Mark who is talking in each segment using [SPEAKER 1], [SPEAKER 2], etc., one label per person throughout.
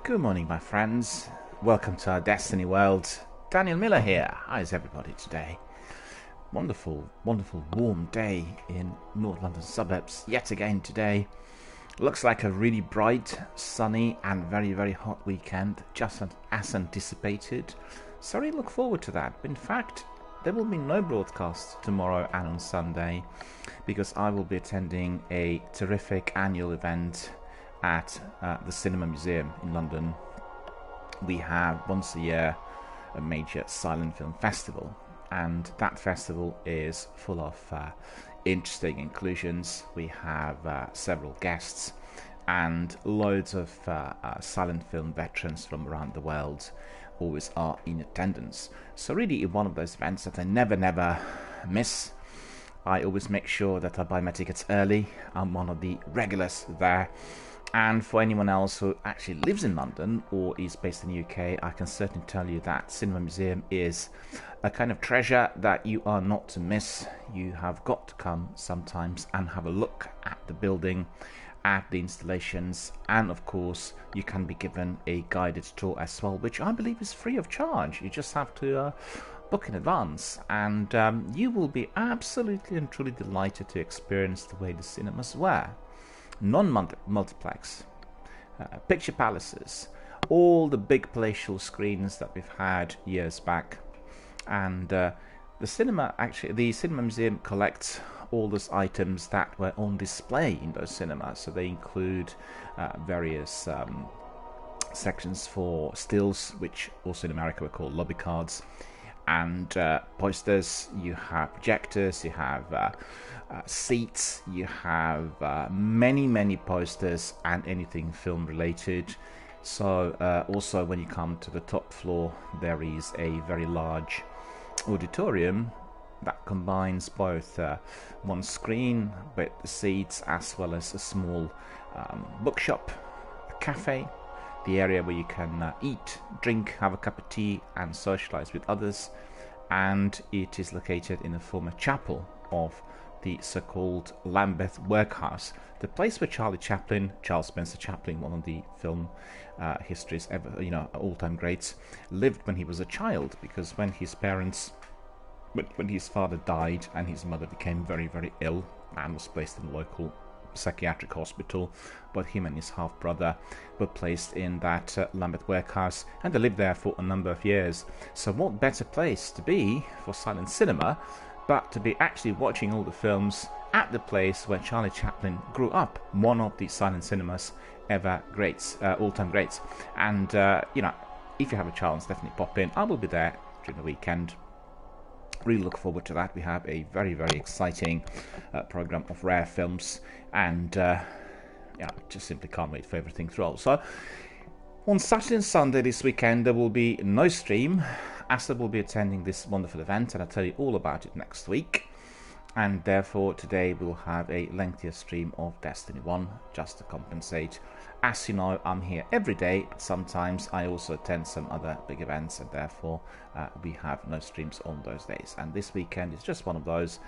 [SPEAKER 1] Good morning, my friends. Welcome to our Destiny world. Daniel Miller here. How is everybody today? Wonderful, wonderful warm day in North London suburbs yet again today. Looks like a really bright, sunny and very, very hot weekend, just as anticipated. So I really look forward to that. In fact, there will be no broadcast tomorrow and on Sunday because I will be attending a terrific annual event at the Cinema Museum in London. We have once a year a major silent film festival, and that festival is full of interesting inclusions. We have several guests and loads of silent film veterans from around the world always are in attendance. So really one of those events that I never miss. I always make sure that I buy my tickets early. I'm one of the regulars there. And for anyone else who actually lives in London or is based in the UK, I can certainly tell you that Cinema Museum is a kind of treasure that you are not to miss. You have got to come sometimes and have a look at the building, at the installations, and of course you can be given a guided tour as well, which I believe is free of charge. You just have to book in advance, and you will be absolutely and truly delighted to experience the way the cinemas were. Non-multiplex, picture palaces, all the big palatial screens that we've had years back, and the cinema museum collects all those items that were on display in those cinemas. So they include various sections for stills, which also in America were called lobby cards, and posters. You have projectors, you have seats, you have many posters and anything film related. So also when you come to the top floor, there is a very large auditorium that combines both one screen with the seats as well as a small bookshop, a cafe, the area where you can eat, drink, have a cup of tea and socialize with others. And it is located in a former chapel of the so-called Lambeth Workhouse, the place where Charles Spencer Chaplin, one of the film history's ever, all-time greats, lived when he was a child, because when his father died and his mother became very, very ill and was placed in a local psychiatric hospital, both him and his half-brother were placed in that Lambeth Workhouse, and they lived there for a number of years. So what better place to be for silent cinema but to be actually watching all the films at the place where Charlie Chaplin grew up, one of the silent cinema's all-time greats. And if you have a chance, definitely pop in. I will be there during the weekend. Really look forward to that. We have a very, very exciting program of rare films, and just simply can't wait for everything to roll. So on Saturday and Sunday this weekend there will be no stream, as I will be attending this wonderful event, and I'll tell you all about it next week. And therefore today we'll have a lengthier stream of Destiny 1 just to compensate. As you know, I'm here every day, but sometimes I also attend some other big events, and therefore we have no streams on those days. And this weekend is just one of those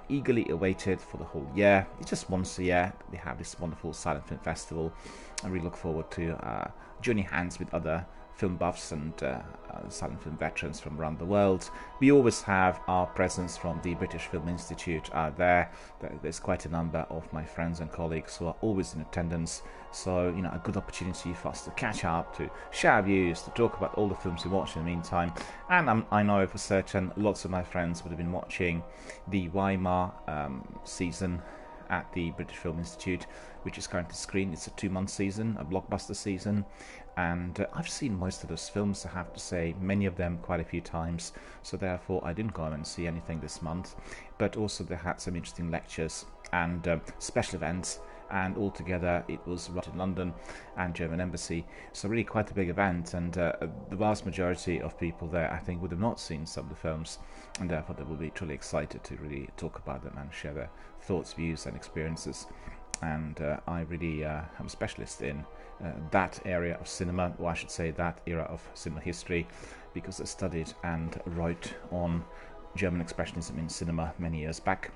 [SPEAKER 1] eagerly awaited for the whole year. It's just once a year we have this wonderful silent film festival, and we look forward to joining hands with other film buffs and silent film veterans from around the world. We always have our presence from the British Film Institute out there. There's quite a number of my friends and colleagues who are always in attendance, so a good opportunity for us to catch up, to share views, to talk about all the films we watch in the meantime. And I know for certain lots of my friends would have been watching the Weimar season at the British Film Institute, which is currently screened. It's a 2-month season, a blockbuster season, and I've seen most of those films, I have to say, many of them quite a few times, so therefore I didn't go and see anything this month. But also they had some interesting lectures and special events, and altogether it was run in London and German Embassy, so really quite a big event. And the vast majority of people there, I think, would have not seen some of the films, and therefore they will be truly excited to really talk about them and share their thoughts, views and experiences. And I really am a specialist in that area of cinema, or I should say that era of cinema history, because I studied and wrote on German Expressionism in cinema many years back.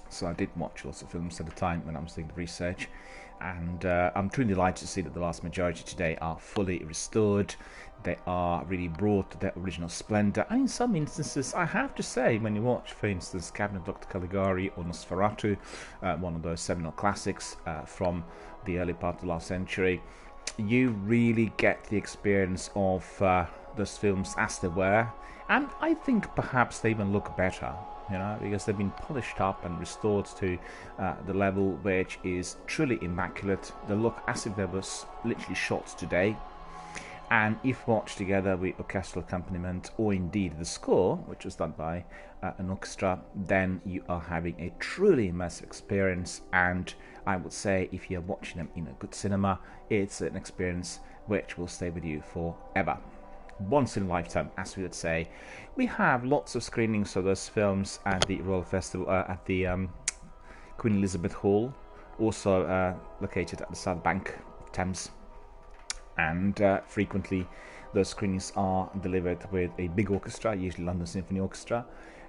[SPEAKER 1] So I did watch lots of films at the time when I was doing the research, And I'm truly delighted to see that the vast majority today are fully restored. They are really brought to their original splendor, and in some instances, I have to say, when you watch, for instance, Cabinet of Dr. Caligari or Nosferatu, one of those seminal classics from the early part of the last century, you really get the experience of those films as they were, and I think perhaps they even look better, because they've been polished up and restored to the level which is truly immaculate. They look as if they were literally shot today. And if watched together with orchestral accompaniment or indeed the score, which was done by an orchestra, then you are having a truly immersive experience. And I would say if you're watching them in a good cinema, it's an experience which will stay with you forever. Once in a lifetime, as we would say. We have lots of screenings of those films at the Royal Festival, at the Queen Elizabeth Hall, also located at the South Bank of Thames. And frequently those screenings are delivered with a big orchestra, usually London Symphony Orchestra.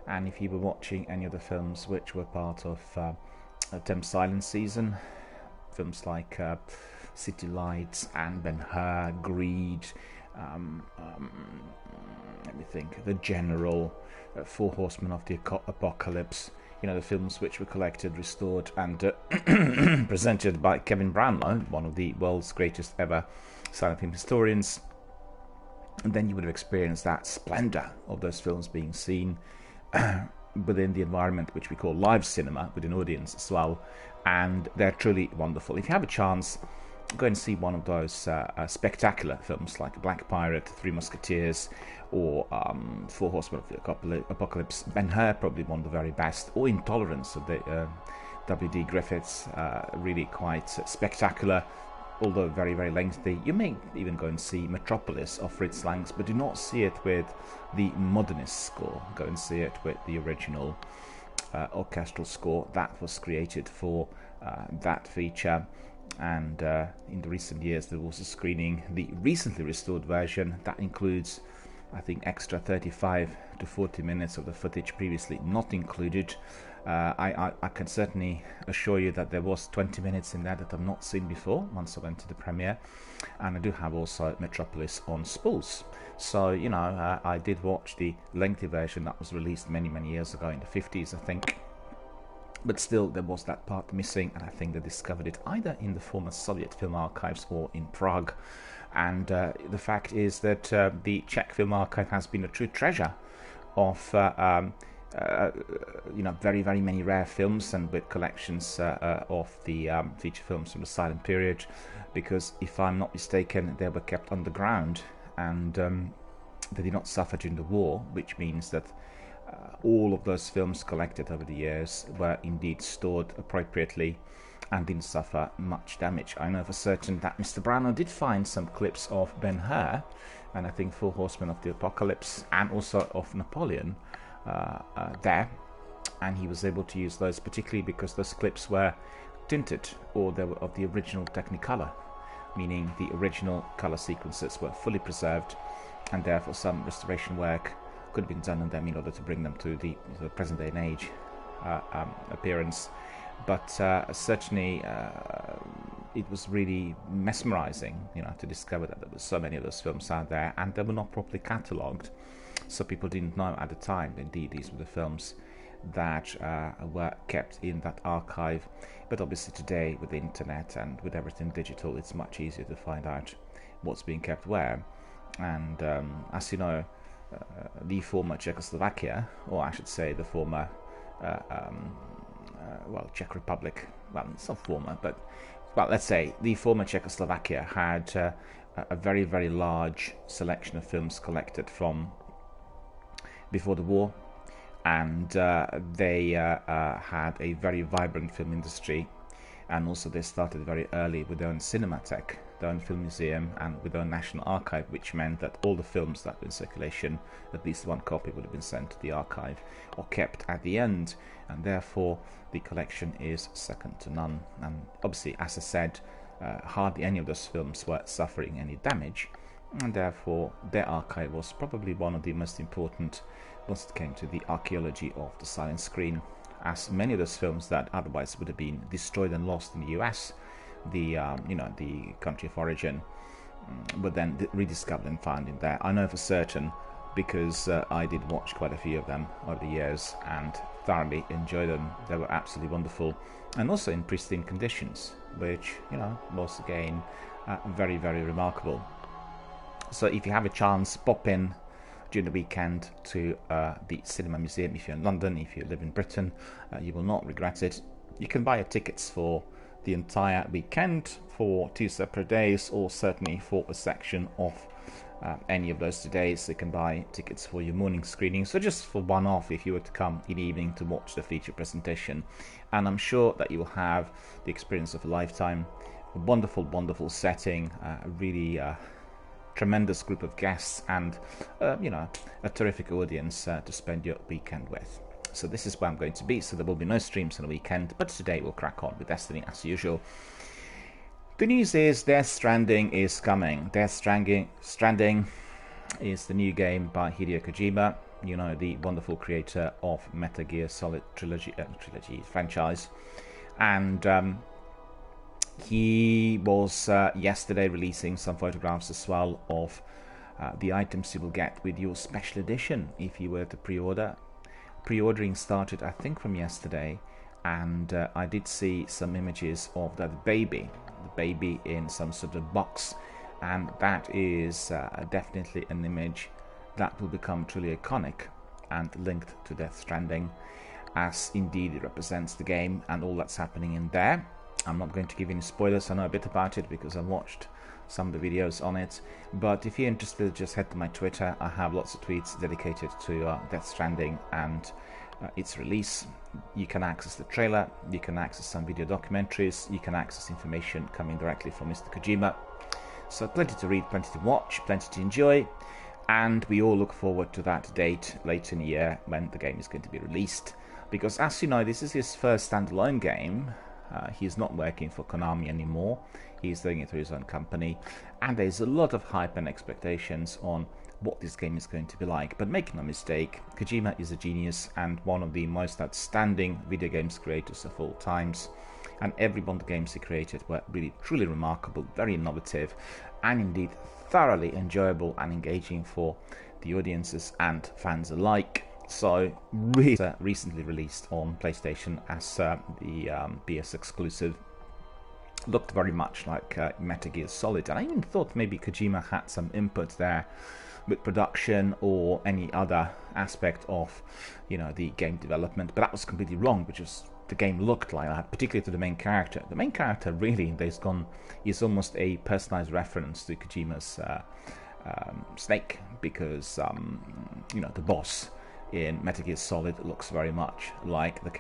[SPEAKER 1] And if you were watching any of the films which were part of Thames Silence season, films like City Lights and Ben-Hur, Greed, let me think, The General, Four Horsemen of the Apocalypse, the films which were collected, restored and presented by Kevin Brownlow, one of the world's greatest ever silent film historians, and then you would have experienced that splendor of those films being seen within the environment which we call live cinema, with an audience as well, and they're truly wonderful. If you have a chance, go and see one of those spectacular films like Black Pirate, Three Musketeers, or Four Horsemen of the Apocalypse. Ben-Hur, probably one of the very best, or Intolerance of the W.D. Griffiths, really quite spectacular, although very, very lengthy. You may even go and see Metropolis of Fritz Lang's, but do not see it with the modernist score. Go and see it with the original orchestral score that was created for that feature. And in the recent years, there was a screening, the recently restored version, that includes, I think, extra 35 to 40 minutes of the footage previously not included. I can certainly assure you that there was 20 minutes in there that I've not seen before once I went to the premiere, and I do have also Metropolis on spools. So, I did watch the lengthy version that was released many, many years ago in the 50s, I think. But still, there was that part missing, and I think they discovered it either in the former Soviet film archives or in Prague. And the fact is that the Czech Film Archive has been a true treasure of very, very many rare films, and with collections of the feature films from the silent period, because if I'm not mistaken, they were kept underground, and they did not suffer during the war, which means that all of those films collected over the years were indeed stored appropriately and didn't suffer much damage. I know for certain that Mr. Brownlow did find some clips of Ben-Hur, and I think Four Horsemen of the Apocalypse, and also of Napoleon there, and he was able to use those, particularly because those clips were tinted, or they were of the original Technicolor, meaning the original color sequences were fully preserved, and therefore some restoration work could have been done on them in order to bring them to the present day and age appearance. But certainly it was really mesmerizing, to discover that there were so many of those films out there, and they were not properly catalogued, so people didn't know at the time. Indeed, these were the films that were kept in that archive. But obviously today, with the internet and with everything digital, it's much easier to find out what's being kept where. And as you know, the former Czechoslovakia, or I should say the former Czech Republic, well, it's not former, but let's say the former Czechoslovakia had a very, very large selection of films collected from before the war, and they had a very vibrant film industry, and also they started very early with their own cinematheque, their own film museum, and with their own national archive, which meant that all the films that were in circulation, at least one copy would have been sent to the archive or kept at the end, and therefore the collection is second to none. And obviously, as I said, hardly any of those films were suffering any damage, and therefore their archive was probably one of the most important once it came to the archaeology of the silent screen, as many of those films that otherwise would have been destroyed and lost in the US the the country of origin, but then rediscovered and found in there. I know for certain because I did watch quite a few of them over the years and thoroughly enjoyed them. They were absolutely wonderful, and also in pristine conditions, which was again very, very remarkable. So if you have a chance, pop in during the weekend to the Cinema Museum. If you're in London, if you live in Britain, you will not regret it. You can buy your tickets for the entire weekend, for 2 separate days, or certainly for a section of any of those 2 days. You can buy tickets for your morning screening, so just for one off if you were to come in the evening to watch the feature presentation. And I'm sure that you will have the experience of a lifetime. A wonderful, wonderful setting, really tremendous group of guests, and a terrific audience to spend your weekend with. So this is where I'm going to be, so there will be no streams on the weekend, but today we'll crack on with Destiny as usual. The news is Death Stranding is coming. Death Stranding is the new game by Hideo Kojima, the wonderful creator of Metal Gear Solid trilogy franchise. And he was yesterday releasing some photographs as well of the items you will get with your special edition if you were to pre-order. Pre-ordering started, I think, from yesterday, and I did see some images of that baby, the baby in some sort of box, and that is definitely an image that will become truly iconic and linked to Death Stranding, as indeed it represents the game and all that's happening in there. I'm not going to give you any spoilers. I know a bit about it because I watched some of the videos on it, but if you're interested, just head to my Twitter. I have lots of tweets dedicated to Death Stranding and its release. You can access the trailer, you can access some video documentaries, you can access information coming directly from Mr. Kojima. So plenty to read, plenty to watch, plenty to enjoy, and we all look forward to that date later in the year when the game is going to be released, because as you know, this is his first standalone game. He's not working for Konami anymore. He's doing it through his own company, and there's a lot of hype and expectations on what this game is going to be like. But make no mistake, Kojima is a genius and one of the most outstanding video games creators of all times, and every one of the games he created were really truly remarkable, very innovative, and indeed thoroughly enjoyable and engaging for the audiences and fans alike. So really recently released on PlayStation as the PS exclusive. Looked very much like Metal Gear Solid, and I even thought maybe Kojima had some input there with production or any other aspect of the game development, but that was completely wrong, because the game looked like that, particularly to the main character. The main character really in Days Gone is almost a personalized reference to Kojima's Snake, because the boss in Metal Gear Solid looks very much like the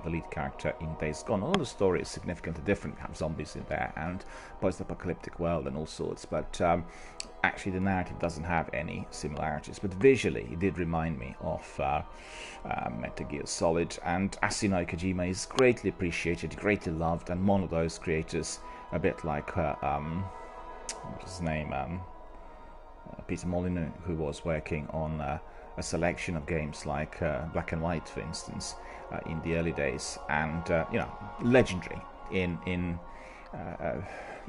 [SPEAKER 1] lead character in Days Gone. Although the story is significantly different, we have zombies in there and post-apocalyptic world and all sorts, but actually the narrative doesn't have any similarities. But visually, it did remind me of Metal Gear Solid, and as you know, Kojima is greatly appreciated, greatly loved, and one of those creators, a bit like what's his name, Peter Molyneux, who was working on a selection of games like Black and White, for instance, in the early days, and legendary in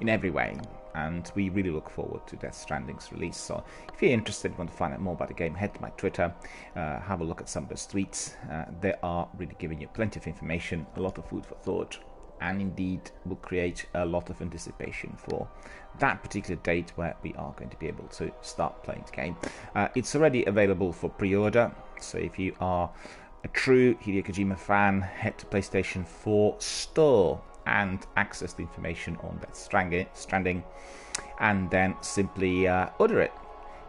[SPEAKER 1] every way. And we really look forward to Death Stranding's release. So if you're interested, want to find out more about the game, head to my Twitter, have a look at some of those tweets. They are really giving you plenty of information, a lot of food for thought, and indeed will create a lot of anticipation for that particular date where we are going to be able to start playing the game. It's already available for pre-order, so if you are a true Hideo Kojima fan, head to PlayStation 4 store and access the information on Death Stranding, and then simply order it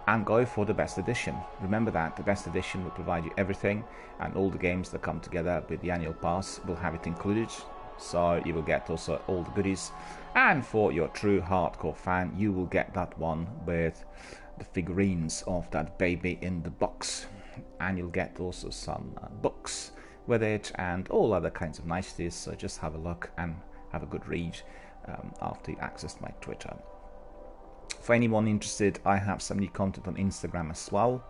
[SPEAKER 1] and go for the best edition. Remember that the best edition will provide you everything, and all the games that come together with the annual pass will have it included. So you will get also all the goodies, and for your true hardcore fan, you will get that one with the figurines of that baby in the box, and you'll get also some books with it and all other kinds of niceties. So just have a look and have a good read after you access my Twitter. For anyone interested, I have some new content on Instagram as well.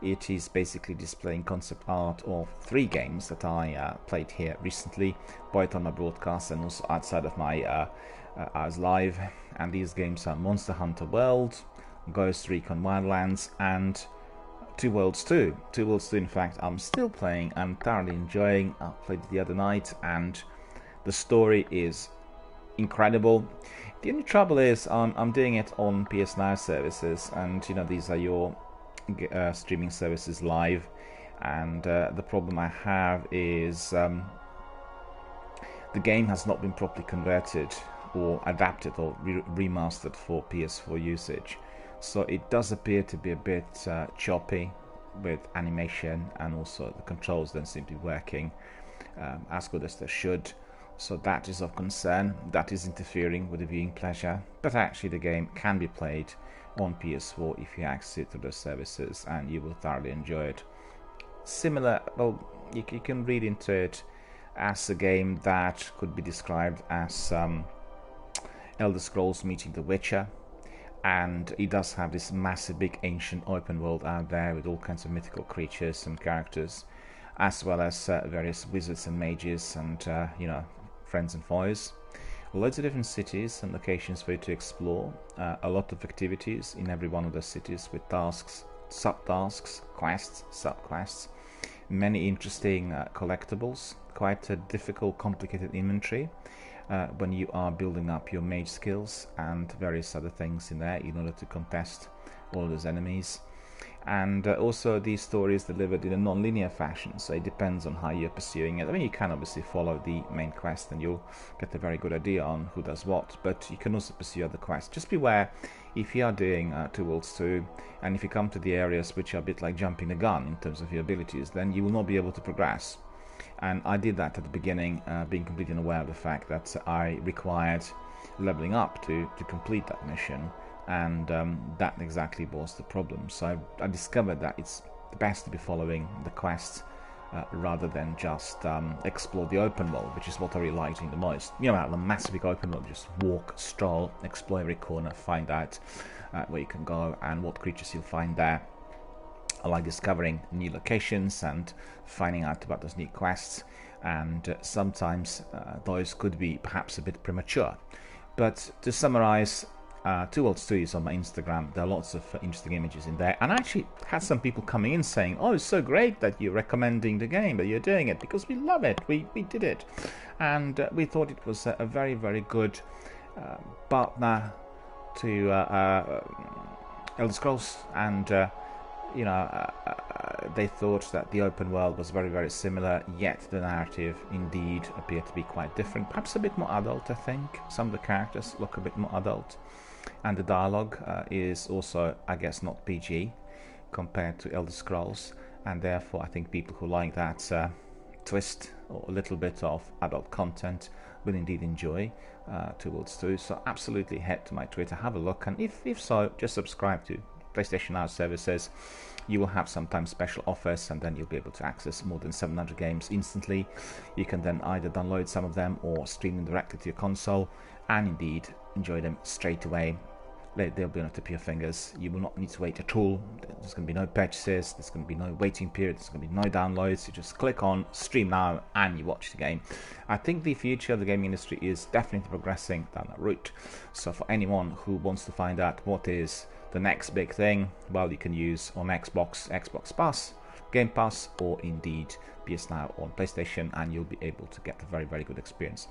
[SPEAKER 1] It is basically displaying concept art of 3 games that I played here recently, both on my broadcast and also outside of my as live, and these games are Monster Hunter World, Ghost Recon Wildlands, and Two Worlds 2. Two Worlds 2, in fact, I'm still playing and thoroughly enjoying. I played it the other night, and the story is incredible. The only trouble is I'm doing it on PS Now services, and you know, these are your streaming services live, and the problem I have is the game has not been properly converted or adapted or remastered for PS4 usage, so it does appear to be a bit choppy with animation, and also the controls don't seem to be working as good as they should. So that is of concern. That is interfering with the viewing pleasure. But actually the game can be played on PS4 if you access it through those services, and you will thoroughly enjoy it. Similar, well, you can read into it as a game that could be described as Elder Scrolls meeting The Witcher, and it does have this massive big ancient open world out there with all kinds of mythical creatures and characters, as well as various wizards and mages and you know, friends and foes. Loads of different cities and locations for you to explore, a lot of activities in every one of those cities with tasks, subtasks, quests, subquests, many interesting collectibles, quite a difficult, complicated inventory when you are building up your mage skills, and various other things in there in order to contest all those enemies. And also these stories delivered in a non-linear fashion, so it depends on how you're pursuing it. I mean, you can obviously follow the main quest and you'll get a very good idea on who does what, but you can also pursue other quests. Just beware, if you are doing Two Worlds 2, and if you come to the areas which are a bit like jumping the gun in terms of your abilities, then you will not be able to progress. And I did that at the beginning, being completely unaware of the fact that I required leveling up to complete that mission. And that exactly was the problem. So I discovered that it's best to be following the quests rather than just explore the open world, which is what I really liked the most. You know, the massive big open world, just walk, stroll, explore every corner, find out where you can go and what creatures you'll find there. I like discovering new locations and finding out about those new quests, and sometimes those could be perhaps a bit premature. But to summarize, Two Worlds 2 is on my Instagram. There are lots of interesting images in there, and I actually had some people coming in saying, oh, it's so great that you're recommending the game, that you're doing it, because we love it, we did it, and we thought it was a very, very good partner to Elder Scrolls, and you know, they thought that the open world was very, very similar, yet the narrative indeed appeared to be quite different, perhaps a bit more adult. I think some of the characters look a bit more adult, and the dialogue is also, I guess, not PG compared to Elder Scrolls, and therefore I think people who like that twist or a little bit of adult content will indeed enjoy Two Worlds 2. So absolutely head to my Twitter, have a look, and if so, just subscribe to PlayStation Now services. You will have sometimes special offers, and then you'll be able to access more than 700 games instantly. You can then either download some of them or stream them directly to your console, and indeed enjoy them straight away. They'll be on the tip of your fingers. You will not need to wait at all. There's going to be no purchases, there's going to be no waiting period, there's going to be no downloads. You just click on stream now and you watch the game. I think the future of the gaming industry is definitely progressing down that route. So for anyone who wants to find out what is the next big thing, well, you can use on Xbox Pass, Game Pass, or indeed PS Now on PlayStation, and you'll be able to get a very, very good experience.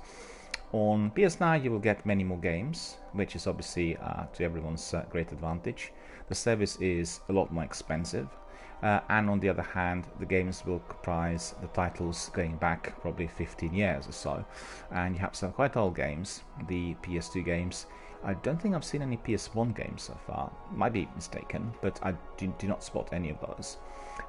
[SPEAKER 1] On PS Now you will get many more games, which is obviously to everyone's great advantage. The service is a lot more expensive, and on the other hand, the games will comprise the titles going back probably 15 years or so, and you have some quite old games, the PS2 games. I don't think I've seen any PS1 games so far. Might be mistaken, but I do not spot any of those.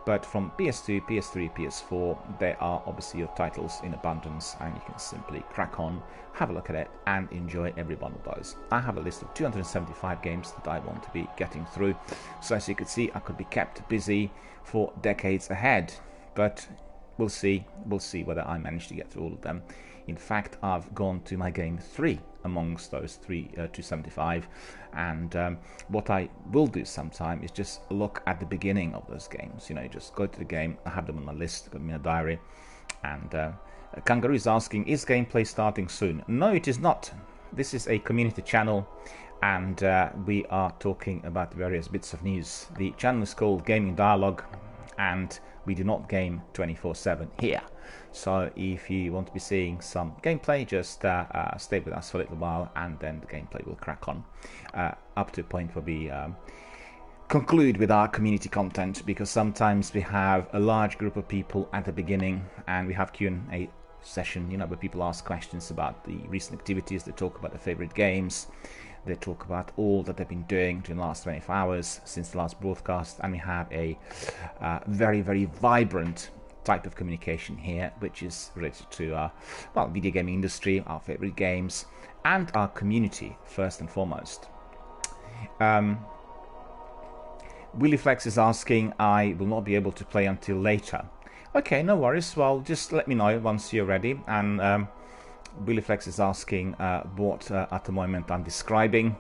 [SPEAKER 1] But from PS2, PS3, PS4, there are obviously your titles in abundance, and you can simply crack on, have a look at it, and enjoy every one of those. I have a list of 275 games that I want to be getting through, so as you can see, I could be kept busy for decades ahead. But we'll see whether I manage to get through all of them. In fact, I've gone to my game 3 amongst those 275, and what I will do sometime is just look at the beginning of those games. You know, just go to the game. I have them on my list, got them in a diary. And Kangaroo is asking, is gameplay starting soon? No, it is not. This is a community channel, and we are talking about various bits of news. The channel is called Gaming Dialogue, and we do not game 24/7 here. So if you want to be seeing some gameplay, just stay with us for a little while, and then the gameplay will crack on up to a point where we conclude with our community content, because sometimes we have a large group of people at the beginning and we have Q&A session, where people ask questions about the recent activities. They talk about their favorite games, they talk about all that they've been doing during the last 24 hours since the last broadcast, and we have a very, very vibrant type of communication here, which is related to video gaming industry, our favorite games, and our community first and foremost. WillyFlex is asking, I will not be able to play until later. Okay, no worries. Well, just let me know once you're ready. And WillyFlex is asking what at the moment I'm describing.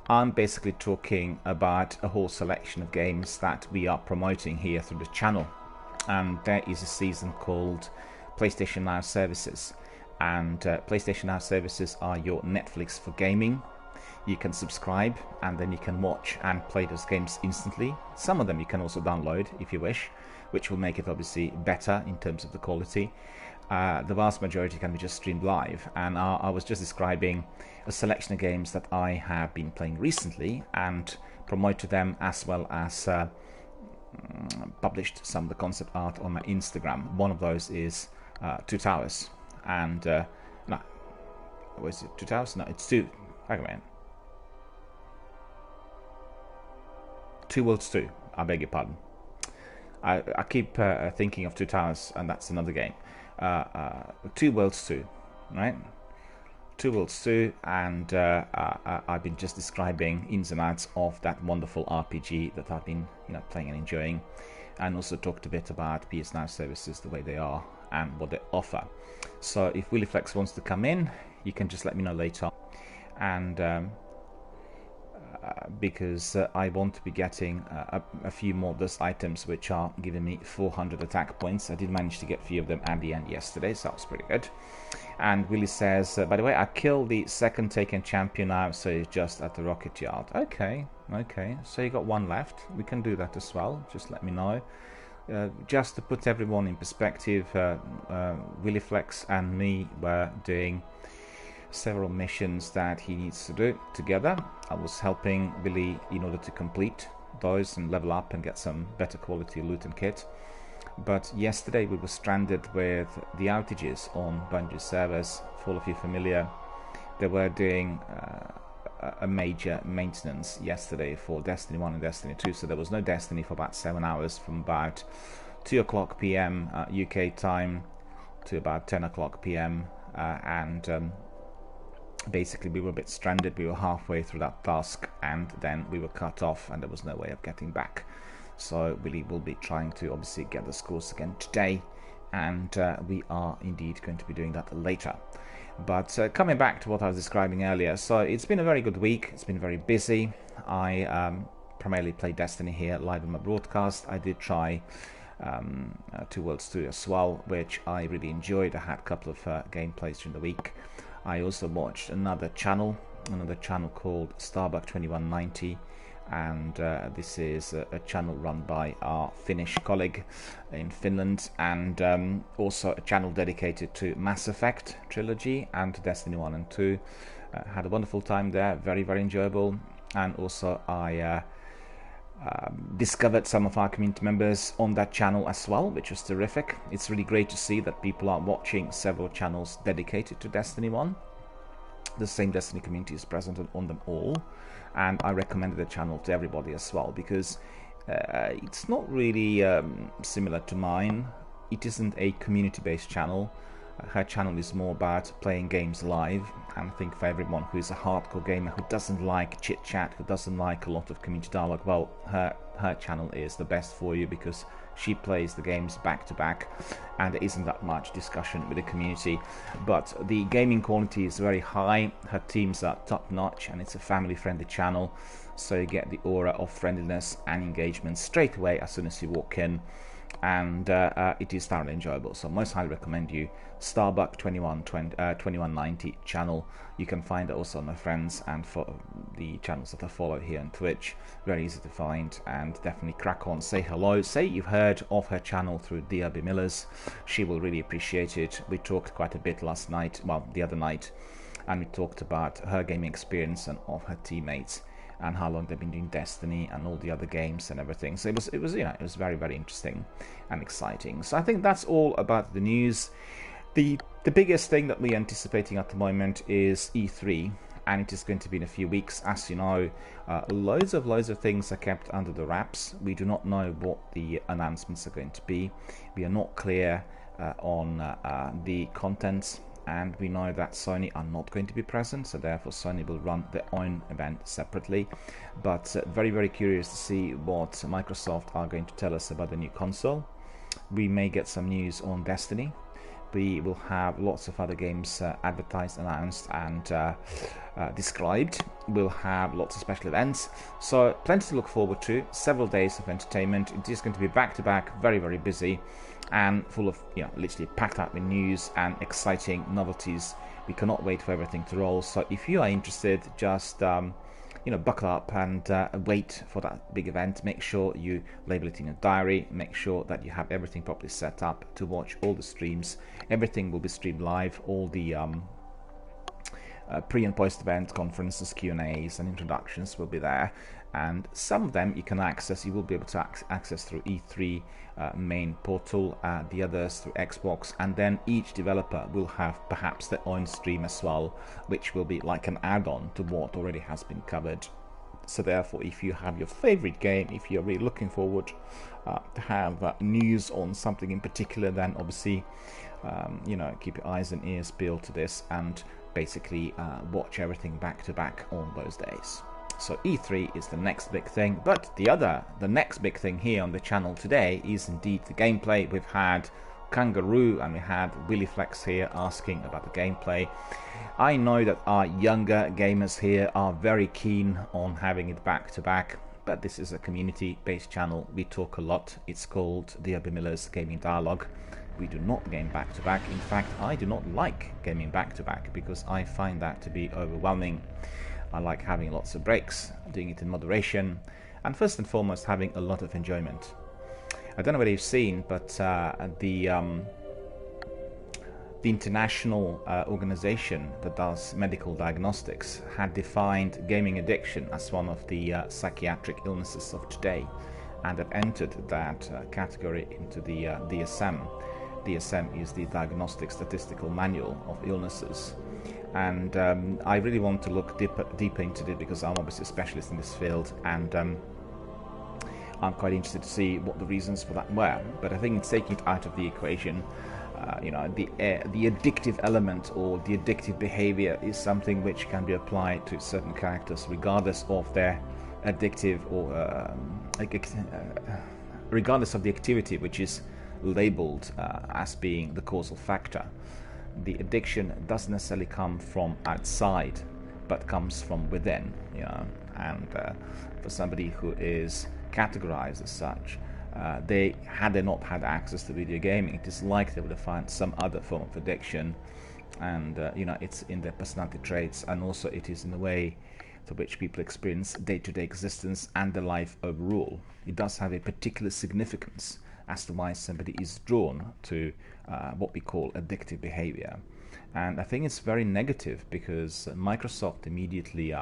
[SPEAKER 1] I'm basically talking about a whole selection of games that we are promoting here through the channel. And there is a season called PlayStation Now Services. And PlayStation Now Services are your Netflix for gaming. You can subscribe and then you can watch and play those games instantly. Some of them you can also download if you wish, which will make it obviously better in terms of the quality. The vast majority can be just streamed live, and I was just describing a selection of games that I have been playing recently and promoted them, as well as published some of the concept art on my Instagram. One of those is Two Towers, and no, was it Two Towers? No, it's two. Hang on. Two Worlds 2, I beg your pardon. I keep thinking of Two Towers, and that's another game. Two Worlds 2, right? Two Worlds 2, and I've been just describing ins and outs of that wonderful RPG that I've been playing and enjoying, and also talked a bit about PS Now services, the way they are and what they offer. So if WillyFlex wants to come in, you can just let me know later, and because I want to be getting a few more of those items which are giving me 400 attack points. I did manage to get a few of them at the end yesterday, so that was pretty good. And Willy says, by the way, I killed the second taken champion now, so it's just at the rocket yard. Okay, so you got one left. We can do that as well, just let me know. Just to put everyone in perspective, WillyFlex and me were doing several missions that he needs to do together. I was helping Billy in order to complete those and level up and get some better quality loot and kit. But yesterday we were stranded with the outages on Bungie's servers. For all of you familiar, they were doing a major maintenance yesterday for Destiny 1 and Destiny 2, so there was no Destiny for about 7 hours, from about 2 o'clock PM UK time to about 10 o'clock PM, and basically we were a bit stranded. We were halfway through that task and then we were cut off and there was no way of getting back. So Willy will be trying to obviously get the scores again today, and we are indeed going to be doing that later. But coming back to what I was describing earlier, so it's been a very good week. It's been very busy. I primarily play Destiny here live on my broadcast. I did try Two Worlds 2 as well, which I really enjoyed. I had a couple of gameplays during the week. I also watched another channel called Starbuck 2190, and this is a channel run by our Finnish colleague in Finland, and also a channel dedicated to Mass Effect trilogy and Destiny 1 and 2. Had a wonderful time there, very, very enjoyable. And also I discovered some of our community members on that channel as well, which was terrific. It's really great to see that people are watching several channels dedicated to Destiny 1. The same Destiny community is present on them all, and I recommended the channel to everybody as well, because it's not really similar to mine. It isn't a community-based channel. Her channel is more about playing games live, and I think for everyone who is a hardcore gamer, who doesn't like chit-chat, who doesn't like a lot of community dialogue, well, her channel is the best for you, because she plays the games back to back and there isn't that much discussion with the community. But the gaming quality is very high, her teams are top notch, and it's a family friendly channel, so you get the aura of friendliness and engagement straight away as soon as you walk in. and it is thoroughly enjoyable. So most highly recommend you Starbuck 2190 channel. You can find it also on my friends and for the channels that I follow here on Twitch. Very easy to find, and definitely crack on, say hello, say you've heard of her channel through DRBMillers. She will really appreciate it. We talked quite a bit last night, well, the other night, and we talked about her gaming experience and of her teammates, and how long they've been doing Destiny and all the other games and everything. So it was it was very, very interesting and exciting. So I think that's all about the news. The biggest thing that we're anticipating at the moment is E3, and it is going to be in a few weeks. As you know, loads of things are kept under the wraps. We do not know what the announcements are going to be. We are not clear on the contents, and we know that Sony are not going to be present, so therefore Sony will run their own event separately. But very, very curious to see what Microsoft are going to tell us about the new console. We may get some news on Destiny. We will have lots of other games advertised, announced, and described. We'll have lots of special events, so plenty to look forward to. Several days of entertainment. It is going to be back to back, very, very busy, and full of, literally packed out with news and exciting novelties. We cannot wait for everything to roll. So if you are interested, just buckle up and wait for that big event. Make sure you label it in your diary. Make sure that you have everything properly set up to watch all the streams. Everything will be streamed live. All the pre and post event conferences, Q&As and introductions will be there, and some of them you can access. You will be able to access through E3 main portal, the others through Xbox, and then each developer will have perhaps their own stream as well, which will be like an add-on to what already has been covered. So therefore, if you have your favorite game, if you're really looking forward to have news on something in particular, then obviously keep your eyes and ears peeled to this, and basically watch everything back to back on those days. So E3 is the next big thing, but the next big thing here on the channel today is indeed the gameplay. We've had Kangaroo and we had Willy Flex here asking about the gameplay. I know that our younger gamers here are very keen on having it back to back, but this is a community-based channel. We talk a lot. It's called DRBMiller's Gaming Dialogue. We do not game back to back. In fact, I do not like gaming back to back because I find that to be overwhelming. I like having lots of breaks, doing it in moderation, and first and foremost having a lot of enjoyment. I don't know whether you've seen, but the international organization that does medical diagnostics had defined gaming addiction as one of the psychiatric illnesses of today, and have entered that category into the DSM. DSM is the Diagnostic Statistical Manual of Illnesses. And I really want to look deeper into it because I'm obviously a specialist in this field, and I'm quite interested to see what the reasons for that were. But I think it's taking it out of the equation. The addictive element or the addictive behavior is something which can be applied to certain characters regardless of their addictive or regardless of the activity which is labeled as being the causal factor. The addiction doesn't necessarily come from outside, but comes from within, and for somebody who is categorized as such, had they not had access to video gaming, it is likely they would have found some other form of addiction, and it's in their personality traits, and also it is in the way to which people experience day-to-day existence and their life overall. It does have a particular significance as to why somebody is drawn to what we call addictive behavior. And I think it's very negative because Microsoft immediately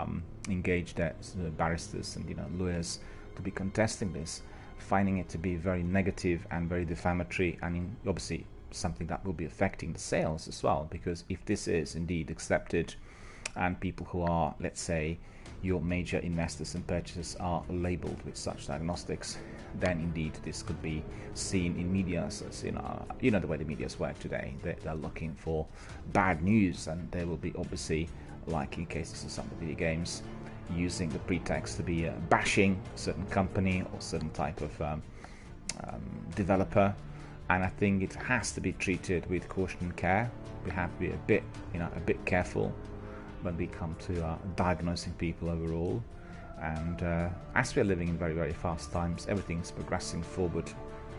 [SPEAKER 1] engaged their barristers and lawyers to be contesting this, finding it to be very negative and very defamatory, and obviously something that will be affecting the sales as well, because if this is indeed accepted and people who are, let's say, your major investors and purchasers are labeled with such diagnostics, then indeed this could be seen in media as the way the medias work today. They're looking for bad news, and they will be obviously, like in cases of some of the video games, using the pretext to be bashing a certain company or certain type of developer. And I think it has to be treated with caution and care. We have to be a bit careful when we come to diagnosing people overall. And as we are living in very, very fast times, everything's progressing forward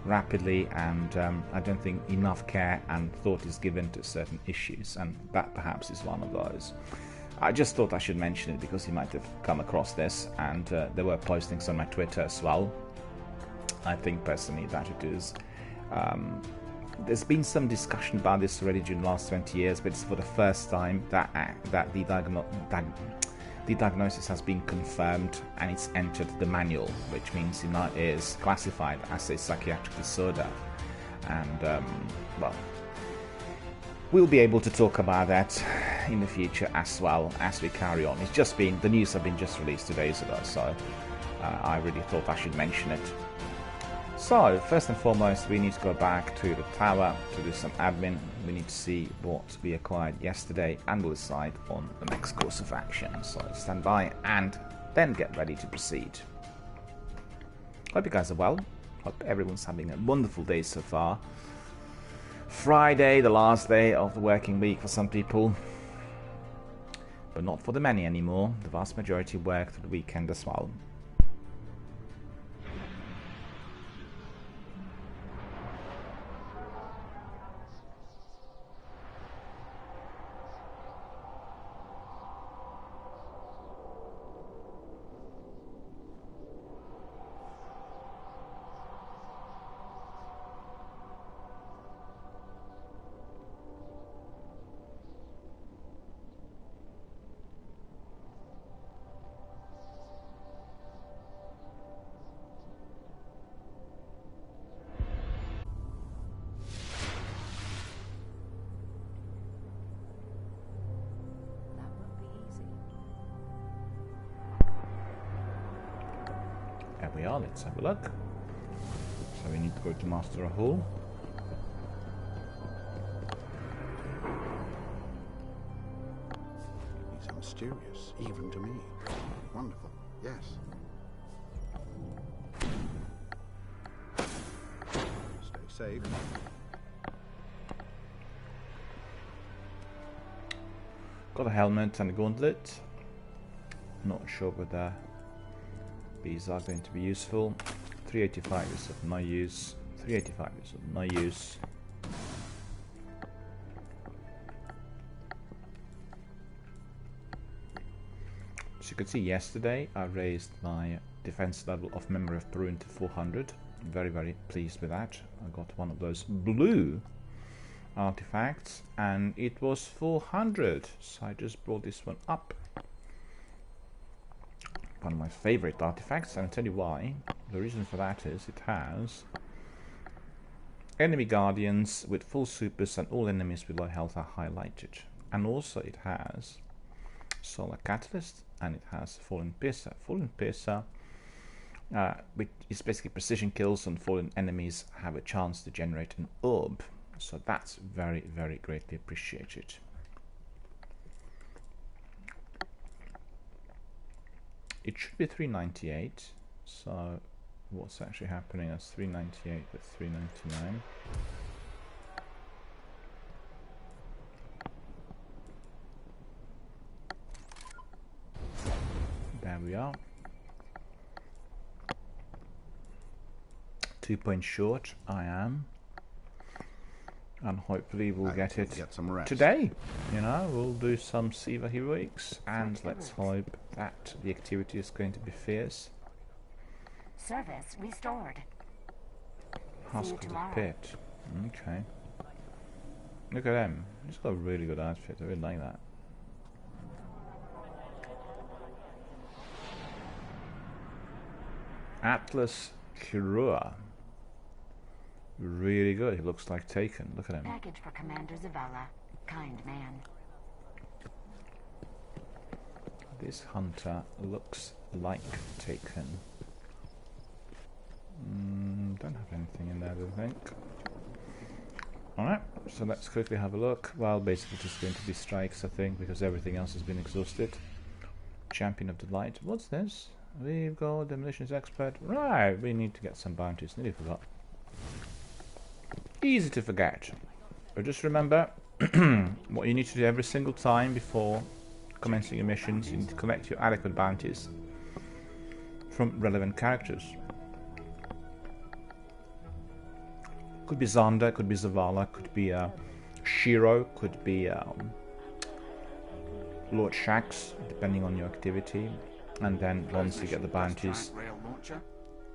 [SPEAKER 1] rapidly, and I don't think enough care and thought is given to certain issues, and that perhaps is one of those. I just thought I should mention it because you might have come across this, and there were postings on my Twitter as well. I think personally that it is. There's been some discussion about this already during the last 20 years, but it's for the first time that the diagnosis has been confirmed and it's entered the manual, which means it now is classified as a psychiatric disorder. And well, we'll be able to talk about that in the future as well as we carry on. It's just been, the news have been just released 2 days ago, so I really thought I should mention it. So, first and foremost, we need to go back to the tower to do some admin. We need to see what we acquired yesterday and we'll decide on the next course of action. So, stand by and then get ready to proceed. Hope you guys are well. Hope everyone's having a wonderful day so far. Friday, the last day of the working week for some people. But not for the many anymore. The vast majority work through the weekend as well. There we are, let's have a look. So we need to go to master a hole.
[SPEAKER 2] These are mysterious, even to me. Wonderful, yes. Stay safe.
[SPEAKER 1] Got a helmet and a gauntlet. Not sure whether these are going to be useful. 385 is of no use. 385 is of no use. As you could see yesterday, I raised my defense level of Memory of Perun to 400. Very, very pleased with that. I got one of those blue artifacts and it was 400. So I just brought this one up. One of my favorite artifacts, and I'll tell you why. The reason for that is it has enemy guardians with full supers and all enemies with low health are highlighted. And also it has Solar Catalyst and it has Fallen Piercer. Fallen Piercer, which is basically precision kills, and fallen enemies have a chance to generate an orb. So that's very, very greatly appreciated. It should be 398, so what's actually happening is 398 with 399. There we are. 2 points short, I am. And hopefully we'll get it today. You know, we'll do some Siva heroics, and let's hope that the activity is going to be fierce.
[SPEAKER 3] Service restored.
[SPEAKER 1] Husk of the Pit. Okay. Look at them. He's got a really good outfit. I really like that. Atlas Kirua. Really good. He looks like Taken. Look at him.
[SPEAKER 3] Package for Commander Zavella. Kind man.
[SPEAKER 1] This hunter looks like Taken. Don't have anything in there, I don't think. Alright, so let's quickly have a look. Well, basically just going to be strikes, I think, because everything else has been exhausted. Champion of the Light. What's this? We've got Demolitions Expert. Right, we need to get some bounties. Nearly forgot. Easy to forget. But just remember what you need to do every single time before commencing your missions. You need to collect your adequate bounties from relevant characters. Could be Xander, could be Zavala, could be Shiro, could be Lord Shax, depending on your activity. And then once you get the bounties,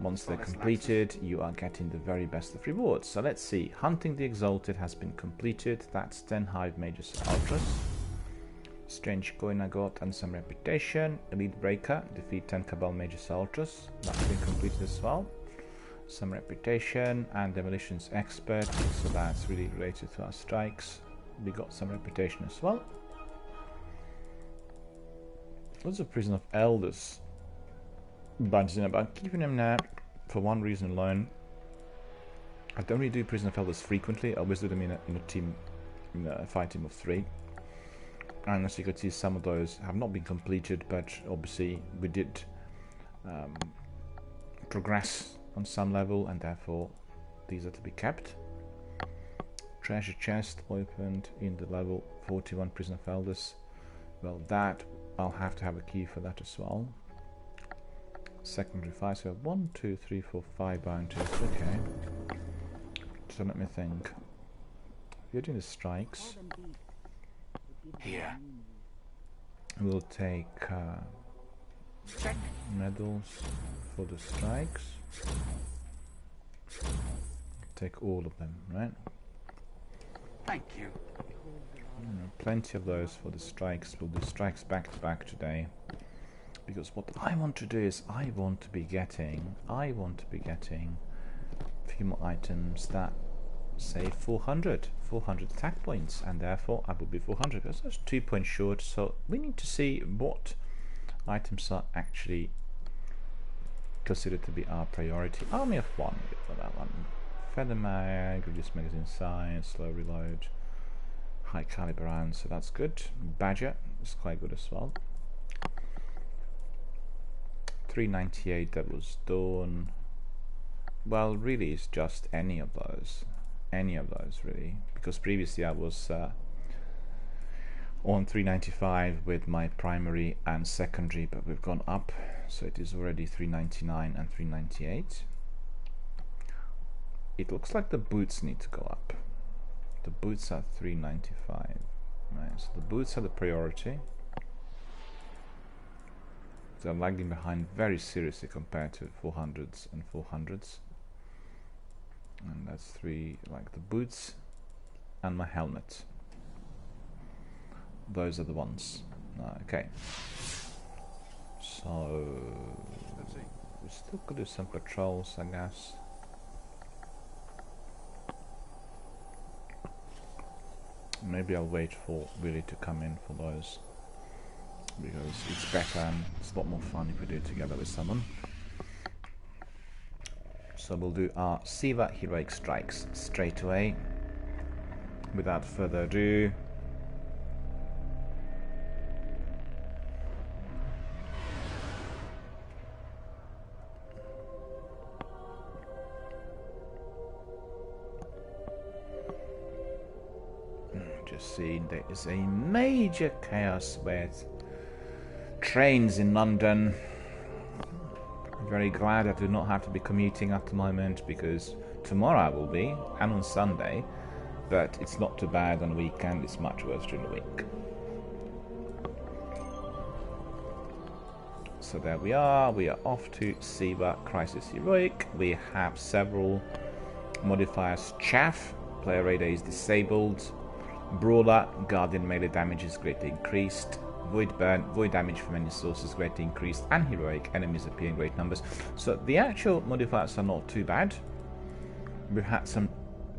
[SPEAKER 1] once they're completed, you are getting the very best of rewards. So let's see. Hunting the Exalted has been completed. That's 10 Hive Mages Ultras. Strange coin I got and some reputation. Elite Breaker, defeat 10 Cabal Mages Ultras. That's been completed as well. Some reputation and Demolitions Expert, so that's really related to our strikes. We got some reputation as well. What's the Prison of Elders? Bunch in about keeping him there for one reason alone. I don't really do Prison of Elders frequently. I always do them in a team, in a fight team of 3. And as you can see, some of those have not been completed, but obviously we did progress on some level, and therefore these are to be kept. Treasure chest opened in the level 41 Prison of Elders. Well, that I'll have to have a key for that as well. Secondary fire, so 1, 2, 3, 4, 5 bounties. Okay. So let me think. You're doing the strikes.
[SPEAKER 2] Here.
[SPEAKER 1] We'll take medals for the strikes. Take all of them, right?
[SPEAKER 2] Thank you.
[SPEAKER 1] Plenty of those for the strikes. We'll do strikes back to back today. Because what I want to do is I want to be getting a few more items that say 400 attack points, and therefore I will be 400 because that's 2 points short. So we need to see what items are actually considered to be our priority. Army of 1 for that one. Feather mag, reduce magazine size, slow reload, high caliber rounds, so that's good. Badger is quite good as well. 398, that was Dawn. Well, really it's just any of those really, because previously I was on 395 with my primary and secondary, but we've gone up, so it is already 399 and 398. It looks like the boots need to go up. The boots are 395, right? So the boots are the priority. They're lagging behind very seriously compared to 400s and 400s. And that's 3, like the boots and my helmet. Those are the ones. Okay. So we still could do some patrols, I guess. Maybe I'll wait for Willy to come in for those, because it's better and it's a lot more fun if we do it together with someone. So we'll do our Siva Heroic Strikes straight away, without further ado. Just seeing there is a major chaos with trains in London. I'm very glad I do not have to be commuting at the moment, because tomorrow I will be, and on Sunday, but it's not too bad on the weekend. It's much worse during the week. So there we are off to Siva Crisis Heroic. We have several modifiers. Chaff, player radar is disabled. Brawler, Guardian melee damage is greatly increased. Void burn, void damage from any source is greatly increased, and heroic, enemies appear in great numbers. So the actual modifiers are not too bad. We've had some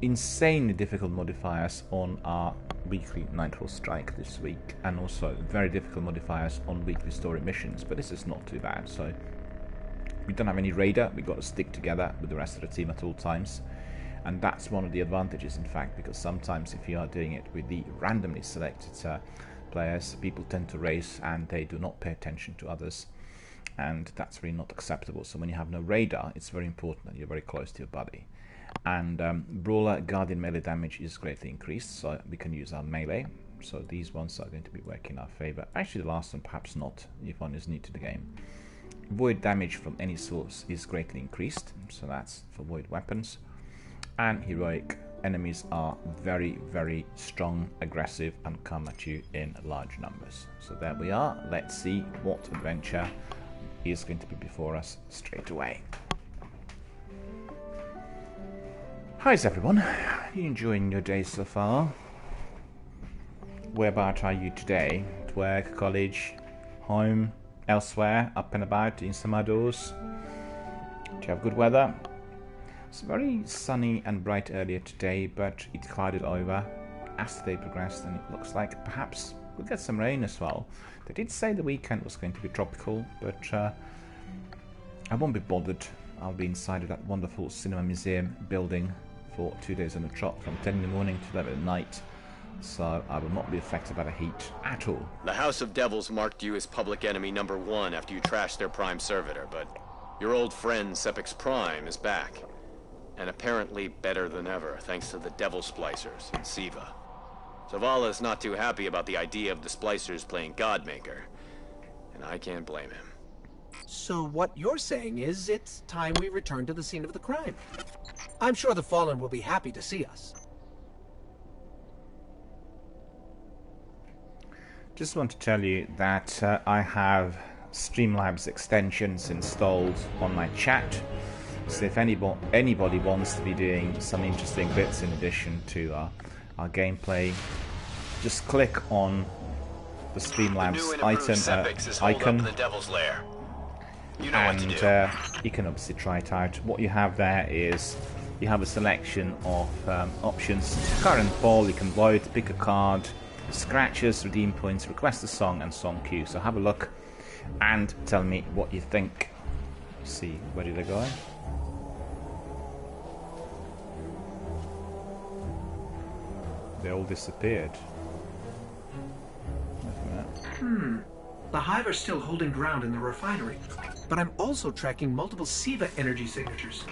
[SPEAKER 1] insanely difficult modifiers on our weekly Nightfall Strike this week, and also very difficult modifiers on weekly story missions, but this is not too bad. So we don't have any raider, we've got to stick together with the rest of the team at all times. And that's one of the advantages, in fact, because sometimes if you are doing it with the randomly selected players, people tend to race and they do not pay attention to others, and that's really not acceptable. So when you have no radar, it's very important that you're very close to your buddy. And Brawler, Guardian melee damage is greatly increased, so we can use our melee. So these ones are going to be working in our favor. Actually, the last one perhaps not, if one is new to the game. Void damage from any source is greatly increased, so that's for void weapons. and heroic enemies are very, very strong, aggressive, and come at you in large numbers. So there we are. Let's see what adventure is going to be before us straight away. How's everyone? Are you enjoying your day so far? Whereabout are you today? At work, college, home, elsewhere, up and about, in some outdoors? Do you have good weather? It's very sunny and bright earlier today, but it clouded over as the day progressed, and it looks like perhaps we'll get some rain as well. They did say the weekend was going to be tropical, but I won't be bothered. I'll be inside of that wonderful cinema museum building for 2 days on the trot, from 10 in the morning to 11 at night, so I will not be affected by the heat at all.
[SPEAKER 4] The House of Devils marked you as public enemy #1 after you trashed their prime servitor, but your old friend Sepix Prime is back. And apparently better than ever, thanks to the Devil Splicers and Siva. Zavala's not too happy about the idea of the Splicers playing Godmaker, and I can't blame him.
[SPEAKER 5] So what you're saying is it's time we return to the scene of the crime. I'm sure the Fallen will be happy to see us.
[SPEAKER 1] Just want to tell you that I have Streamlabs extensions installed on my chat. So if anybody wants to be doing some interesting bits in addition to our gameplay, just click on the Streamlabs icon,
[SPEAKER 4] in the Devil's Lair. You know
[SPEAKER 1] and
[SPEAKER 4] what to do.
[SPEAKER 1] You can obviously try it out. What you have there is you have a selection of options. Current ball, you can vote, pick a card, scratches, redeem points, request a song, and song queue. So have a look and tell me what you think. See, where did they go? They all disappeared.
[SPEAKER 5] The Hive are still holding ground in the refinery, but I'm also tracking multiple Siva energy signatures.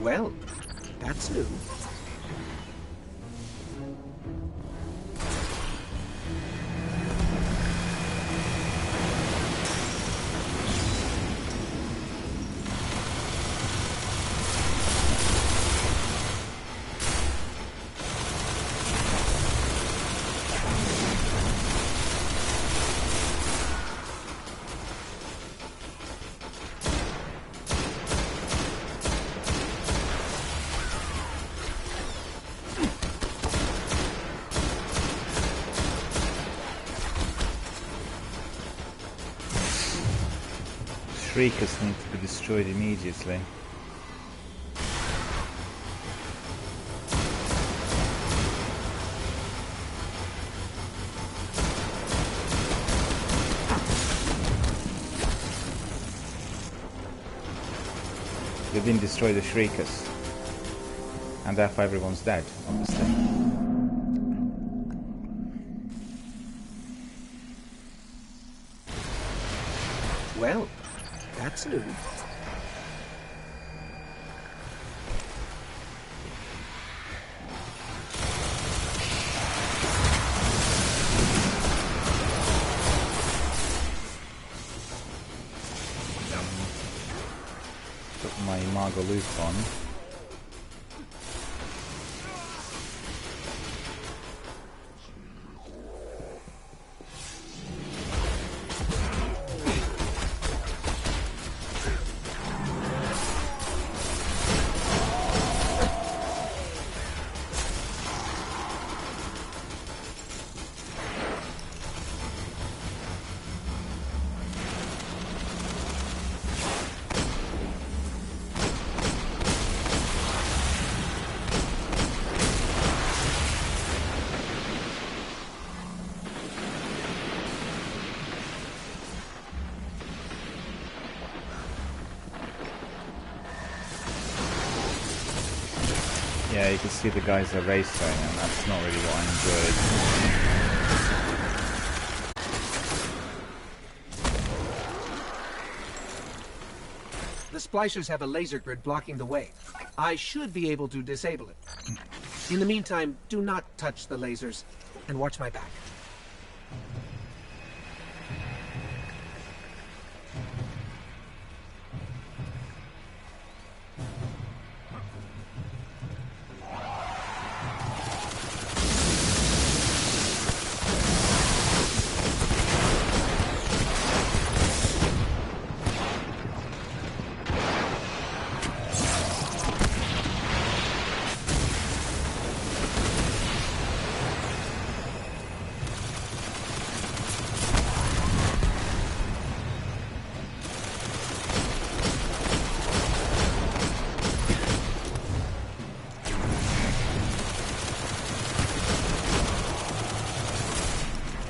[SPEAKER 5] Well, that's new.
[SPEAKER 1] Shriekers need to be destroyed immediately. They didn't destroy the Shriekers, and therefore everyone's dead, obviously.
[SPEAKER 5] Well, that's new.
[SPEAKER 1] Put my Imago loop on. Yeah, you can see the guys are racing, and that's not really what I enjoyed.
[SPEAKER 5] The splicers have a laser grid blocking the way. I should be able to disable it. In the meantime, do not touch the lasers, and watch my back.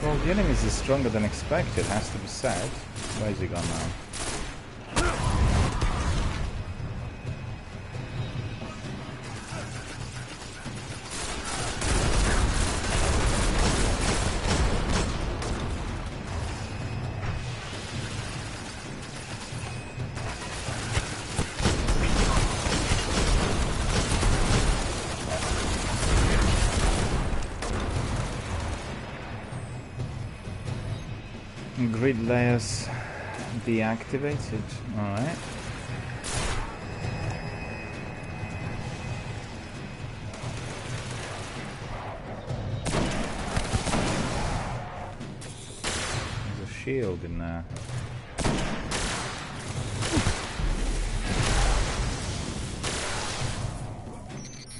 [SPEAKER 1] Well, the enemies is stronger than expected, has to be said. Where is he gone now? Grid layers deactivated. Alright. There's a shield in there.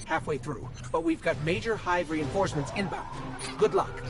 [SPEAKER 5] Halfway through, but we've got major hive reinforcements inbound. Good luck.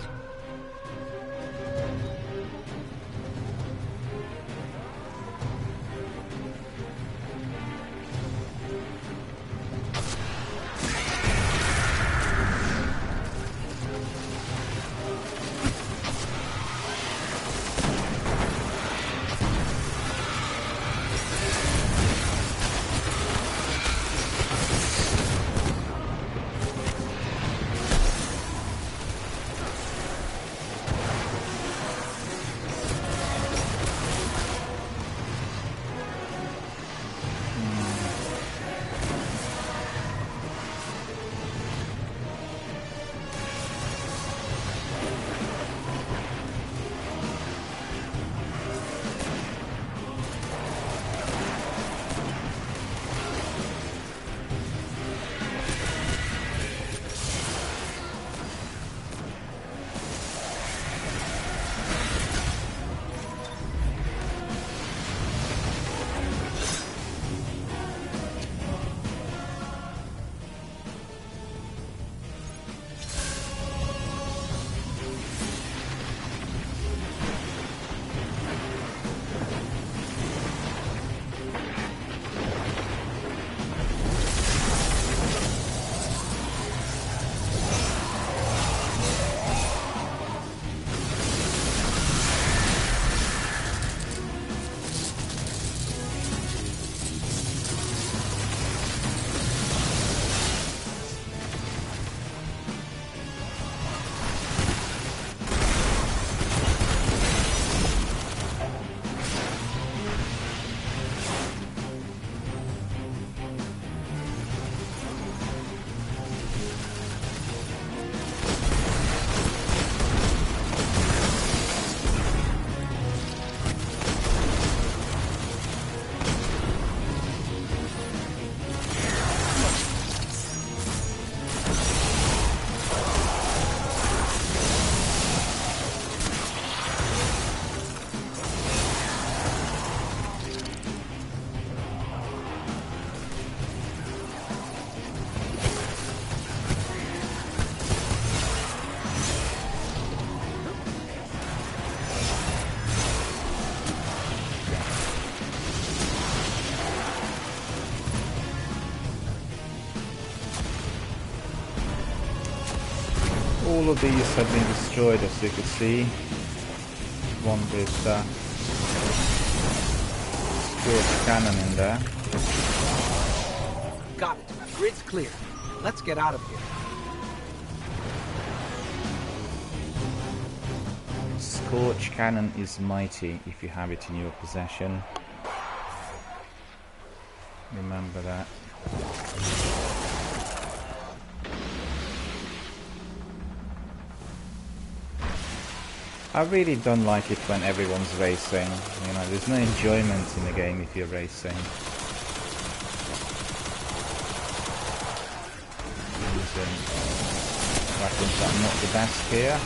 [SPEAKER 1] All of these have been destroyed, as you can see. One with scorch cannon in there.
[SPEAKER 5] Got it. Grid's clear. Let's get out of here.
[SPEAKER 1] Scorch cannon is mighty if you have it in your possession. Remember that. I really don't like it when everyone's racing. You know, there's no enjoyment in the game if you're racing. Weapons are not the best here.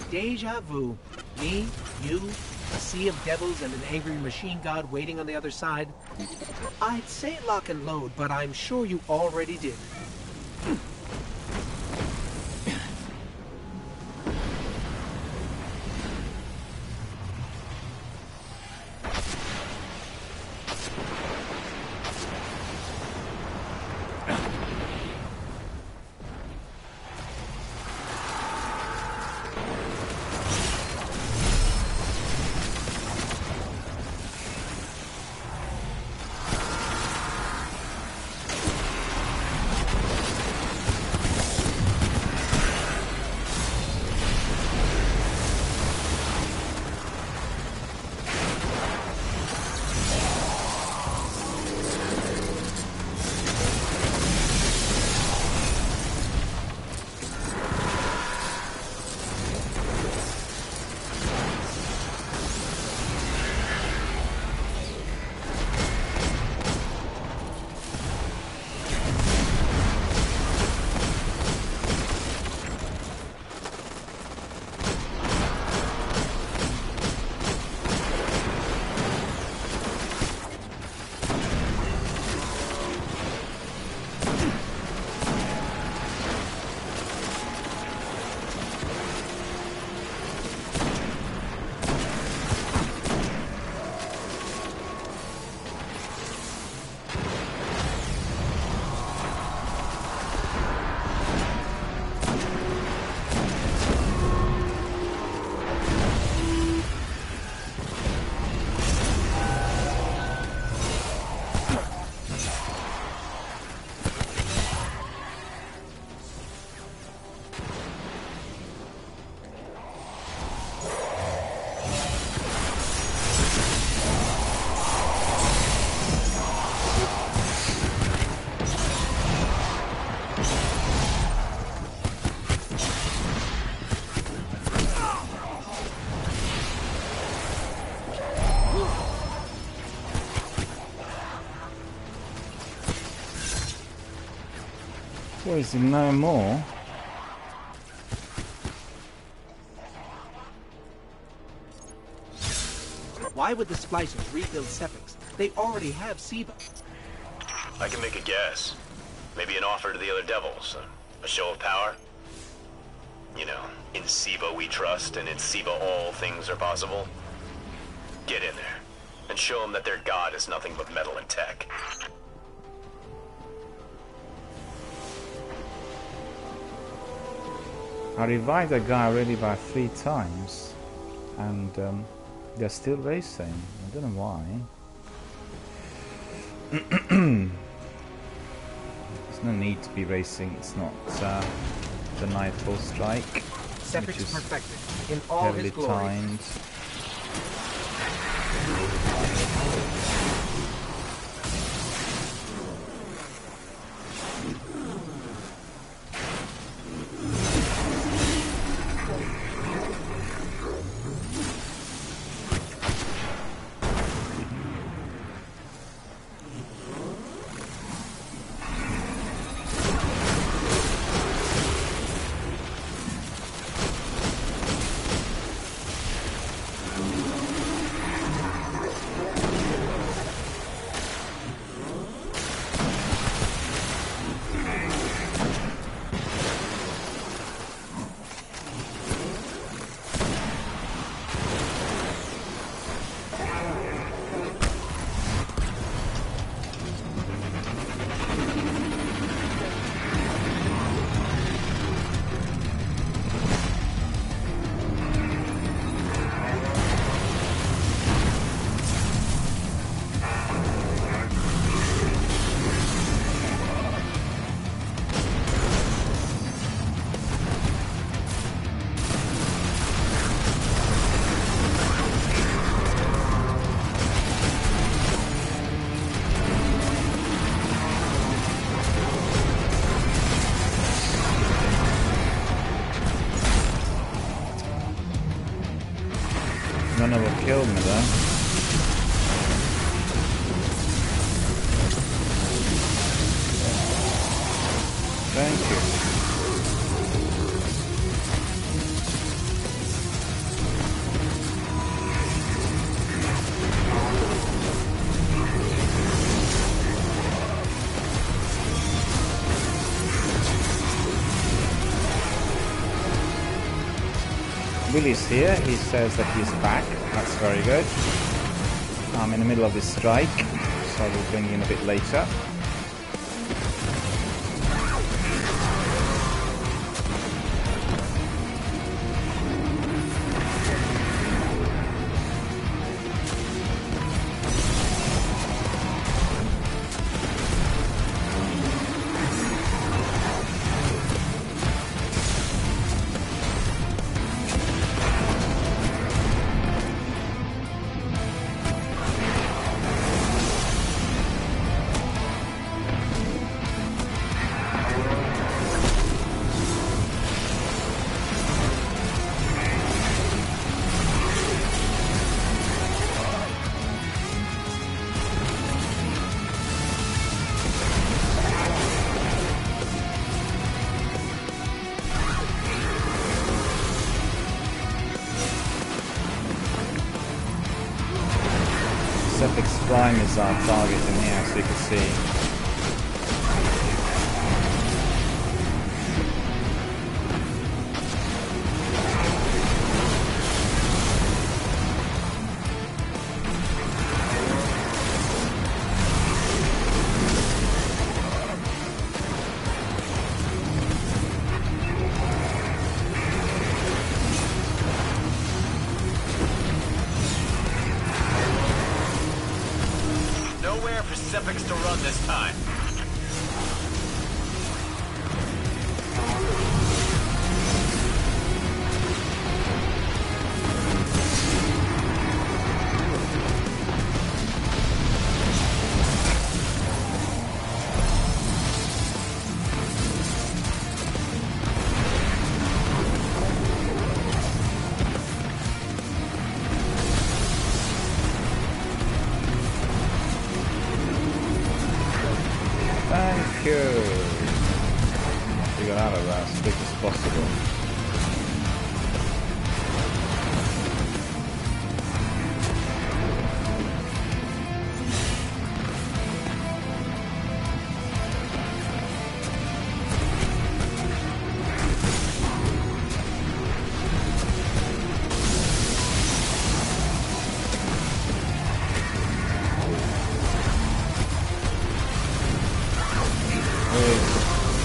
[SPEAKER 5] Deja vu. Me, you, a sea of devils and an angry machine god waiting on the other side. I'd say lock and load, but I'm sure you already did.
[SPEAKER 1] Where is he? No more?
[SPEAKER 5] Why would the splicers rebuild Sepix? They already have Siva.
[SPEAKER 4] I can make a guess. Maybe an offer to the other devils. A show of power? You know, in Siva we trust, and in Siva all things are possible. Get in there, and show them that their god is nothing but metal and tech.
[SPEAKER 1] I revived a guy already by 3 times, and they're still racing. I don't know why. There's no need to be racing. It's not the Nightfall Strike,
[SPEAKER 5] Sepix
[SPEAKER 1] which is
[SPEAKER 5] perfected in all
[SPEAKER 1] heavily
[SPEAKER 5] his glory.
[SPEAKER 1] timed. another kill, Miller. Thank you. Willie's here, he says that he's back, that's very good. I'm in the middle of this strike, so I will bring you in a bit later. Sepix Prime is our target in here, so you can see.
[SPEAKER 4] Nowhere for Sepix to run this time.
[SPEAKER 1] Thank you. We got out of that as quick as possible.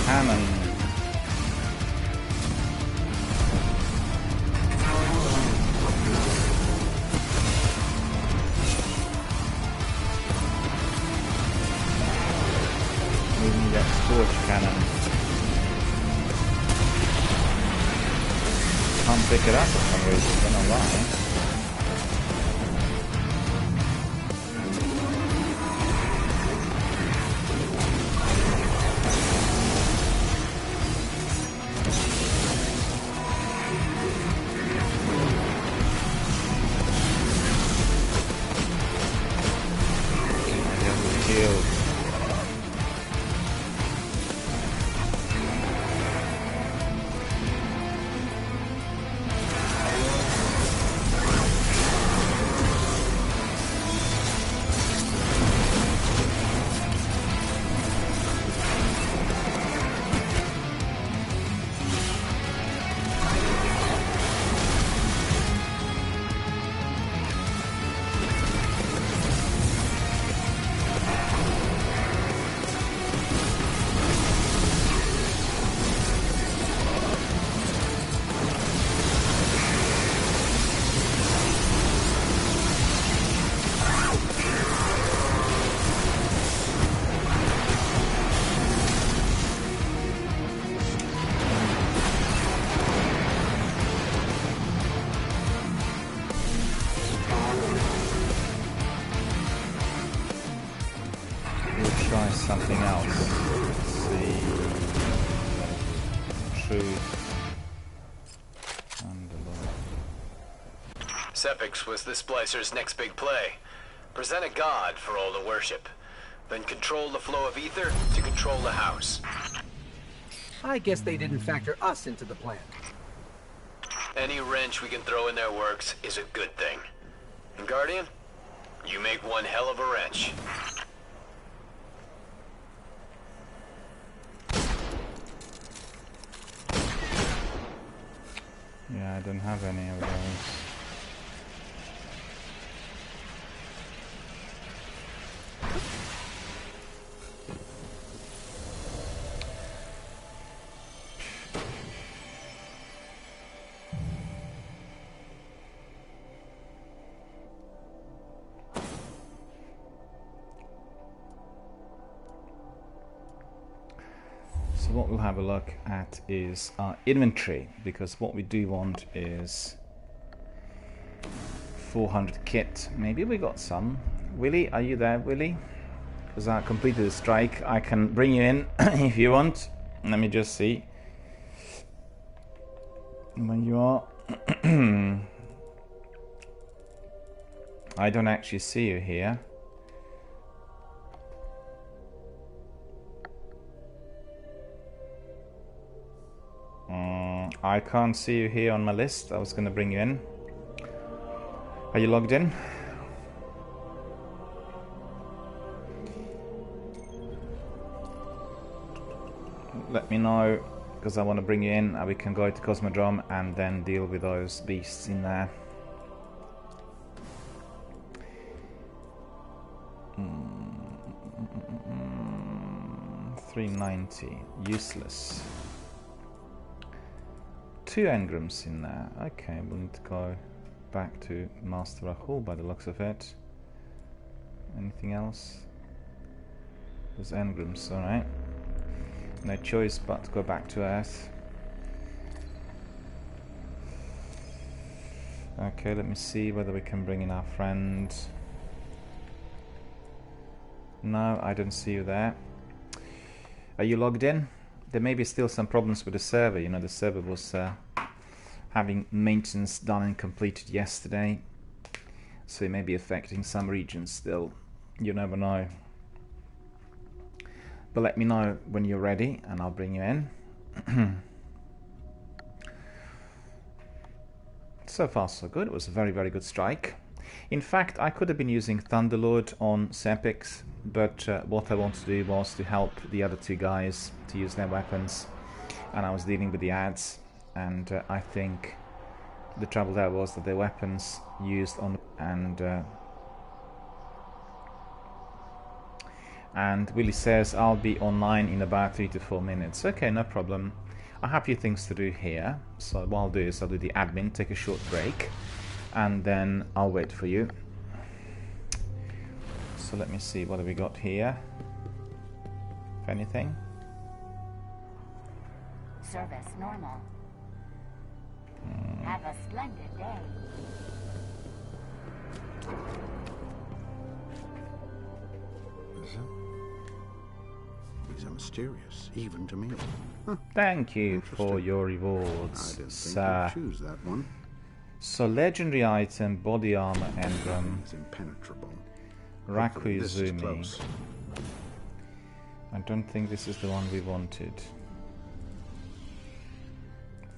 [SPEAKER 1] Cannon. Moving that torch cannon. Can't pick it up for some reason, don't know why. Killed. Try something else. Let's see. Truth.
[SPEAKER 4] Sepix was the Splicer's next big play. Present a god for all to worship. Then control the flow of ether to control the house.
[SPEAKER 5] I guess they didn't factor us into the plan.
[SPEAKER 4] Any wrench we can throw in their works is a good thing. And Guardian, you make one hell of a wrench.
[SPEAKER 1] Yeah, I don't have any of those. So what we'll have a look at is our inventory, because what we do want is 400 kit. Maybe we got some. Willie, are you there, Willie? Because I completed the strike. I can bring you in if you want. Let me just see where you are. I don't actually see you here. I can't see you here on my list. I was going to bring you in. Are you logged in? Let me know, because I want to bring you in and we can go to Cosmodrome and then deal with those beasts in there. 390, useless. 2 engrams in there. Okay, we'll need to go back to Master Rahul by the looks of it. Anything else? There's engrams, alright. No choice but to go back to Earth. Okay, let me see whether we can bring in our friend. No, I don't see you there. Are you logged in? There may be still some problems with the server. You know, the server was having maintenance done and completed yesterday, so it may be affecting some regions still. You never know. But let me know when you're ready and I'll bring you in. So far so good. It was a very, very good strike. In fact, I could have been using Thunderlord on Sepix, but what I wanted to do was to help the other 2 guys to use their weapons, and I was dealing with the ads, and I think the trouble there was that their weapons used on and Willie says I'll be online in about 3 to 4 minutes. Okay, no problem. I have a few things to do here, so what I'll do is I'll do the admin, take a short break, and then I'll wait for you. So let me see, what have we got here? If anything.
[SPEAKER 3] Service normal. Have a splendid day.
[SPEAKER 2] These are mysterious, even to me. Huh.
[SPEAKER 1] Thank you for your rewards,
[SPEAKER 2] I didn't
[SPEAKER 1] sir.
[SPEAKER 2] think you'd choose that one.
[SPEAKER 1] So legendary item, body armor engram,
[SPEAKER 2] It's impenetrable. Hopefully this is
[SPEAKER 1] Rakuizumi.
[SPEAKER 2] close.
[SPEAKER 1] I don't think this is the one we wanted.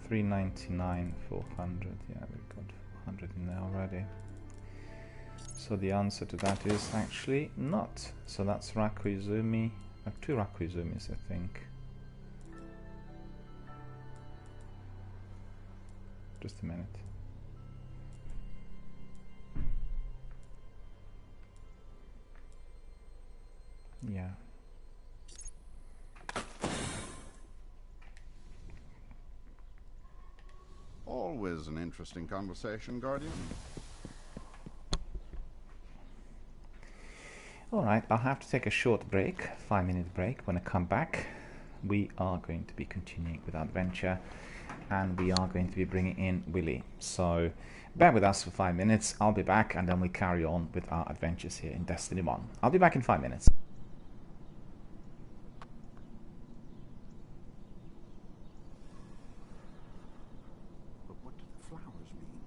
[SPEAKER 1] 399, 400. Yeah, we've got 400 in there already. So the answer to that is actually not. So that's Rakuizumi. I have 2 Rakuizumis, I think. Just a minute. Yeah.
[SPEAKER 2] Always an interesting conversation, Guardian.
[SPEAKER 1] Alright, I'll have to take a short break, 5-minute break. When I come back, we are going to be continuing with our adventure, and we are going to be bringing in Willie. So bear with us for 5 minutes, I'll be back, and then we carry on with our adventures here in Destiny 1. I'll be back in 5 minutes.
[SPEAKER 2] But what do the flowers mean?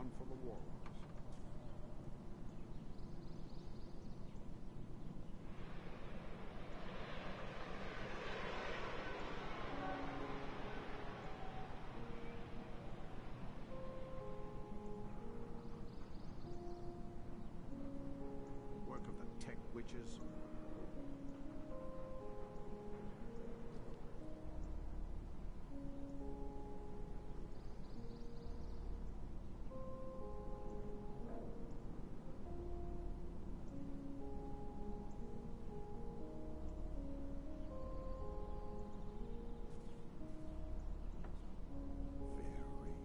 [SPEAKER 2] one for the warlords. Work of the tech witches. Very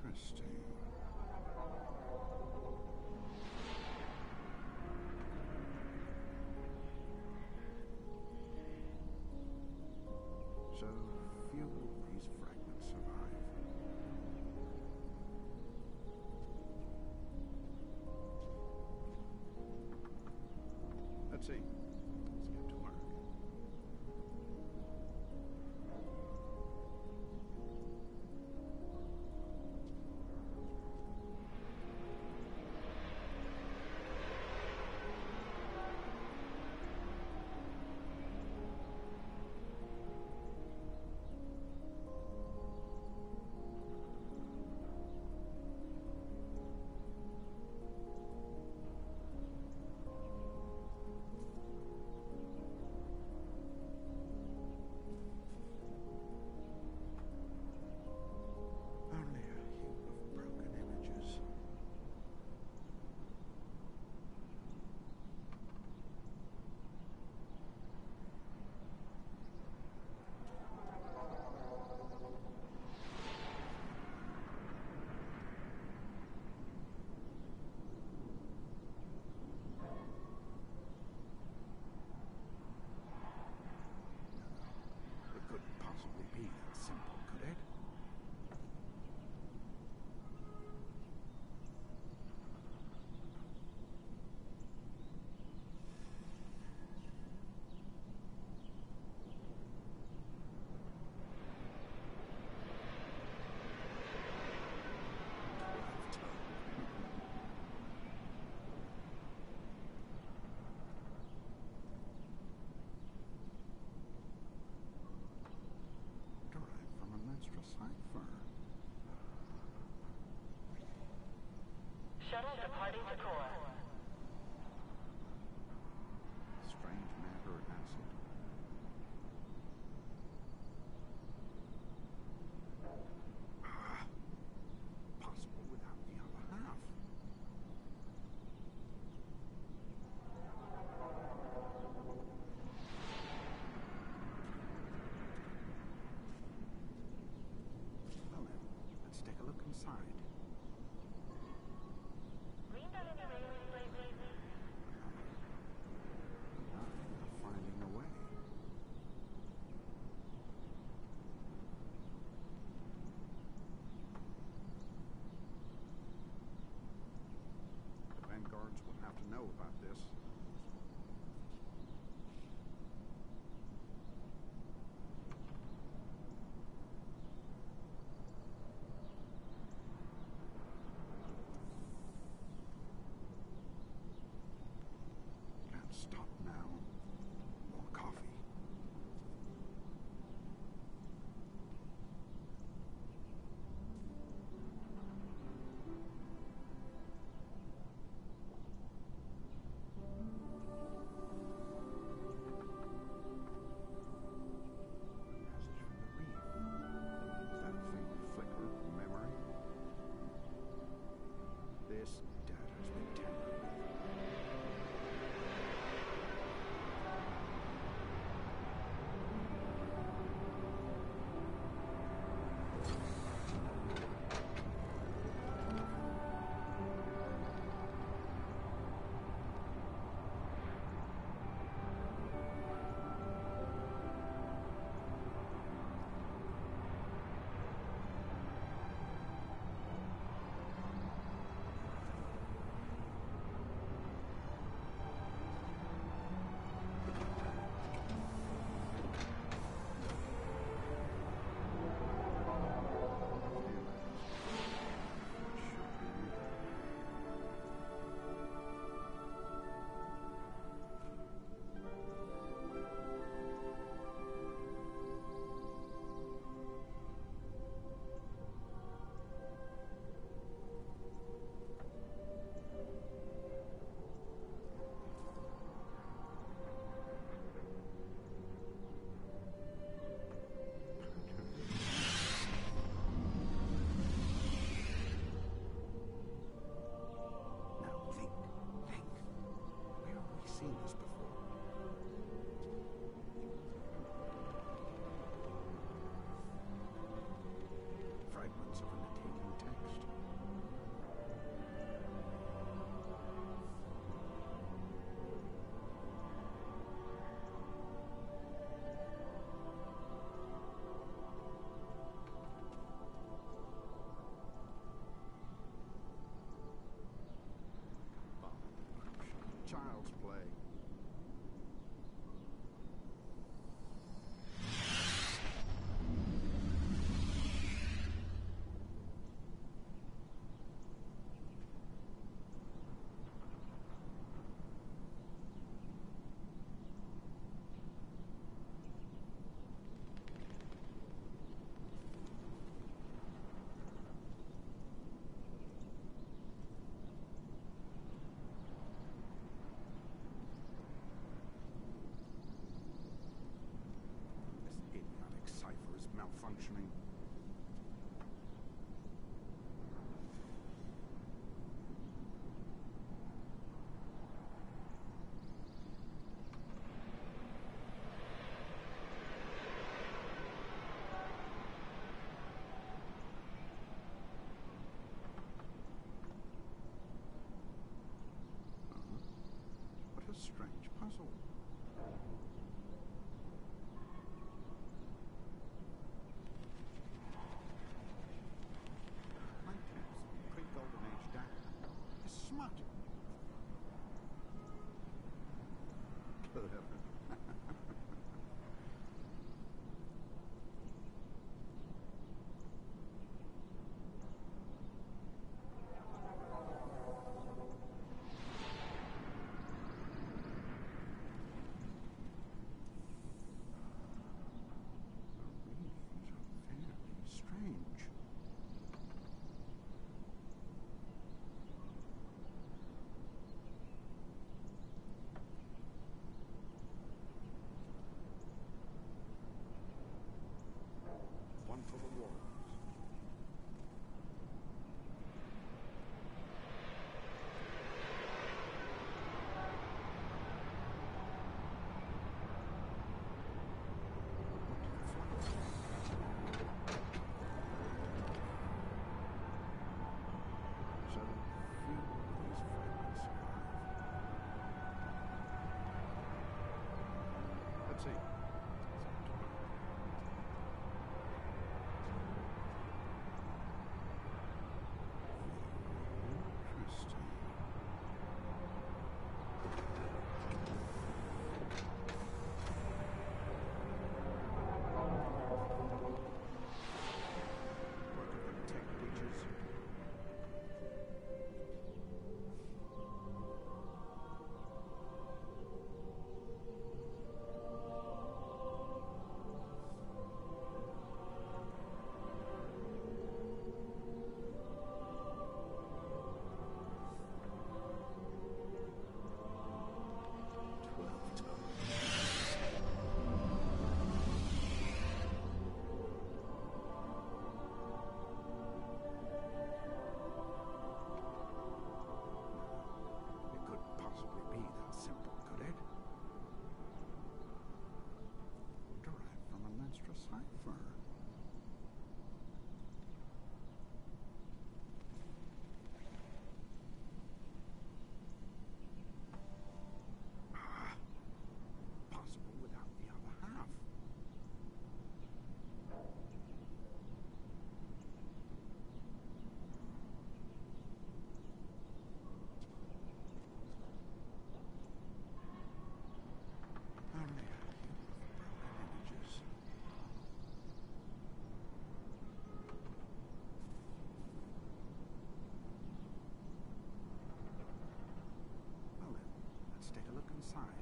[SPEAKER 2] interesting. So few of these fragments survive. Let's see. Let's get to work. Only a heap of broken images. It couldn't possibly be that simple, could it? Derived from a menstrual cipher.
[SPEAKER 6] Shuttle departing to core.
[SPEAKER 2] Strange matter acid. Ah, possible without the other half. Well then, let's take a look inside.
[SPEAKER 6] Green dot in the railway display, please.
[SPEAKER 2] I'm finding a way. The vanguards will have to know about this. Can't stop now. More coffee. Message from the reef. Is that a faint flicker of memory? This data's been tampered with. functioning. What a strange puzzle. Playtext, pre-Golden Age data is smut. Good heaven. Very strange. One for the walls. So few of these fragments survive. Let's see. Interesting. Work of the tech teachers. It couldn't possibly be that simple, could it? Derived from a Lenstra cipher. Ah, possible without the other half. Only a heap of broken images. Well then, let's take a look inside.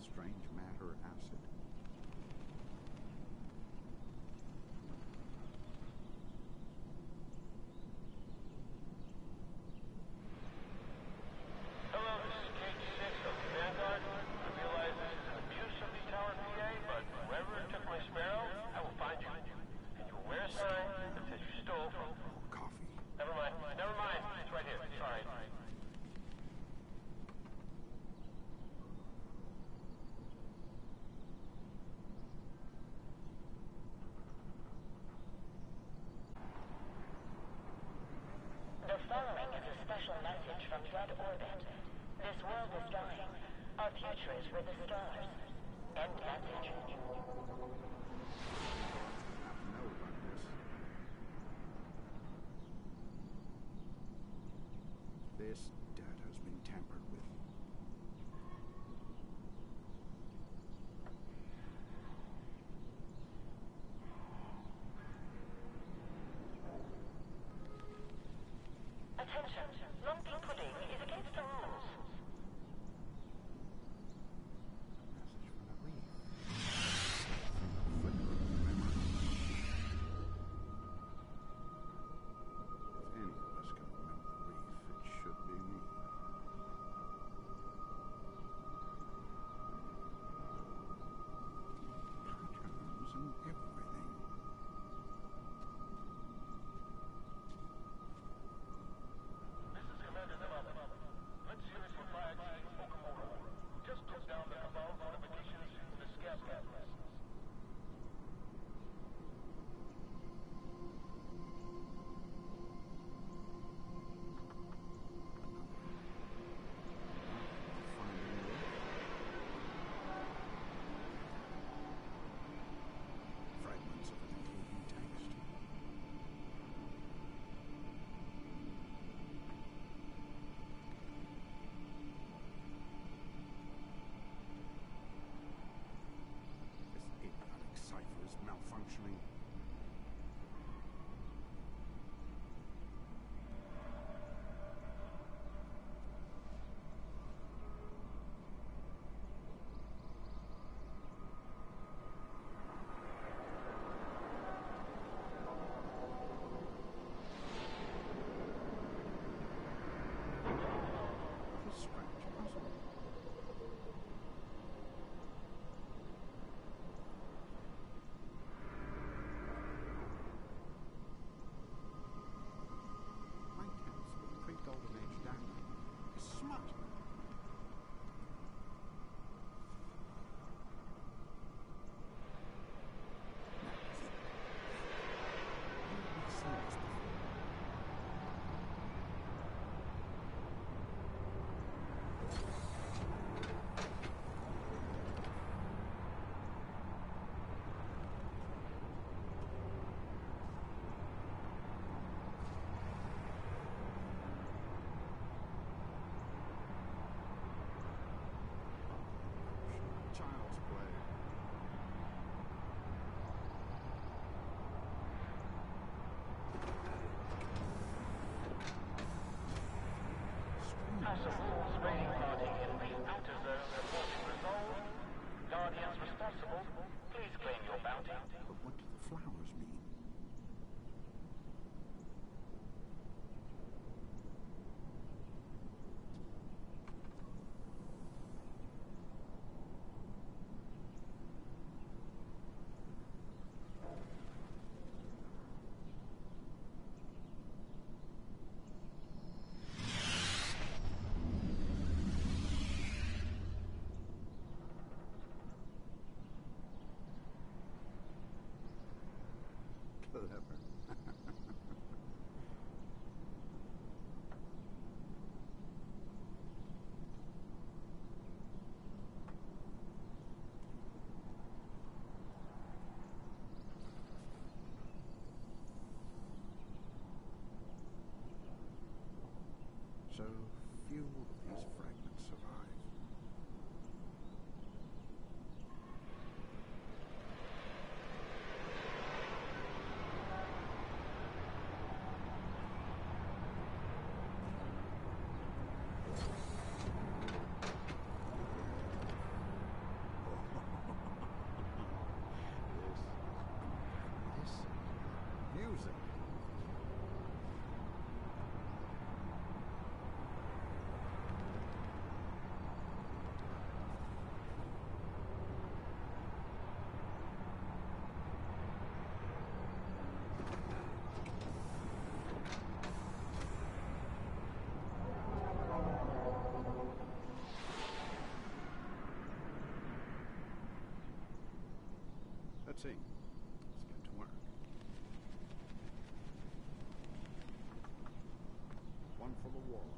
[SPEAKER 2] Strange matter acid.
[SPEAKER 6] Hello, this is K6 of the Vanguard. I realize this is an abuse of the Tower PA, but wherever it took my Sparrow, I will find you. And you will wear a sign that says you stole from...
[SPEAKER 2] Coffee.
[SPEAKER 6] Never mind. It's right here. Sorry.
[SPEAKER 3] The following is a special message from Dead Orbit. This world is dying. Our future is with the stars. End message.
[SPEAKER 2] Have to know about this. This data has been tampered with.
[SPEAKER 3] Attention. Lumpy pudding is against the rules.
[SPEAKER 2] Message from the reef. Flicker of memory. If any of us can remember the reef, it should be me. So few of these fragments survive. This music. Let's see. Let's get to work. One for the warlocks.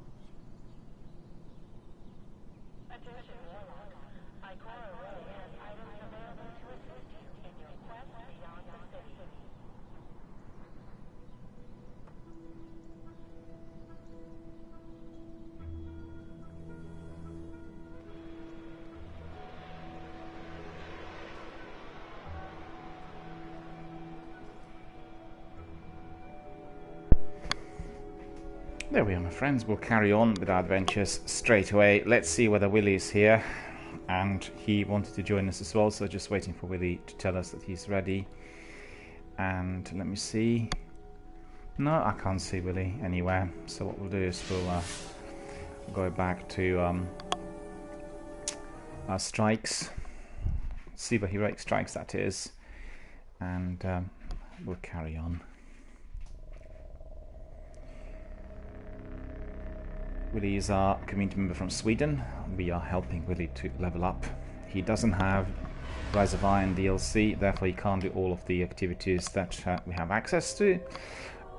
[SPEAKER 3] Attention, Warlock. Ikora Ray has items available to assist you in your quest beyond the city.
[SPEAKER 1] There we are, my friends. We'll carry on with our adventures straight away. Let's see whether Willie is here. And he wanted to join us as well, so just waiting for Willie to tell us that he's ready. And let me see. No, I can't see Willie anywhere. So what we'll do is we'll go back to our strikes. See where heroic strikes that is. And we'll carry on. Willie is our community member from Sweden. We are helping Willie to level up. He doesn't have Rise of Iron DLC, therefore he can't do all of the activities that we have access to.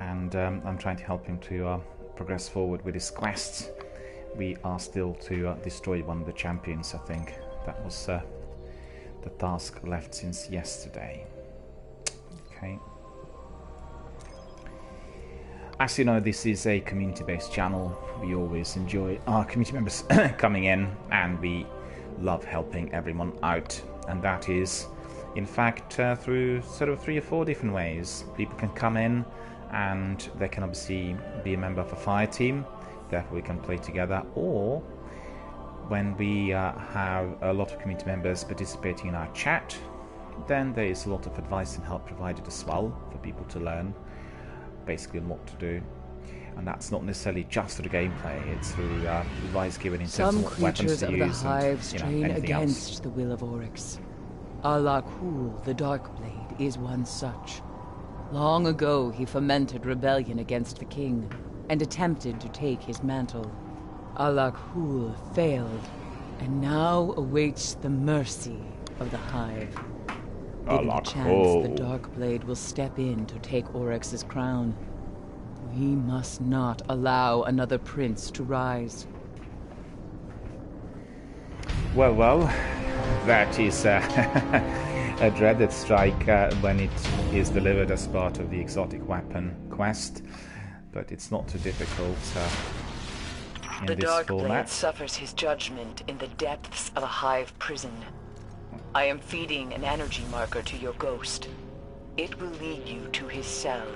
[SPEAKER 1] And I'm trying to help him to progress forward with his quests. We are still to destroy one of the champions, I think. That was the task left since yesterday. Okay. As you know, this is a community-based channel. We always enjoy our community members coming in, and we love helping everyone out. And that is, in fact, through sort of 3 or 4 different ways. People can come in, and they can obviously be a member of a fire team, therefore we can play together. Or when we have a lot of community members participating in our chat, then there is a lot of advice and help provided as well for people to learn basically on what to do. And that's not necessarily just through gameplay, it's through advice given in terms of what weapons to use. Some creatures of the Hive strain against
[SPEAKER 7] the will of Oryx. Alakul, the Darkblade, is one such. Long ago he fomented rebellion against the king, and attempted to take his mantle. Alakul failed, and now awaits the mercy of the Hive. Given the chance, the Darkblade will step in to take Oryx's crown. We must not allow another prince to rise.
[SPEAKER 1] Well, that is a dreaded strike when it is delivered as part of the exotic weapon quest, but it's not too difficult in
[SPEAKER 7] the
[SPEAKER 1] this
[SPEAKER 7] Darkblade
[SPEAKER 1] format.
[SPEAKER 7] Suffers his judgment in the depths of a Hive prison. I am feeding an energy marker to your ghost. It will lead you to his cell.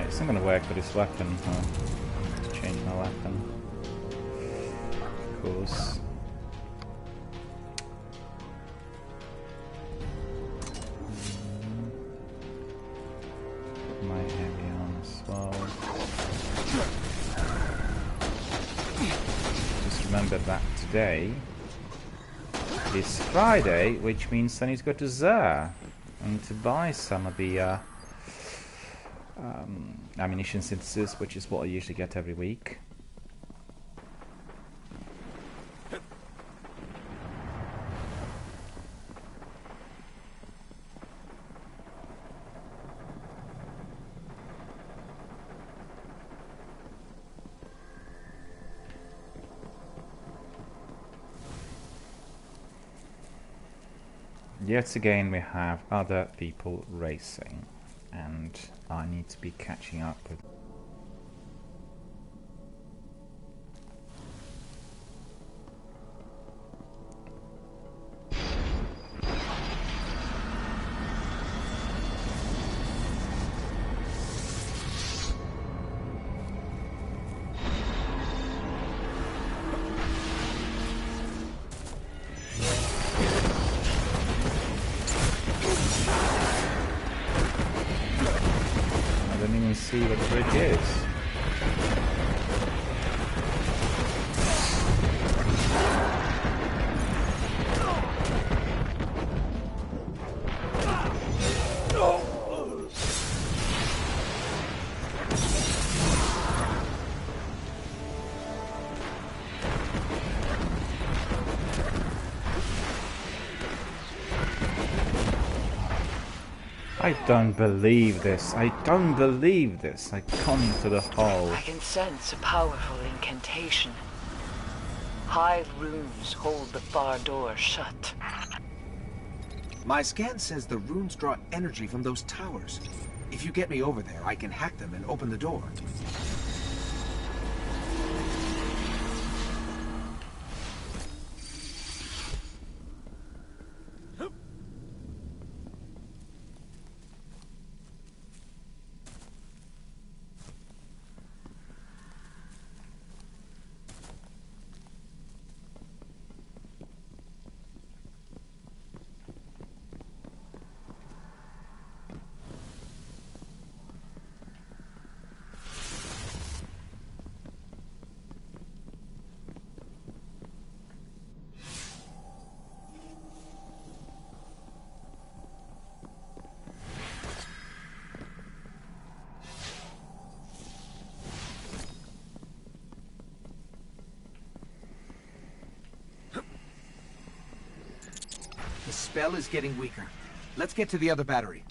[SPEAKER 1] It's not going to work with this weapon. Let's change my weapon. Of course. remembered that today is Friday, which means I need to go to Zer and to buy some of the ammunition synthesis, which is what I usually get every week. Yet again we have other people racing, and I need to be catching up with. See what the bridge is. I don't believe this. I don't believe this. I come to the hole.
[SPEAKER 7] I can sense a powerful incantation. High runes hold the far door shut.
[SPEAKER 5] My scan says the runes draw energy from those towers. If you get me over there, I can hack them and open the door. The spell is getting weaker. Let's get to the other battery.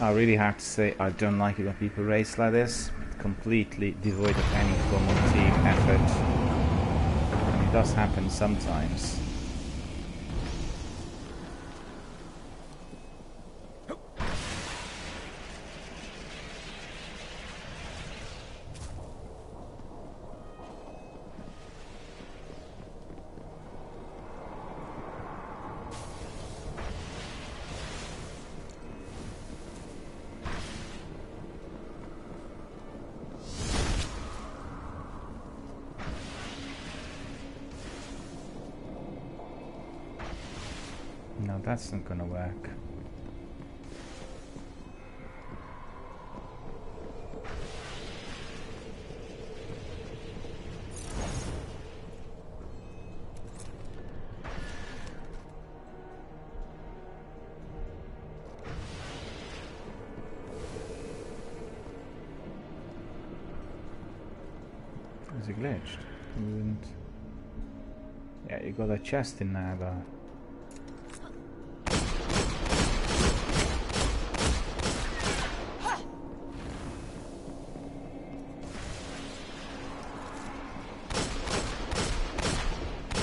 [SPEAKER 1] I really have to say I don't like it when people race like this. Completely devoid of any form of team effort. And it does happen sometimes. that's not gonna work. Is it glitched? Yeah, you got a chest in there though.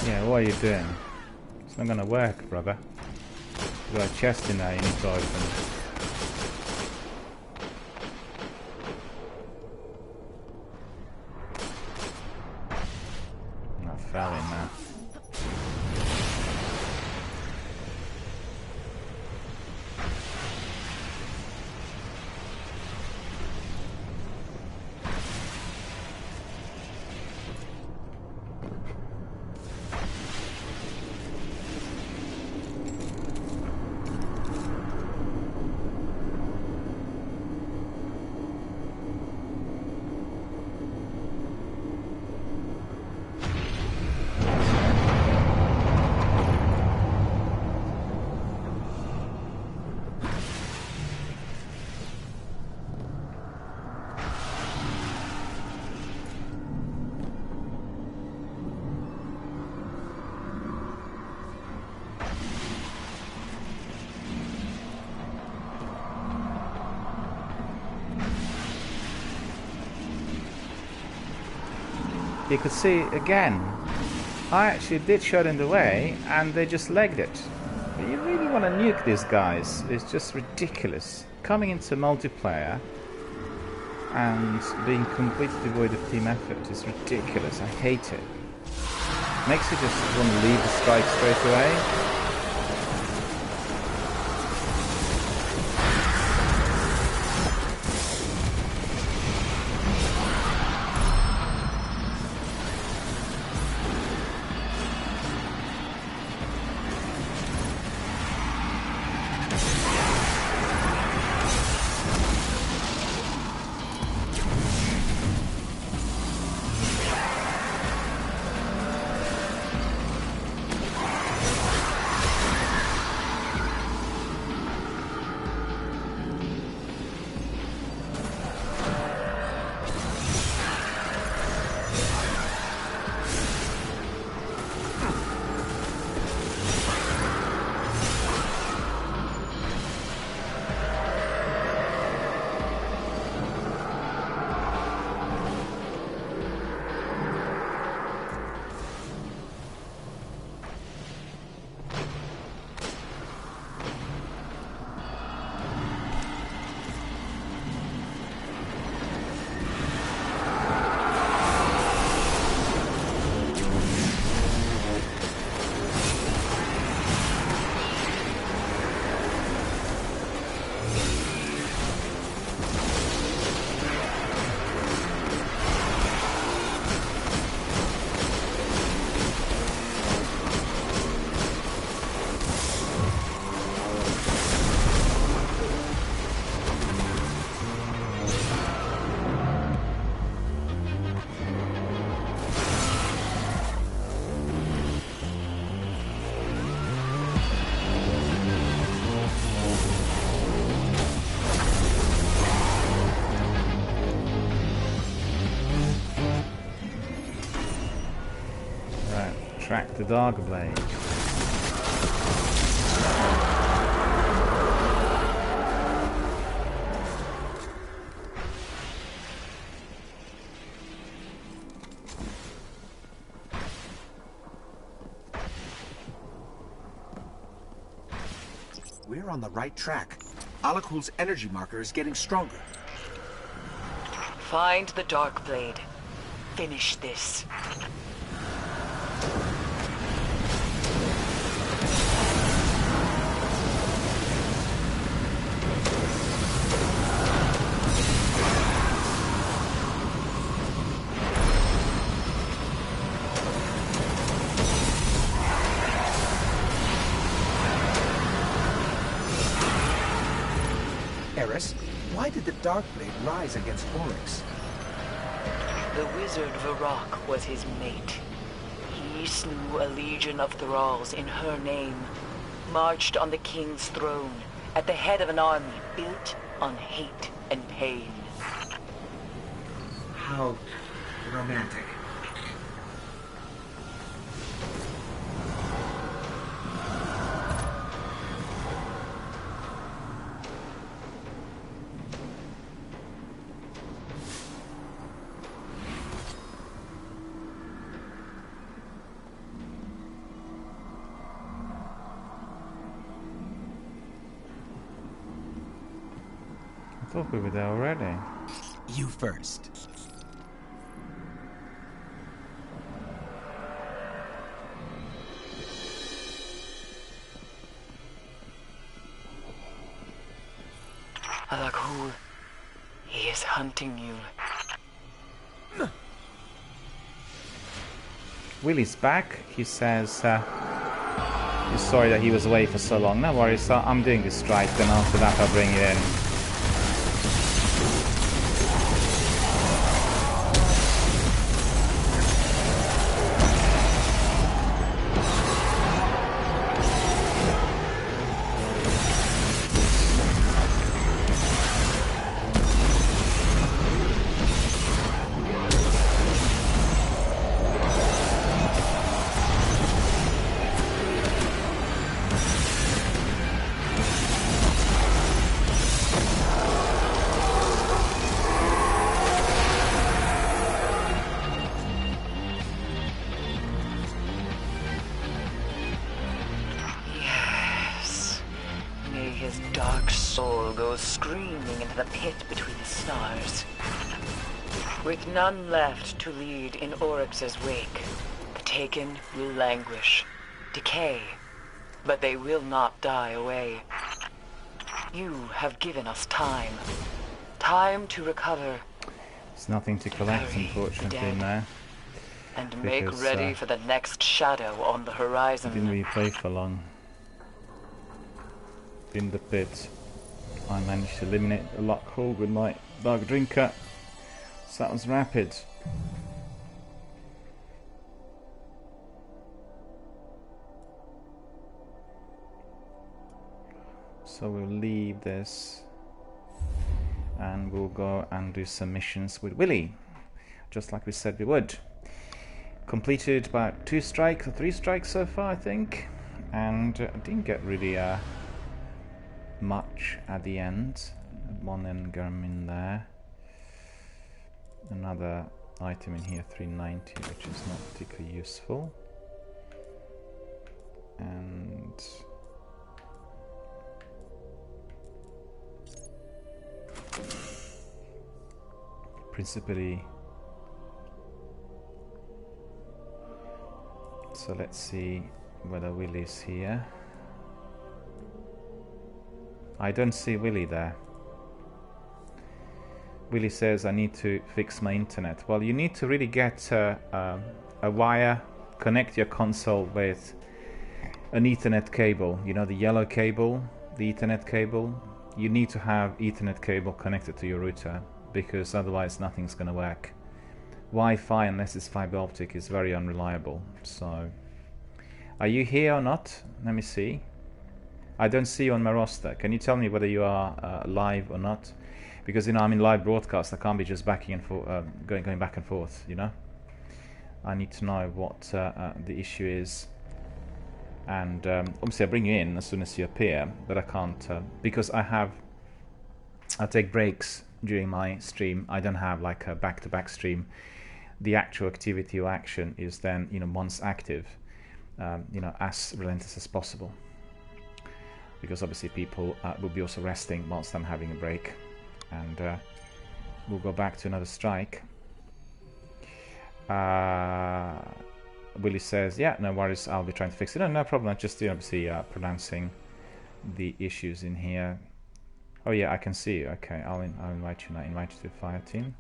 [SPEAKER 1] Yeah, what are you doing? It's not gonna work, brother. You got a chest in there you need to open. I fell in there. You could see again, I actually did shut it away and they just legged it. But you really want to nuke these guys, it's just ridiculous. Coming into multiplayer and being completely devoid of team effort is ridiculous, I hate it. Makes you just want to leave the strike straight away. Track the Darkblade.
[SPEAKER 5] We're on the right track. Alakul's energy marker is getting stronger.
[SPEAKER 7] Find the Darkblade. Finish this.
[SPEAKER 5] Eris, why did the Darkblade rise against Oryx?
[SPEAKER 7] The wizard Varrock was his mate. He slew a legion of thralls in her name, marched on the king's throne at the head of an army built on hate and pain.
[SPEAKER 5] How romantic.
[SPEAKER 1] I thought we were there already.
[SPEAKER 5] You first.
[SPEAKER 7] Alakul, he is hunting you.
[SPEAKER 1] Willie's back. He says he's sorry that he was away for so long. No worries, so I'm doing this strike, then after that I'll bring it in.
[SPEAKER 7] Screaming into the pit between the stars. With none left to lead in Oryx's wake, the Taken will languish, decay, but they will not die away. You have given us time. Time to recover.
[SPEAKER 1] There's nothing to collect, unfortunately, in there.
[SPEAKER 7] And make ready for the next shadow on the horizon.
[SPEAKER 1] Didn't really play for long. In the pit. I managed to eliminate a lot cold with my Dark Drinker, so that was rapid. So we'll leave this and we'll go and do some missions with Willie, just like we said we would. Completed about 2 strikes or 3 strikes so far, I think, and didn't get really much at the end. One engram in there, another item in here, 390, which is not particularly useful, and principally, so let's see whether Willie's here. I don't see Willie there. Willie says I need to fix my internet. Well, you need to really get a wire, connect your console with an Ethernet cable. You know, the yellow cable, the Ethernet cable. You need to have Ethernet cable connected to your router, because otherwise nothing's going to work. Wi-Fi, unless it's fiber optic, is very unreliable. So, are you here or not? Let me see. I don't see you on my roster. Can you tell me whether you are live or not? Because, you know, I'm in live broadcast. I can't be just backing and forth, going back and forth. You know, I need to know what the issue is. And obviously, I bring you in as soon as you appear, but I can't because I take breaks during my stream. I don't have like a back-to-back stream. The actual activity or action is then, you know, once active, you know, as relentless as possible. Because obviously people will be also resting whilst I'm having a break, and we'll go back to another strike. Willie says, yeah, no worries, I'll be trying to fix it. No problem, I'm just obviously pronouncing the issues in here. Oh yeah, I can see you. Okay, I'll invite you now. Invite you to the fire team.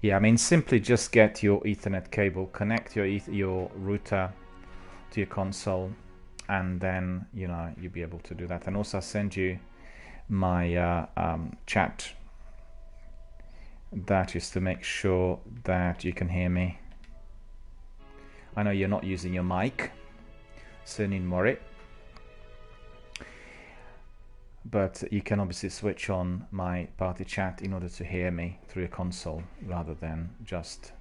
[SPEAKER 1] Yeah, I mean, simply just get your Ethernet cable, connect your router to your console, and then, you know, you'll be able to do that. And also I'll send you my chat. That is to make sure that you can hear me. I know you're not using your mic, so need more it. But you can obviously switch on my party chat in order to hear me through a console rather than just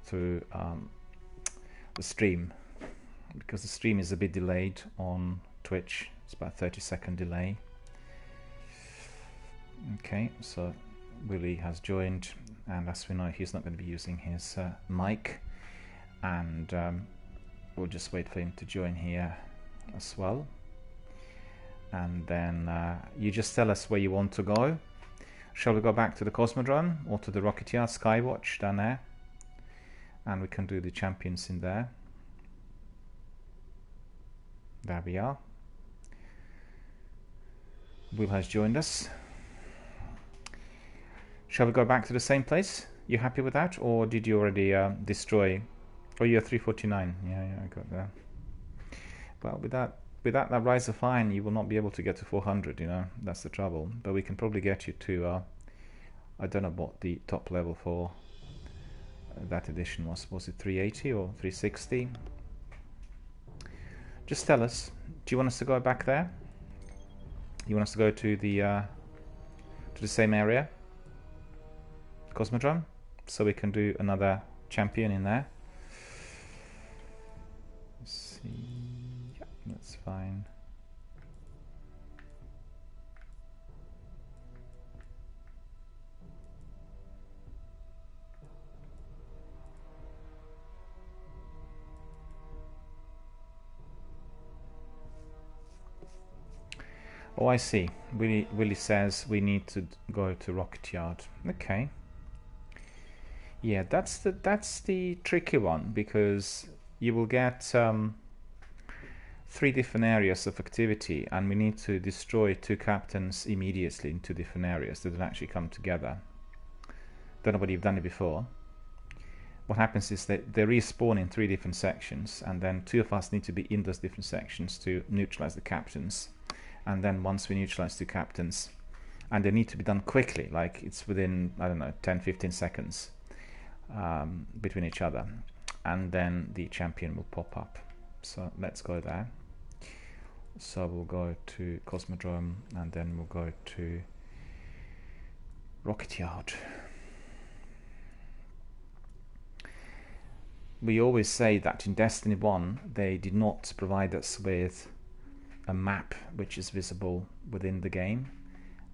[SPEAKER 1] through the stream, because the stream is a bit delayed on Twitch. It's about 30-second delay. Okay, so Willie has joined, and as we know, he's not going to be using his mic, and we'll just wait for him to join here as well. And then you just tell us where you want to go. Shall we go back to the Cosmodrome or to the Rocket Yard Skywatch down there? And we can do the champions in there. There we are. Will has joined us. Shall we go back to the same place? You happy with that, or did you already destroy? Oh, you're 349. Yeah, I got that. Well, with that rise of fine, you will not be able to get to 400. You know, that's the trouble. But we can probably get you to. I don't know what the top level for that edition was. Was it 380 or 360? Just tell us. Do you want us to go back there? You want us to go to the same area, Cosmodrome, so we can do another champion in there? Let's see. Yeah, that's fine. Oh, I see. Willie says we need to go to Rocket Yard. Okay. Yeah, that's the tricky one, because you will get 3 different areas of activity, and we need to destroy 2 captains immediately in 2 different areas that don't actually come together. Don't know whether you've done it before. What happens is that they respawn in 3 different sections, and then 2 of us need to be in those different sections to neutralize the captains. And then once we neutralize 2 captains, and they need to be done quickly, like it's within, I don't know, 10-15 seconds between each other, and then the champion will pop up. So let's go there. So we'll go to Cosmodrome, and then we'll go to Rocket Yard. We always say that in Destiny 1 they did not provide us with a map which is visible within the game,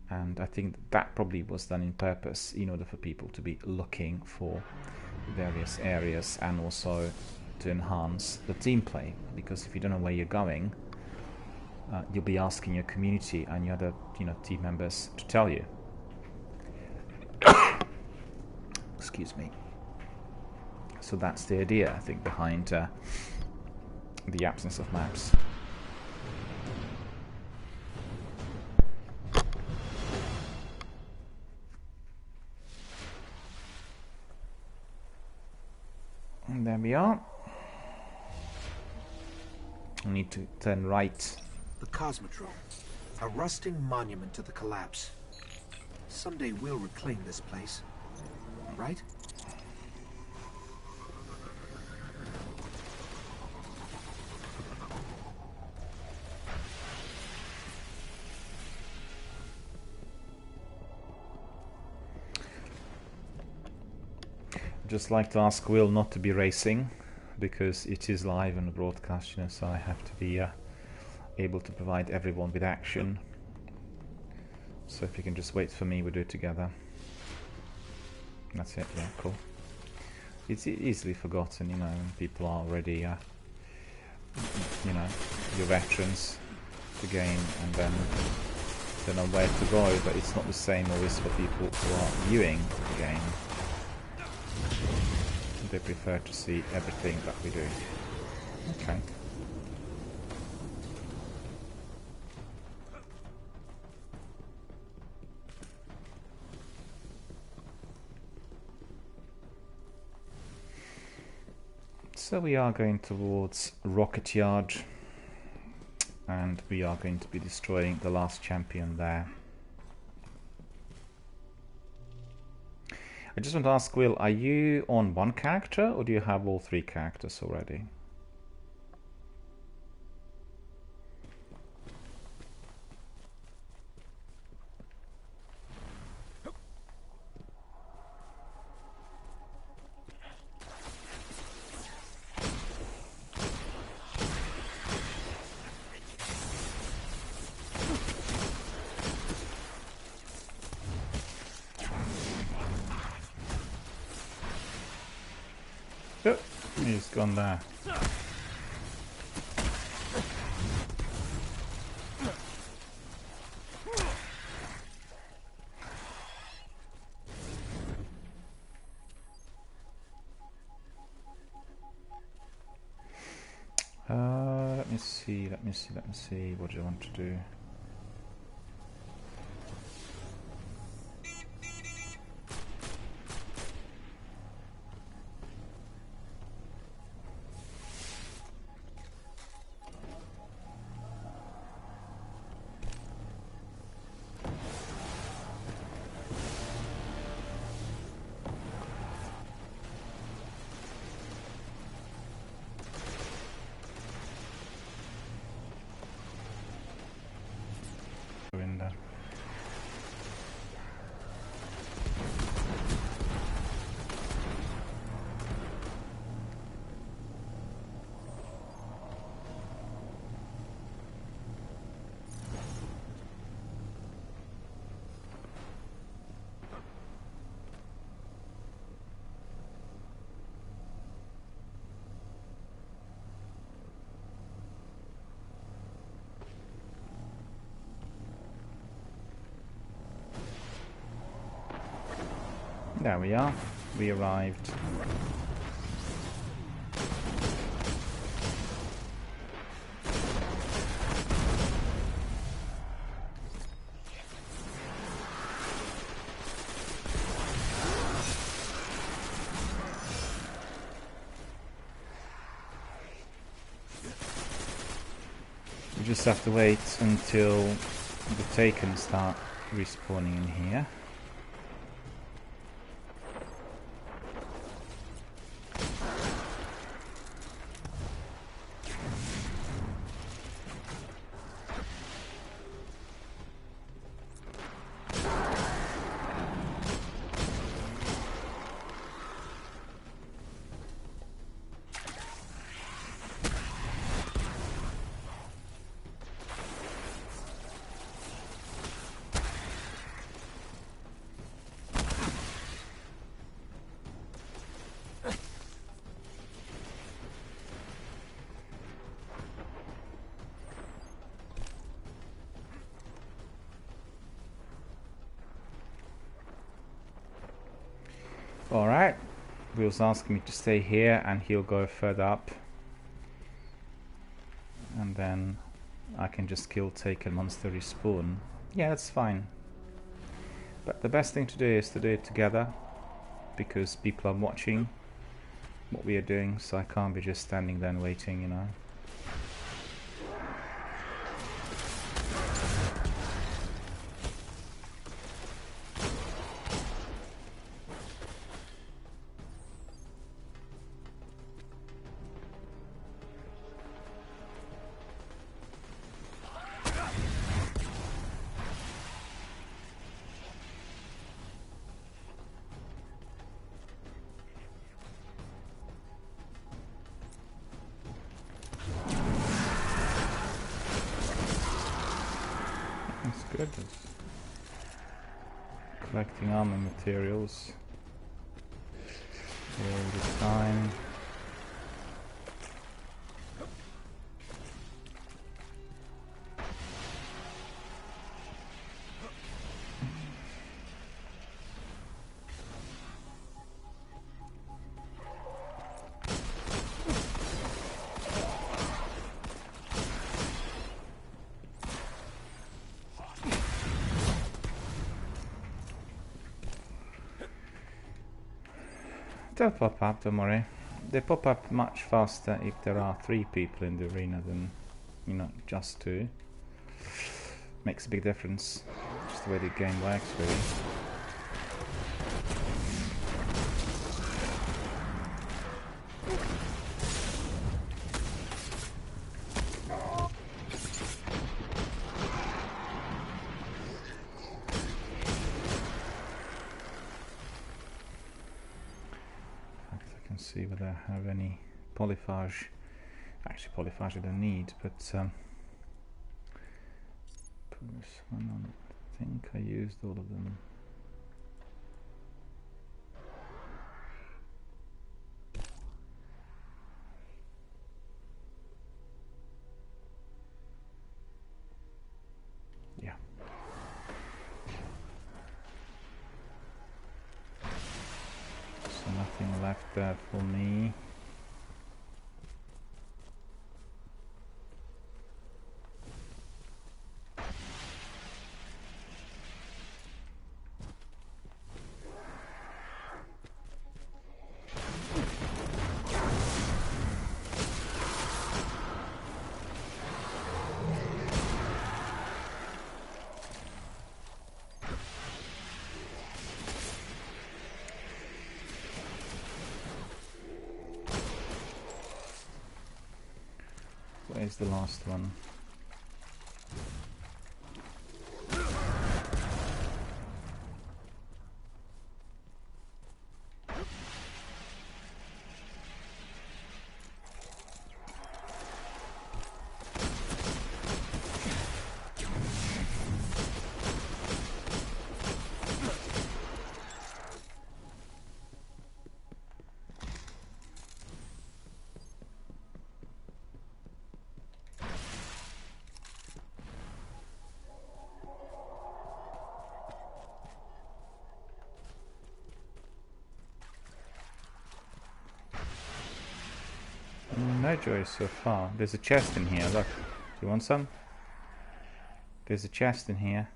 [SPEAKER 1] and I think that probably was done in purpose in order for people to be looking for various areas, and also to enhance the team play, because if you don't know where you're going, you'll be asking your community and your other team members to tell you. Excuse me. So that's the idea, I think, behind the absence of maps. And there we are. We need to turn right.
[SPEAKER 5] The Cosmodrome, a rusting monument to the collapse. Someday we'll reclaim this place, right?
[SPEAKER 1] Just like to ask Will not to be racing, because it is live on the broadcast, so I have to be able to provide everyone with action. So if you can just wait for me, we'll do it together. That's it. Yeah, cool. It's easily forgotten, when people are already your veterans of the game, and then they know where to go. But it's not the same always for people who are viewing the game. They prefer to see everything that we do. Okay. So we are going towards Rocket Yard, and we are going to be destroying the last champion there. I just want to ask, Will, are you on one character or do you have all three characters already? Oh, he's gone there. Let me see. What do I want to do? In there. There we are. We arrived. We just have to wait until the Taken start respawning in here. Alright, Will's asking me to stay here and he'll go further up. And then I can just kill Taken once they respawn. Yeah, that's fine. But the best thing to do is to do it together, because people are watching what we are doing, so I can't be just standing there and waiting, you know. That's good. That's collecting armor materials all the time. They'll pop up, don't worry. They pop up much faster if there are 3 people in the arena than, you know, just 2. Makes a big difference. Just the way the game works, really. see whether I have any polyphage. Actually, polyphage I don't need, but put this one on. I think I used all of them. Yeah. So nothing left there for me. Where's the last one? No joy so far. There's a chest in here, look. Do you want some? There's a chest in here.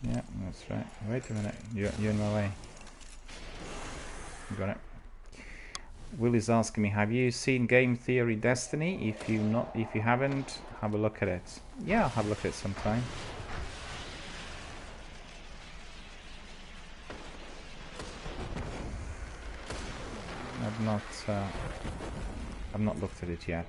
[SPEAKER 1] Yeah, that's right. Wait a minute, you're in my way. You got it. Will is asking me, have you seen Game Theory Destiny? If you haven't, have a look at it. Yeah, I'll have a look at it sometime. I've not looked at it yet.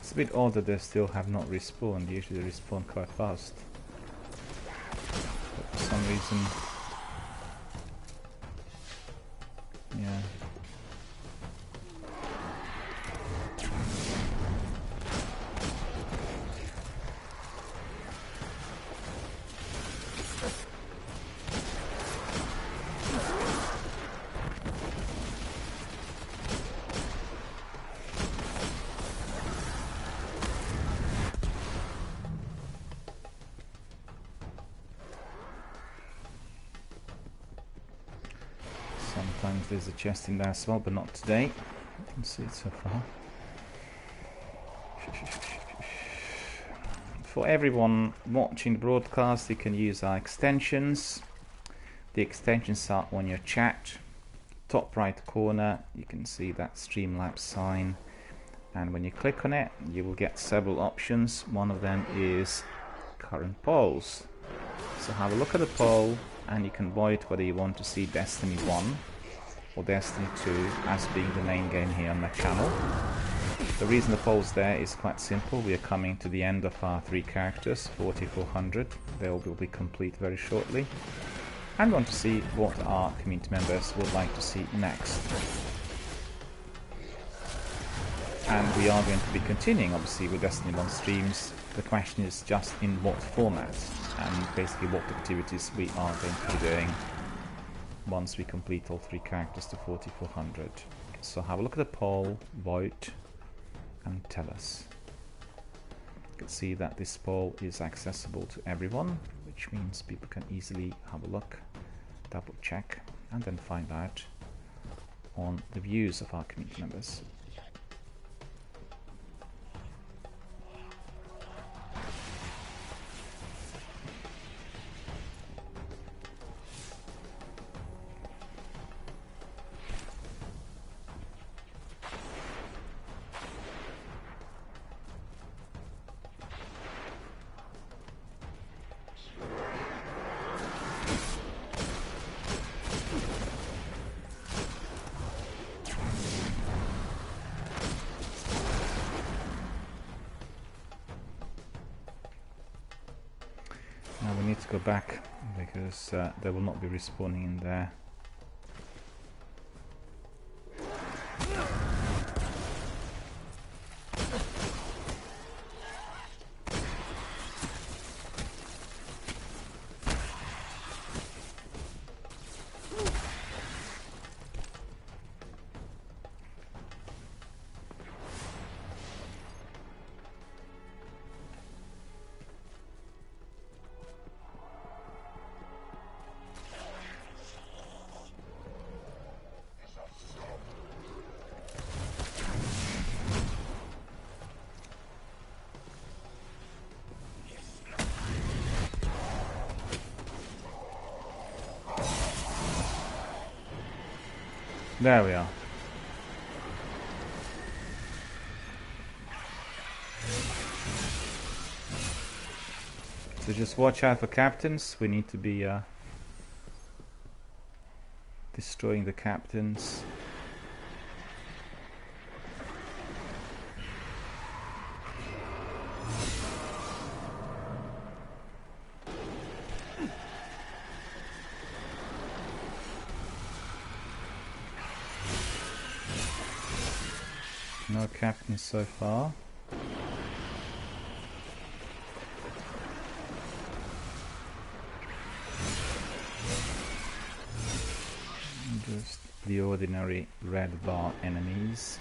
[SPEAKER 1] It's a bit odd that they still have not respawned. Usually they respawn quite fast. But for some reason... yeah. Sometimes there's a chest in there as well, but not today. I can see it so far. For everyone watching the broadcast, you can use our extensions. The extensions are on your chat. Top right corner, you can see that Streamlabs sign. And when you click on it, you will get several options. One of them is current polls. So have a look at the poll, and you can vote whether you want to see Destiny 1 or Destiny 2 as being the main game here on my channel. The reason the poll's there is quite simple. We are coming to the end of our 3 characters, 4400. They will be complete very shortly. And want to see what our community members would like to see next. And we are going to be continuing, obviously, with Destiny 1 streams. The question is just in what format, and basically what activities we are going to be doing once we complete all 3 characters to 4400. So have a look at the poll, vote, and tell us. You can see that this poll is accessible to everyone, which means people can easily have a look, double check, and then find out on the views of our community members. need to go back because they will not be respawning in there. There we are. So just watch out for captains. We need to be destroying the captains. No captains so far. Just the ordinary red bar enemies.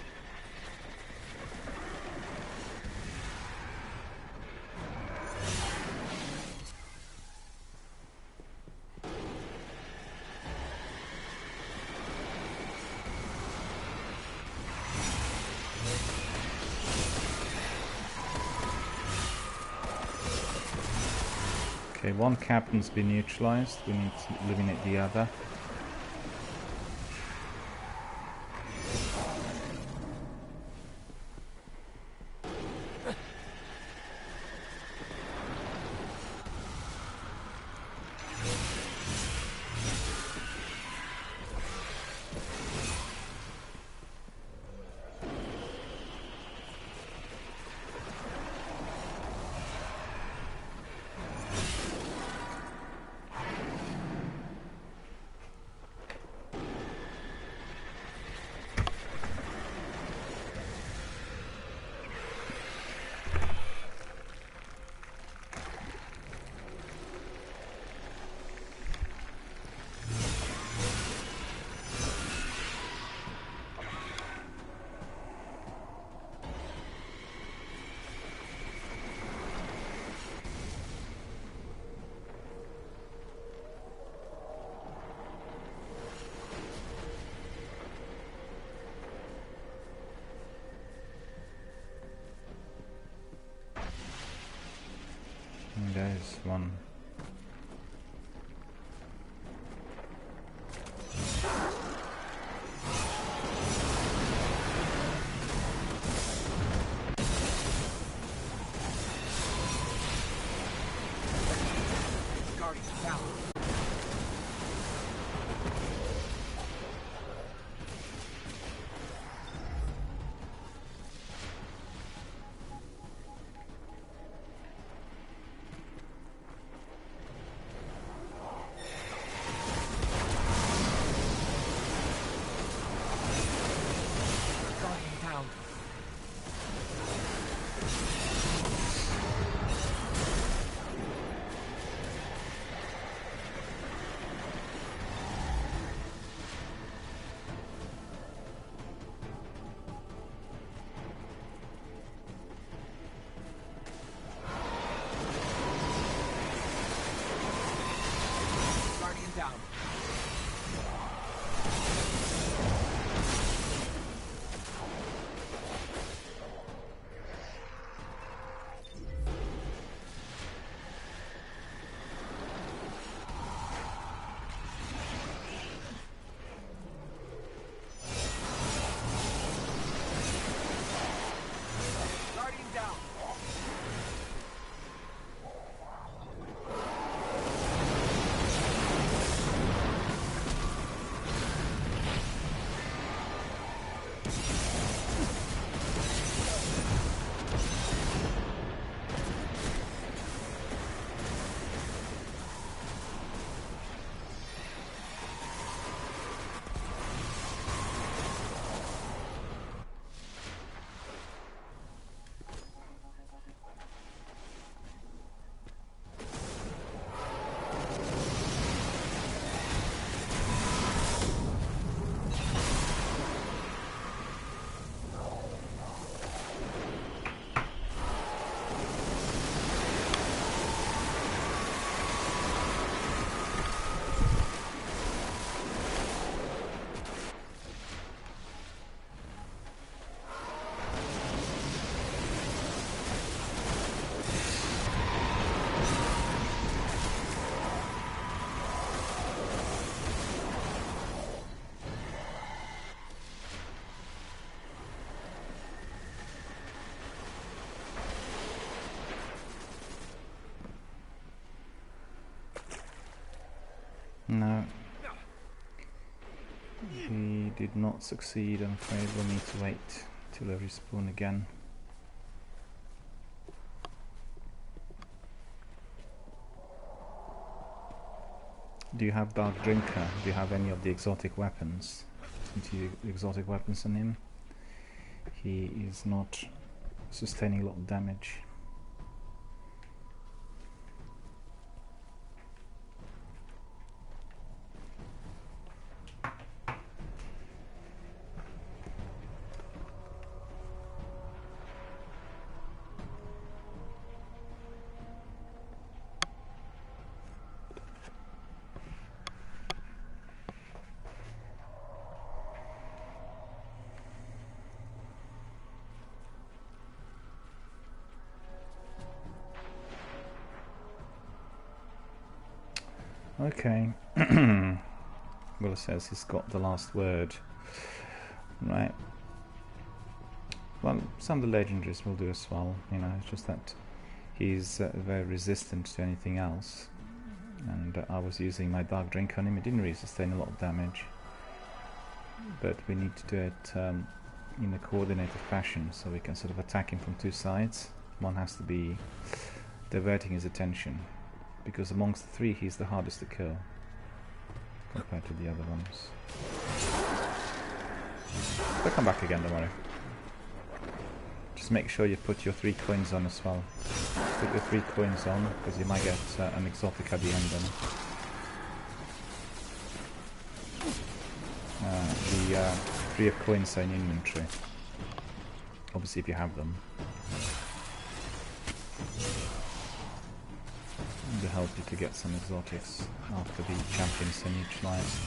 [SPEAKER 1] Okay, one captain's been neutralized. We need to eliminate the other. There's one.
[SPEAKER 5] Guardians down.
[SPEAKER 1] No. He did not succeed, I'm afraid. We'll need to wait till I respawn again. Do you have Dark Drinker? Do you have any of the exotic weapons? Into the exotic weapons on him? He is not sustaining a lot of damage. Okay. Well, it says he's got the last word. Right. Well, some of the legendaries will do as well, you know, it's just that he's very resistant to anything else. And I was using my Dark Drink on him, it didn't really sustain a lot of damage. But we need to do it in a coordinated fashion, so we can sort of attack him from two sides. One has to be diverting his attention, because amongst the three he's the hardest to kill compared to the other ones. They'll come back again, don't worry. Just make sure you put your 3 coins on as well. Put your 3 coins on, because you might get an exotic at the end then. The 3 of coins are in inventory. Obviously if you have them. To help you to get some exotics after the champions are neutralized.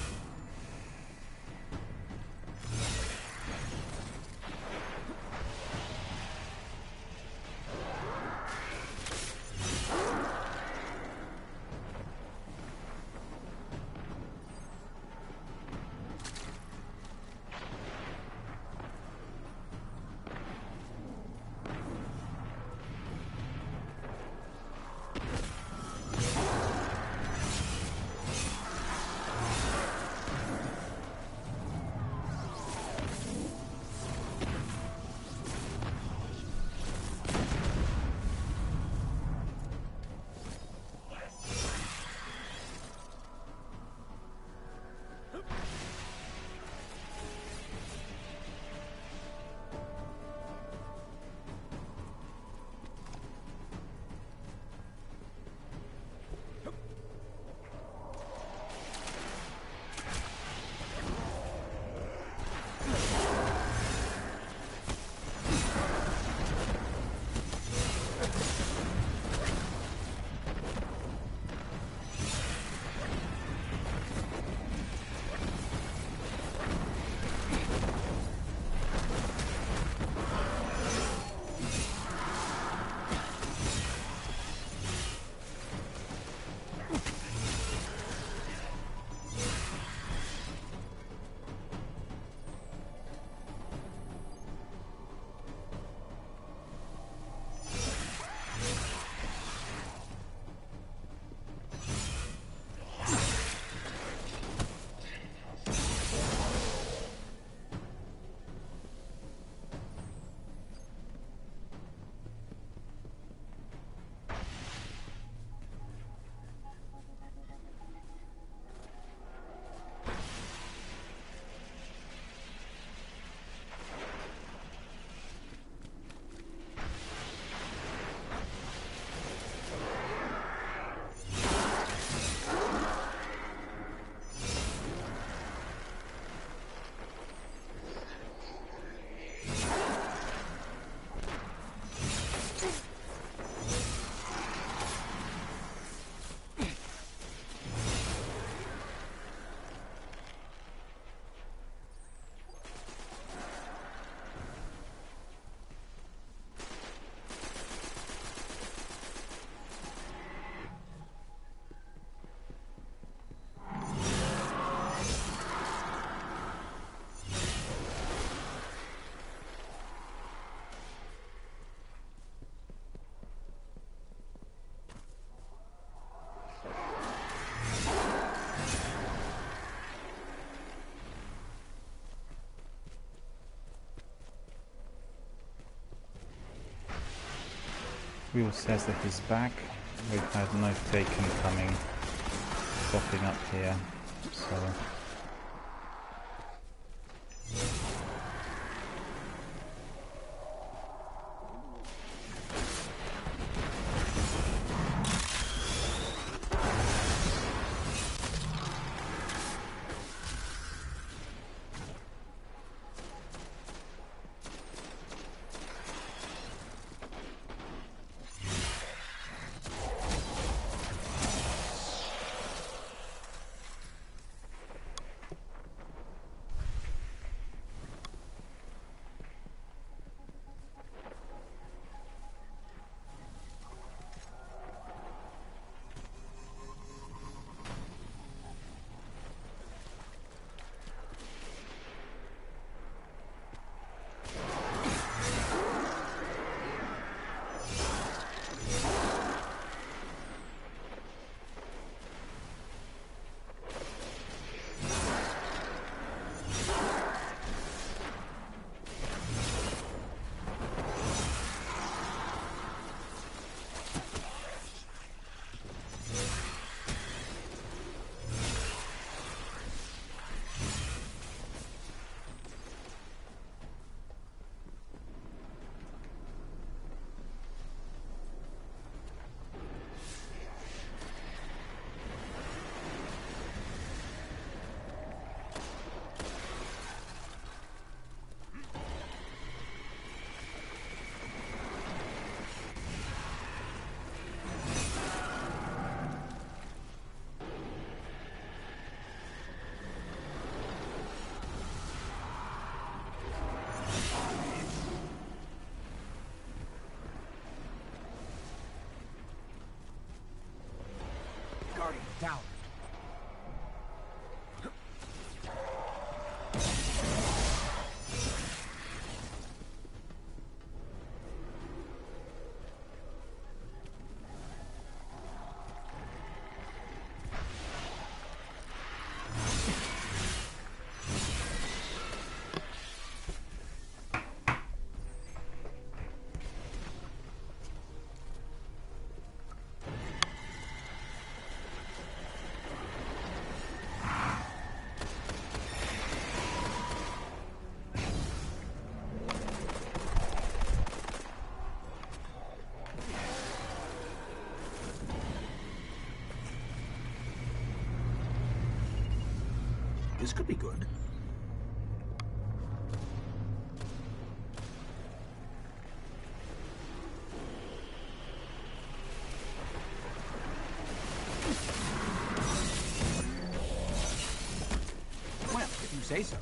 [SPEAKER 1] Wheel says that he's back. We've had no taken coming, popping up here, so...
[SPEAKER 5] Guardian, down. This could be good. Well, if you say so.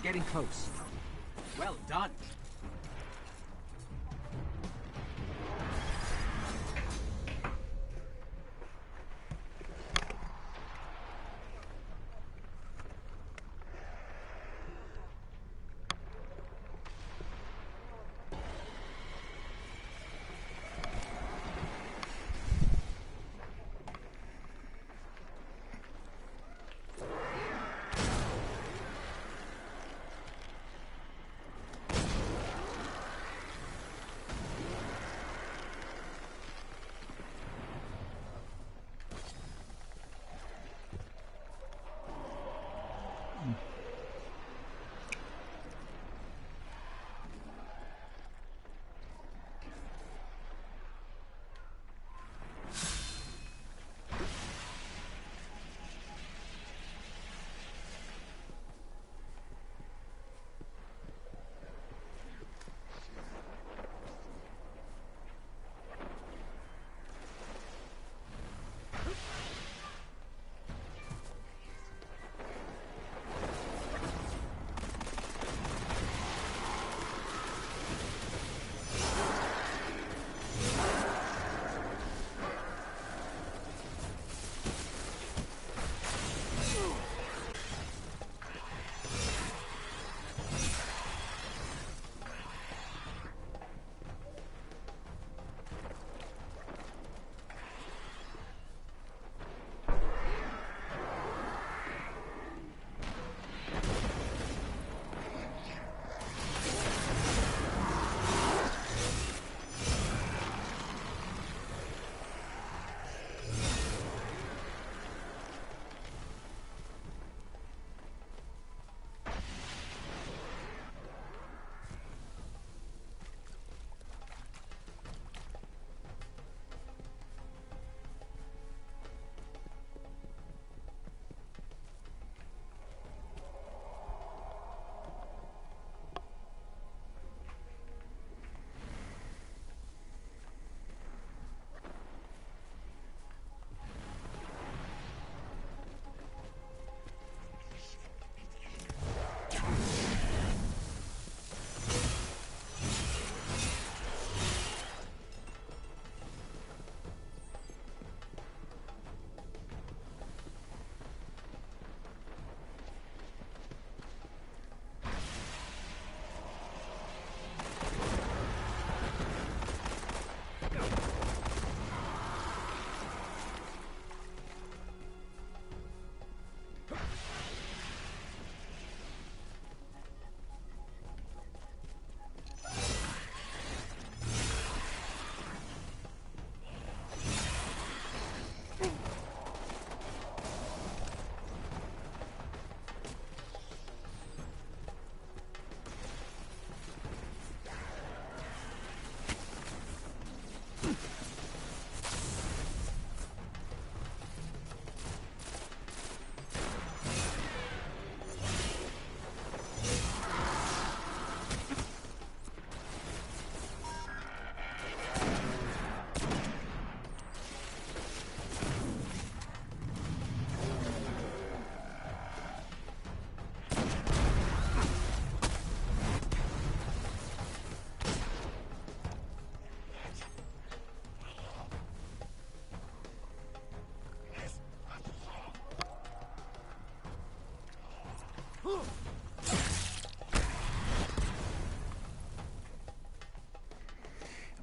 [SPEAKER 5] Getting close. Well done.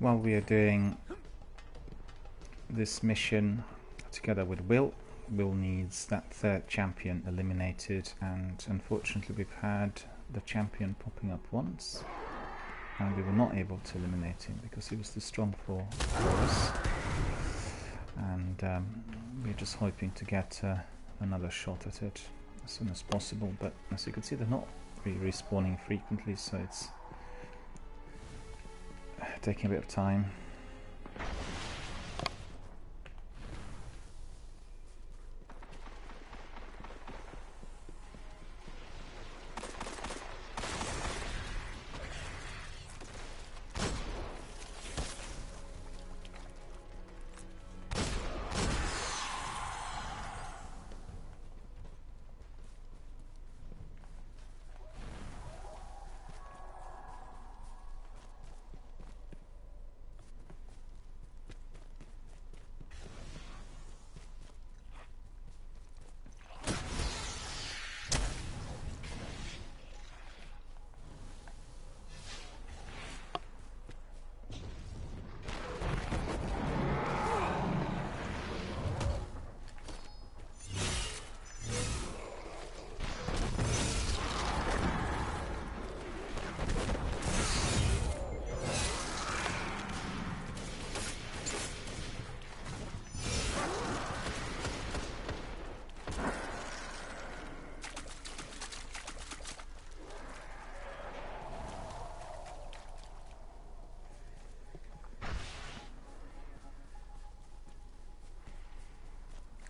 [SPEAKER 1] while we are doing this mission together with Will, Will needs that third champion eliminated, and unfortunately we've had the champion popping up once and we were not able to eliminate him because he was too strong for us, and we're just hoping to get another shot at it as soon as possible. But as you can see, they're not really respawning frequently, so it's taking a bit of time.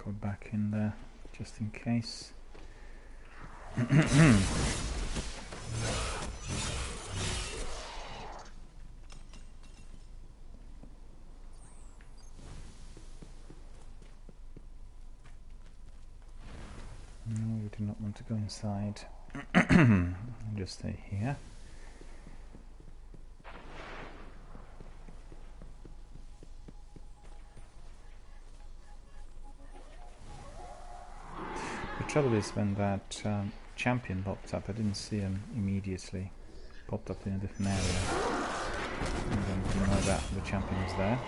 [SPEAKER 1] Go back in there just in case. No, we do not want to go inside. Just stay here. The trouble is, when that champion popped up, I didn't see him immediately. Popped up in a different area. And then didn't know that the champion was there.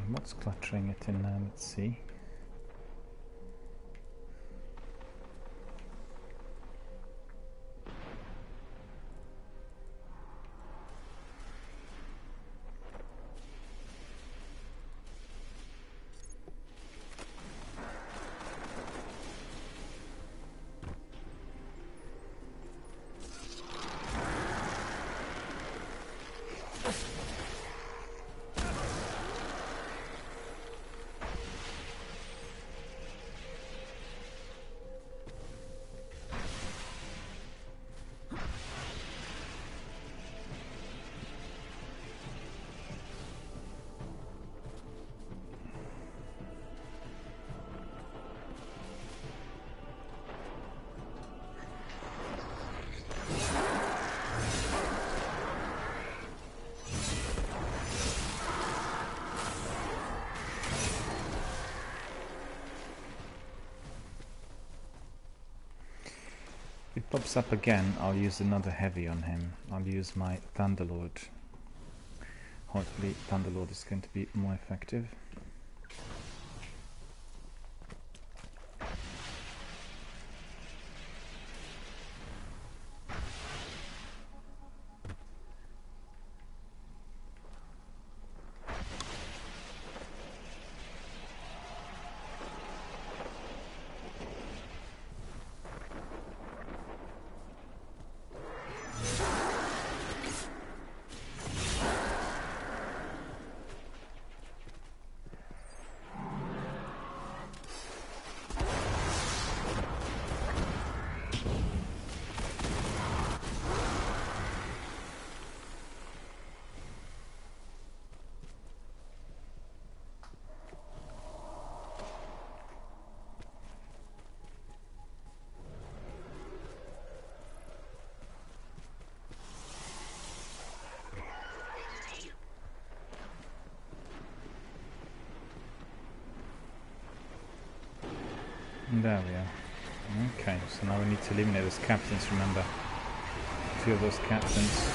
[SPEAKER 1] What's cluttering it in there? Let's see. If it pops up again, I'll use another heavy on him. I'll use my Thunderlord. Hopefully Thunderlord is going to be more effective. There we are. Okay, so now we need to eliminate those captains, remember. 2 of those captains.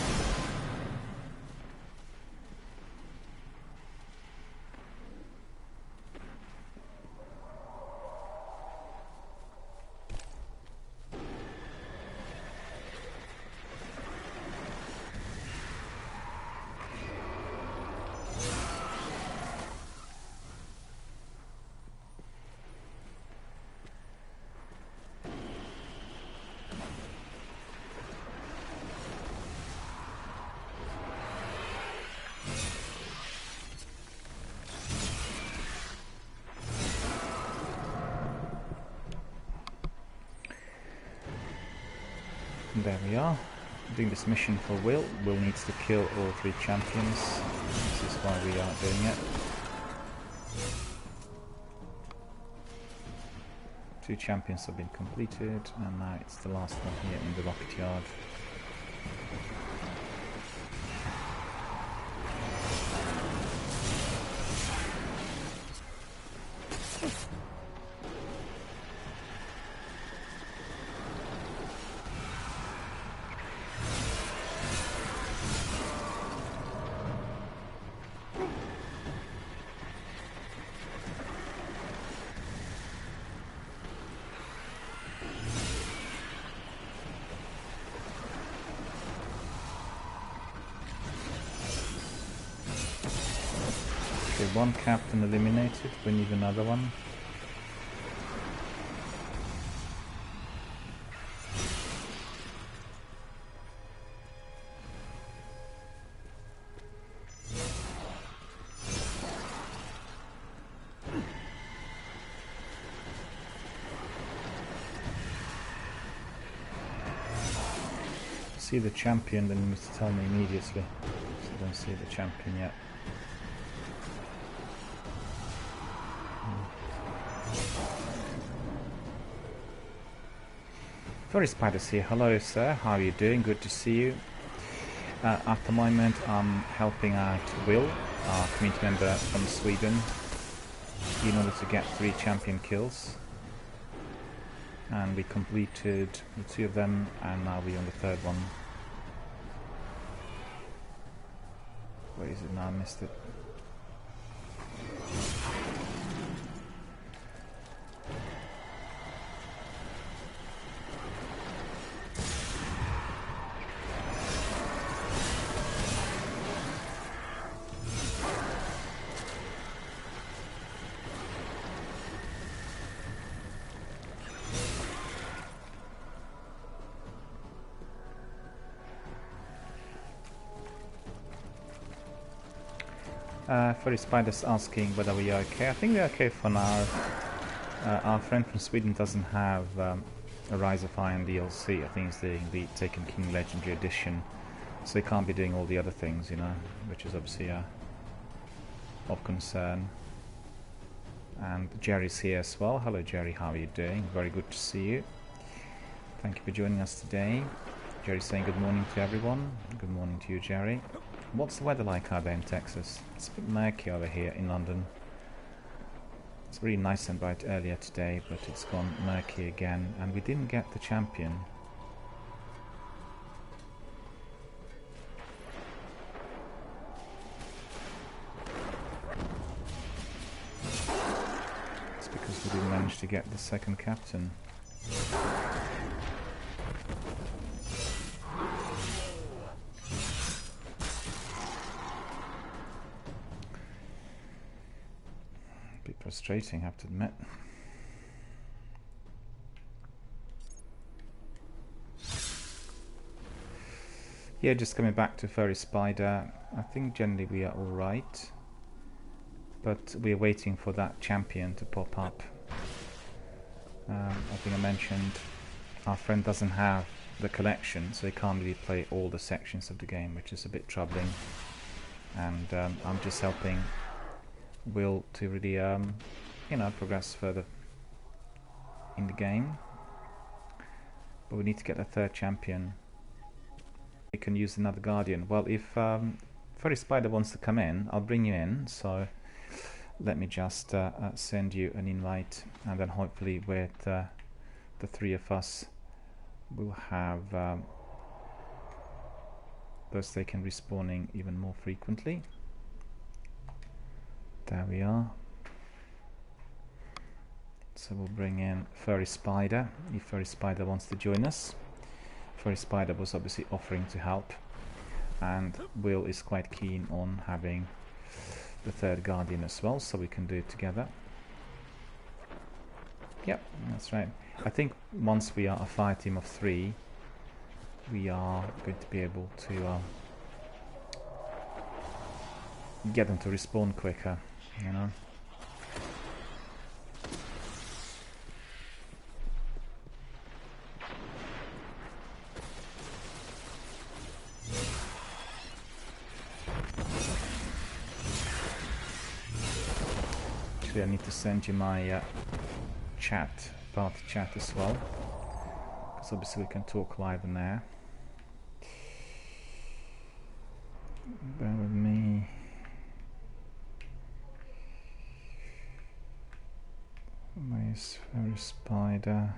[SPEAKER 1] There we are, doing this mission for Will. Will needs to kill all 3 champions. This is why we are doing it. 2 champions have been completed, and now it's the last one here in the rocket yard. Okay, 1 captain eliminated, we need another one. See the champion, then you need to tell me immediately. So I don't see the champion yet. Furry Spiders here. Hello sir, how are you doing? Good to see you. At the moment I'm helping out Will, our community member from Sweden, in order to get 3 champion kills. And we completed the 2 of them, and now we're on the 3rd one. Where is it now? I missed it. Furry Spider's asking whether we are okay. I think we're okay for now. Our friend from Sweden doesn't have a Rise of Iron DLC. I think it's the Taken King Legendary Edition, so he can't be doing all the other things, you know, which is obviously of concern. And Jerry's here as well. Hello Jerry, how are you doing? Very good to see you. Thank you for joining us today. Jerry's saying good morning to everyone. Good morning to you, Jerry. What's the weather like out there in Texas? It's a bit murky over here in London. It's really nice and bright earlier today, but it's gone murky again, and we didn't get the champion. It's because we didn't manage to get the 2nd captain. Frustrating, I have to admit. Yeah, just coming back to Furry Spider, I think generally we are alright, but we're waiting for that champion to pop up. I think I mentioned our friend doesn't have the collection, so he can't really play all the sections of the game, which is a bit troubling. And I'm just helping Will to really, you know, progress further in the game. But we need to get a 3rd champion. We can use another Guardian. Well, if Furry Spider wants to come in, I'll bring you in. So let me just send you an invite, and then hopefully with the three of us we'll have those taken respawning even more frequently. There we are. So we'll bring in Furry Spider, if Furry Spider wants to join us. Furry Spider was obviously offering to help, and Will is quite keen on having the third Guardian as well, so we can do it together. Yep, that's right. I think once we are a fire team of 3, we are going to be able to get them to respawn quicker, you know. Actually, I need to send you my party chat as well, because obviously we can talk live in there. Bear with me. Where's Furry Spider?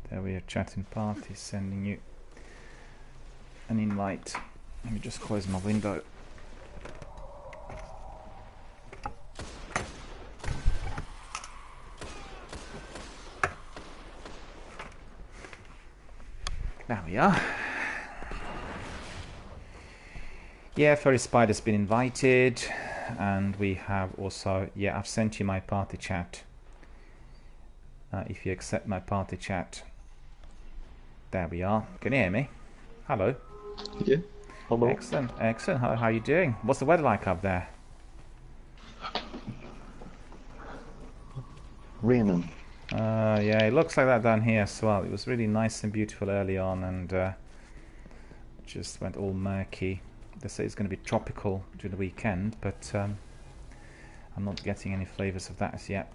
[SPEAKER 1] There we are, chatting party, sending you an invite. Let me just close my window. There we are. Yeah, Furry Spider's been invited, and we have also, yeah, I've sent you my party chat. If you accept my party chat, there we are. Can you hear me? Hello.
[SPEAKER 8] Yeah. Hello.
[SPEAKER 1] Excellent, excellent. How are you doing? What's the weather like up there?
[SPEAKER 8] Raining.
[SPEAKER 1] Yeah, it looks like that down here as well. It was really nice and beautiful early on, and just went all murky. They say it's going to be tropical during the weekend, but I'm not getting any flavours of that as yet.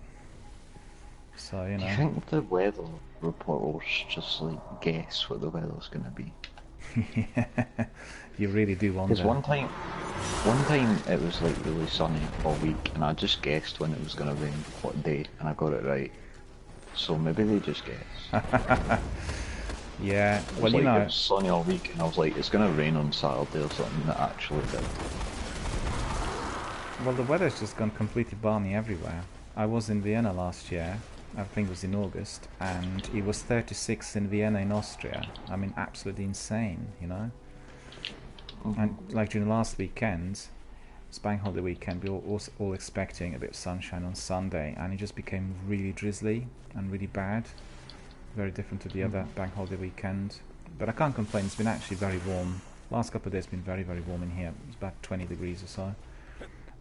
[SPEAKER 1] So, you know.
[SPEAKER 8] Do you think the weather reporters just like guess what the weather's going to be?
[SPEAKER 1] Yeah, you really do wonder.
[SPEAKER 8] Because one time it was like really sunny all week, and I just guessed when it was going to rain, what day, and I got it right. So maybe they just guess.
[SPEAKER 1] Yeah, well,
[SPEAKER 8] like,
[SPEAKER 1] you know,
[SPEAKER 8] it was sunny all week, and I was like, it's going to rain on Saturday or something. That actually did.
[SPEAKER 1] well, the weather's just gone completely balmy everywhere. I was in Vienna last year. I think it was in August, and it was 36 in Vienna in Austria. I mean, absolutely insane, you know. And like during the last weekend, it's bank holiday weekend, we were all expecting a bit of sunshine on Sunday, and it just became really drizzly and really bad. Very different to the other bank holiday weekend. But I can't complain, it's been actually very warm. Last couple of days been very, very warm in here. It's about 20 degrees or so.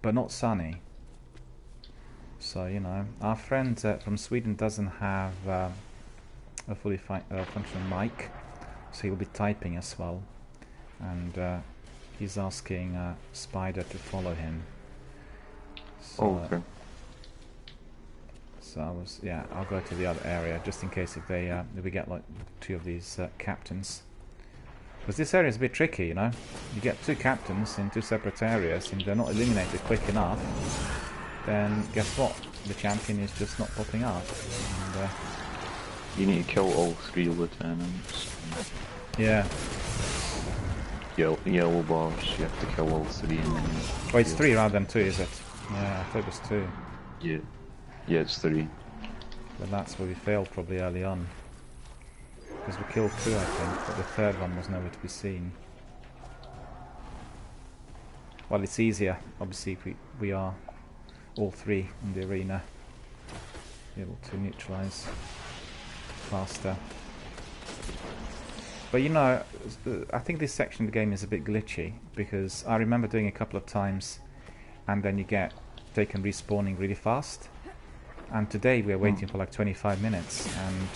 [SPEAKER 1] But not sunny. So, you know, our friend from Sweden doesn't have a fully functioning mic, so he'll be typing as well. And he's asking Spider to follow him. So,
[SPEAKER 8] okay.
[SPEAKER 1] So I'll go to the other area just in case if we get like 2 of these captains. Because this area is a bit tricky, you know. You get 2 captains in 2 separate areas, and they're not eliminated quick enough. Then guess what? The champion is just not popping up. And,
[SPEAKER 8] You need to kill all 3 lieutenants.
[SPEAKER 1] yeah.
[SPEAKER 8] Yellow bars, you have to kill all 3 and then...
[SPEAKER 1] Oh, it's 3 rather than 2, is it? Yeah, I thought it was 2.
[SPEAKER 8] Yeah. Yeah, it's 3.
[SPEAKER 1] But that's where we failed probably early on. Because we killed 2, I think, but the third one was nowhere to be seen. Well, it's easier, obviously, if we are all 3 in the arena. Be able to neutralise faster. But you know, I think this section of the game is a bit glitchy, because I remember doing a couple of times and then you get taken respawning really fast. And today we are waiting for like 25 minutes, and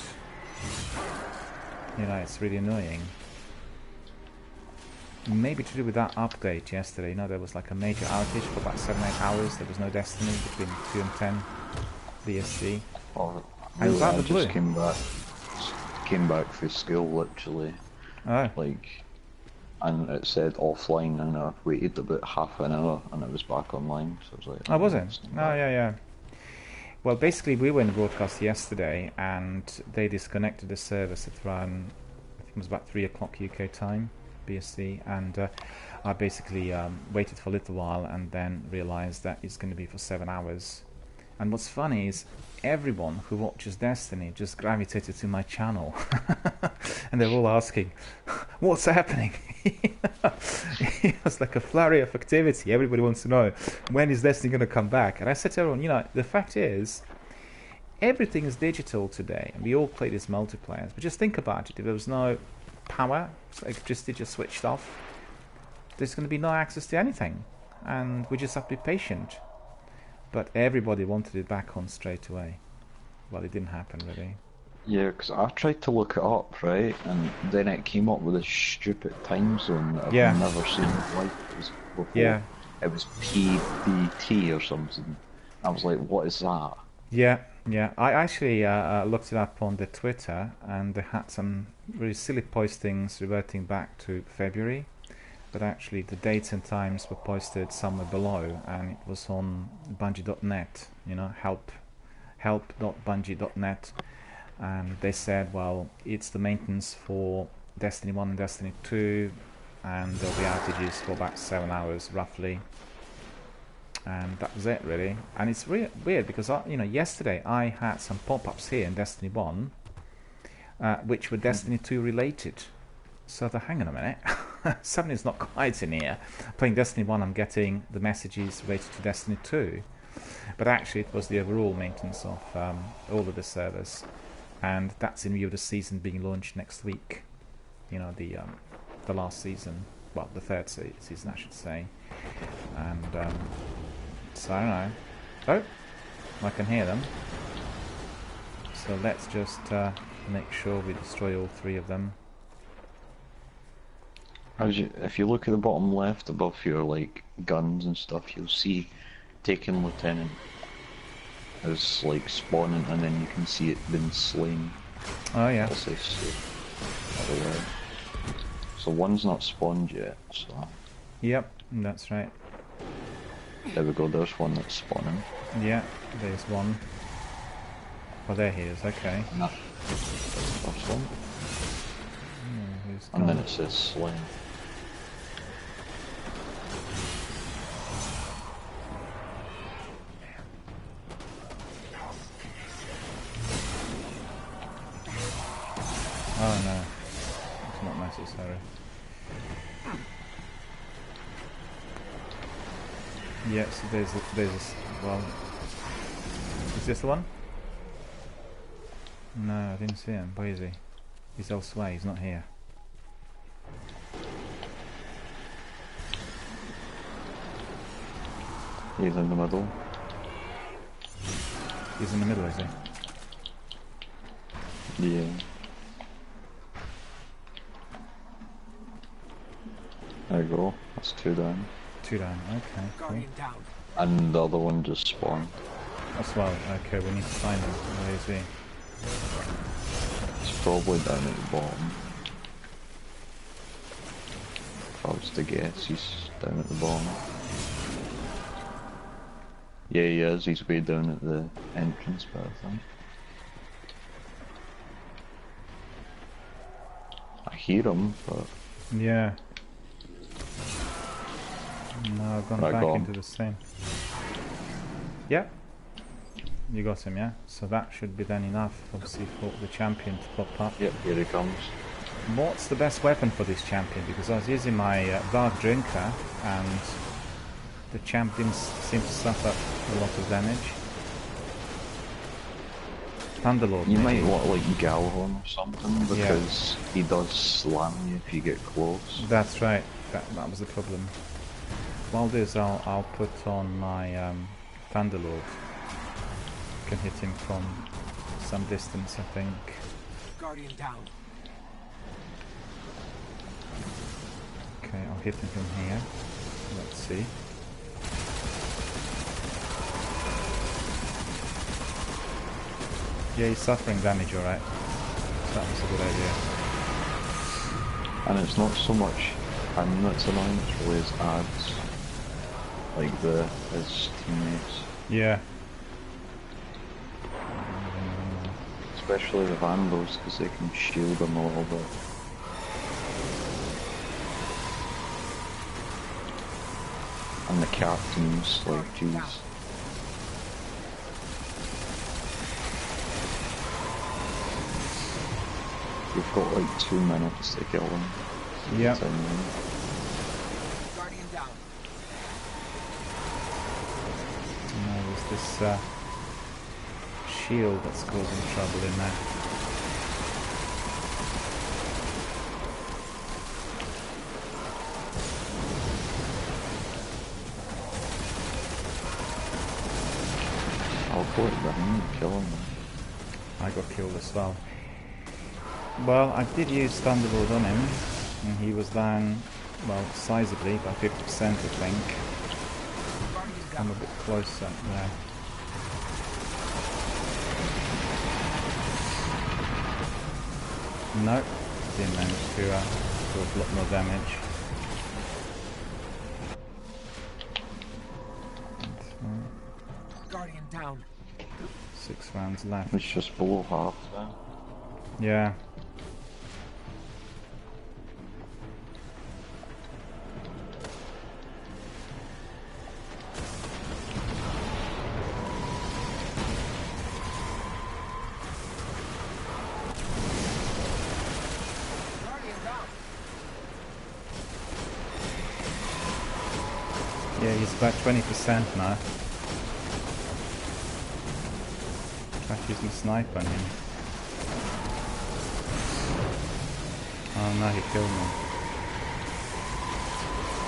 [SPEAKER 1] you know, it's really annoying. Maybe to do with that update yesterday, you know, there was like a major outage for about 7-8 hours. There was no Destiny between 2 and 10 BSC.
[SPEAKER 8] Oh,
[SPEAKER 1] And it was out
[SPEAKER 8] I
[SPEAKER 1] of the blue.
[SPEAKER 8] just came back from school literally.
[SPEAKER 1] Oh.
[SPEAKER 8] Like and it said offline, and I waited about half an hour, and it was back online. So I was like,
[SPEAKER 1] Oh, was it?
[SPEAKER 8] it's not
[SPEAKER 1] Oh,
[SPEAKER 8] bad.
[SPEAKER 1] yeah. Well, basically, we were in broadcast yesterday, and they disconnected the service at around, I think it was about 3 o'clock UK time, BST, and I basically waited for a little while and then realized that it's going to be for 7 hours. And what's funny is everyone who watches Destiny just gravitated to my channel, and they're all asking, "What's happening?" It was like a flurry of activity. Everybody wants to know, when is Destiny going to come back? And I said to everyone, you know, the fact is, everything is digital today, and we all play these multiplayers. But just think about it: if there was no power, electricity just switched off, there's going to be no access to anything, and we just have to be patient. But everybody wanted it back on straight away. Well, it didn't happen, really.
[SPEAKER 8] Yeah, because I tried to look it up, right, and then it came up with a stupid time zone that I've
[SPEAKER 1] Yeah.
[SPEAKER 8] never seen in life before.
[SPEAKER 1] Yeah.
[SPEAKER 8] It was PDT or something. I was like, what is that?
[SPEAKER 1] Yeah. I actually looked it up on the Twitter, and they had some really silly postings reverting back to February. But actually, the dates and times were posted somewhere below, and it was on Bungie.net. You know, help.bungie.net, and they said, well, it's the maintenance for Destiny 1 and Destiny 2, and there'll be outages for about 7 hours roughly. And that was it, really. And it's weird because yesterday I had some pop-ups here in Destiny 1, which were Destiny 2 related. So I thought, hang on a minute, something's not quite in here. Playing Destiny 1, I'm getting the messages related to Destiny 2. But actually it was the overall maintenance of all of the servers. And that's in view of the season being launched next week. You know, the last season. Well, the third season, I should say. And so I don't know. Oh, I can hear them. So let's just make sure we destroy all 3 of them.
[SPEAKER 8] If you look at the bottom left above your like guns and stuff, you'll see taken lieutenant as like spawning, and then you can see it been slain.
[SPEAKER 1] Oh yeah.
[SPEAKER 8] It'll say otherwise. So one's not spawned yet. So
[SPEAKER 1] Yep, that's right.
[SPEAKER 8] there we go. There's one that's spawning.
[SPEAKER 1] Yeah, there's one. Oh, there he is. Okay.
[SPEAKER 8] No. First one.
[SPEAKER 1] Who's
[SPEAKER 8] And then
[SPEAKER 1] gone?
[SPEAKER 8] it says slain.
[SPEAKER 1] Oh no, it's not necessary. Yes, there's well, is this the one? No, I didn't see him. Where is he? He's elsewhere. He's not here.
[SPEAKER 8] He's in the middle.
[SPEAKER 1] He's in the middle, is he?
[SPEAKER 8] Yeah. There you go. That's 2 down.
[SPEAKER 1] 2 down. Okay, cool.
[SPEAKER 5] Guardian down.
[SPEAKER 8] And the other one just spawned.
[SPEAKER 1] As well. Okay, we need to find him. Where is he?
[SPEAKER 8] It's probably down at the bottom. If I was to guess, he's down at the bottom. Yeah, he is. He's way down at the entrance bit, I think. I hear him, but
[SPEAKER 1] Yeah. No, I've gone
[SPEAKER 8] Right,
[SPEAKER 1] back
[SPEAKER 8] go on.
[SPEAKER 1] into the same. Yeah. You got him, yeah? So that should be then enough, obviously, for the champion to pop up.
[SPEAKER 8] yep, here he comes.
[SPEAKER 1] What's the best weapon for this champion? Because I was using my Dark Drinker, and the champions seem to suffer a lot of damage. Thunderlord.
[SPEAKER 8] You
[SPEAKER 1] maybe.
[SPEAKER 8] might want like Galhorn or something, because he does slam you if you get close.
[SPEAKER 1] That's right. That was the problem. While this, I'll put on my Thunderlord. Can hit him from some distance, I think.
[SPEAKER 5] Guardian down.
[SPEAKER 1] Okay, I'll hit him from here. Let's see. Yeah, he's suffering damage, alright. That was a good idea.
[SPEAKER 8] And it's not so much him that's annoying, it's really his ads. Like his teammates.
[SPEAKER 1] Yeah.
[SPEAKER 8] Especially the Vandals, because they can shield them a little bit. And the captains, like, jeez. You've got like 2 minutes to kill them.
[SPEAKER 1] Yeah.
[SPEAKER 5] Guardian down.
[SPEAKER 1] Now there's this shield that's causing trouble in there.
[SPEAKER 8] I'll put it behind and kill him.
[SPEAKER 1] I got killed as well. Well, I did use Thunderbolt on him, and he was down, well, sizably, by 50% I think. Come a bit closer there. No, didn't manage to do a lot more damage.
[SPEAKER 5] Guardian down.
[SPEAKER 1] 6 rounds left.
[SPEAKER 8] It's just below half now.
[SPEAKER 1] Yeah. Yeah, he's about 20% now. Tried using snipe on him. Oh no, he killed me.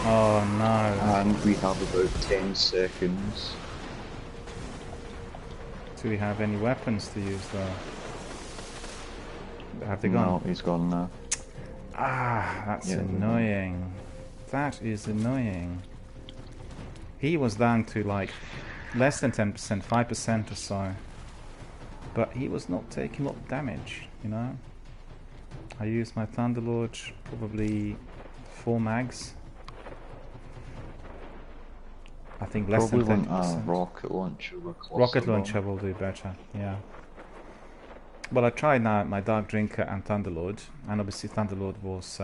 [SPEAKER 1] Oh no.
[SPEAKER 8] And we have about 10 seconds.
[SPEAKER 1] Do we have any weapons to use though? Have they gone?
[SPEAKER 8] No, he's gone now.
[SPEAKER 1] Ah, that's annoying. That is annoying. He was down to like less than 10%, 5% or so. But he was not taking a lot of damage, you know? I used my Thunderlord, probably 4 mags. I think less
[SPEAKER 8] Probably
[SPEAKER 1] than 30%.
[SPEAKER 8] want a rocket launcher with cluster
[SPEAKER 1] Rocket
[SPEAKER 8] bomb.
[SPEAKER 1] launcher will do better, yeah. Well, I tried now my Dark Drinker and Thunderlord, and obviously Thunderlord was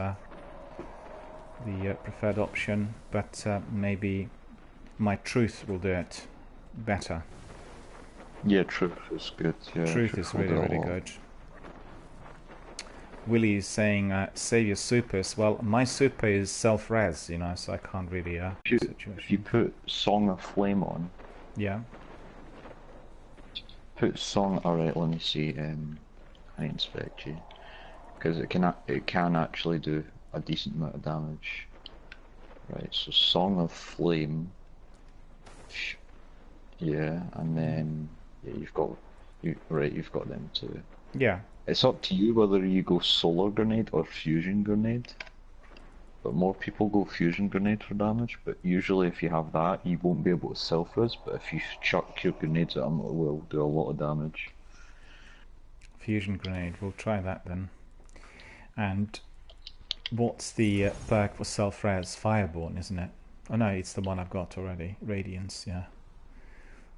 [SPEAKER 1] the preferred option, but maybe my Truth will do it better.
[SPEAKER 8] Yeah, Truth is good. Yeah,
[SPEAKER 1] Truth is really, really good. Willie is saying, save your supers. Well, my super is self-res, you know, so I can't really...
[SPEAKER 8] If you put Song of Flame on...
[SPEAKER 1] Yeah.
[SPEAKER 8] Put Song... Alright, let me see. I inspect you. Because it can actually do a decent amount of damage. Right, so Song of Flame... Yeah, and then... Yeah, you've got them too.
[SPEAKER 1] Yeah.
[SPEAKER 8] It's up to you whether you go Solar Grenade or Fusion Grenade. But more people go Fusion Grenade for damage, but usually if you have that, you won't be able to self-res, but if you chuck your grenades at them, it will do a lot of damage.
[SPEAKER 1] Fusion Grenade, we'll try that then. And what's the perk for self-res? Fireborn, isn't it? Oh no, it's the one I've got already. Radiance, yeah.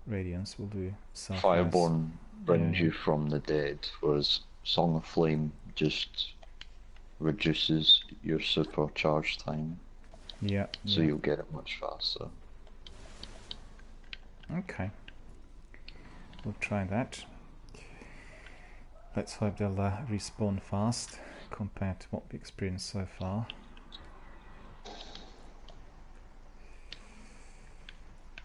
[SPEAKER 1] Radiance will do self-res.
[SPEAKER 8] Fireborn brings you from the dead, whereas Song of Flame just reduces your super charge time.
[SPEAKER 1] Yeah.
[SPEAKER 8] So you'll get it much faster.
[SPEAKER 1] Okay. We'll try that. Let's hope they'll respawn fast compared to what we experienced so far.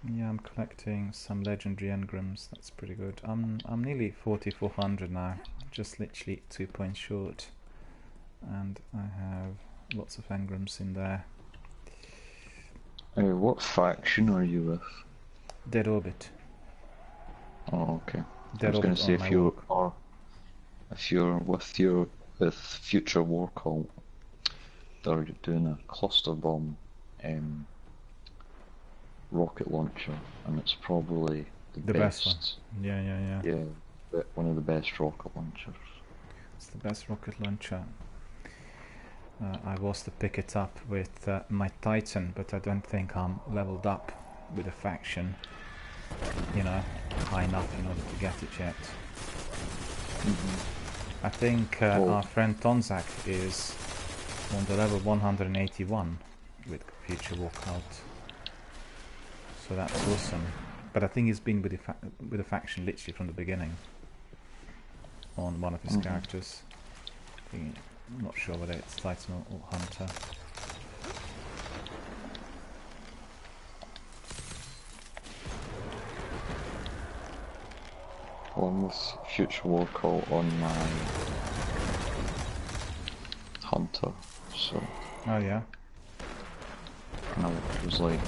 [SPEAKER 1] Yeah, I'm collecting some legendary engrams. That's pretty good. I'm nearly 4400 now. Just literally 2 points short, and I have lots of engrams in there.
[SPEAKER 8] What faction are you with?
[SPEAKER 1] Dead Orbit.
[SPEAKER 8] Oh, okay.
[SPEAKER 1] Dead
[SPEAKER 8] I was going to say if you're with Future War Cult, they're doing a cluster bomb rocket launcher, and it's probably the best
[SPEAKER 1] one. Yeah.
[SPEAKER 8] Yeah, but one of the best rocket launchers.
[SPEAKER 1] It's the best rocket launcher. I was to pick it up with my Titan, but I don't think I'm leveled up with a faction, you know, high enough in order to get it yet. I think our friend Tonzak is on the level 181 with Future Walkout, so that's awesome. But I think he's been with the faction literally from the beginning on one of his characters. I'm not sure whether it's Titan or Hunter.
[SPEAKER 8] One with Future Walkout on my Hunter, so.
[SPEAKER 1] Oh yeah.
[SPEAKER 8] And I was like,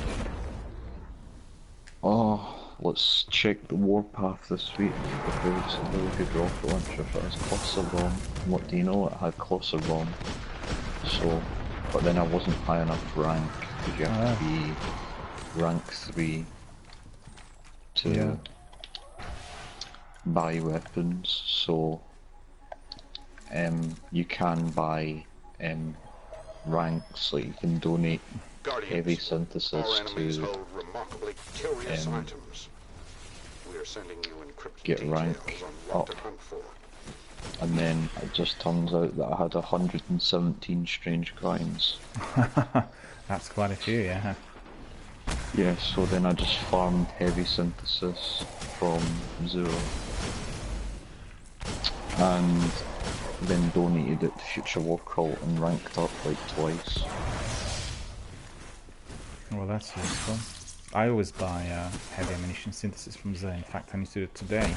[SPEAKER 8] oh, let's check the warpath this week before we decide we could drop a launcher if it has cluster bomb. And what do you know? It had cluster bomb. So, but then I wasn't high enough rank because you have to be rank 3 to buy weapons. So, you can buy ranks, like you can donate heavy synthesis to
[SPEAKER 2] remarkably curious items. We are sending you encrypted
[SPEAKER 8] get rank
[SPEAKER 2] details on what
[SPEAKER 8] up.
[SPEAKER 2] to hunt for.
[SPEAKER 8] And then it just turns out that I had 117 strange coins.
[SPEAKER 1] That's quite a few, yeah.
[SPEAKER 8] Yeah, so then I just farmed heavy synthesis from 0. And then donated it to Future Walkout and ranked up like twice.
[SPEAKER 1] Well, that's useful. I always buy heavy ammunition synthesis from Zay. In fact, I need to do it today.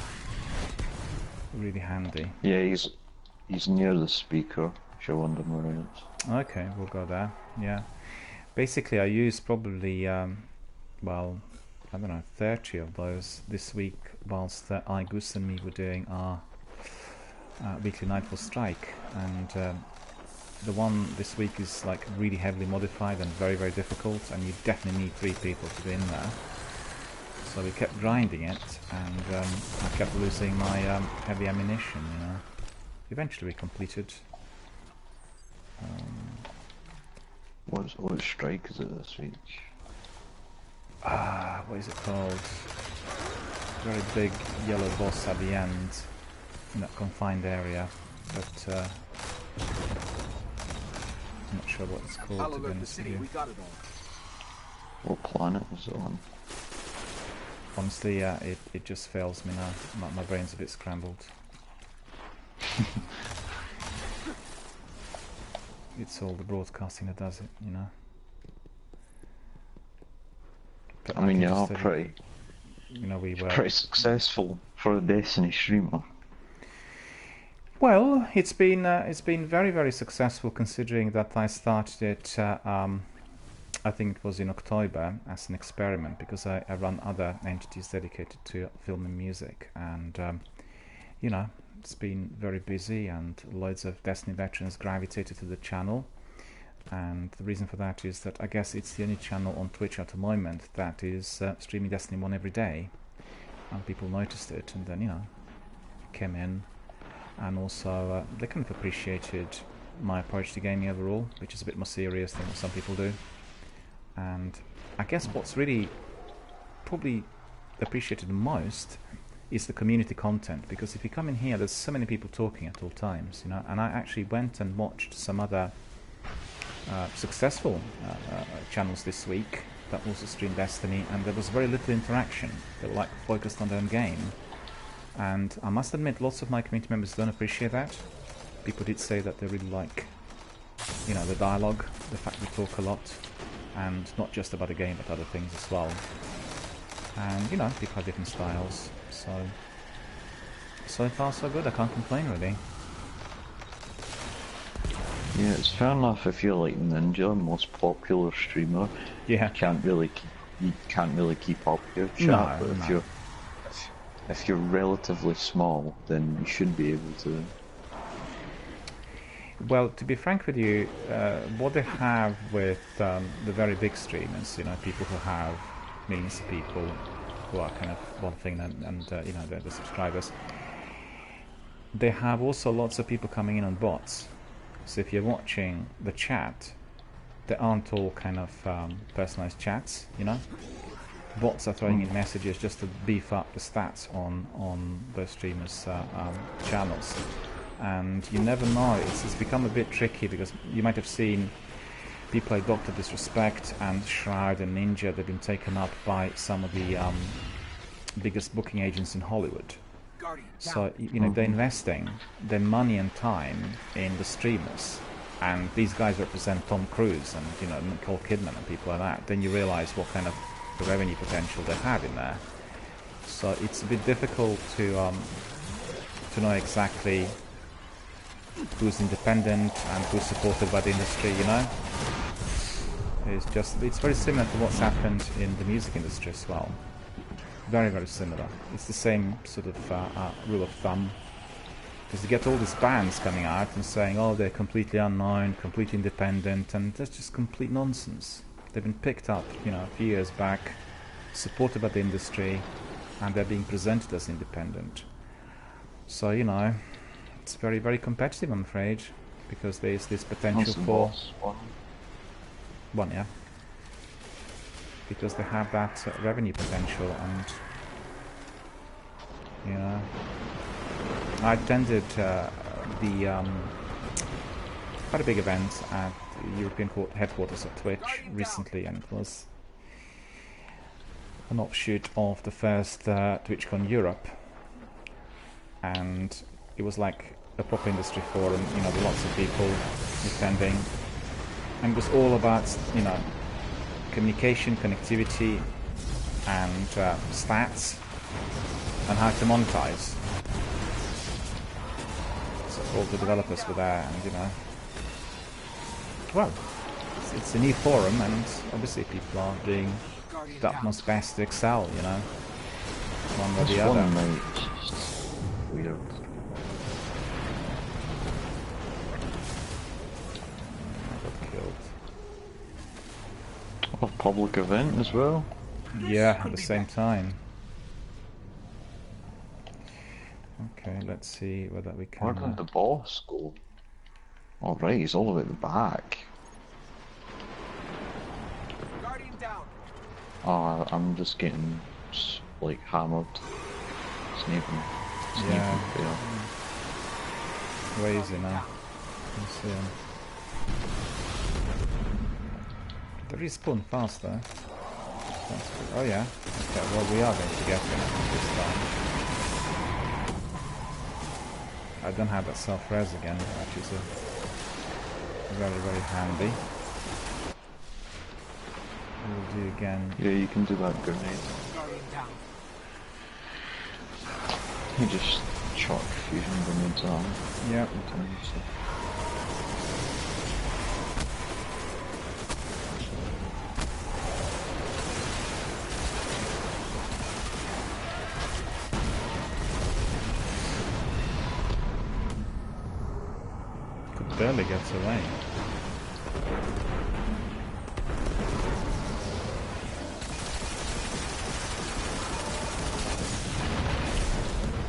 [SPEAKER 1] Really handy.
[SPEAKER 8] Yeah, he's near the speaker, if you're wondering where he is.
[SPEAKER 1] Okay, we'll go there. Yeah. Basically, I used probably, well, I don't know, 30 of those this week whilst Igus and me were doing our weekly Nightfall Strike. And the one this week is like really heavily modified and very, very difficult, and you definitely need 3 people to be in there. So we kept grinding it, and I kept losing my heavy ammunition, you know. Eventually we completed.
[SPEAKER 8] What strike is it this week?
[SPEAKER 1] What is it called? Very big yellow boss at the end in that confined area, but I'm not sure what it's called, to be honest with you.
[SPEAKER 8] What planet is it on?
[SPEAKER 1] Honestly, it just fails me now. My brain's a bit scrambled. It's all the broadcasting that does it, you know. But
[SPEAKER 8] I mean,
[SPEAKER 1] can
[SPEAKER 8] you
[SPEAKER 1] just
[SPEAKER 8] are
[SPEAKER 1] tell
[SPEAKER 8] pretty,
[SPEAKER 1] you know, we were
[SPEAKER 8] pretty successful for a Destiny streamer.
[SPEAKER 1] Well, it's been very, very successful, considering that I started it. I think it was in October as an experiment, because I run other entities dedicated to film and music, and you know, it's been very busy, and loads of Destiny veterans gravitated to the channel. And the reason for that is that I guess it's the only channel on Twitch at the moment that is streaming Destiny 1 every day, and people noticed it, and then, you know, came in, and also they kind of appreciated my approach to gaming overall, which is a bit more serious than what some people do. And I guess what's really probably appreciated the most is the community content, because if you come in here, there's so many people talking at all times, you know. And I actually went and watched some other successful channels this week that also streamed Destiny, and there was very little interaction. They were like focused on their own game, and I must admit, lots of my community members don't appreciate that. People did say that they really like, you know, the dialogue, the fact we talk a lot, and not just about the game but other things as well. And, you know, people have different styles, so far so good. I can't complain, really.
[SPEAKER 8] Yeah, it's fair enough if you're like Ninja, most popular streamer.
[SPEAKER 1] Yeah.
[SPEAKER 8] You can't really keep up with your chat.
[SPEAKER 1] No,
[SPEAKER 8] but
[SPEAKER 1] no.
[SPEAKER 8] if you're relatively small, then you should be able to.
[SPEAKER 1] Well, to be frank with you, what they have with the very big streamers, you know, people who have millions of people who are kind of one thing, and you know, the subscribers, they have also lots of people coming in on bots. So if you're watching the chat, they aren't all kind of personalized chats, you know. Bots are throwing in messages just to beef up the stats on those streamers' channels, and you never know. It's become a bit tricky because you might have seen people like Dr. Disrespect and Shroud and Ninja. They've been taken up by some of the biggest booking agents in Hollywood. So you know, they're investing their money and time in the streamers, and these guys represent Tom Cruise and, you know, Nicole Kidman and people like that. Then you realize what kind of revenue potential they have in there. So it's a bit difficult to know exactly who's independent and who's supported by the industry, you know. It's very similar to what's happened in the music industry as well. Very, very similar. It's the same sort of rule of thumb. Because you get all these bands coming out and saying, oh, they're completely unknown, completely independent, and that's just complete nonsense. They've been picked up, you know, a few years back, supported by the industry, and they're being presented as independent. So, you know, it's very, very competitive, I'm afraid, because there's this potential for... One, yeah. Because they have that revenue potential, and, you know... I attended quite a big event at the European headquarters of Twitch recently, and it was an offshoot of the first TwitchCon Europe, and it was like a proper industry forum, you know, with lots of people attending, and it was all about, you know, communication, connectivity, and stats, and how to monetize. So all the developers were there, and, you know, well, it's a new forum, and obviously people are doing the utmost best to excel, you know, one or the other.
[SPEAKER 8] Weird.
[SPEAKER 1] I got killed.
[SPEAKER 8] A public event as well?
[SPEAKER 1] Yeah, at the same time. Okay, let's see whether we can...
[SPEAKER 8] Where did the boss go? Oh right, he's all the way at the back. Oh, I'm just getting, like, hammered. Sniping.
[SPEAKER 1] Yeah.
[SPEAKER 8] Yeah.
[SPEAKER 1] Where is he now? Let's see him. They respawn fast though. That's good. Oh yeah. Okay, well we are going to get him this time. I don't have that self-res again, which is a very, very handy. We'll do again.
[SPEAKER 8] Yeah, you can do that grenade. You just chuck fusion grenades on.
[SPEAKER 1] Yep. Could barely get away.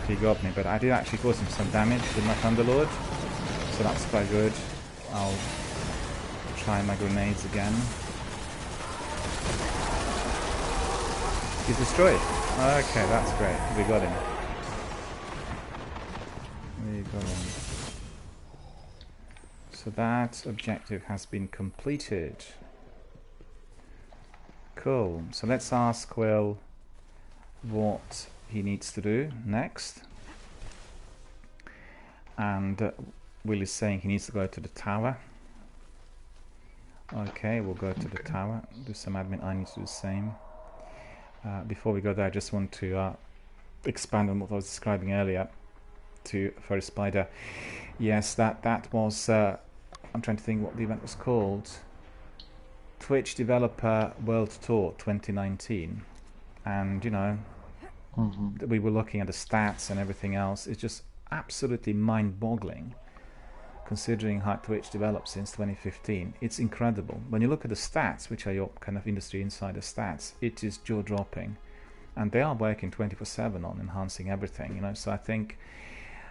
[SPEAKER 1] He got me, but I did actually cause him some damage with my Thunderlord, so that's quite good. I'll try my grenades again. He's destroyed. Okay, that's great. We got him. We got him. So that objective has been completed. Cool. So let's ask Will what he needs to do next, and Will is saying he needs to go to the tower. Okay, we'll go to the tower, do some admin. I need to do the same. Before we go there, I just want to expand on what I was describing earlier to Furry Spider. Yes, that was I'm trying to think what the event was called. Twitch Developer World Tour 2019, and you know, we were looking at the stats and everything else. It's just absolutely mind-boggling considering how Twitch developed since 2015. It's incredible. When you look at the stats, which are your kind of industry insider stats, it is jaw-dropping. And they are working 24/7 on enhancing everything, you know. So I think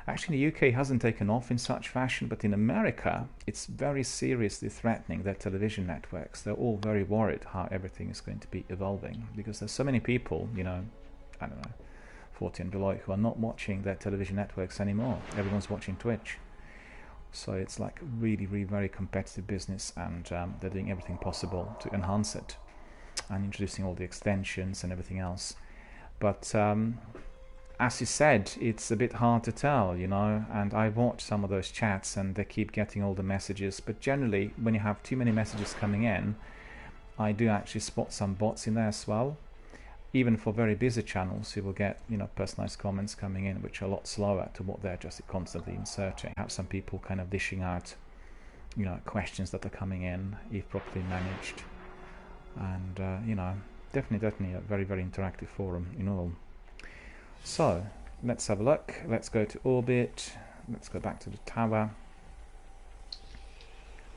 [SPEAKER 1] Actually, the UK hasn't taken off in such fashion, but in America, it's very seriously threatening their television networks. They're all very worried how everything is going to be evolving, because there's so many people, you know, I don't know, 40 and below, who are not watching their television networks anymore. Everyone's watching Twitch. So it's like really, really very competitive business, and they're doing everything possible to enhance it and introducing all the extensions and everything else. But as you said, it's a bit hard to tell, you know, and I watch some of those chats and they keep getting all the messages, but generally when you have too many messages coming in, I do actually spot some bots in there as well. Even for very busy channels, you will get, you know, personalized comments coming in which are a lot slower to what they're just constantly inserting. Have some people kind of dishing out, you know, questions that are coming in, if properly managed. And you know, definitely a very, very interactive forum in all. So let's have a look. Let's go to orbit. Let's go back to the tower.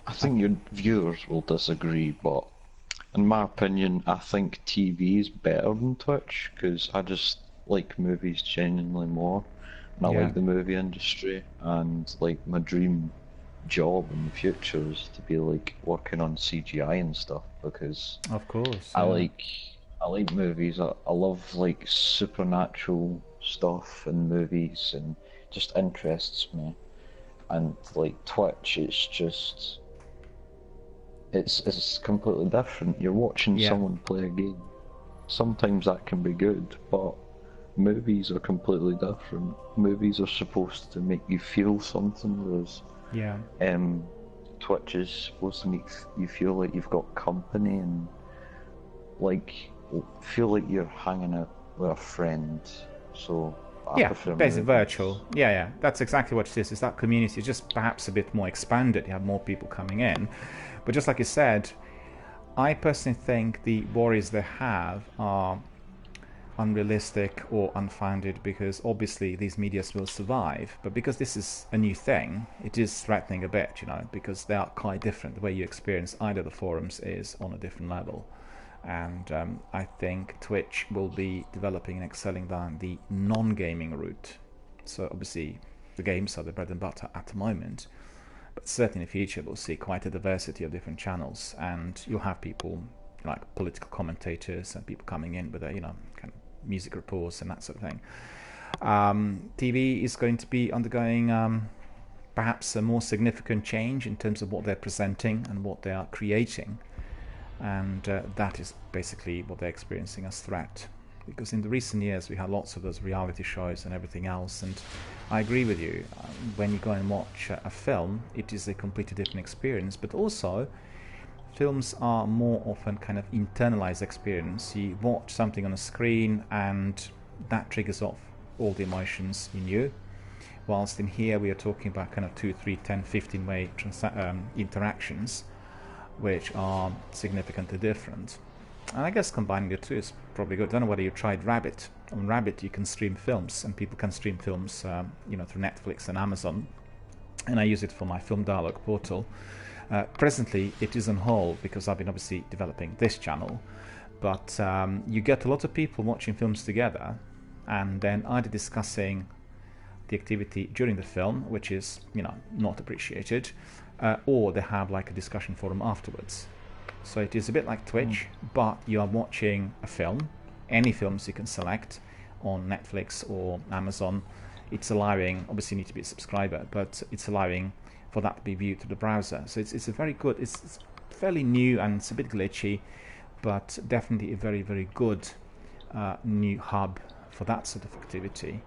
[SPEAKER 8] I think your viewers will disagree, but in my opinion, I think TV is better than Twitch, because I just like movies genuinely more, and I
[SPEAKER 1] Yeah.
[SPEAKER 8] like the movie industry, and like my dream job in the future is to be like working on CGI and stuff, because
[SPEAKER 1] Of course.
[SPEAKER 8] I
[SPEAKER 1] yeah.
[SPEAKER 8] like movies. I love like supernatural stuff in movies, and just interests me. And like Twitch, it's completely different. You're watching
[SPEAKER 1] Yeah.
[SPEAKER 8] someone play a game. Sometimes that can be good, but movies are completely different. Movies are supposed to make you feel something, whereas
[SPEAKER 1] Yeah.
[SPEAKER 8] Twitch is supposed to make you feel like you've got company, and like feel like you're hanging out with a friend. So I
[SPEAKER 1] Yeah,
[SPEAKER 8] prefer
[SPEAKER 1] basically
[SPEAKER 8] movies.
[SPEAKER 1] virtual. Yeah, that's exactly what it is. It's that community, just perhaps a bit more expanded. You have more people coming in. But just like you said, I personally think the worries they have are unrealistic or unfounded, because obviously these medias will survive. But because this is a new thing, it is threatening a bit, you know, because they are quite different. The way you experience either the forums is on a different level. And I think Twitch will be developing and excelling down the non-gaming route. So obviously the games are the bread and butter at the moment, but certainly in the future we'll see quite a diversity of different channels, and you'll have people like political commentators and people coming in with their, you know, kind of music reports and that sort of thing. TV is going to be undergoing perhaps a more significant change in terms of what they're presenting and what they are creating. And that is basically what they're experiencing as threat, because in the recent years we had lots of those reality shows and everything else, and I agree with you, when you go and watch a film, it is a completely different experience. But also films are more often kind of internalized experience. You watch something on a screen and that triggers off all the emotions in you, whilst in here we are talking about kind of 2, 3, 10, 15 way interactions, which are significantly different. And I guess combining the two is probably good. I don't know whether you tried Rabbit. On Rabbit you can stream films, and people can stream films you know, through Netflix and Amazon, and I use it for my film dialogue portal. Presently it is on hold because I've been obviously developing this channel, but you get a lot of people watching films together and then either discussing the activity during the film, which is, you know, not appreciated, or they have like a discussion forum afterwards. So it is a bit like Twitch, but you are watching a film, any films you can select on Netflix or Amazon. It's allowing, obviously you need to be a subscriber, but it's allowing for that to be viewed through the browser. So it's a very good, it's fairly new and it's a bit glitchy, but definitely a very, very good new hub for that sort of activity.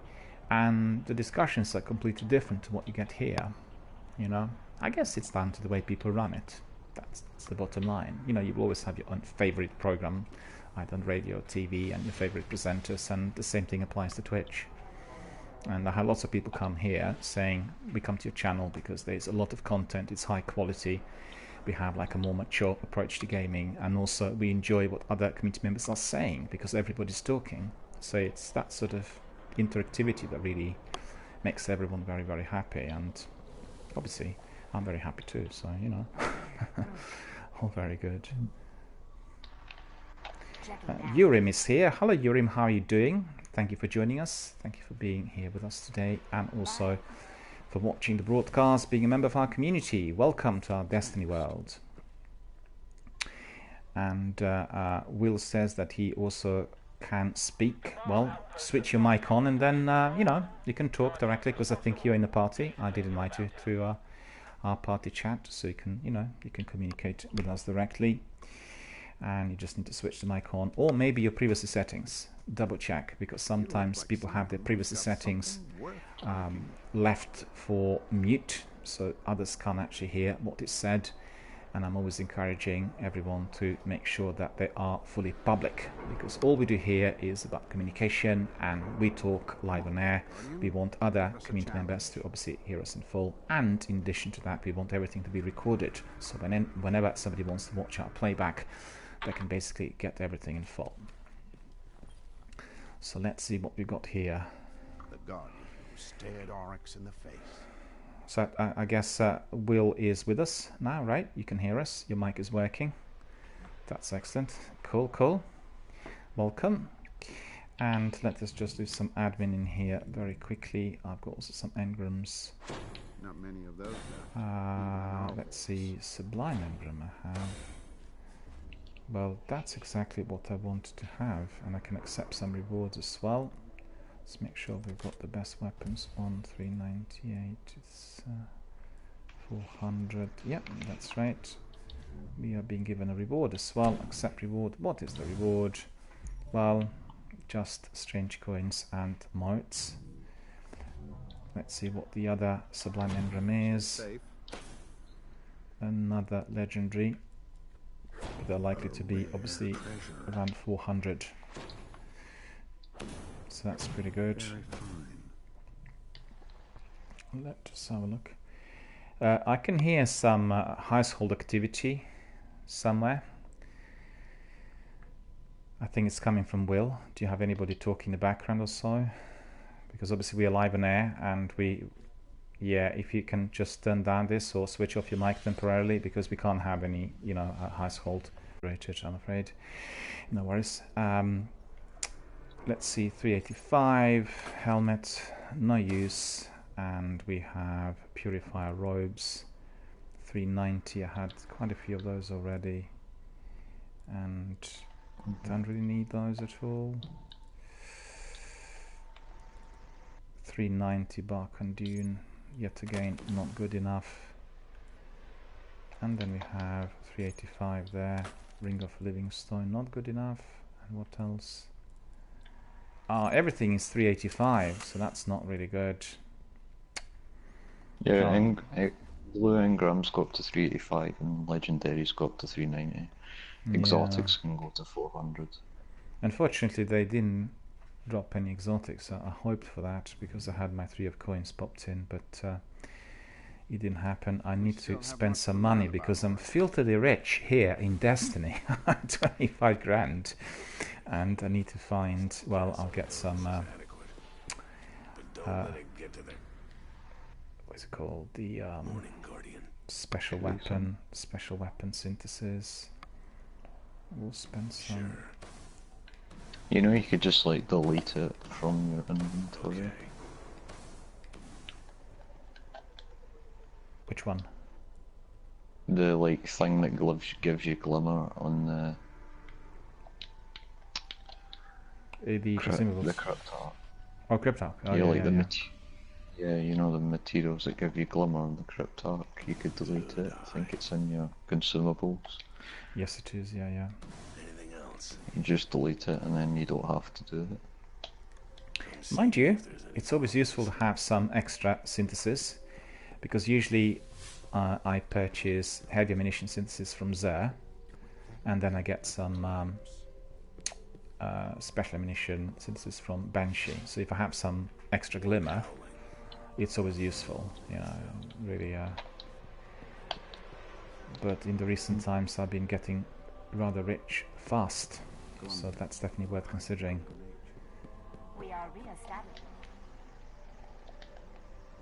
[SPEAKER 1] And the discussions are completely different to what you get here, you know. I guess it's down to the way people run it. That's the bottom line. You know, you always have your own favorite program, either on radio or TV, and your favorite presenters, and the same thing applies to Twitch. And I have lots of people come here saying, we come to your channel because there's a lot of content, it's high quality, we have like a more mature approach to gaming, and also we enjoy what other community members are saying because everybody's talking. So it's that sort of interactivity that really makes everyone very, very happy, and obviously I'm very happy too, so you know. All very good. Yurim is here. Hello Yurim, how are you doing? thank you for joining us. Thank you for being here with us today, and also for watching the broadcast, being a member of our community. Welcome to our Destiny world. And Will says that he also can speak. Well, switch your mic on and then you know, you can talk directly, because I think you're in the party. I did invite you to our party chat, so you can, you know, you can communicate with us directly. And you just need to switch the mic on, or maybe your privacy settings. Double check, because sometimes people have their privacy settings left for mute, so others can't actually hear what is said. And I'm always encouraging everyone to make sure that they are fully public, because all we do here is about communication, and we talk live on air. We want other community members to obviously hear us in full, and in addition to that, we want everything to be recorded, so whenever somebody wants to watch our playback, they can basically get everything in full. So let's see what we've got here.
[SPEAKER 2] The Guardian who stared Oryx in the face.
[SPEAKER 1] So I guess Will is with us now, right? You can hear us. Your mic is working. That's excellent. Cool, cool. Welcome. And let us just do some admin in here very quickly. I've got also some engrams.
[SPEAKER 2] Not many of those left.
[SPEAKER 1] Let's see. Sublime engram I have. Well, that's exactly what I wanted to have, and I can accept some rewards as well. Let's make sure we've got the best weapons on. 398, it's 400. Yep, that's right. We are being given a reward as well. Accept reward. What is the reward? Well, just strange coins and motes. Let's see what the other Sublime Engram is.
[SPEAKER 2] Safe.
[SPEAKER 1] Another legendary. They're likely to be obviously around 400. So that's pretty good. Let's have a look. I can hear some household activity somewhere. I think it's coming from Will. Do you have anybody talking in the background or so? Because obviously we are live on air, and yeah, if you can just turn down this or switch off your mic temporarily, because we can't have any, you know, household rated, I'm afraid. No worries. Let's see, 385 helmet, no use, and we have purifier robes, 390. I had quite a few of those already, and don't really need those at all. 390 bark and dune, yet again not good enough. And then we have 385 there, ring of living stone, not good enough. And what else? Everything is 385, so that's not really good.
[SPEAKER 8] Yeah, blue engrams go up to 385 and legendaries go up to 390. Exotics can go to 400.
[SPEAKER 1] Unfortunately, they didn't drop any exotics. I hoped for that, because I had my 3 of coins popped in, but it didn't happen. I need to spend some money, because I'm filthily rich here in Destiny. 25 grand. And I need to find, well, I'll get some what's it called? The special weapon synthesis. We'll spend some.
[SPEAKER 8] You know, you could just like delete it from your inventory.
[SPEAKER 2] Okay.
[SPEAKER 1] Which one?
[SPEAKER 8] The like thing that gives you glimmer on the
[SPEAKER 1] consumables.
[SPEAKER 8] the cryptarch.
[SPEAKER 1] Oh, cryptarch. Oh,
[SPEAKER 8] Yeah, like the
[SPEAKER 1] yeah.
[SPEAKER 8] you know, the materials that give you glimmer on the cryptarch. You could delete it. I think it's in your consumables.
[SPEAKER 1] Yes, it is. Yeah, yeah.
[SPEAKER 2] Anything else?
[SPEAKER 8] You just delete it, and then you don't have to do it.
[SPEAKER 1] Mind you, it's always useful to have some extra synthesis, because usually I purchase heavy ammunition synthesis from Xur, and then I get some special ammunition synthesis from Banshee. So if I have some extra glimmer, it's always useful, you know, really. But in the recent times, I've been getting rather rich fast, so that's definitely worth considering.
[SPEAKER 3] We are re-established.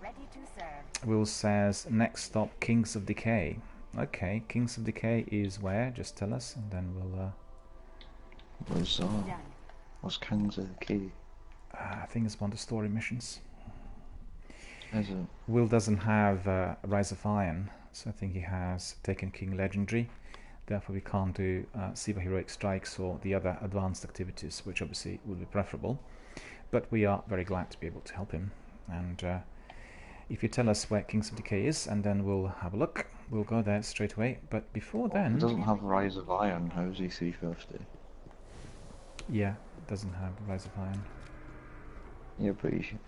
[SPEAKER 3] Ready to serve.
[SPEAKER 1] Will says, next stop, Kings of Decay. Okay, Kings of Decay is where? Just tell us, and then we'll...
[SPEAKER 8] What's Kings of the Key?
[SPEAKER 1] I think it's one of the story missions.
[SPEAKER 8] Is it?
[SPEAKER 1] Will doesn't have Rise of Iron, so I think he has Taken King Legendary. Therefore, we can't do Siva Heroic Strikes or the other advanced activities, which obviously would be preferable. But we are very glad to be able to help him. And if you tell us where Kings of Decay is, and then we'll have a look, we'll go there straight away. But before then...
[SPEAKER 8] He doesn't have Rise of Iron, how's he 350?
[SPEAKER 1] Yeah, it doesn't have Rise of Iron.
[SPEAKER 8] Yeah, but you should...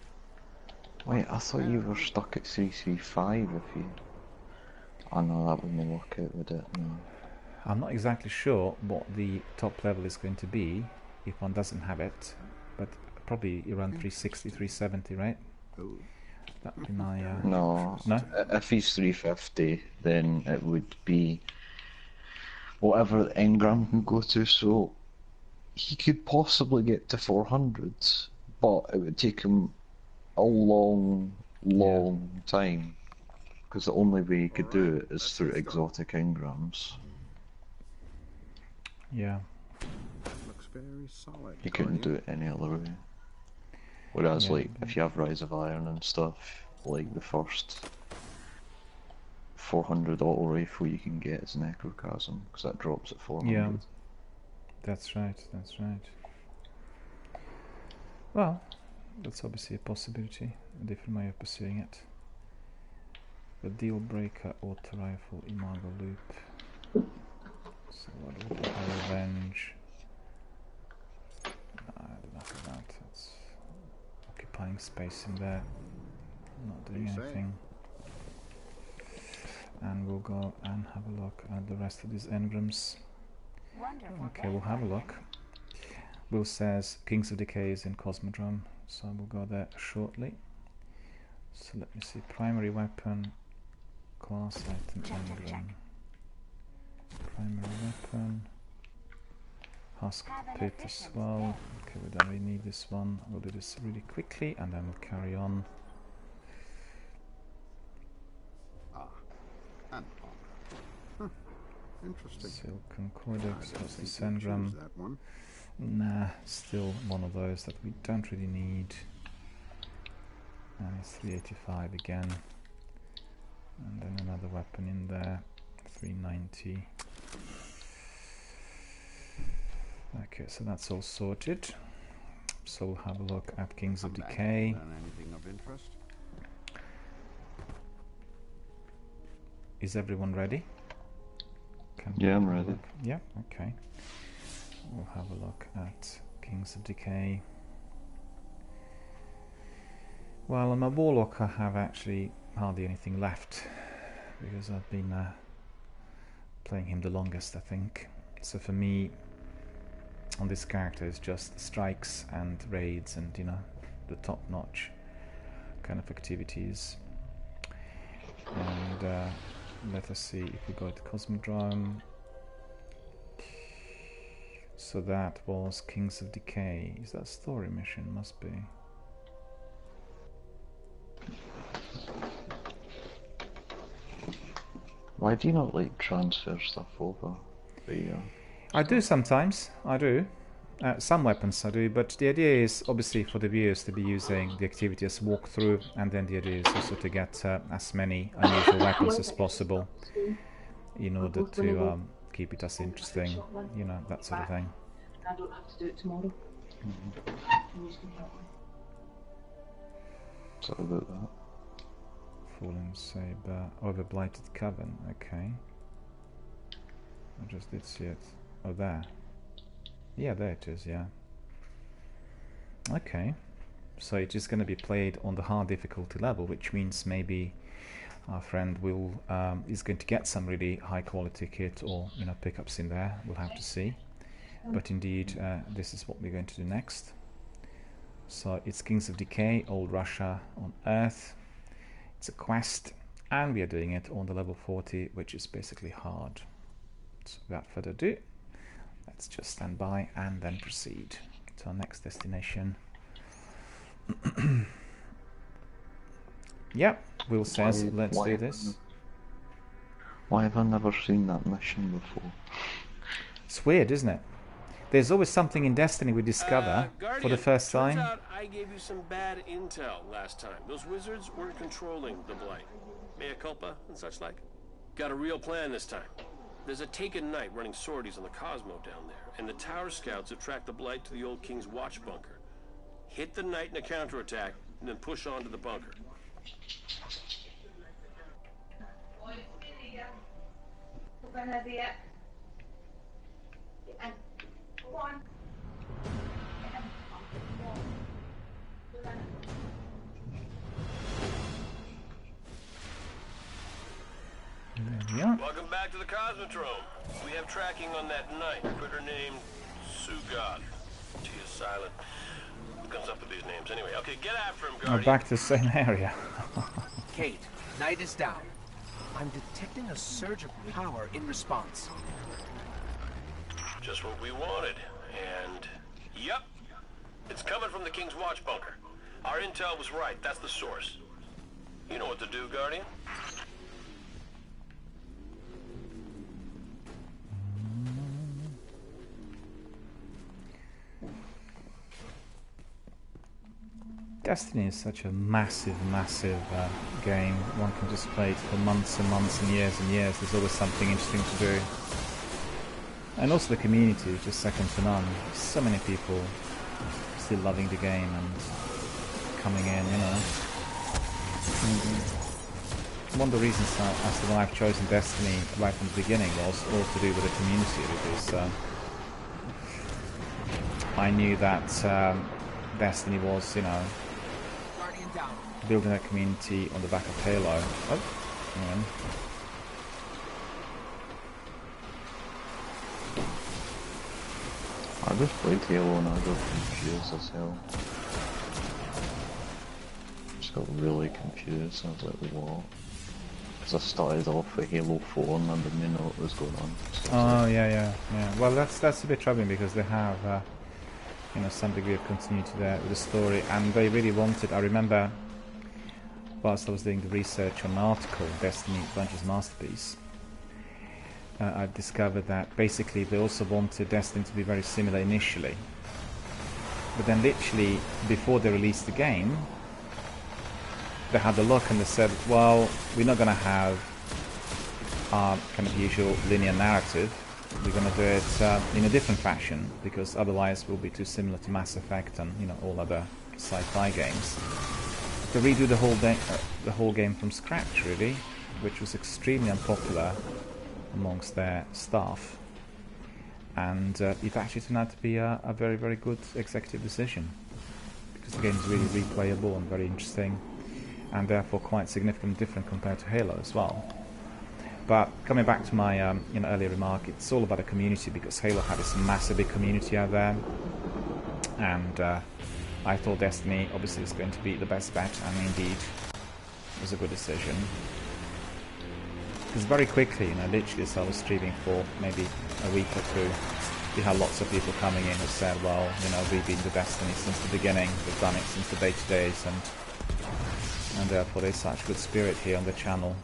[SPEAKER 8] Wait, I thought you were stuck at 335 if you... Oh no, that wouldn't work out, would it? No.
[SPEAKER 1] I'm not exactly sure what the top level is going to be if one doesn't have it, but probably around 360, 370, right?
[SPEAKER 2] Oh.
[SPEAKER 1] That would be my...
[SPEAKER 8] No.
[SPEAKER 1] No?
[SPEAKER 8] If he's 350, then it would be whatever the engram can go to, so he could possibly get to 400, but it would take him a long time, because the only way he could do it is through exotic engrams.
[SPEAKER 1] Yeah.
[SPEAKER 2] Looks very solid.
[SPEAKER 8] You couldn't do it any other way. Whereas,
[SPEAKER 1] Yeah.
[SPEAKER 8] like, if you have Rise of Iron and stuff, like the first 400 auto rifle you can get is Necrochasm, because that drops at 400.
[SPEAKER 1] Yeah. That's right, that's right. Well, that's obviously a possibility, a different way of pursuing it. The Deal Breaker, Auto Rifle, Imago Loop. So what would be Revenge? No, I do nothing of that. It's occupying space in there, not doing
[SPEAKER 2] You say.
[SPEAKER 1] anything. And we'll go and have a look at the rest of these engrams. Okay, we'll have a look. Will says Kings of Decay is in Cosmodrome, so we'll go there shortly. So let me see, primary weapon, class item, engram. Primary weapon, Husk Pit as well. Okay, we don't really need this one. We'll do this really quickly and then we'll carry on.
[SPEAKER 2] Ah, an honor. Interesting.
[SPEAKER 1] Silken Codex,
[SPEAKER 2] I
[SPEAKER 1] what's
[SPEAKER 2] don't
[SPEAKER 1] this
[SPEAKER 2] think we'll
[SPEAKER 1] engram?
[SPEAKER 2] choose that one.
[SPEAKER 1] Nah, still one of those that we don't really need. And it's 385 again. And then another weapon in there, 390. Okay, so that's all sorted. So we'll have a look at Kings of
[SPEAKER 2] Come back.
[SPEAKER 1] Decay.
[SPEAKER 2] Done anything of interest?
[SPEAKER 1] Is everyone ready? Can
[SPEAKER 8] Yeah, I'm
[SPEAKER 1] we have a
[SPEAKER 8] ready.
[SPEAKER 1] look? Yeah, okay. We'll have a look at Kings of Decay. Well, on my Warlock I have actually hardly anything left because I've been playing him the longest, I think. So for me, on this character it's just strikes and raids and, you know, the top-notch kind of activities. And let us see if we go to Cosmodrome. So that was Kings of Decay. Is that a story mission? Must be.
[SPEAKER 8] Why do you not like transfer stuff over?
[SPEAKER 1] I do sometimes, I do. Some weapons I do, but the idea is obviously for the viewers to be using the activity as walkthrough, and then the idea is also to get as many unusual weapons as possible in order to keep it as interesting, you know, that sort of thing.
[SPEAKER 9] I don't have to do it tomorrow.
[SPEAKER 8] Sorry about that.
[SPEAKER 1] Fallen Saber, Overblighted Coven, okay. I just did see it. Oh, there. Yeah, there it is, yeah. Okay. So it is going to be played on the hard difficulty level, which means maybe our friend will is going to get some really high quality kit or, you know, pickups in there. We'll have to see. But indeed, this is what we're going to do next. So it's Kings of Decay, Old Russia on Earth. It's a quest, and we are doing it on the level 40, which is basically hard. So without further ado, let's just stand by and then proceed to our next destination. Yep, Will says, let's do this.
[SPEAKER 8] Why have I never seen that mission before?
[SPEAKER 1] It's weird, isn't it? there's always something in Destiny we discover for
[SPEAKER 6] Guardian,
[SPEAKER 1] the first
[SPEAKER 6] turns
[SPEAKER 1] time.
[SPEAKER 6] out I gave you some bad intel last time. Those wizards weren't controlling the Blight. Mea culpa and such like. Got a real plan this time. There's a taken knight running sorties on the Cosmo down there, and the Tower Scouts have tracked the Blight to the old King's Watch bunker. Hit the knight in a counterattack, and then push on to the bunker.
[SPEAKER 1] Yeah.
[SPEAKER 6] Welcome back to the Cosmodrome. We have tracking on that knight, critter named Sugod. T is silent. What comes up with these names anyway? Okay, get after him,
[SPEAKER 1] We're
[SPEAKER 6] Guardian.
[SPEAKER 1] back to the same area.
[SPEAKER 5] Kate, Knight is down. I'm detecting a surge of power in response.
[SPEAKER 6] Just what we wanted. And, yep, it's coming from the King's Watch bunker. Our intel was right. That's the source. You know what to do, Guardian?
[SPEAKER 1] Destiny is such a massive, massive game. One can just play it for months and months and years. There's always something interesting to do. And also the community is just second to none. So many people still loving the game and coming in, you know. One of the reasons as to why I've chosen Destiny right from the beginning was all to do with the community, because I knew that Destiny was, you know, building a community on the back of Halo. Oh, hang on.
[SPEAKER 8] I just played Halo and I got confused as hell. Just got really confused. I was like, what? Because I started off with Halo 4 and I didn't know what was going on. So
[SPEAKER 1] Oh yeah. Well, that's a bit troubling because they have, you know, some degree of continuity there with the story, and they really wanted. I remember, whilst I was doing the research on an article, Destiny Bungie's Masterpiece, I discovered that basically they also wanted Destiny to be very similar initially, but then literally before they released the game, they had a look and they said, well, we're not going to have our kind of usual linear narrative. We're going to do it in a different fashion, because otherwise we'll be too similar to Mass Effect and, you know, all other sci-fi games. To redo the whole game from scratch, really, which was extremely unpopular amongst their staff, and it actually turned out to be a very, very good executive decision, because the game is really replayable and very interesting, and therefore quite significantly different compared to Halo as well. But coming back to my you know, earlier remark, it's all about the community, because Halo had this massive big community out there, and I thought Destiny obviously was going to be the best bet, and indeed it was a good decision. Because very quickly, you know, literally as I was streaming for maybe a week or two, we had lots of people coming in who said, well, you know, we've been to Destiny since the beginning, we've done it since the beta days, and therefore there's such good spirit here on the channel.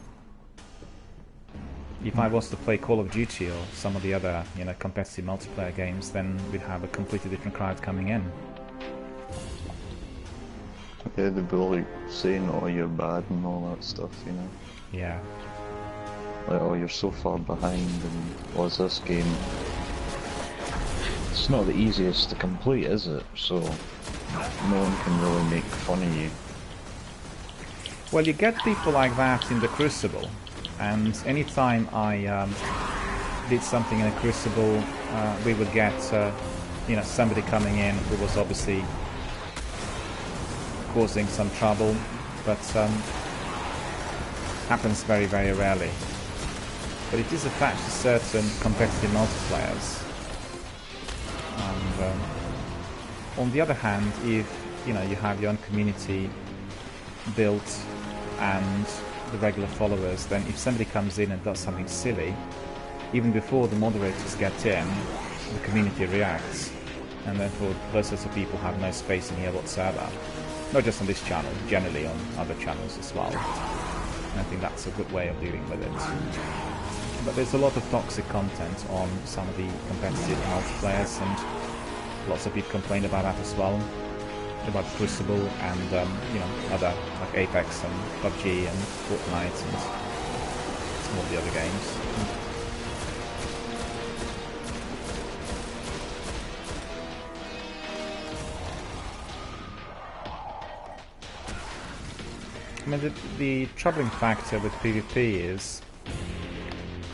[SPEAKER 1] If I was to play Call of Duty or some of the other, you know, competitive multiplayer games, then we'd have a completely different crowd coming in.
[SPEAKER 8] yeah, they'd be like saying, oh, you're bad and all that stuff, you know.
[SPEAKER 1] Yeah.
[SPEAKER 8] Like, oh, you're so far behind, and was this game? It's not the easiest to complete, is it? So no one can really make fun of you.
[SPEAKER 1] Well, you get people like that in the Crucible, and anytime I did something in a Crucible, we would get you know, somebody coming in who was obviously causing some trouble, but happens very, very rarely. But it is a fact to certain competitive multiplayers. And on the other hand, if you know, you have your own community built and the regular followers, then if somebody comes in and does something silly, even before the moderators get in, the community reacts, and therefore those sorts of people have no space in here whatsoever. Not just on this channel, generally on other channels as well. And I think that's a good way of dealing with it. but there's a lot of toxic content on some of the competitive multiplayers, and lots of people complain about that as well, about Crucible and you know, other like Apex and PUBG and Fortnite and some of the other games. I mean, the troubling factor with PvP is,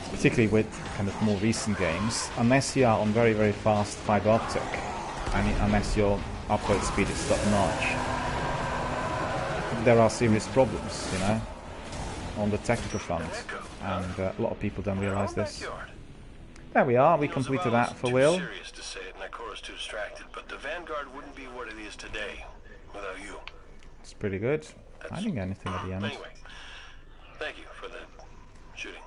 [SPEAKER 1] particularly with kind of more recent games, unless you are on very, very fast fiber optic, and unless your upload speed is top notch, there are serious problems, you know, on the technical front, and a lot of people don't realize this. There we are, we completed that for Will.
[SPEAKER 6] Serious to say it, and Ikora's too distracted, but the Vanguard wouldn't be what it is today without you.
[SPEAKER 1] It's pretty good. I didn't get anything at the end.
[SPEAKER 6] Anyway, thank you for the shooting.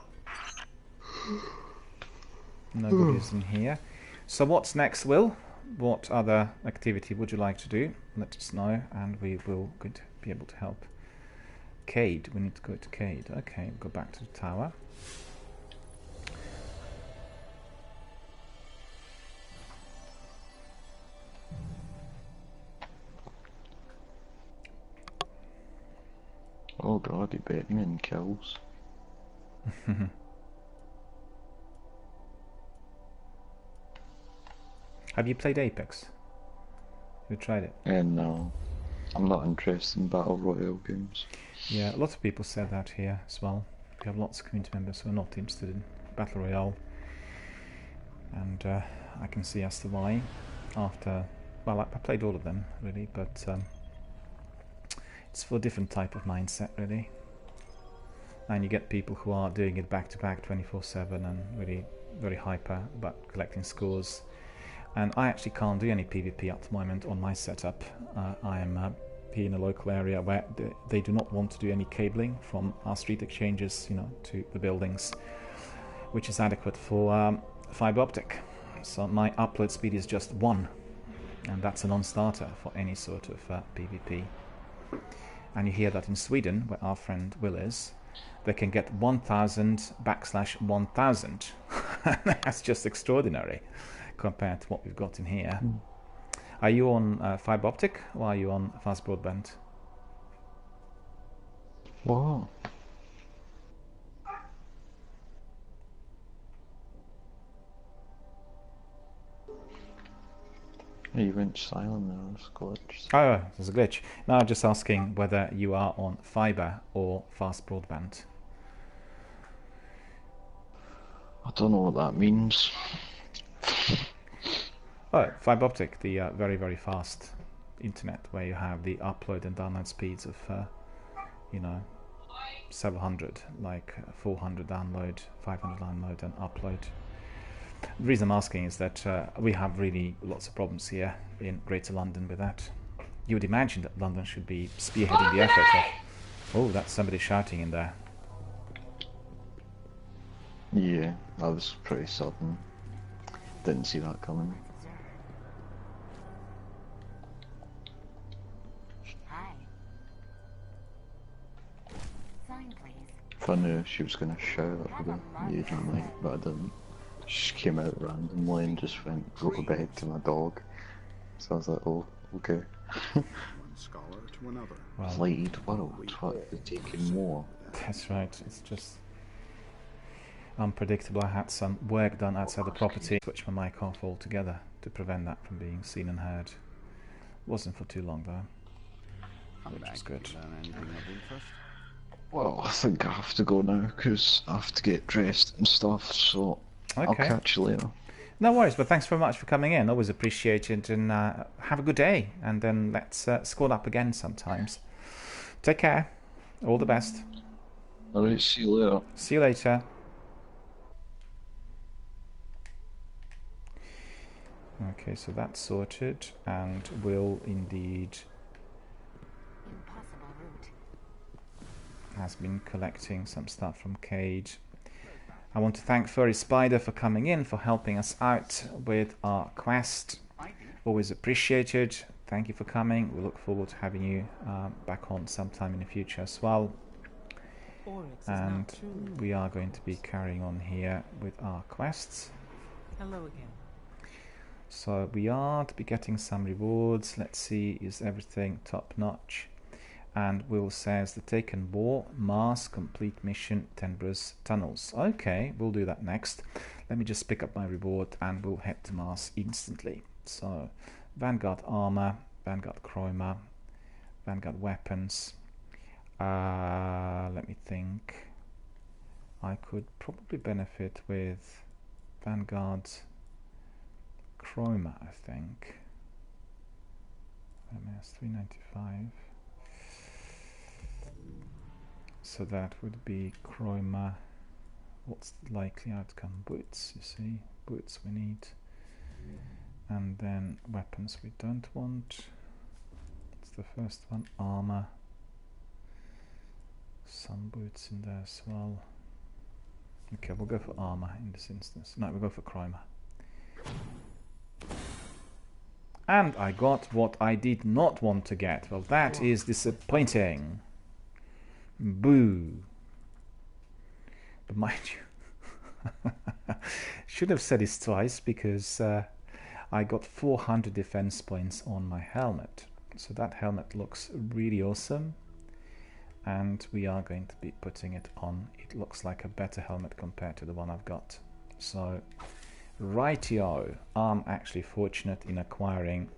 [SPEAKER 1] No goodies in here. So what's next, Will? What other activity would you like to do? Let us know, and we will be able to help. Cade, we need to go to Cade. Okay, go back to the tower.
[SPEAKER 8] Oh god, he bet me in kills.
[SPEAKER 1] Have you played Apex? Have you tried it?
[SPEAKER 8] No, I'm not interested in Battle Royale games.
[SPEAKER 1] Yeah, a lot of people said that here as well. We have lots of community members who are not interested in Battle Royale. And I can see as to why. After, well, I played all of them, really, but it's for a different type of mindset, really. And you get people who are doing it back-to-back 24/7 and really very hyper about collecting scores. And I actually can't do any PvP at the moment on my setup. I am here in a local area where they do not want to do any cabling from our street exchanges, you know, to the buildings, which is adequate for fiber optic. So my upload speed is just 1, and that's a non-starter for any sort of PvP. And you hear that in Sweden, where our friend Will is, they can get 1000/1000. That's just extraordinary compared to what we've got in here. Are you on fiber optic or are you on fast broadband?
[SPEAKER 8] Wow. You went silent there, there's a glitch.
[SPEAKER 1] Oh, there's a glitch. No, I'm just asking whether you are on fiber or fast broadband.
[SPEAKER 8] I don't know what that means.
[SPEAKER 1] Oh, fiber optic, the very, very fast internet where you have the upload and download speeds of, you know, 700, like 400 download, 500 download and upload. The reason I'm asking is that we have really lots of problems here in Greater London with that. You would imagine that London should be spearheading the effort of... Oh, that's somebody shouting in there.
[SPEAKER 8] Yeah, that was pretty sudden. Didn't see that coming.
[SPEAKER 3] Hi. Sign, please.
[SPEAKER 8] If I knew she was going to shout, I would have made her night, but I didn't. She just came out randomly and just went, go to bed to my dog. So I was like, oh, okay.
[SPEAKER 2] One scholar to another.
[SPEAKER 1] Well,
[SPEAKER 8] Flighted world, what, they're taking more.
[SPEAKER 1] that's right, it's just unpredictable. I had some work done outside the property, switched my mic off altogether to prevent that from being seen and heard. Wasn't for too long though, which was good.
[SPEAKER 2] Anything of interest?
[SPEAKER 8] Well, I think I have to go now, because I have to get dressed and stuff, so I'll
[SPEAKER 1] Okay.
[SPEAKER 8] catch you later.
[SPEAKER 1] No worries, but thanks very much for coming in. Always appreciated, and have a good day. And then let's squad up again sometimes. Take care. All the best.
[SPEAKER 8] Alright, see you later.
[SPEAKER 1] See you later. Okay, so that's sorted, and we'll indeed
[SPEAKER 3] Impossible route.
[SPEAKER 1] has been collecting some stuff from Cade. I want to thank Furry Spider for coming in, for helping us out with our quest. Always appreciated. Thank you for coming. We look forward to having you back on sometime in the future as well. And we are going to be carrying on here with our quests.
[SPEAKER 10] Hello again.
[SPEAKER 1] So we are to be getting some rewards. Let's see, is everything top notch? And Will says the Taken War, Mars, complete mission, Tenbrus tunnels. Okay, we'll do that next. Let me just pick up my reward and we'll head to Mars instantly. So Vanguard armor, Vanguard chroma, Vanguard weapons. Let me think. I could probably benefit with Vanguard chroma, I think. MS 395. So that would be chroma. What's the likely outcome? Boots, you see. Boots we need. And then weapons we don't want. It's the first one. Armor. Some boots in there as well. Okay, we'll go for armor in this instance. No, we'll go for chroma. And I got what I did not want to get. Well, that is disappointing. Boo. But mind you, should have said this twice because I got 400 defense points on my helmet. So that helmet looks really awesome. And we are going to be putting it on. It looks like a better helmet compared to the one I've got. So, rightio, I'm actually fortunate in acquiring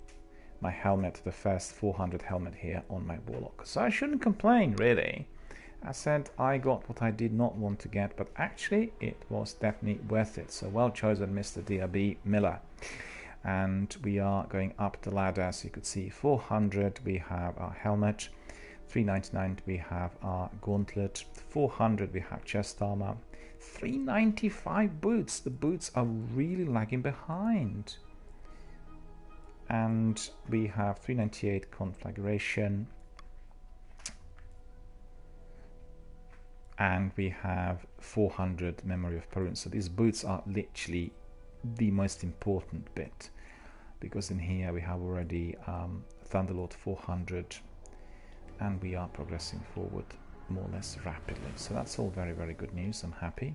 [SPEAKER 1] my helmet, the first 400 helmet here on my Warlock. So I shouldn't complain, really. I said I got what I did not want to get, but actually it was definitely worth it. So well chosen, Mr. DRBMiller. And we are going up the ladder, as you could see. 400, we have our helmet. 399 we have our gauntlet, 400 we have chest armor, 395 boots. The boots are really lagging behind. And we have 398 conflagration, and we have 400 memory of Perun. So these boots are literally the most important bit, because in here we have already Thunderlord 400. And we are progressing forward more or less rapidly. So that's all very, very good news. I'm happy.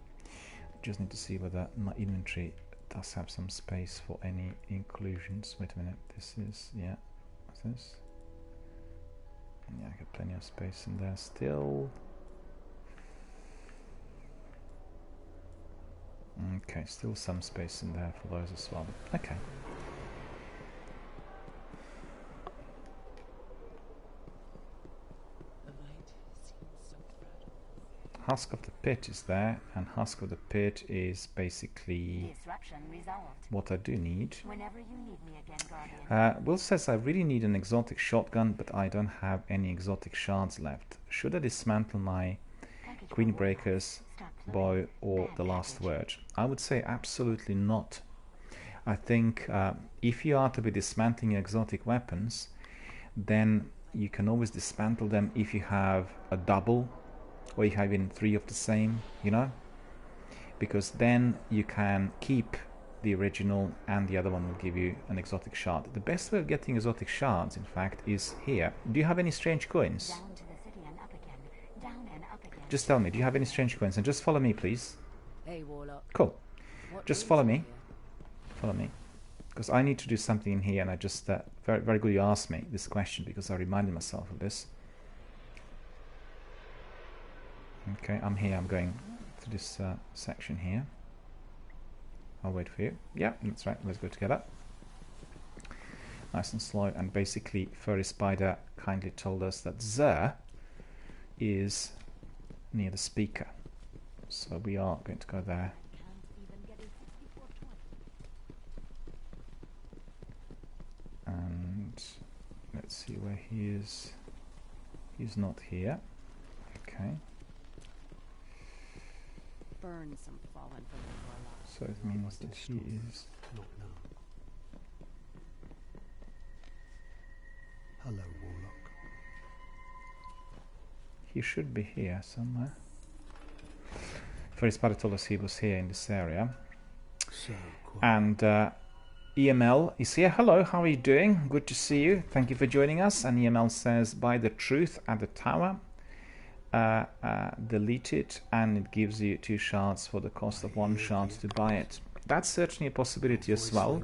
[SPEAKER 1] Just need to see whether my inventory does have some space for any inclusions. Wait a minute. This is, yeah, what's this? Yeah, I got plenty of space in there still. Okay, still some space in there for those as well. Okay. Husk of the Pit is there, and Husk of the Pit is basically what I do need.
[SPEAKER 3] Whenever you need me again, Guardian.
[SPEAKER 1] Will says I really need an exotic shotgun, but I don't have any exotic shards left. Should I dismantle my Queen Breaker's bow or the Last Word? I would say absolutely not. I think if you are to be dismantling exotic weapons, then you can always dismantle them if you have a double, or you have even 3 of the same, you know, because then you can keep the original and the other one will give you an exotic shard. The best way of getting exotic shards, in fact, is here. Do you have any strange coins?
[SPEAKER 3] Down to the city and up again. Down and up again.
[SPEAKER 1] Just tell me, do you have any strange coins? And just follow me, please.
[SPEAKER 7] Hey, Warlock.
[SPEAKER 1] Cool. Just follow me. Follow me. Because I need to do something in here, and I just, very, very good you asked me this question, because I reminded myself of this. Okay, I'm here, I'm going to this section here. I'll wait for you. Yeah, that's right, let's go together. Nice and slow, and basically Furry Spider kindly told us that Zer is near the speaker. So we are going to go there. And let's see where he is. He's not here. Okay.
[SPEAKER 11] Burn some fallen from the Warlock.
[SPEAKER 1] So it means that he is.
[SPEAKER 2] Not now. Hello, Warlock.
[SPEAKER 1] He should be here somewhere. Furry Spider told us he was here in this area.
[SPEAKER 2] So quiet.
[SPEAKER 1] And EML is here. Hello, how are you doing? Good to see you. Thank you for joining us. And EML says, buy the truth at the tower. delete it, and it gives you 2 shards for the cost of 1 shard to buy it. That's certainly a possibility as well,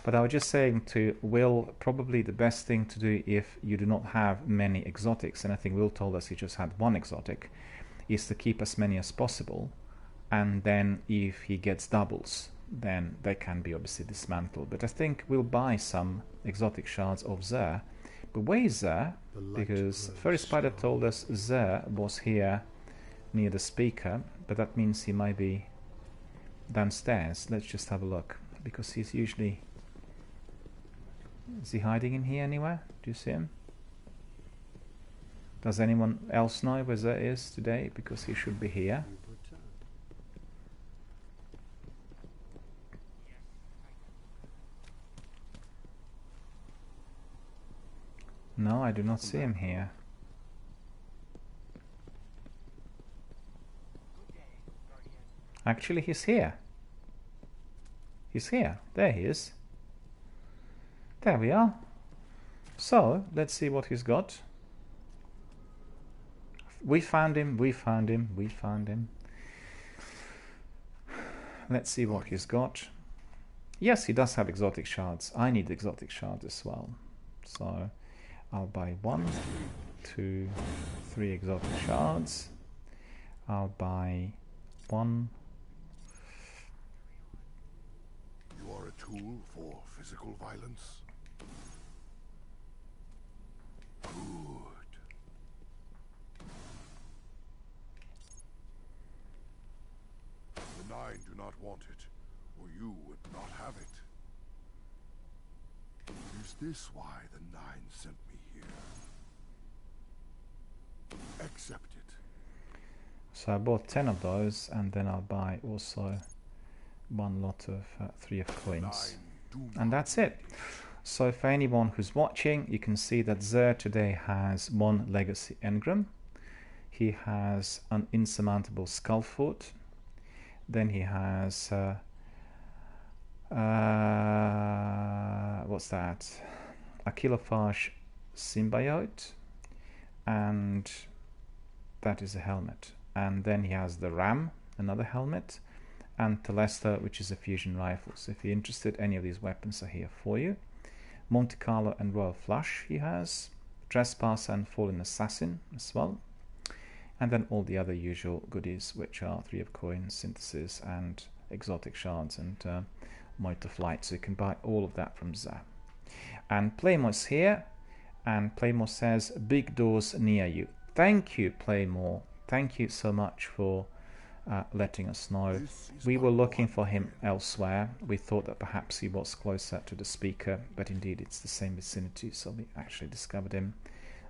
[SPEAKER 1] but I was just saying to Will, probably the best thing to do if you do not have many exotics, and I think Will told us he just had 1 exotic, is to keep as many as possible, and then if he gets doubles, then they can be obviously dismantled. But I think we'll buy some exotic shards of Zer. But where is Zer? Because Furry Spider told us Zer was here near the speaker, but that means he might be downstairs. Let's just have a look, because he's usually... Is he hiding in here anywhere? Do you see him? Does anyone else know where Zer is today? Because he should be here. No, I do not see him here. Actually, he's here. He's here. There he is. There we are. So, let's see what he's got. We found him, we found him, we found him. Let's see what he's got. Yes, he does have exotic shards. I need exotic shards as well. So, I'll buy 1, 2, 3 exotic shards. I'll buy 1.
[SPEAKER 2] You are a tool for physical violence? Good. The 9 do not want it, or you would not have it. Is this why the 9 sent me here? Accept it.
[SPEAKER 1] So I bought 10 of those, and then I'll buy also 1 lot of 3 of coins. And that's it. So for anyone who's watching, you can see that Zer today has 1 legacy engram. He has an insurmountable skullfoot. Then he has what's that? A kilophage symbiote, and that is a helmet. And then he has the Ram, another helmet, and Telesta, which is a fusion rifle. So if you're interested, any of these weapons are here for you. Monte Carlo and Royal Flush he has, Trespasser and Fallen Assassin as well, and then all the other usual goodies, which are 3 of coins, synthesis, and exotic shards, and motor flight. So you can buy all of that from Zer. And Playmore's here, and Playmore says big doors near you. Thank you, Playmore. Thank you so much for letting us know. We were looking for him elsewhere. We thought that perhaps he was closer to the speaker, but indeed it's the same vicinity, so we actually discovered him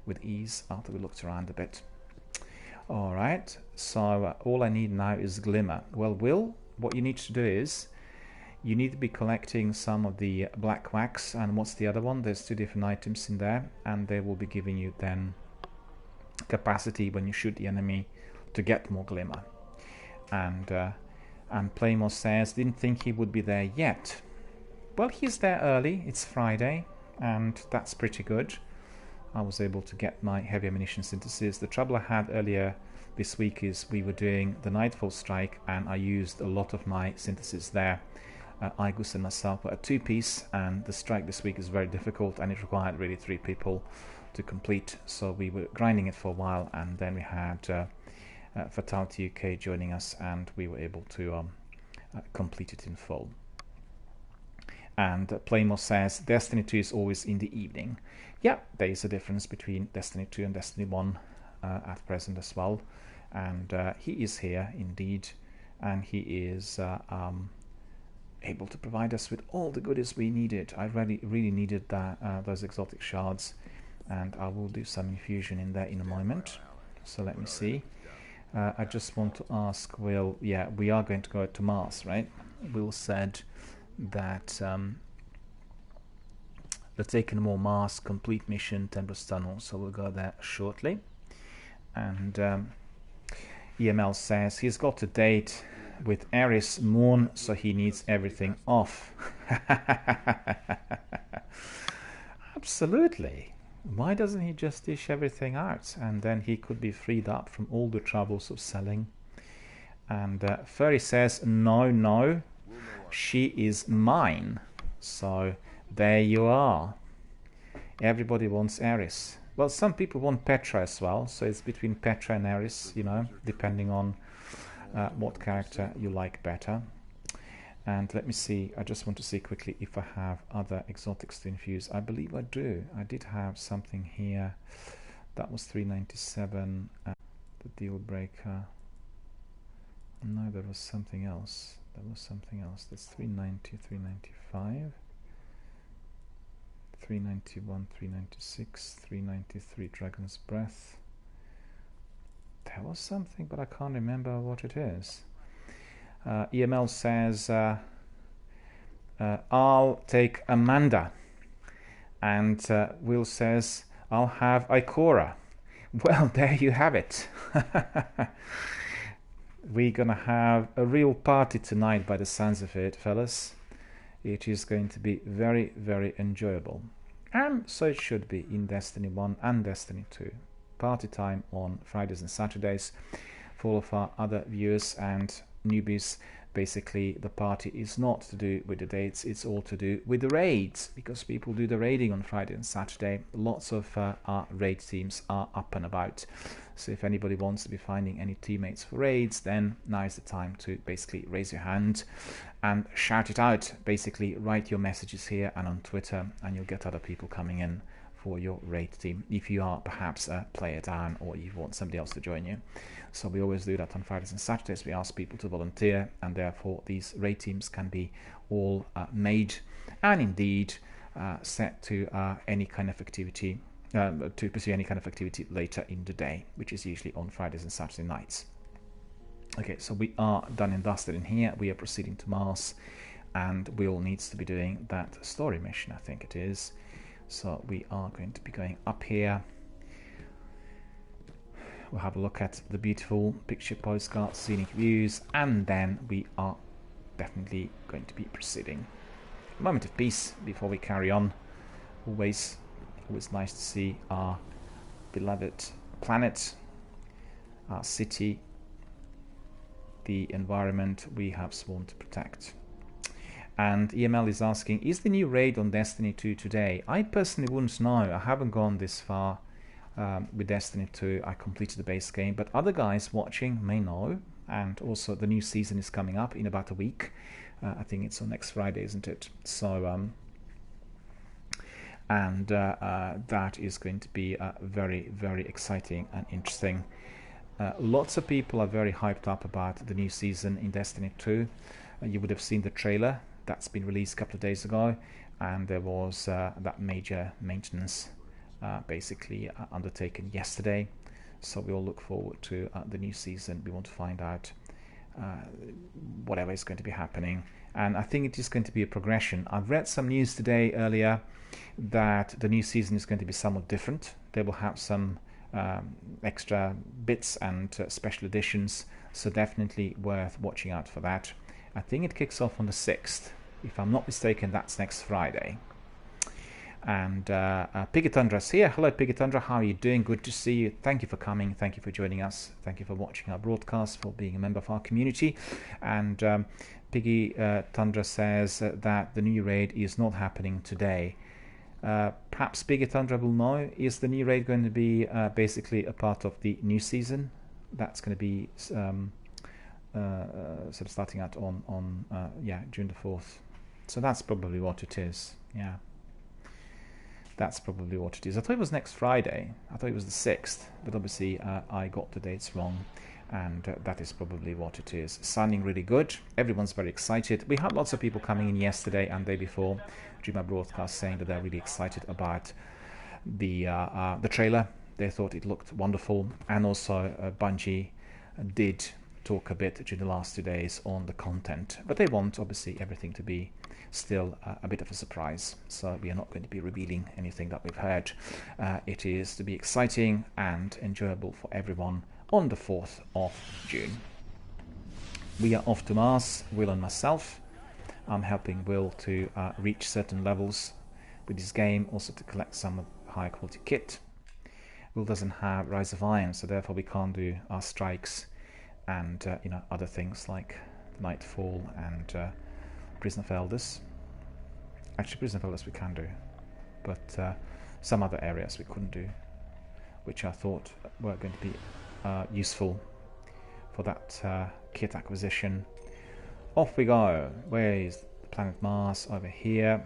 [SPEAKER 1] with ease after we looked around a bit. Alright, so all I need now is Glimmer. Well, Will, what you need to do is you need to be collecting some of the black wax, and what's the other one? There's 2 different items in there, and they will be giving you then capacity when you shoot the enemy to get more Glimmer. And Playmore says, didn't think he would be there yet. Well, he's there early. It's Friday, and that's pretty good. I was able to get my heavy ammunition synthesis. The trouble I had earlier this week is we were doing the Nightfall strike, and I used a lot of my synthesis there. Igus and myself were a 2-piece, and the strike this week is very difficult, and it required really 3 people to complete. So we were grinding it for a while, and then we had Fatality UK joining us, and we were able to complete it in full. And Playmore says Destiny 2 is always in the evening. Yeah, there is a difference between Destiny 2 and Destiny 1 at present as well. And he is here indeed, and he is able to provide us with all the goodies we needed. I really needed that those exotic shards, and I will do some infusion in there in a moment. So let me see. I just want to ask Will, yeah, we are going to go to Mars, right? Will said that the Taken More Mars complete mission, Tempestuous Tunnel, so we'll go there shortly. And EML says he's got a date with Ares Moon, so he needs everything off. Absolutely. Why doesn't he just dish everything out, and then he could be freed up from all the troubles of selling? And Furry says, no, she is mine. So there you are. Everybody wants Aerys. Well, some people want Petra as well, so it's between Petra and Aerys, you know, depending on what character you like better. And let me see, I just want to see quickly if I have other exotics to infuse. I believe I do. I did have something here. That was 397, the deal breaker. No, there was something else. That's 390, 395, 391, 396, 393, Dragon's Breath. There was something, but I can't remember what it is. EML says, I'll take Amanda. And Will says, I'll have Ikora. Well, there you have it. We're gonna have a real party tonight by the sounds of it, fellas. It is going to be very, very enjoyable. And so it should be in Destiny 1 and Destiny 2. Party time on Fridays and Saturdays for all of our other viewers and newbies. Basically, the party is not to do with the dates, it's all to do with the raids, because people do the raiding on Friday and Saturday. Lots of our raid teams are up and about, so if anybody wants to be finding any teammates for raids, then now is the time to basically raise your hand and shout it out. Basically, write your messages here and on Twitter, and you'll get other people coming in for your raid team if you are perhaps a player down or you want somebody else to join you. So we always do that on Fridays and Saturdays. We ask people to volunteer, and therefore these raid teams can be all made and indeed set to any kind of activity, to pursue any kind of activity later in the day, which is usually on Fridays and Saturday nights. Okay, so we are done and dusted in here. We are proceeding to Mars, and Will needs to be doing that story mission, I think it is. So we are going to be going up here. We'll have a look at the beautiful picture postcards, scenic views, and then we are definitely going to be proceeding. A moment of peace before we carry on. Always nice to see our beloved planet, our city, the environment we have sworn to protect. And EML is asking, is the new raid on Destiny 2 today? I personally wouldn't know. I haven't gone this far with Destiny 2. I completed the base game, but other guys watching may know. And also the new season is coming up in about a week. I think it's on next Friday, isn't it? So that is going to be very, very exciting and interesting. Lots of people are very hyped up about the new season in Destiny 2. You would have seen the trailer that's been released a couple of days ago, and there was that major maintenance basically undertaken yesterday. So we all look forward to the new season. We want to find out whatever is going to be happening, and I think it is going to be a progression. I've read some news today earlier that the new season is going to be somewhat different. They will have some extra bits and special editions, so definitely worth watching out for that. I think it kicks off on the 6th. If I'm not mistaken, that's next Friday. And Pigatundra's here. Hello, Pigatundra. How are you doing? Good to see you. Thank you for coming. Thank you for joining us. Thank you for watching our broadcast, for being a member of our community. And Piggy Tundra says that the new raid is not happening today. Perhaps Pigatundra will know. Is the new raid going to be basically a part of the new season? That's going to be sort of starting out on June the 4th. So that's probably what it is. Yeah, that's probably what it is. I thought it was next Friday. I thought it was the 6th, but obviously I got the dates wrong, and that is probably what it is. Sounding really good. Everyone's very excited. We had lots of people coming in yesterday and the day before during my broadcast saying that they're really excited about the trailer. They thought it looked wonderful, and also Bungie did talk a bit during the last 2 days on the content, but they want obviously everything to be still a bit of a surprise, so we are not going to be revealing anything that we've heard. It is to be exciting and enjoyable for everyone on the 4th of June. We are off to Mars, Will and myself. I'm helping Will to reach certain levels with this game, also to collect some high quality kit. Will doesn't have Rise of Iron, so therefore we can't do our strikes and you know, other things like Nightfall and Prison of Elders. Actually, Prison of Elders we can do, but some other areas we couldn't do, which I thought were going to be useful for that kit acquisition. Off we go. Where is the planet Mars? Over here.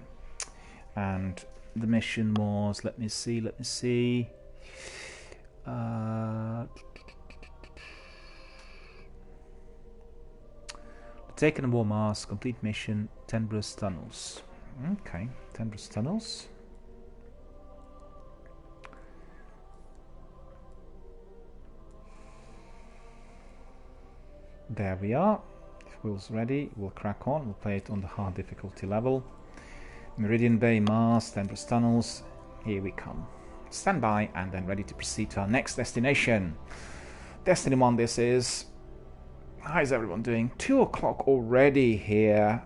[SPEAKER 1] And the mission was, let me see. Taken War Mars, complete mission, Tenbrus Tunnels. Okay, Tenbrus Tunnels. There we are. If Will's ready, we'll crack on. We'll play it on the hard difficulty level. Meridian Bay, Mars, Tenbrus Tunnels. Here we come. Stand by and then ready to proceed to our next destination. Destiny 1 this is. How's everyone doing? 2 o'clock already here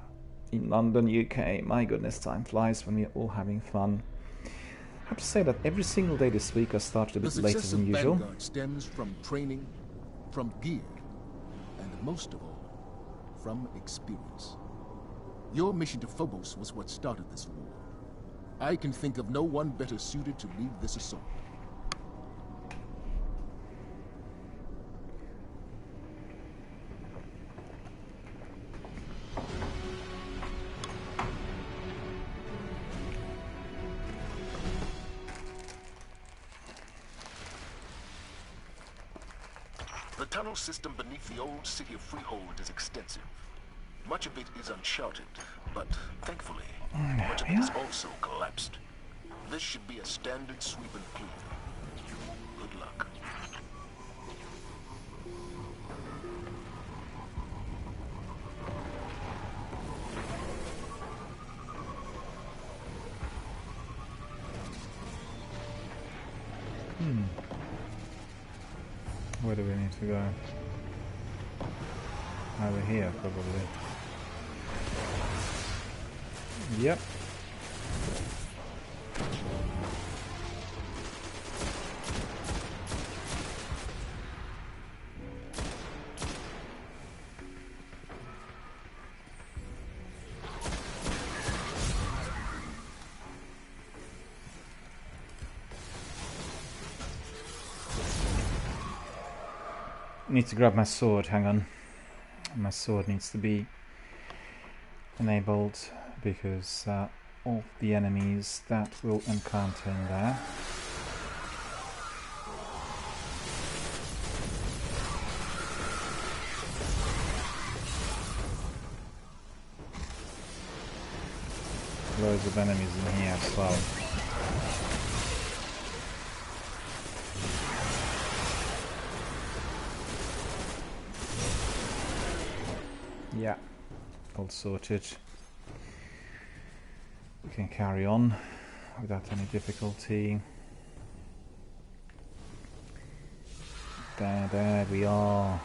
[SPEAKER 1] in London, UK. My goodness, time flies when we're all having fun. I have to say that every single day this week I started a bit later than usual.
[SPEAKER 2] The success of Vanguard stems from training, from gear, and most of all, from experience. Your mission to Phobos was what started this war. I can think of no one better suited to lead this assault. The tunnel system beneath the old city of Freehold is extensive. Much of it is uncharted, but thankfully, much of it is also collapsed. This should be a standard sweep and clear. Good luck.
[SPEAKER 1] Where do we need to go? Over here, probably. Yep. Need to grab my sword, hang on. My sword needs to be enabled because of the enemies that we'll encounter in there. Loads of enemies in here as well. Yeah, all sorted. We can carry on without any difficulty. There we are.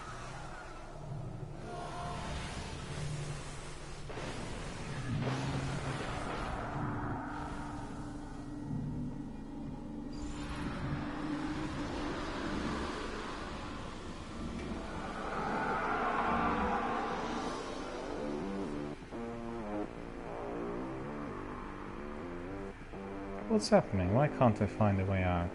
[SPEAKER 1] What's happening? Why can't I find a way out?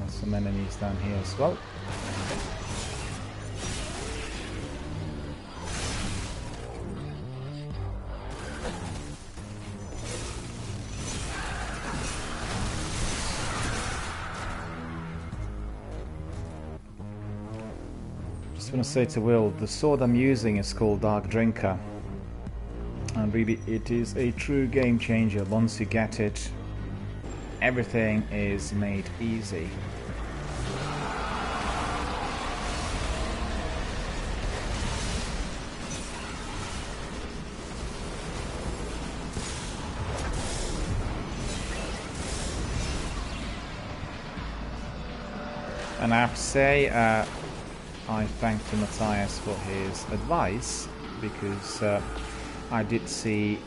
[SPEAKER 1] Some enemies down here as well. just want to say to Will, the sword I'm using is called Dark Drinker. And really, it is a true game changer. Once you get it, everything is made easy. And I have to say, I thank to Matthias for his advice, because I did see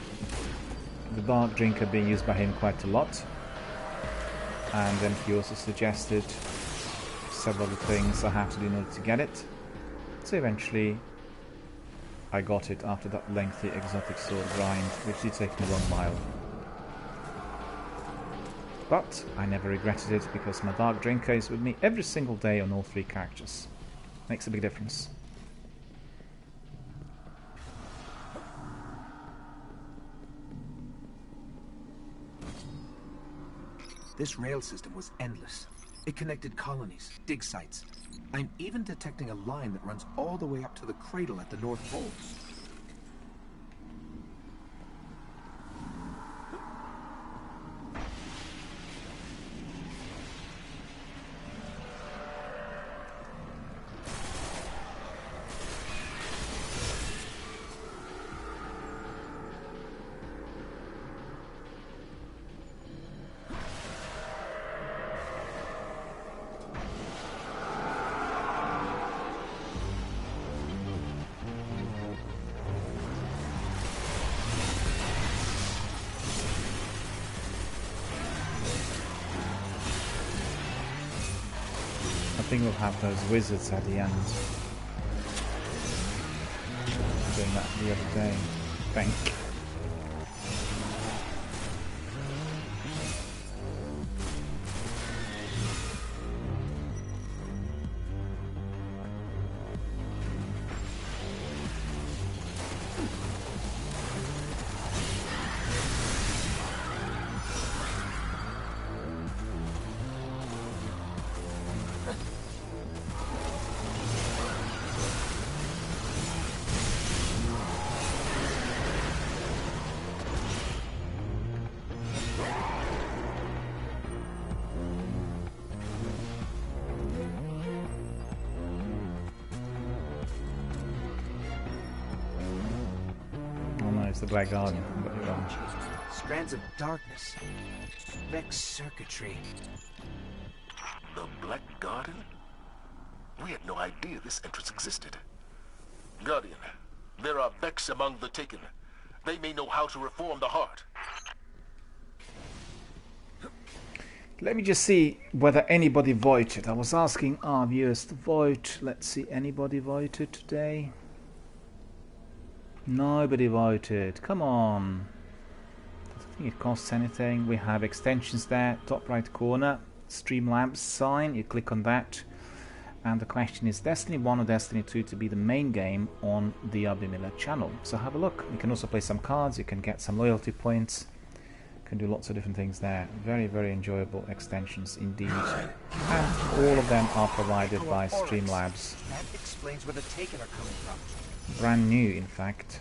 [SPEAKER 1] the Dark Drinker being used by him quite a lot, and then he also suggested several other things I have to do in order to get it. So eventually I got it after that lengthy exotic sword grind, which did take me a long while. But I never regretted it, because my Dark Drinker is with me every single day on all 3 characters. Makes a big difference.
[SPEAKER 5] This rail system was endless. It connected colonies, dig sites. I'm even detecting a line that runs all the way up to the cradle at the North Pole.
[SPEAKER 1] I think we'll have those wizards at the end. Doing that the other day, I think. It's the Black Guardian. I got it wrong.
[SPEAKER 5] Strands of darkness. Vex circuitry.
[SPEAKER 2] The Black Garden? We had no idea this entrance existed. Guardian, there are Vex among the Taken. They may know how to reform the heart.
[SPEAKER 1] Let me just see whether anybody voted. I was asking our viewers to vote. Let's see, anybody voted today? Nobody voted. Come on. I don't think it costs anything. We have extensions there, top right corner, Streamlabs sign. You click on that, and the question is Destiny 1 or Destiny 2 to be the main game on the DRBMiller channel. So have a look. You can also play some cards. You can get some loyalty points. You can do lots of different things there. Very, very enjoyable extensions indeed. And all of them are provided by Streamlabs.
[SPEAKER 5] That explains where the Taken are coming from.
[SPEAKER 1] Brand new, in fact,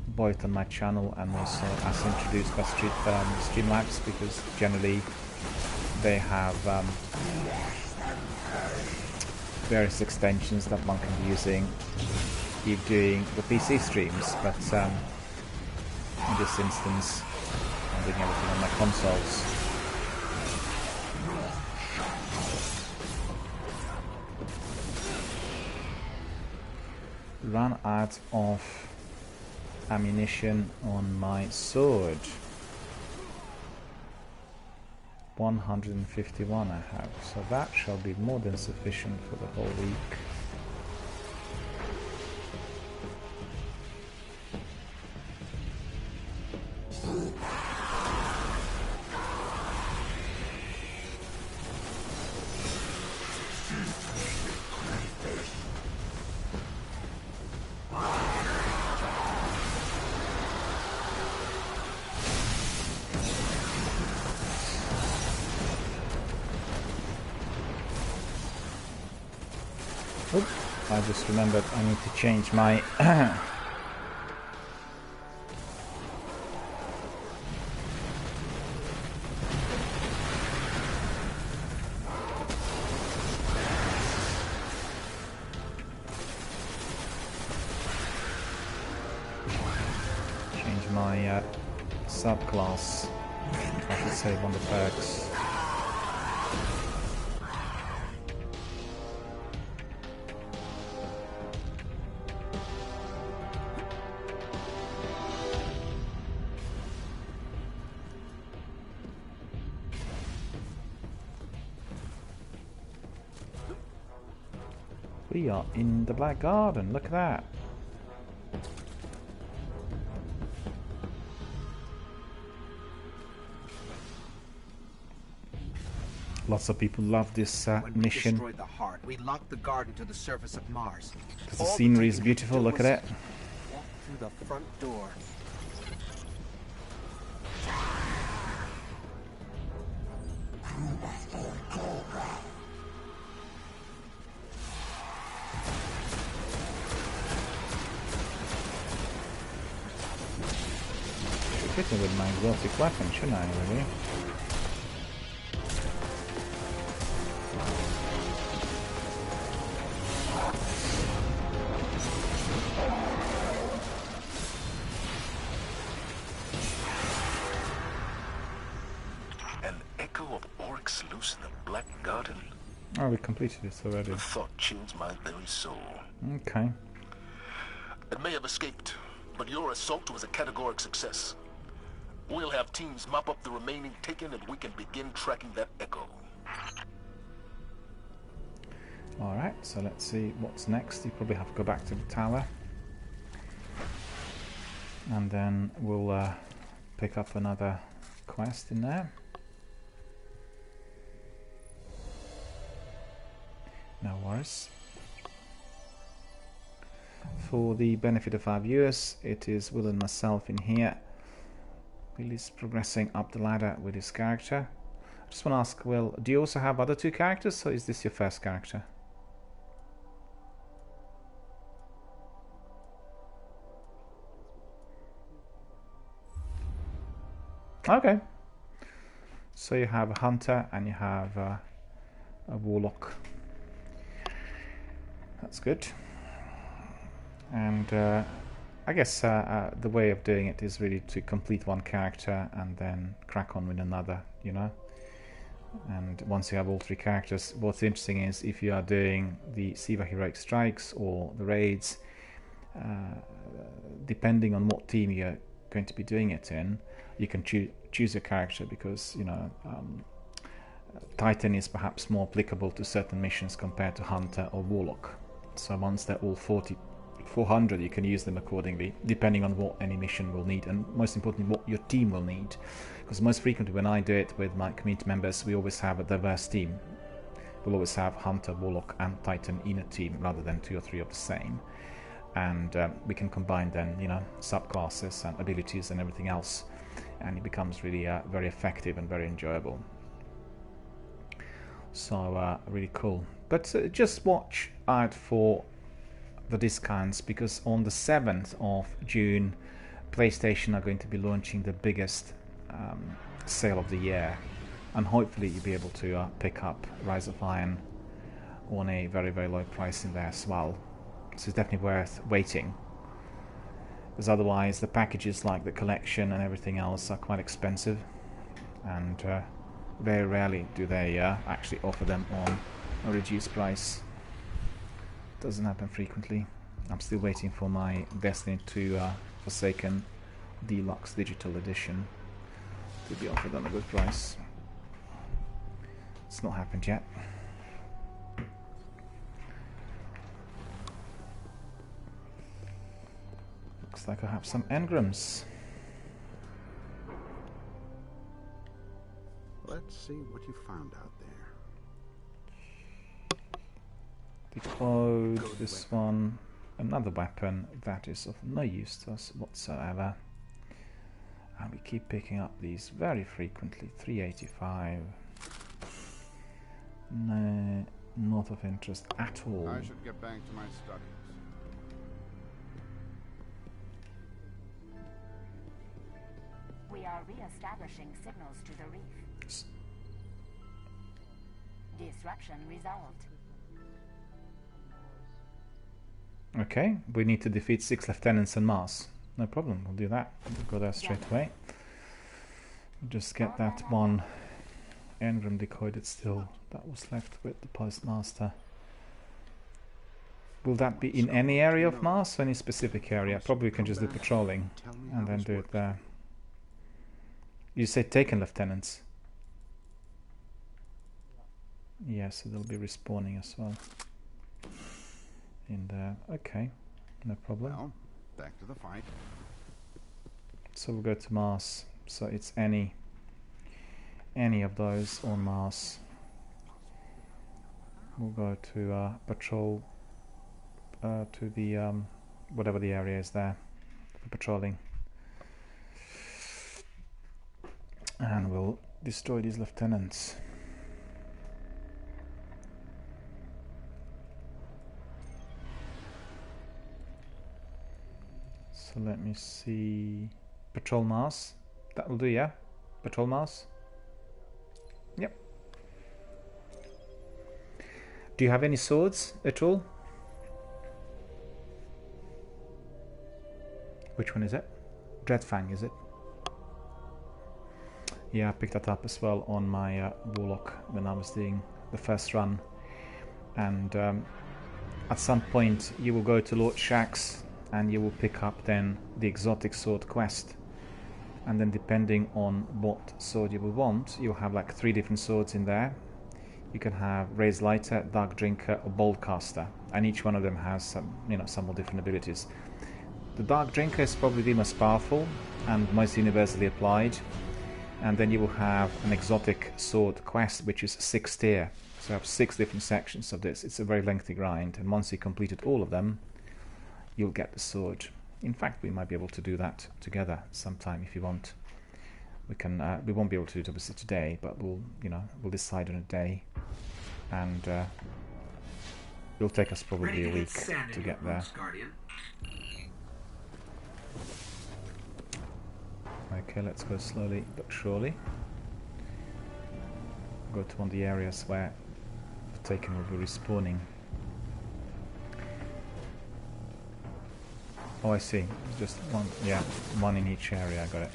[SPEAKER 1] both on my channel and also as introduced by Streamlabs, because generally they have various extensions that one can be using if doing the PC streams, but in this instance I'm doing everything on my consoles. Run out of ammunition on my sword. 151 I have, so that shall be more than sufficient for the whole week. I just remembered I need to change my subclass. I should save on the perks. We are in the Black Garden, look at that. Lots of people love this mission.
[SPEAKER 5] Destroyed the heart. We locked the garden to the surface of Mars.
[SPEAKER 1] The scenery is beautiful, look at it.
[SPEAKER 5] Walk through the front door.
[SPEAKER 1] Should hit me with my exotic weapon, shouldn't I, really? Oh, we completed this already.
[SPEAKER 2] The thought chills my very soul.
[SPEAKER 1] Okay.
[SPEAKER 2] It may have escaped, but your assault was a categoric success. We'll have teams mop up the remaining Taken and we can begin tracking that Echo.
[SPEAKER 1] Alright, so let's see what's next. You probably have to go back to the tower. And then we'll pick up another quest in there. No worries. For the benefit of our viewers, it is Will and myself in here. Will is progressing up the ladder with his character. I just want to ask, Will, do you also have other two characters, or is this your first character? Okay. So you have a hunter and you have a warlock. That's good. And I guess the way of doing it is really to complete one character and then crack on with another, you know. And once you have all three characters, what's interesting is if you are doing the Siva Heroic Strikes or the raids, depending on what team you're going to be doing it in, you can choose a character because, you know, Titan is perhaps more applicable to certain missions compared to Hunter or Warlock. So once they're all 400, you can use them accordingly, depending on what any mission will need, and most importantly, what your team will need. Because most frequently, when I do it with my community members, we always have a diverse team. We'll always have Hunter, Warlock, and Titan in a team, rather than 2 or 3 of the same. And we can combine then, you know, subclasses and abilities and everything else, and it becomes really very effective and very enjoyable. So really cool. But just watch out for the discounts, because on the 7th of June PlayStation are going to be launching the biggest sale of the year, and hopefully you'll be able to pick up Rise of Iron on a very, very low price in there as well. So it's definitely worth waiting, because otherwise the packages like the collection and everything else are quite expensive, and very rarely do they actually offer them on a reduced price. Doesn't happen frequently. I'm still waiting for my Destiny 2 Forsaken Deluxe Digital Edition to be offered on a good price. It's not happened yet. Looks like I have some engrams.
[SPEAKER 10] Let's see what you found out there.
[SPEAKER 1] Decode this one, another weapon that is of no use to us whatsoever, and we keep picking up these very frequently. 385, not of interest at all.
[SPEAKER 10] I should get back to my studies.
[SPEAKER 11] We are re-establishing signals to the reef. Disruption resolved.
[SPEAKER 1] Okay, we need to defeat 6 lieutenants en masse. No problem, we'll do that. We'll go there straight away. Just get that one engram decoy that was left with the postmaster. Will that be in any area of Mars or any specific area? Probably we can just do patrolling and then do it there. You say taken lieutenants? Yeah, so they'll be respawning as well. In there. Okay, no problem.
[SPEAKER 10] Well, back to the fight.
[SPEAKER 1] So we'll go to Mars. So it's any of those on Mars. We'll go to patrol to the whatever the area is there for patrolling, and we'll destroy these lieutenants. So let me see. Patrol Mars. That will do, yeah? Patrol Mars? Yep. Do you have any swords at all? Which one is it? Dreadfang, is it? Yeah, I picked that up as well on my Warlock when I was doing the first run. And at some point you will go to Lord Shaxx and you will pick up then the exotic sword quest. And then depending on what sword you will want, you'll have like 3 different swords in there. You can have Raised Lighter, Dark Drinker or Bolt Caster, and each one of them has some, somewhat different abilities. The Dark Drinker is probably the most powerful and most universally applied, and then you will have an exotic sword quest which is 6 tier. So you have 6 different sections of this. It's a very lengthy grind, and once you completed all of them, you'll get the sword. In fact, we might be able to do that together sometime if you want. We can. We won't be able to do it obviously today, but we'll decide on a day, and it'll take us probably a week to get there. Okay, let's go slowly but surely. Go to one of the areas where the Taken will be respawning. Oh, I see. Just one, yeah, one in each area. I got it.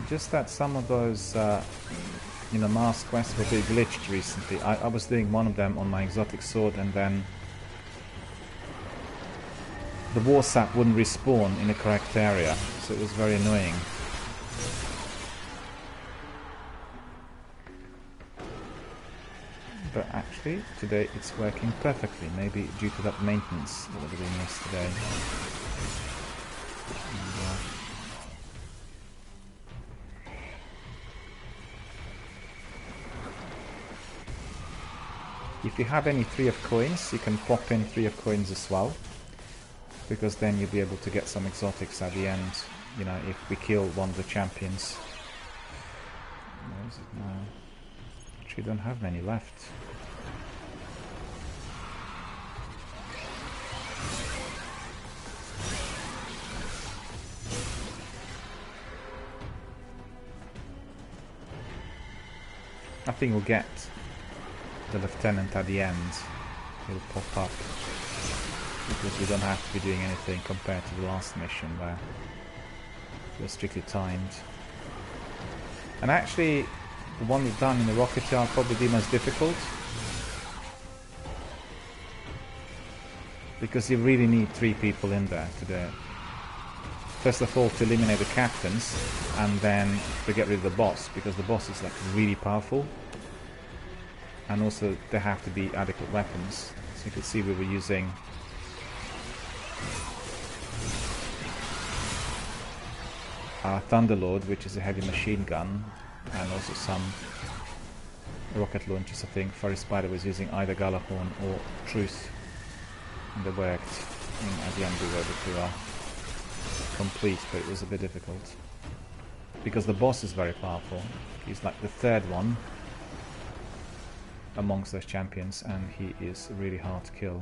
[SPEAKER 1] Just that some of those, Mars quests were a bit glitched recently. I was doing one of them on my exotic sword, and then the war sap wouldn't respawn in the correct area, so it was very annoying. But actually, today it's working perfectly, maybe due to that maintenance that we were doing yesterday. And, if you have any 3 of coins, you can pop in 3 of coins as well, because then you'll be able to get some exotics at the end, if we kill one of the champions. Where is it now? Actually, don't have many left. I think we'll get the lieutenant at the end. He'll pop up, because we don't have to be doing anything compared to the last mission where it was strictly timed. And actually, the one we've done in the rocket yard probably the most difficult, because you really need 3 people in there to do it. First of all, to eliminate the captains, and then to get rid of the boss, because the boss is like really powerful, and also there have to be adequate weapons. So you can see we were using our Thunderlord, which is a heavy machine gun, and also some rocket launchers. I think Furry Spider was using either Galahorn or Truth, and they worked. And at the end we were able to complete, but it was a bit difficult because the boss is very powerful. He's like the third one amongst those champions, and he is really hard to kill.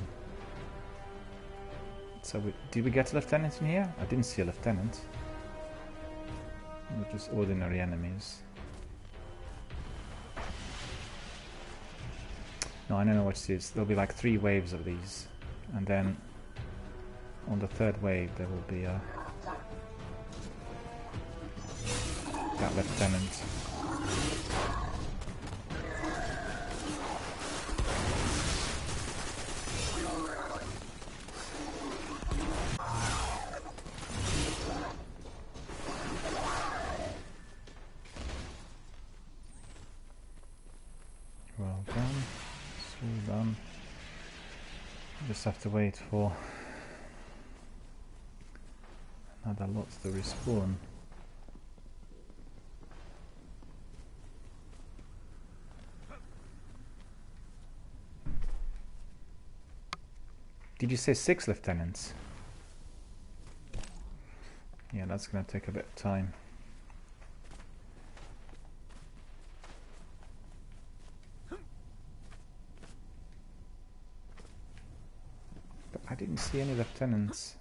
[SPEAKER 1] So did we get a lieutenant in here? I didn't see a lieutenant. They're just ordinary enemies. No, I don't know what it is. There'll be like 3 waves of these, and then on the 3rd wave there will be that lieutenant. Well done. It's all done. Just have to wait for another lot to respawn. Did you say 6 lieutenants? Yeah, that's gonna take a bit of time. But I didn't see any lieutenants.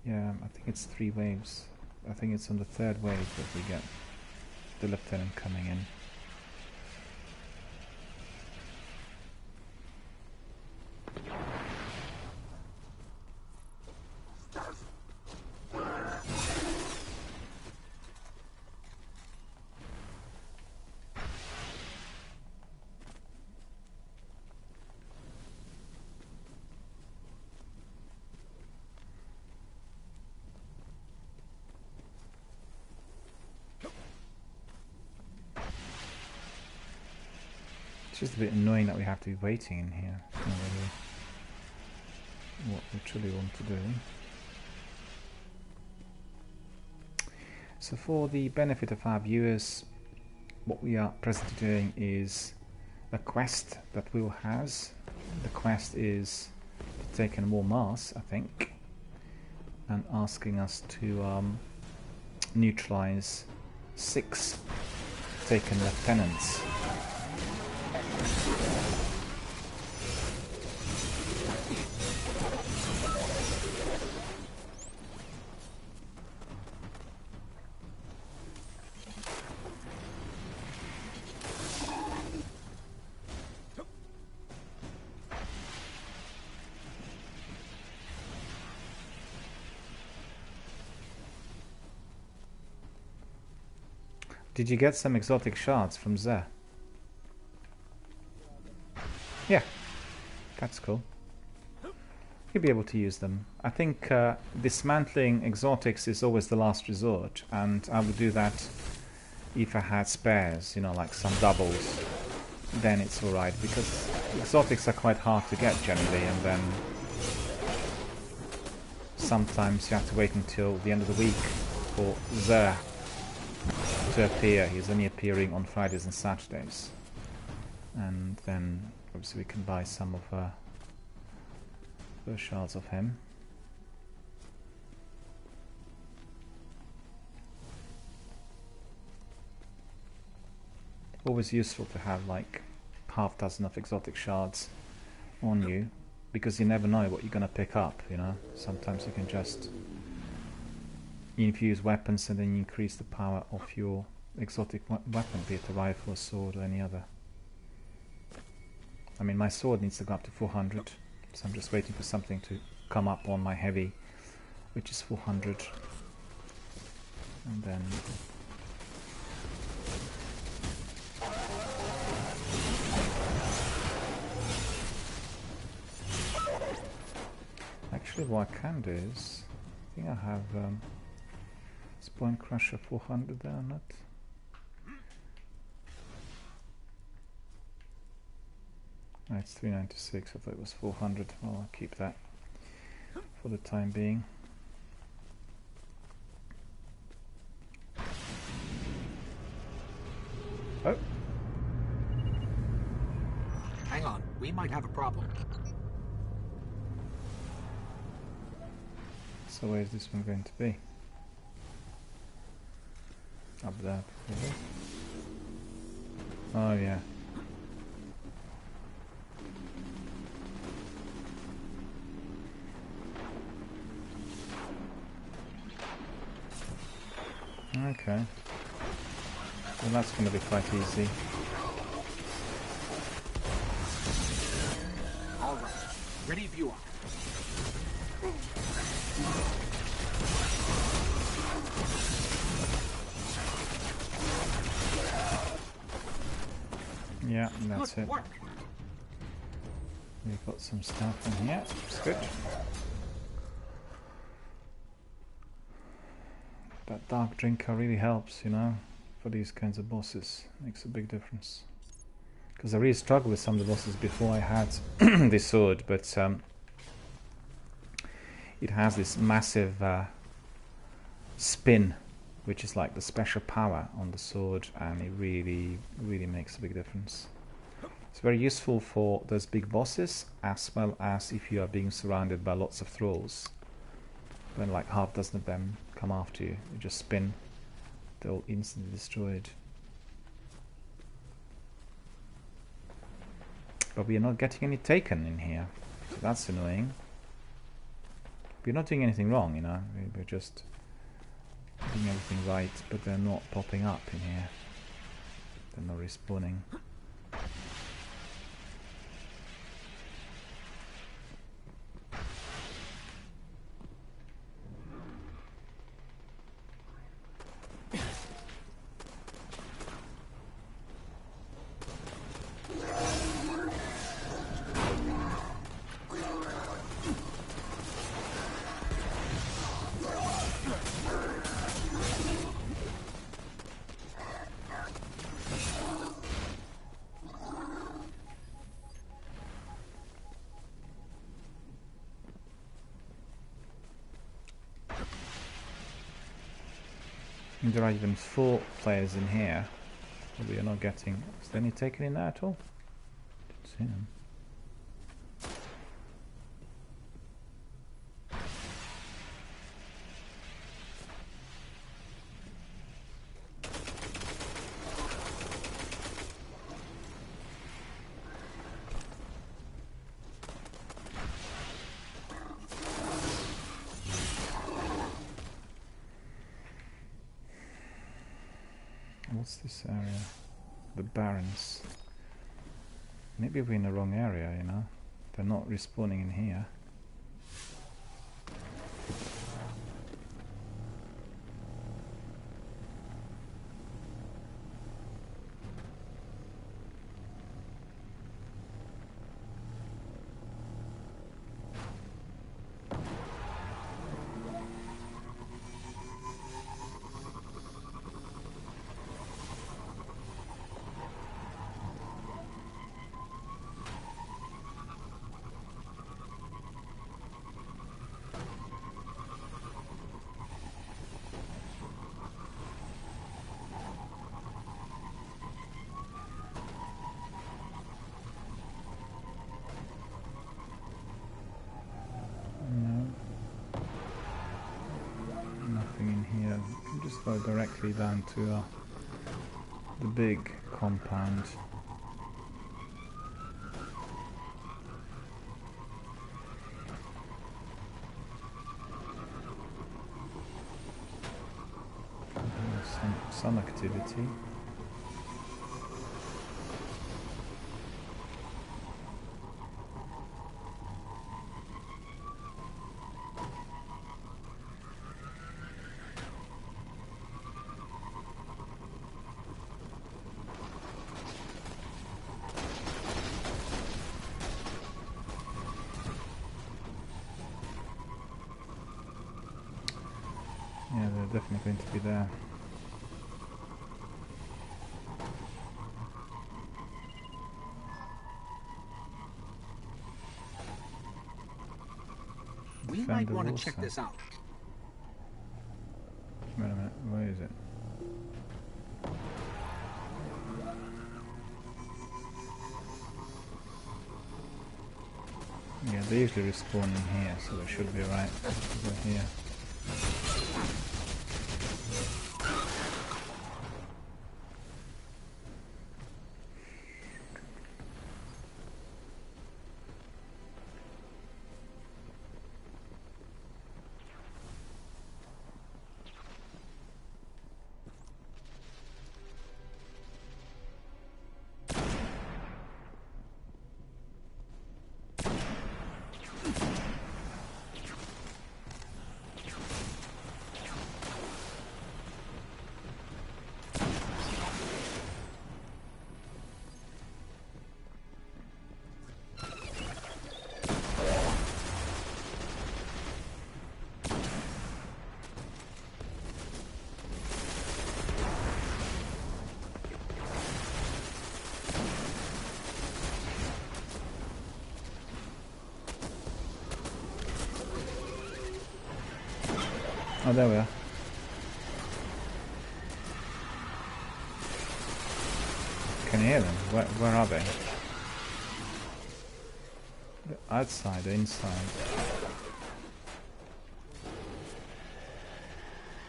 [SPEAKER 1] Yeah, I think it's 3 waves. I think it's on the 3rd wave that we get the lieutenant coming in. It's just a bit annoying that we have to be waiting in here. It's not really what we truly want to do. So for the benefit of our viewers, what we are presently doing is a quest that Will has. The quest is to take in more Mars, I think, and asking us to neutralize 6 taken lieutenants. Did you get some exotic shards from Zeh? Yeah, that's cool. You'll be able to use them. I think dismantling exotics is always the last resort, and I would do that if I had spares, you know, like some doubles. Then it's alright, because exotics are quite hard to get generally, and then sometimes you have to wait until the end of the week for Zeh to appear. He's only appearing on Fridays and Saturdays, and then obviously we can buy some of those shards of him. Always useful to have like half dozen of exotic shards on you, because you never know what you're gonna pick up, you know. Sometimes you can just infuse weapons and then you increase the power of your exotic weapon, be it a rifle, a sword, or any other. I mean, my sword needs to go up to 400, so I'm just waiting for something to come up on my heavy, which is 400, and then actually what I can do is, I think I have Spine Crusher 400 there on it. Oh, it's 396, I thought it was 400. Well, I'll keep that for the time being. Oh!
[SPEAKER 5] Hang on, we might have a problem.
[SPEAKER 1] So where's this one going to be? Up there, probably. Oh yeah. Okay. Well, that's going to be quite easy.
[SPEAKER 5] All right. Ready if you are.
[SPEAKER 1] Yeah, that's
[SPEAKER 5] Good
[SPEAKER 1] it.
[SPEAKER 5] work.
[SPEAKER 1] We've got some stuff in here. It's good. That dark drinker really helps, you know, for these kinds of bosses. Makes a big difference. Because I really struggled with some of the bosses before I had this sword, but it has this massive spin, which is like the special power on the sword, and it really, really makes a big difference. It's very useful for those big bosses, as well as if you are being surrounded by lots of thralls. When like half dozen of them come after you, you just spin, they're all instantly destroyed. But we are not getting any taken in here, so that's annoying. We're not doing anything wrong, you know, we're just doing everything right, but they're not popping up in here. They're not respawning. There are even 4 players in here, but we are not getting... Is there any taken in there at all? Didn't see them. What's this area? The Barrens. Maybe we're in the wrong area, you know? They're not respawning in here. Go directly down to the big compound. Some activity. Yeah, they're definitely going to be there.
[SPEAKER 5] We might want to check this out.
[SPEAKER 1] Wait a minute, where is it? Yeah, they usually respawn in here, so they should be right over here. Oh, there we are. Can you hear them? Where are they? The outside, the inside.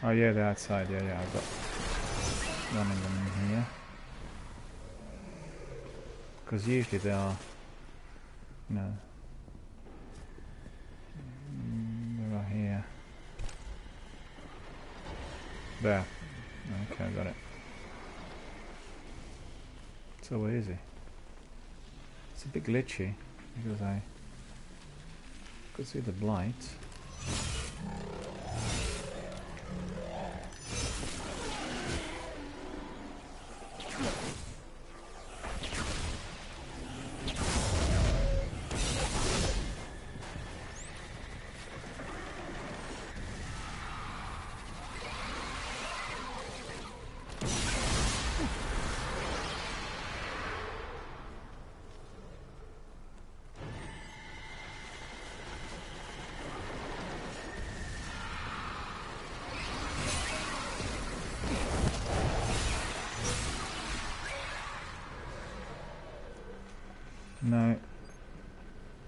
[SPEAKER 1] Oh yeah, they're outside. Yeah, yeah. I've got one of them in here. Because usually they are, you know, they are here. There. Okay, got it. So where is he? It's a bit glitchy because I could see the blight.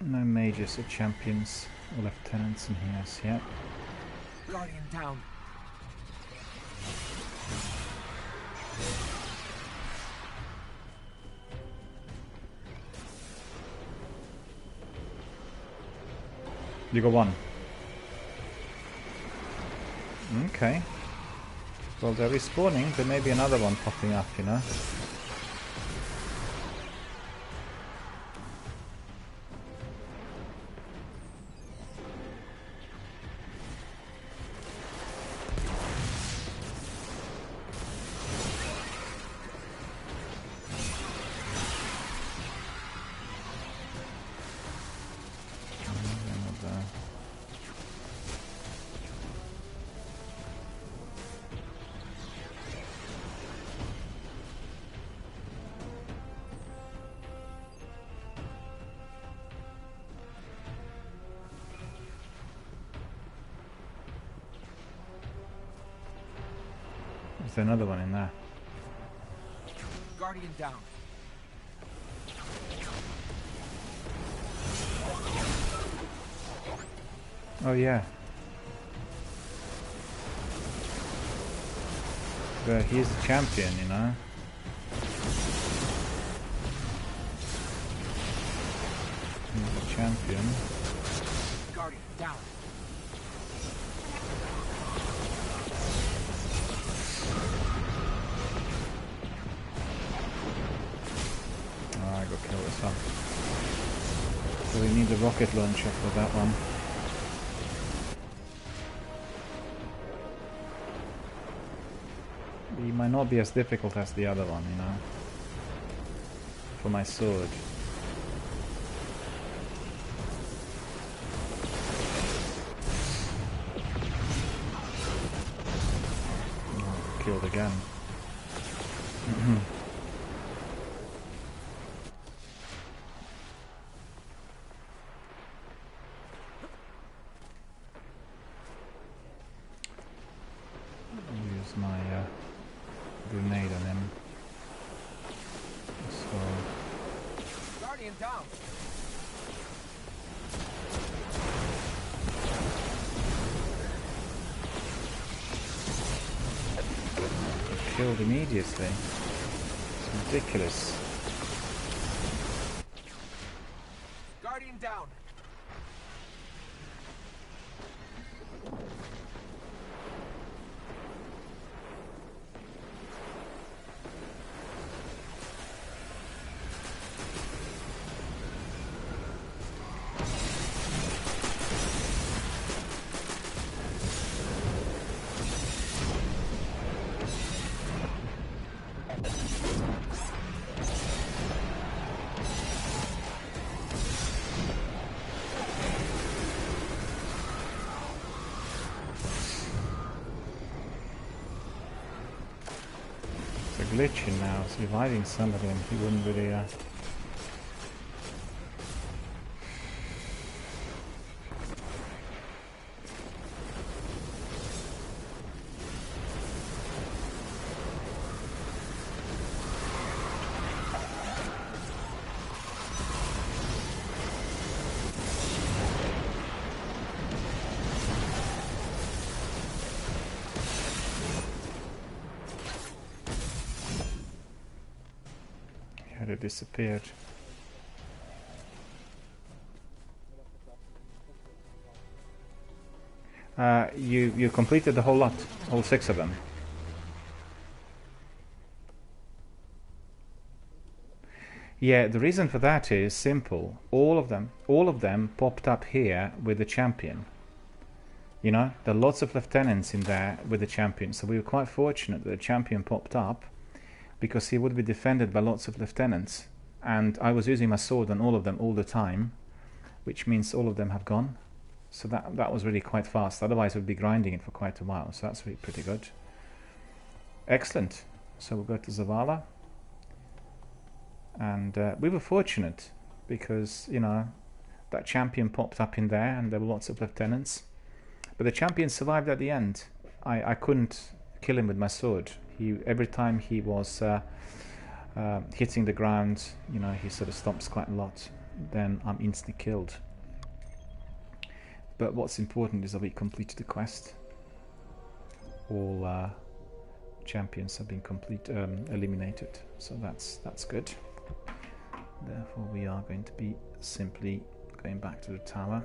[SPEAKER 1] No majors or champions or lieutenants in here as yet.
[SPEAKER 5] Guardian down.
[SPEAKER 1] You got one. Okay. Well, they're respawning. There may be another one popping up, you know. There's another one in there.
[SPEAKER 5] Guardian down.
[SPEAKER 1] Oh yeah. But he's the champion, you know. He's the champion.
[SPEAKER 5] Guardian down.
[SPEAKER 1] Oh, I got killed this one. So we need a rocket launcher for that one. He might not be as difficult as the other one, you know. For my sword. Oh, killed again. Use my grenade on him. So
[SPEAKER 5] Guardian down.
[SPEAKER 1] killed immediately. It's ridiculous.
[SPEAKER 5] Guardian down.
[SPEAKER 1] Glitching now, it's reviving somebody and he wouldn't really Had it disappeared. You completed the whole lot, all 6 of them. Yeah, the reason for that is simple. All of them popped up here with the champion. You know, there are lots of lieutenants in there with the champion, so we were quite fortunate that the champion popped up, because he would be defended by lots of lieutenants. And I was using my sword on all of them all the time, which means all of them have gone. So that was really quite fast. Otherwise, we'd be grinding it for quite a while. So that's really pretty good. Excellent. So we'll go to Zavala. And we were fortunate because, you know, that champion popped up in there and there were lots of lieutenants. But the champion survived at the end. I couldn't kill him with my sword. Every time he was hitting the ground, you know, he sort of stomps quite a lot. Then I'm instantly killed. But what's important is that we completed the quest. All champions have been eliminated, so that's good. Therefore, we are going to be simply going back to the tower.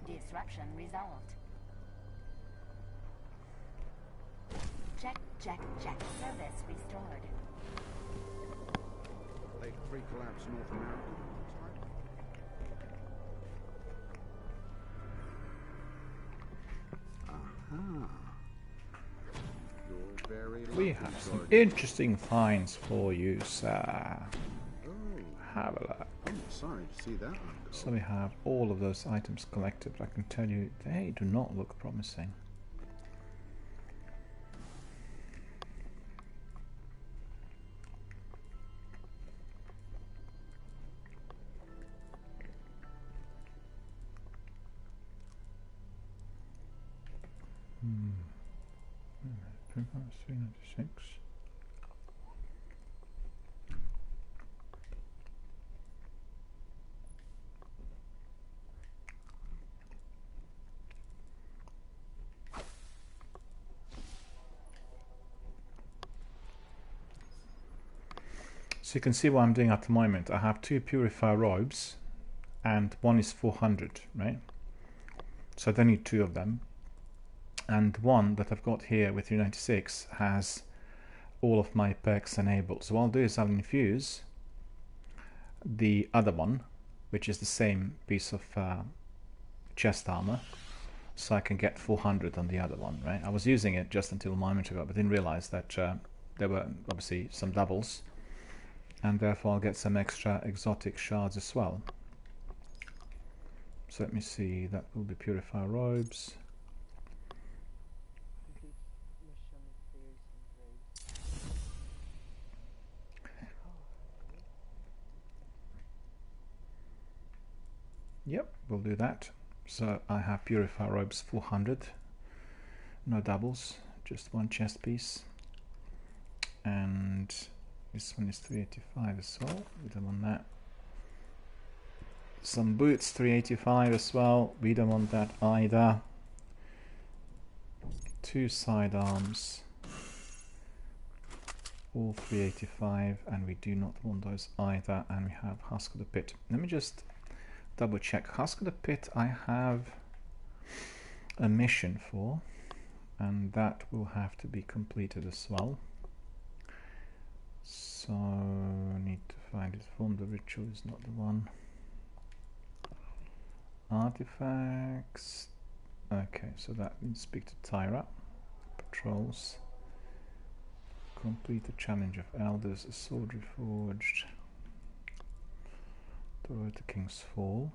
[SPEAKER 11] Disruption resolved. Check. Service restored.
[SPEAKER 10] Lake pre-collapse North America. Aha. You're very lucky.
[SPEAKER 1] We have some interesting finds for you, sir.
[SPEAKER 10] Oh.
[SPEAKER 1] Have a look.
[SPEAKER 10] I'm sorry to see that one go.
[SPEAKER 1] So we have all of those items collected, but I can tell you they do not look promising. Hmm. 396. So you can see what I'm doing at the moment. I have 2 purifier robes and one is 400, right? So I don't need 2 of them. And one that I've got here with 396 has all of my perks enabled. So what I'll do is I'll infuse the other one, which is the same piece of chest armor, so I can get 400 on the other one, right? I was using it just until a moment ago, but didn't realize that there were obviously some doubles, and therefore I'll get some extra exotic shards as well. So let me see, that will be purifier robes. Yep, we'll do that. So I have purifier robes 400, no doubles, just one chest piece, and this one is 385 as well. We don't want that. Some boots 385 as well. We don't want that either. 2 sidearms, all 385, and we do not want those either. And we have Husk of the Pit. Let me just double check. Husk of the Pit I have a mission for, and that will have to be completed as well. So I need to find it. Form the ritual is not the one. Artifacts. Okay, so that means speak to Tyra. Patrols. Complete the challenge of elders. A sword reforged. Toward the King's Fall.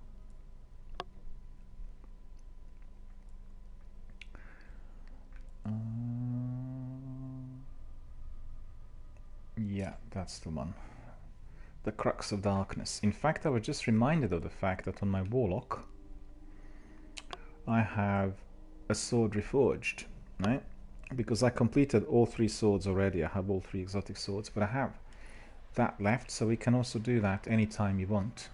[SPEAKER 1] Yeah, that's the one. The Crux of Darkness. In fact, I was just reminded of the fact that on my Warlock I have a sword reforged, right? Because I completed all 3 swords already. I have all 3 exotic swords, but I have that left, so we can also do that anytime you want.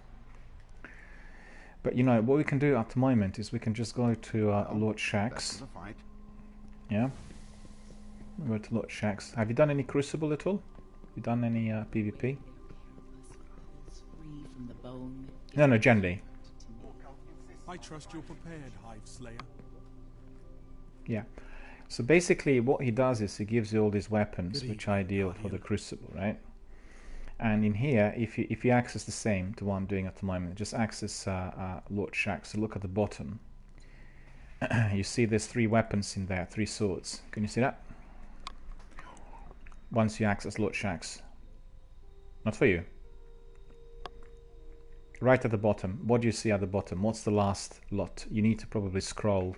[SPEAKER 1] But you know, what we can do at the moment is we can just go to Lord Shaxx. Yeah? Go to Lord Shaxx. Have you done any Crucible at all? Have you done any PvP? No, generally.
[SPEAKER 12] I trust you're prepared, Hive Slayer.
[SPEAKER 1] Yeah. So basically what he does is he gives you all these weapons which are ideal for the Crucible, right? And in here, if you access the same to what I'm doing at the moment, just access Lord Shaxx. So look at the bottom. You see there's 3 weapons in there, 3 swords. Can you see that? Once you access Lord Shaxx. Not for you. Right at the bottom. What do you see at the bottom? What's the last lot? You need to probably scroll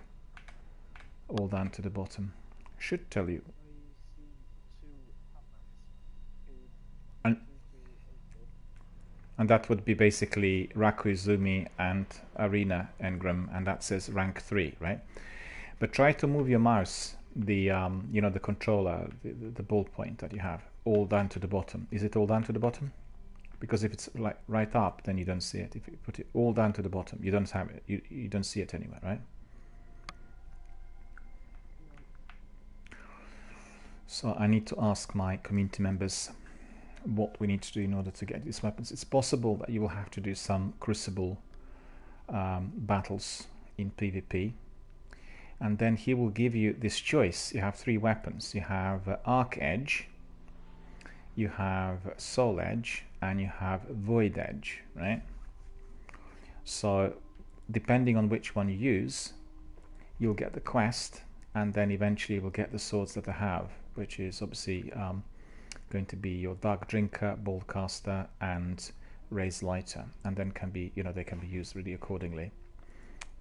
[SPEAKER 1] all down to the bottom. Should tell you. And that would be basically Raku Izumi and Arena Engram, and that says rank 3, right? But try to move your mouse, the you know, the controller, the ballpoint that you have, all down to the bottom. Is it all down to the bottom? Because if it's like right up, then you don't see it. If you put it all down to the bottom, you don't have it. You don't see it anywhere, right? So I need to ask my community members what we need to do in order to get these weapons. It's possible that you will have to do some Crucible battles in PvP, and then he will give you this choice. You have 3 weapons. You have Arc Edge, you have Soul Edge, and you have Void Edge, right? So depending on which one you use, you'll get the quest, and then eventually you will get the swords that I have, which is obviously going to be your Dark Drinker, Boltcaster, and Raise Lighter, and then can be, you know, they can be used really accordingly.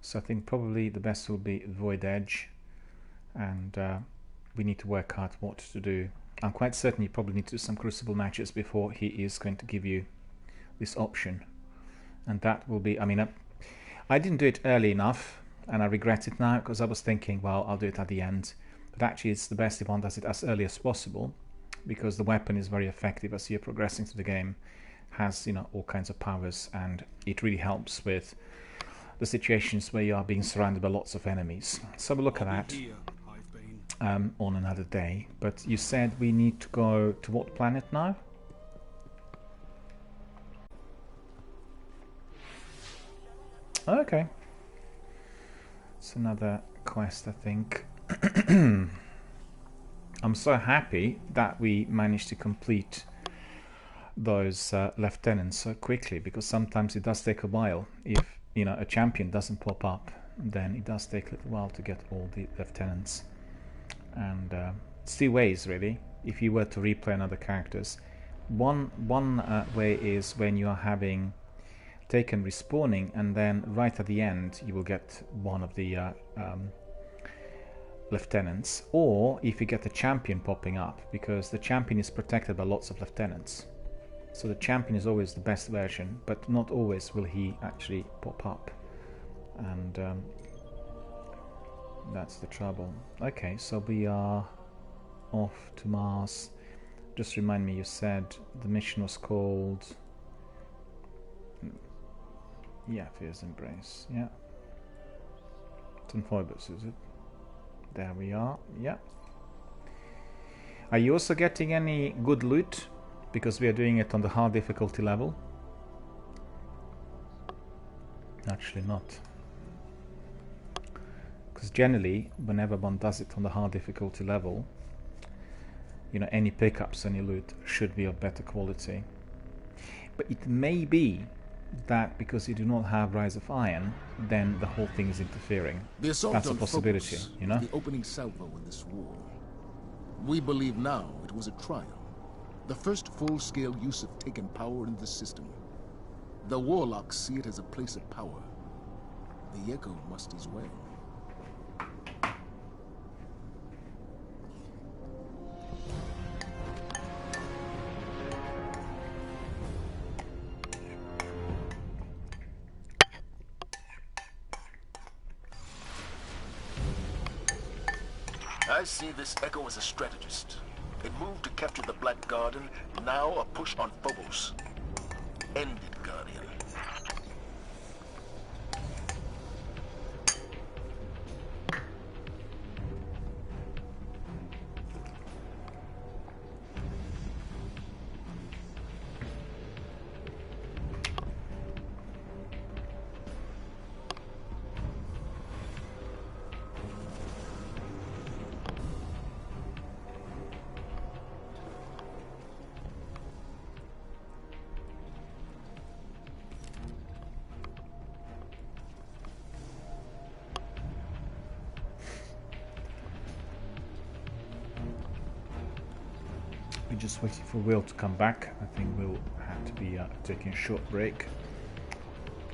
[SPEAKER 1] So I think probably the best will be Void Edge, and we need to work out what to do. I'm quite certain you probably need to do some Crucible matches before he is going to give you this option, and that will be, I mean, I didn't do it early enough, and I regret it now, because I was thinking, well, I'll do it at the end, but actually it's the best if one does it as early as possible, because the weapon is very effective as you're progressing through the game, has, you know, all kinds of powers, and it really helps with the situations where you are being surrounded by lots of enemies. So we'll look at that on another day. But you said we need to go to what planet now? Okay. It's another quest, I think. I'm so happy that we managed to complete those lieutenants so quickly, because sometimes it does take a while. If, you know, a champion doesn't pop up, then it does take a little while to get all the lieutenants. And it's 2 ways really. If you were to replay another characters, one way is when you are having taken respawning, and then right at the end you will get one of the lieutenants, or if you get the champion popping up, because the champion is protected by lots of lieutenants. So the champion is always the best version, but not always will he actually pop up, and that's the trouble. Okay, so we are off to Mars. Just remind me, you said the mission was called, yeah, Fear's Embrace. Yeah, Phobos, is it? There we are. Yeah. Are you also getting any good loot? Because we are doing it on the hard difficulty level. Actually not. Because generally, whenever one does it on the hard difficulty level, you know, any pickups, any loot should be of better quality. But it may be that because you do not have Rise of Iron, then the whole thing is interfering.
[SPEAKER 13] The assault
[SPEAKER 1] That's a
[SPEAKER 13] on
[SPEAKER 1] possibility,
[SPEAKER 13] Phobos,
[SPEAKER 1] you know?
[SPEAKER 13] the opening salvo in this war. We believe now it was a trial. The first full-scale use of taken power in the system. The Warlocks see it as a place of power. The Echo must as well.
[SPEAKER 2] I see this Echo as a strategist. It moved to capture the Black Garden, now a push on Phobos. End it, Guardian.
[SPEAKER 1] We're just waiting for Will to come back. I think Will have to be taking a short break.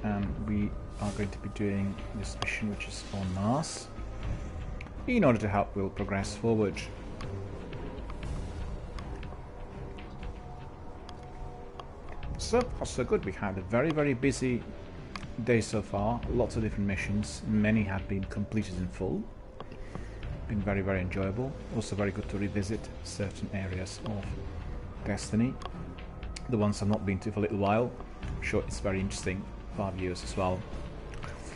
[SPEAKER 1] And we are going to be doing this mission, which is on Mars, in order to help Will progress forward. So far so good. We had a very busy day so far. Lots of different missions. Many have been completed in full. Been very enjoyable. Also very good to revisit certain areas of Destiny. The ones I've not been to for a little while. I'm sure it's very interesting for our viewers as well.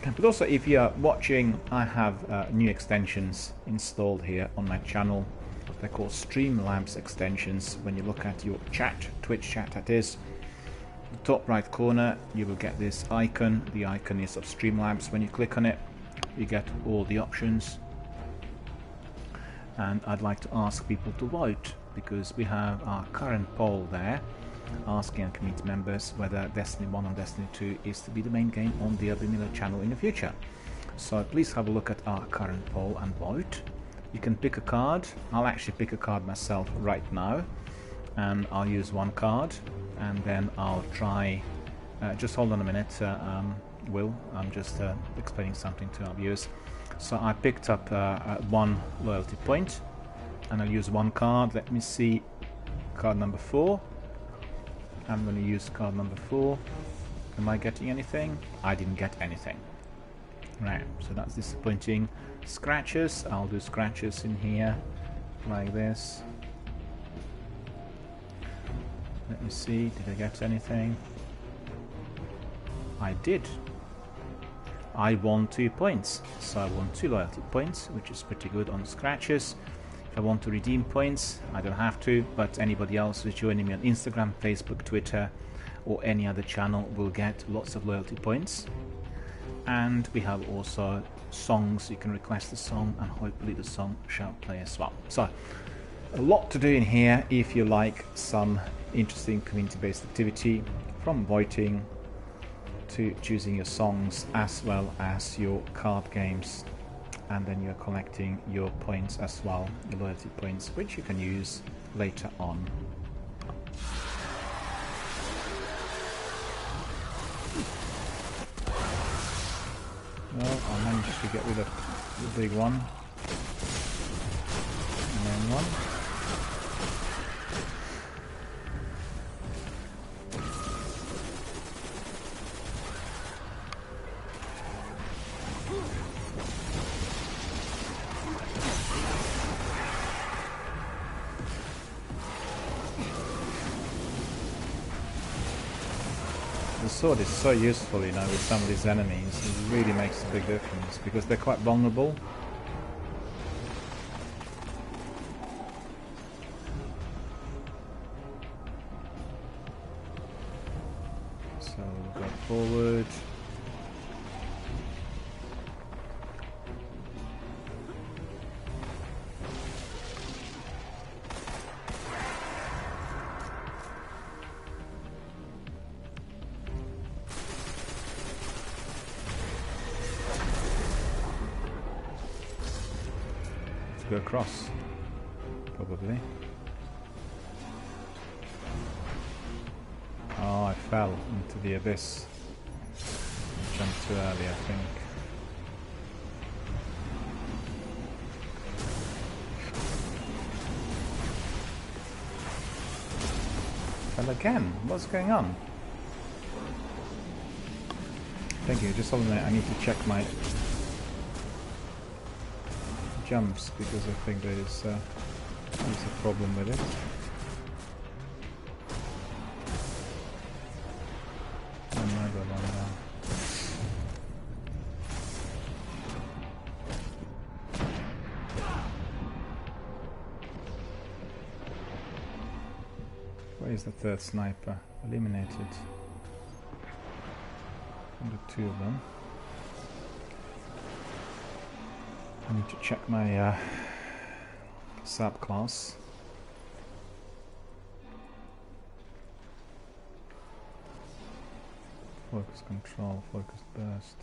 [SPEAKER 1] But also, if you're watching, I have new extensions installed here on my channel. They're called Streamlabs extensions. When you look at your chat, Twitch chat that is, the top right corner you will get this icon. The icon is of Streamlabs. When you click on it, you get all the options. And I'd like to ask people to vote, because we have our current poll there asking our community members whether Destiny 1 and Destiny 2 is to be the main game on the DRBMiller channel in the future. So please have a look at our current poll and vote. You can pick a card. I'll actually pick a card myself right now, and I'll use one card, and then I'll try... just hold on a minute, Will, I'm just explaining something to our viewers. So I picked up one loyalty point, and I'll use one card. Let me see, card number 4. I'm going to use card number 4. Am I getting anything? I didn't get anything. Right, so that's disappointing. Scratches, I'll do scratches in here, like this. Let me see, did I get anything? I did. I won 2 points, so I won 2 loyalty points, which is pretty good on scratches. If I want to redeem points, I don't have to, but anybody else who's joining me on Instagram, Facebook, Twitter, or any other channel will get lots of loyalty points. And we have also songs. You can request a song, and hopefully the song shall play as well. So, a lot to do in here if you like some interesting community-based activity, from voting to choosing your songs, as well as your card games, and then you're collecting your points as well, your loyalty points, which you can use later on. Well, I managed to get rid of the big one, and then one. The sword is so useful, you know, with some of these enemies. It really makes a big difference, because they're quite vulnerable. So we'll go forward. go across. Probably. Oh, I fell into the abyss. Jumped too early, I think. Fell again? What's going on? Thank you, just hold a minute, I need to check my jumps because I think there's a problem with it. Another one now. Where is the third sniper? Eliminated. Under 2 of them. I need to check my subclass. Focus control, focus burst.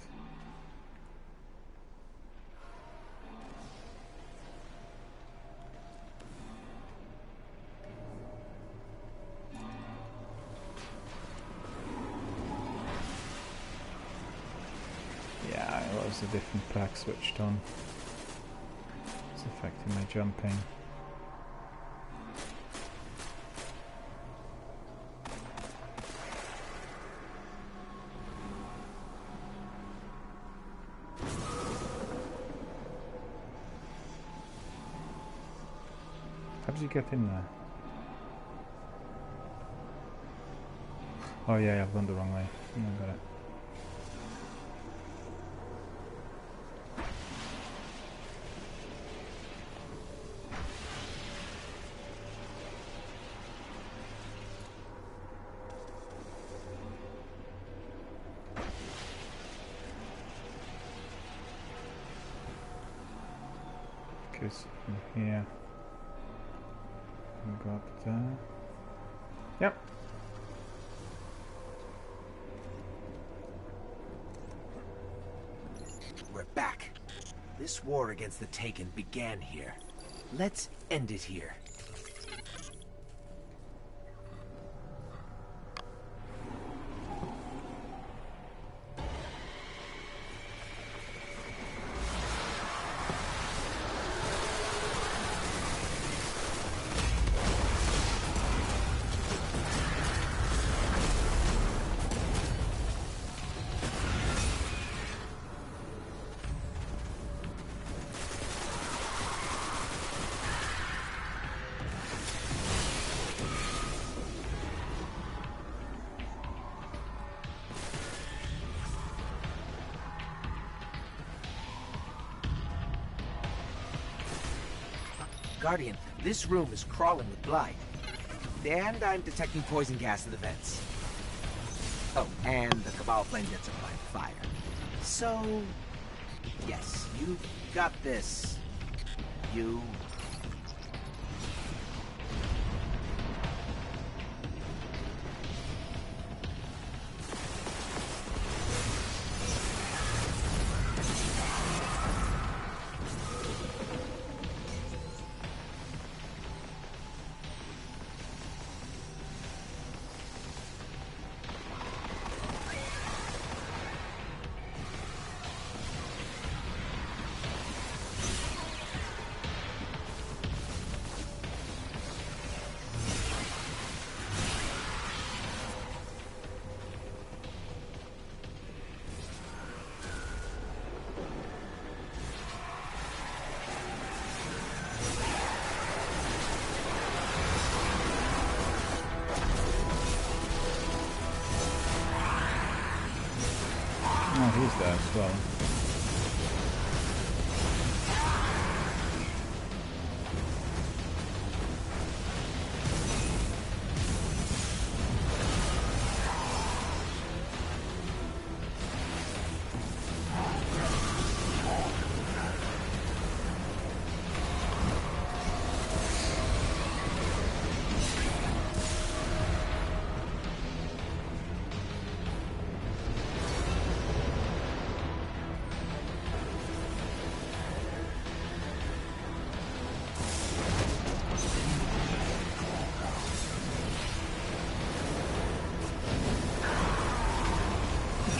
[SPEAKER 1] Yeah, what was the different pack switched on? It's affecting my jumping. How did you get in there? Oh yeah, I've gone the wrong way. I got it. Okay, so from here. Go up there. Yep.
[SPEAKER 5] We're back. This war against the Taken began here. Let's end it here. Guardian, this room is crawling with blight. And I'm detecting poison gas in the vents. Oh, and the Cabal flame jets are applying fire. So, yes, you got this. You...
[SPEAKER 1] Oh, he's there as well.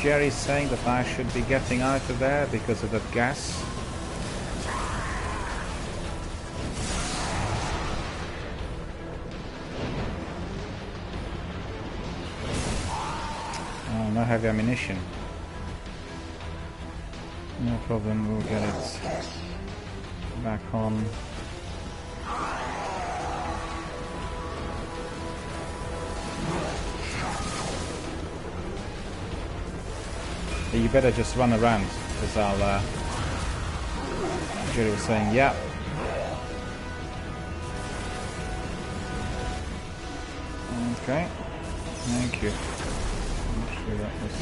[SPEAKER 1] Jerry's saying that I should be getting out of there because of that gas. Oh, no heavy ammunition. No problem, we'll get it back on. You better just run around, because I'll, Jerry was saying, yeah. Okay, thank you. I'm sure that was...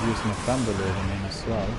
[SPEAKER 1] use my Thunderlord on him as well.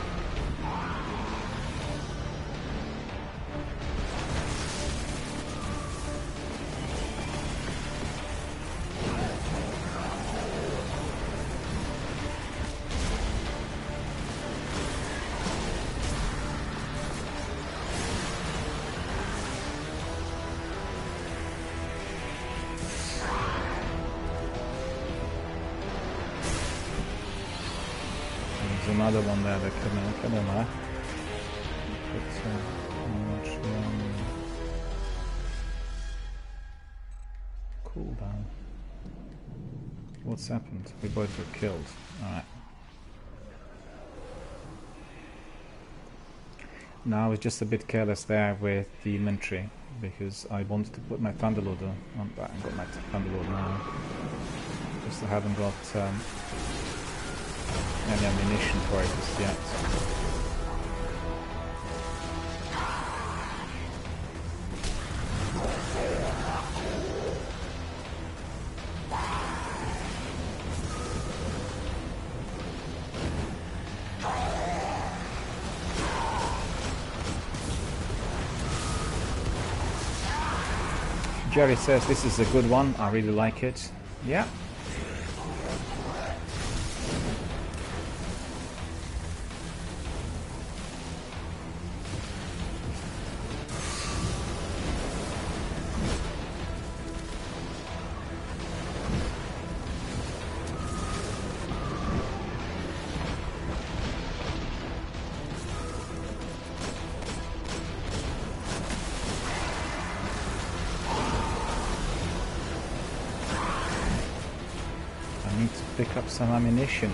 [SPEAKER 1] Another one there that coming up, I don't know. Cooldown. What's happened? We both got killed. Alright. Now I was just a bit careless there with the inventory because I wanted to put my Thunderlord on that and got my Thunderlord now. Just I haven't got any ammunition for it just yet. Jerry says this is a good one, I really like it. Yeah. Pick up some ammunition.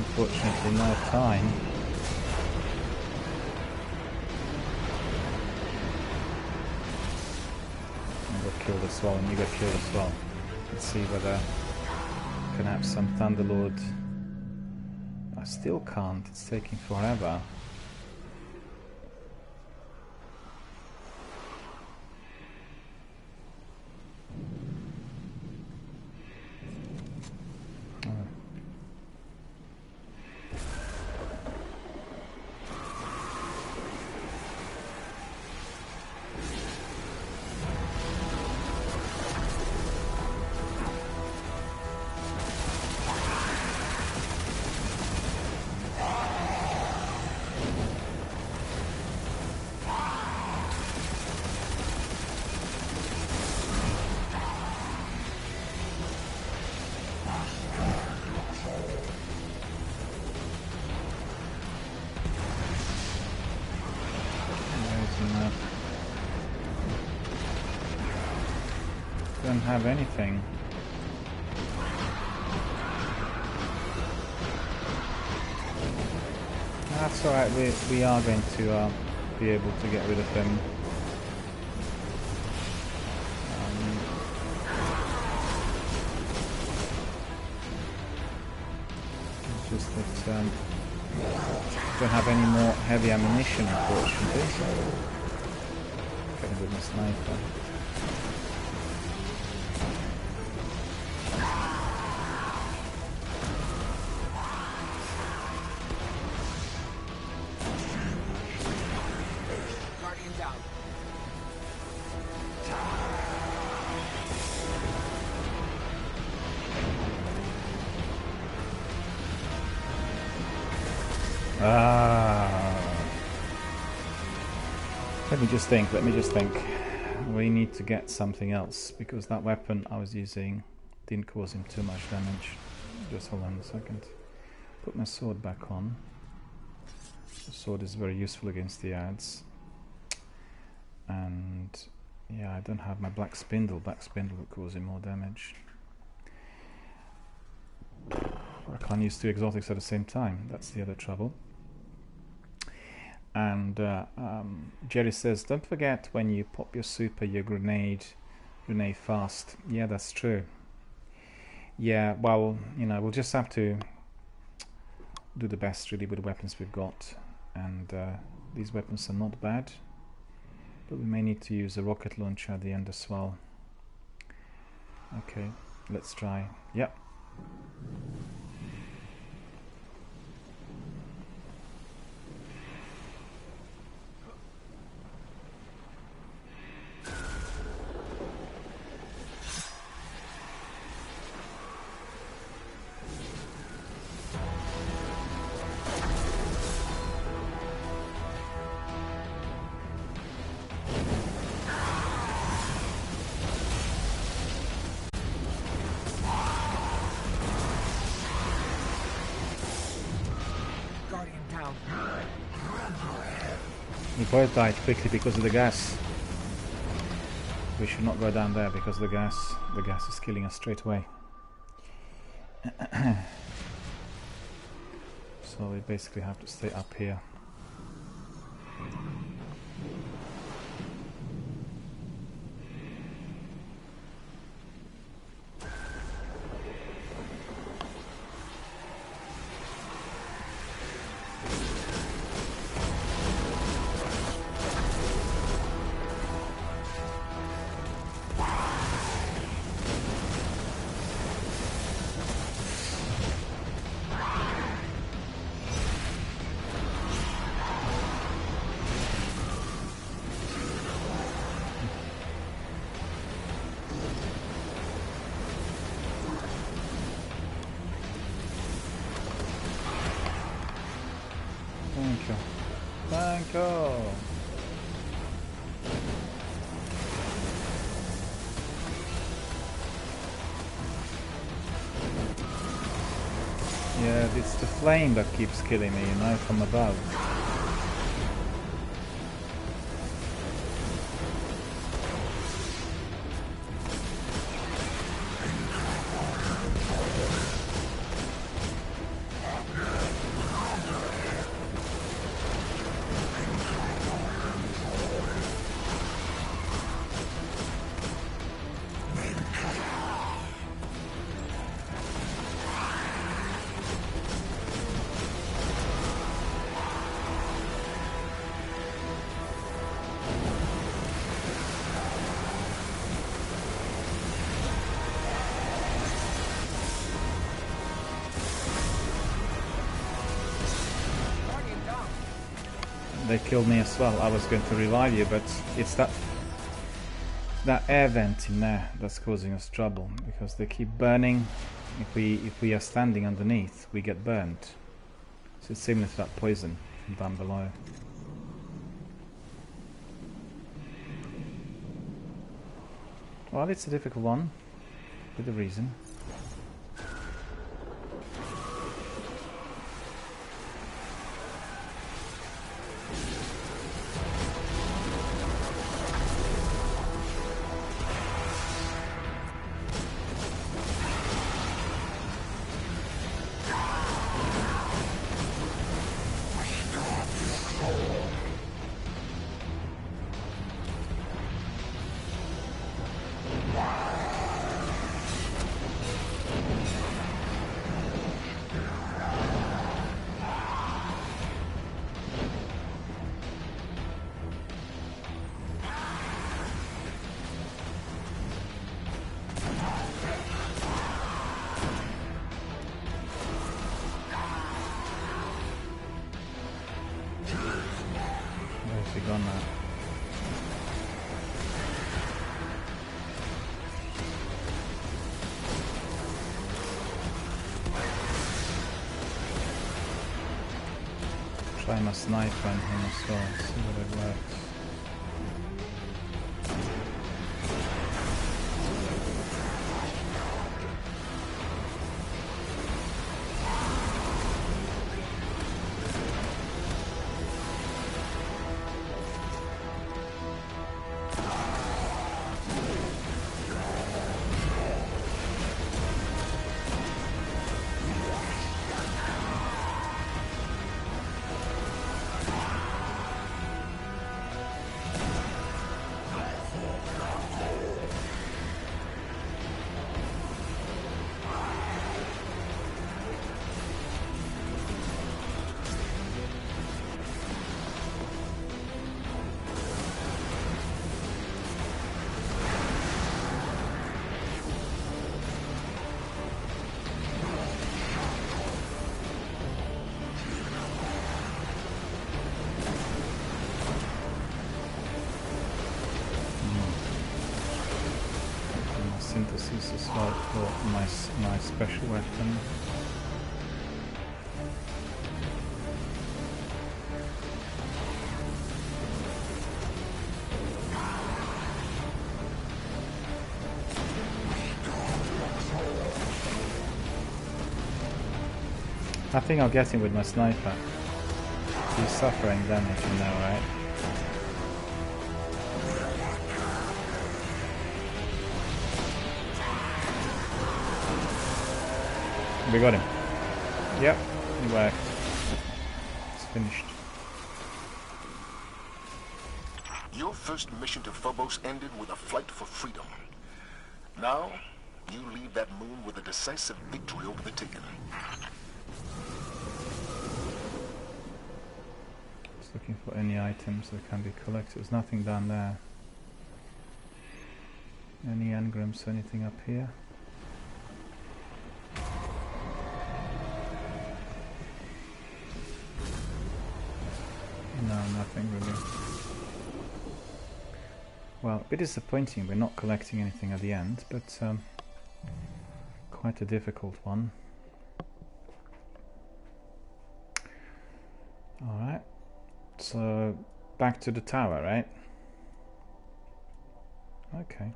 [SPEAKER 1] Unfortunately, no time. I got killed as well, and you got killed as well. Let's see whether I can have some Thunderlord. I still can't. It's taking forever. Don't have anything. That's alright, we are going to be able to get rid of him. It's just that I don't have any more heavy ammunition, unfortunately, so getting with my sniper. Let me just think. We need to get something else, because that weapon I was using didn't cause him too much damage. Just hold on a second. Put my sword back on. The sword is very useful against the ads. And yeah, I don't have my black spindle. Black spindle would cause him more damage. I can't use two exotics at the same time. That's the other trouble. And Jerry says, don't forget when you pop your super, your grenade fast. Yeah, that's true. Yeah, well, you know, we'll just have to do the best really with the weapons we've got. And these weapons are not bad, but we may need to use a rocket launcher at the end as well. Okay, let's try. Yep. We both died quickly because of the gas. We should not go down there because the gas is killing us straight away. So we basically have to stay up here. Thank you. Yeah, it's the flame that keeps killing me, you know, from above. They killed me as well. I was going to revive you, but it's that air vent in there that's causing us trouble, because they keep burning. If we are standing underneath, we get burnt. So it's similar to that poison from down below. Well, it's a difficult one, with a reason. Gone now. Try my sniper on him as well, see whether it works. synthesis as well for my special weapon. I think I'll get him with my sniper. He's suffering damage, you know, right? We got him. Yep, it worked. It's finished.
[SPEAKER 2] Your first mission to Phobos ended with a flight for freedom. Now, you leave that moon with a decisive victory over the Taken.
[SPEAKER 1] Just looking for any items that can be collected. There's nothing down there. Any engrams, anything up here? No, nothing really. Well, a bit disappointing we're not collecting anything at the end, but quite a difficult one. Alright, so back to the tower, right? Okay.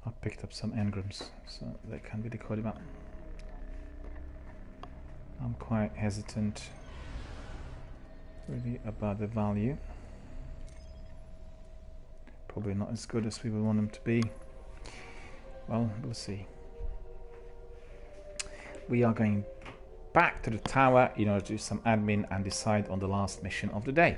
[SPEAKER 1] I picked up some engrams, so they can be decoded up. I'm quite hesitant really about the value. Probably not as good as we would want them to be. Well, we'll see. We are going back to the tower in order to do some admin and decide on the last mission of the day.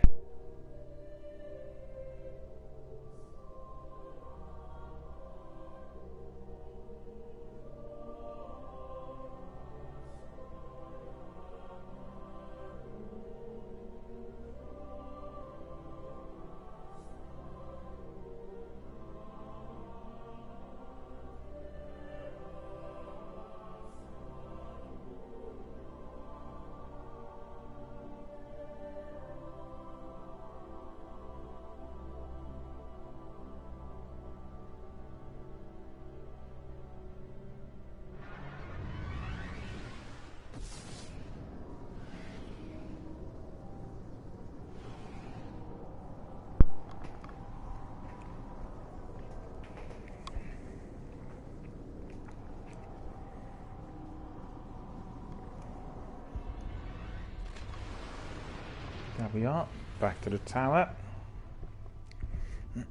[SPEAKER 1] There we are, back to the tower.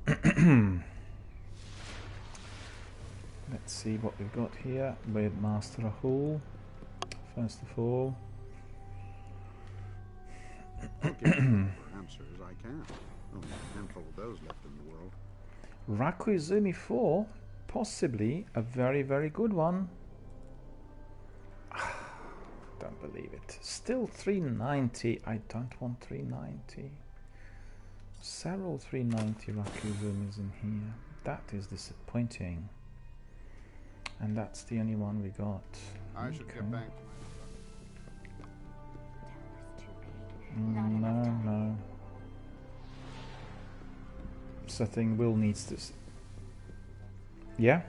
[SPEAKER 1] Let's see what we've got here with Master Hall. First of all,
[SPEAKER 10] I'll give you answers I can. Only a handful of those left in the world.
[SPEAKER 1] Rakuizumi 4, possibly a very, very good one. Don't believe it. Still 390. I don't want 390. Several 390 Rakuzumis in here. That is disappointing. And that's the only one we got.
[SPEAKER 10] I should get back to
[SPEAKER 1] no. Something Will needs to... Yeah?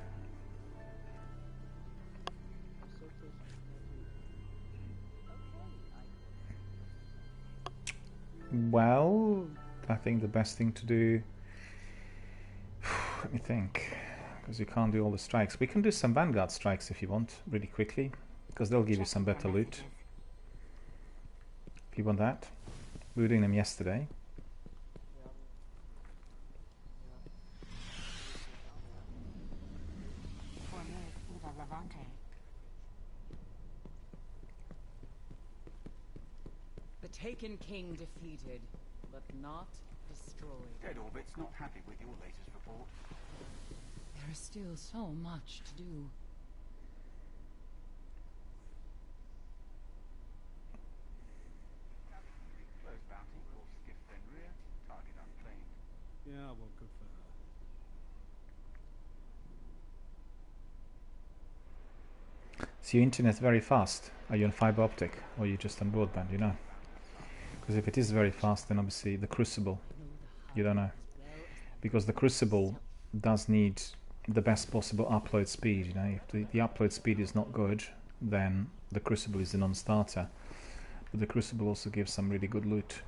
[SPEAKER 1] Well, I think the best thing to do... Let me think. Because you can't do all the strikes. We can do some Vanguard strikes if you want, really quickly. Because they'll give you some better loot. If you want that. We were doing them yesterday.
[SPEAKER 7] The Taken King defeated, but not destroyed.
[SPEAKER 14] Dead Orbit's not happy with your latest report.
[SPEAKER 7] There is still so much to do.
[SPEAKER 14] Close bounty, course skiff then rear, target unclaimed.
[SPEAKER 12] Yeah, well, good for her.
[SPEAKER 1] So your internet's very fast. Are you on fiber optic or are you just on broadband, you know? Because if it is very fast, then obviously the Crucible You don't know. Because the Crucible does need the best possible upload speed. You know, if the upload speed is not good, then the Crucible is a non-starter. But the Crucible also gives some really good loot.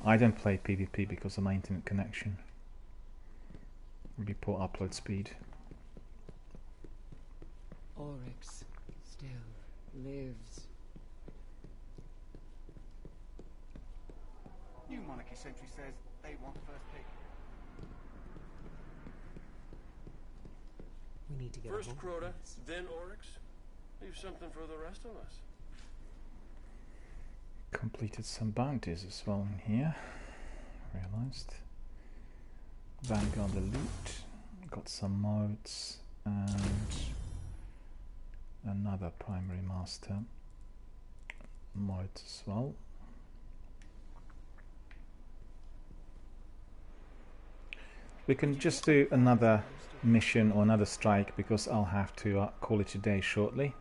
[SPEAKER 1] I don't play PvP because of my internet connection. Really poor upload speed.
[SPEAKER 7] Oryx still lives.
[SPEAKER 14] New Monarchy Sentry says they want first pick.
[SPEAKER 5] We need to get
[SPEAKER 6] First Crota, then Oryx. Leave something for the rest of us.
[SPEAKER 1] Completed some bounties as well in here. Realized. Vanguard Elite. Got some modes and another Primary Master mode as well. We can just do another mission or another strike because I'll have to call it a day shortly.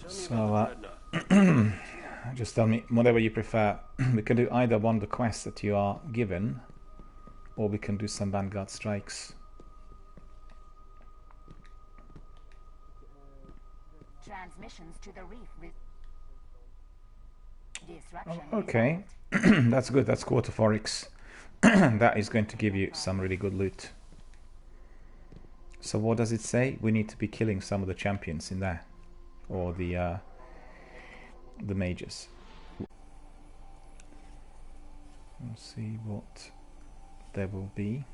[SPEAKER 1] So just tell me whatever you prefer. We can do either one of the quests that you are given, or we can do some Vanguard strikes.
[SPEAKER 11] Transmissions to the reef.
[SPEAKER 1] Oh, okay, that's good. That's quarter Forex. That is going to give you some really good loot. So what does it say? We need to be killing some of the champions in there, or the mages. Let's see what there will be.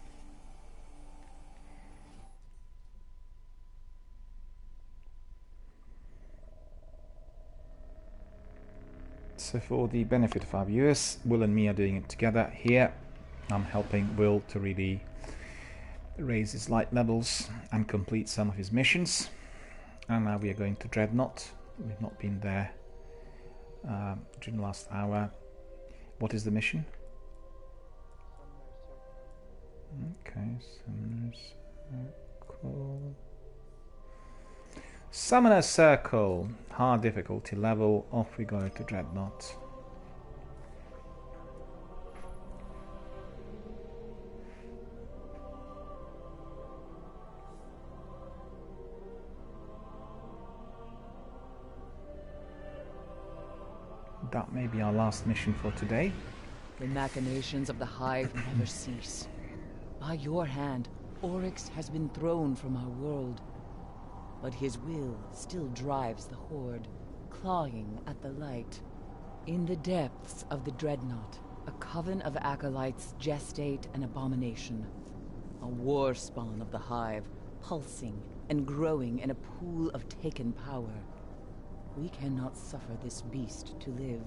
[SPEAKER 1] So for the benefit of our viewers, Will and me are doing it together here. I'm helping Will to really raise his light levels and complete some of his missions. And now we are going to Dreadnought. We've not been there during the last hour. What is the mission? Okay, Summoner's Circle. Summoner's Circle. Hard difficulty level. Off we go to Dreadnought. That may be our last mission for today.
[SPEAKER 7] The machinations of the Hive never cease. By your hand, Oryx has been thrown from our world. But his will still drives the Horde, clawing at the light. In the depths of the Dreadnought, a coven of acolytes gestate an abomination. A war spawn of the Hive, pulsing and growing in a pool of taken power. We cannot suffer this beast to live.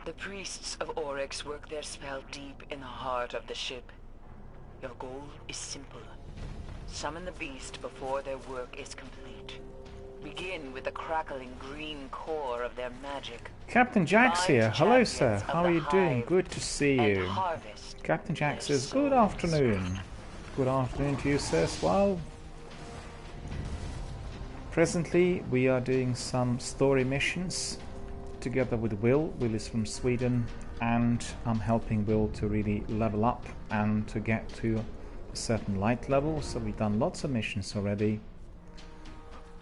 [SPEAKER 15] The priests of Oryx work their spell deep in the heart of the ship. Your goal is simple. Summon the beast before their work is complete. Begin with the crackling green core of their magic.
[SPEAKER 1] Captain Jax here. Hello, sir. How are you doing? Good to see you. Captain Jax says, good afternoon. Good afternoon to you, sir, as well. Presently, we are doing some story missions together with Will. Will is from Sweden, and I'm helping Will to really level up and to get to a certain light level. So we've done lots of missions already.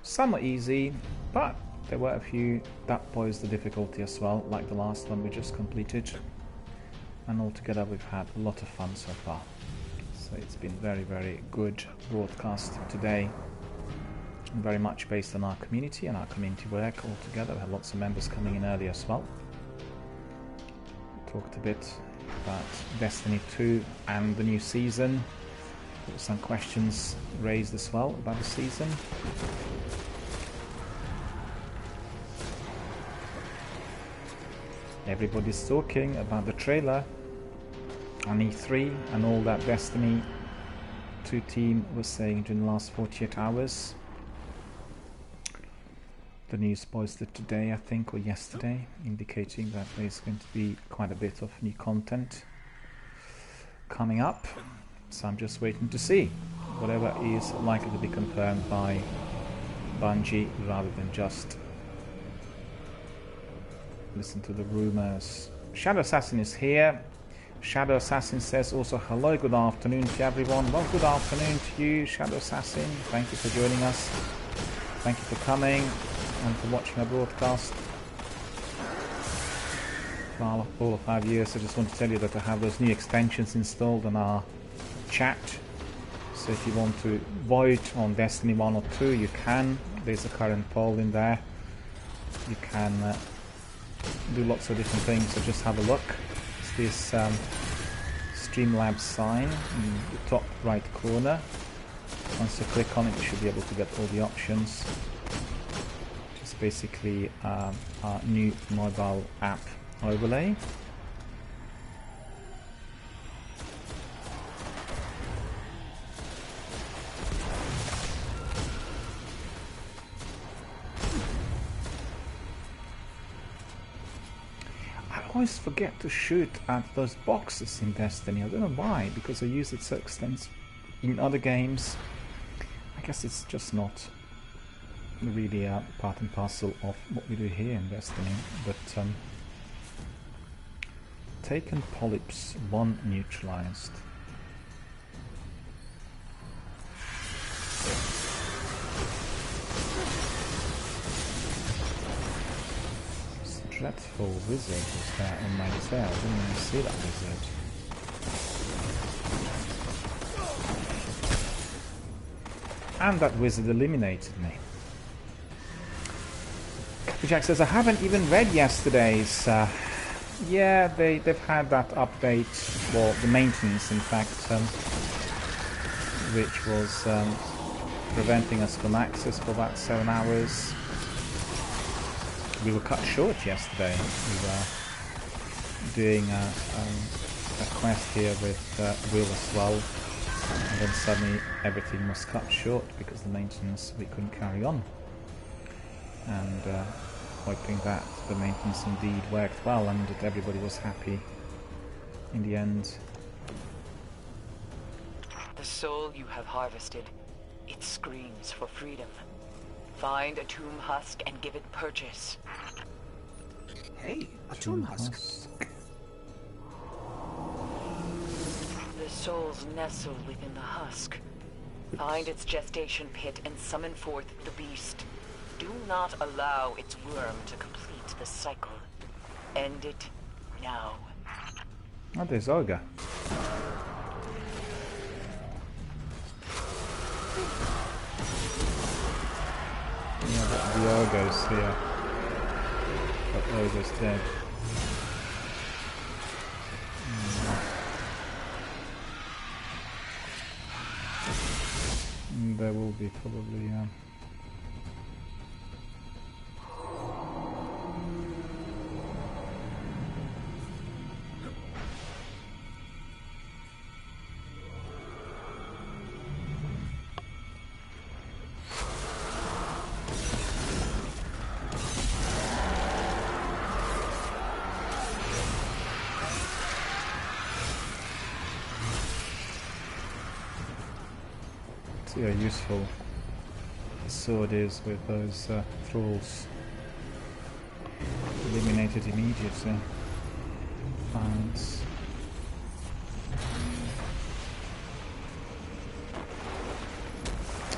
[SPEAKER 1] Some are easy, but there were a few that posed the difficulty as well, like the last one we just completed. And altogether we've had a lot of fun so far. So it's been very, very good broadcast today. And very much based on our community and our community work altogether. We had lots of members coming in early as well. We talked a bit about Destiny 2 and the new season. There were some questions raised as well about the season. Everybody's talking about the trailer on E3 and all that Destiny 2 team was saying during the last 48 hours. The news posted today, I think, or yesterday, indicating that there's going to be quite a bit of new content coming up. So I'm just waiting to see whatever is likely to be confirmed by Bungie, rather than just listen to the rumors. Shadow Assassin is here. Shadow Assassin says also hello, good afternoon to everyone. Well, good afternoon to you, Shadow Assassin. Thank you for joining us. Thank you for coming and for watching our broadcast. For all of our viewers, I just want to tell you that I have those new extensions installed on our chat. So if you want to vote on Destiny 1 or 2, you can. There's a current poll in there. You can do lots of different things, so just have a look. It's this Streamlabs sign in the top right corner. Once you click on it, you should be able to get all the options. Just basically our new mobile app overlay. I always forget to shoot at those boxes in Destiny. I don't know why, because I use it so extensively in other games. I guess it's just not really part and parcel of what we do here in Destiny. But taken polyps, 1 neutralized. Dreadful wizard was there on my tail. I didn't even see that wizard. And that wizard eliminated me. Jack says, I haven't even read yesterday's. Yeah, they've had that update, well, the maintenance in fact, which was preventing us from access for about 7 hours. We were cut short yesterday. We were doing a quest here with Will as well, and then suddenly everything was cut short because the maintenance, we couldn't carry on. And hoping that the maintenance indeed worked well and that everybody was happy in the end.
[SPEAKER 15] The soul you have harvested, it screams for freedom. Find a tomb husk and give it purchase.
[SPEAKER 5] Hey, a tomb husk.
[SPEAKER 15] The souls nestle within the husk. Find its gestation pit and summon forth the beast. Do not allow its worm to complete the cycle. End it now.
[SPEAKER 1] Oh, there's Olga. Yeah, the Olga's here. But Olga's dead. There will be probably see how useful the sword is with those thralls. Eliminated immediately. Fines.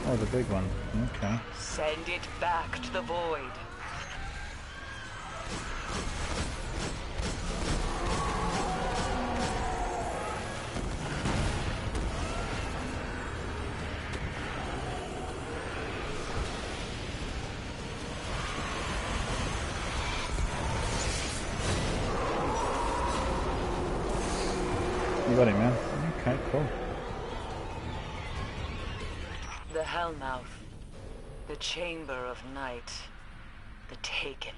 [SPEAKER 1] Oh, the big one. Okay.
[SPEAKER 15] Send it back to the void.
[SPEAKER 1] You got him, man. Okay, cool.
[SPEAKER 15] The Hellmouth. The Chamber of Night. The Taken.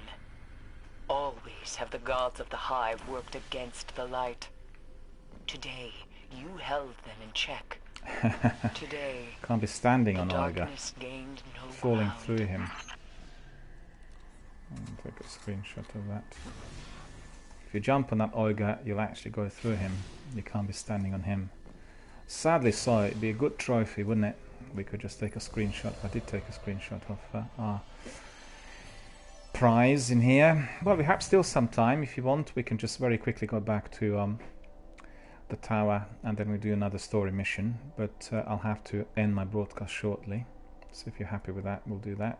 [SPEAKER 15] Always have the gods of the Hive worked against the light. Today, you held them in check. Today,
[SPEAKER 1] can't be standing on
[SPEAKER 15] the
[SPEAKER 1] Olga.
[SPEAKER 15] darkness gained no
[SPEAKER 1] Falling
[SPEAKER 15] ground.
[SPEAKER 1] through him. take a screenshot of that. If you jump on that ogre, you'll actually go through him. You can't be standing on him. Sadly so, it'd be a good trophy, wouldn't it? We could just take a screenshot. I did take a screenshot of our prize in here. Well, we have still some time. If you want, we can just very quickly go back to the tower, and then we do another story mission. But I'll have to end my broadcast shortly. So if you're happy with that, we'll do that.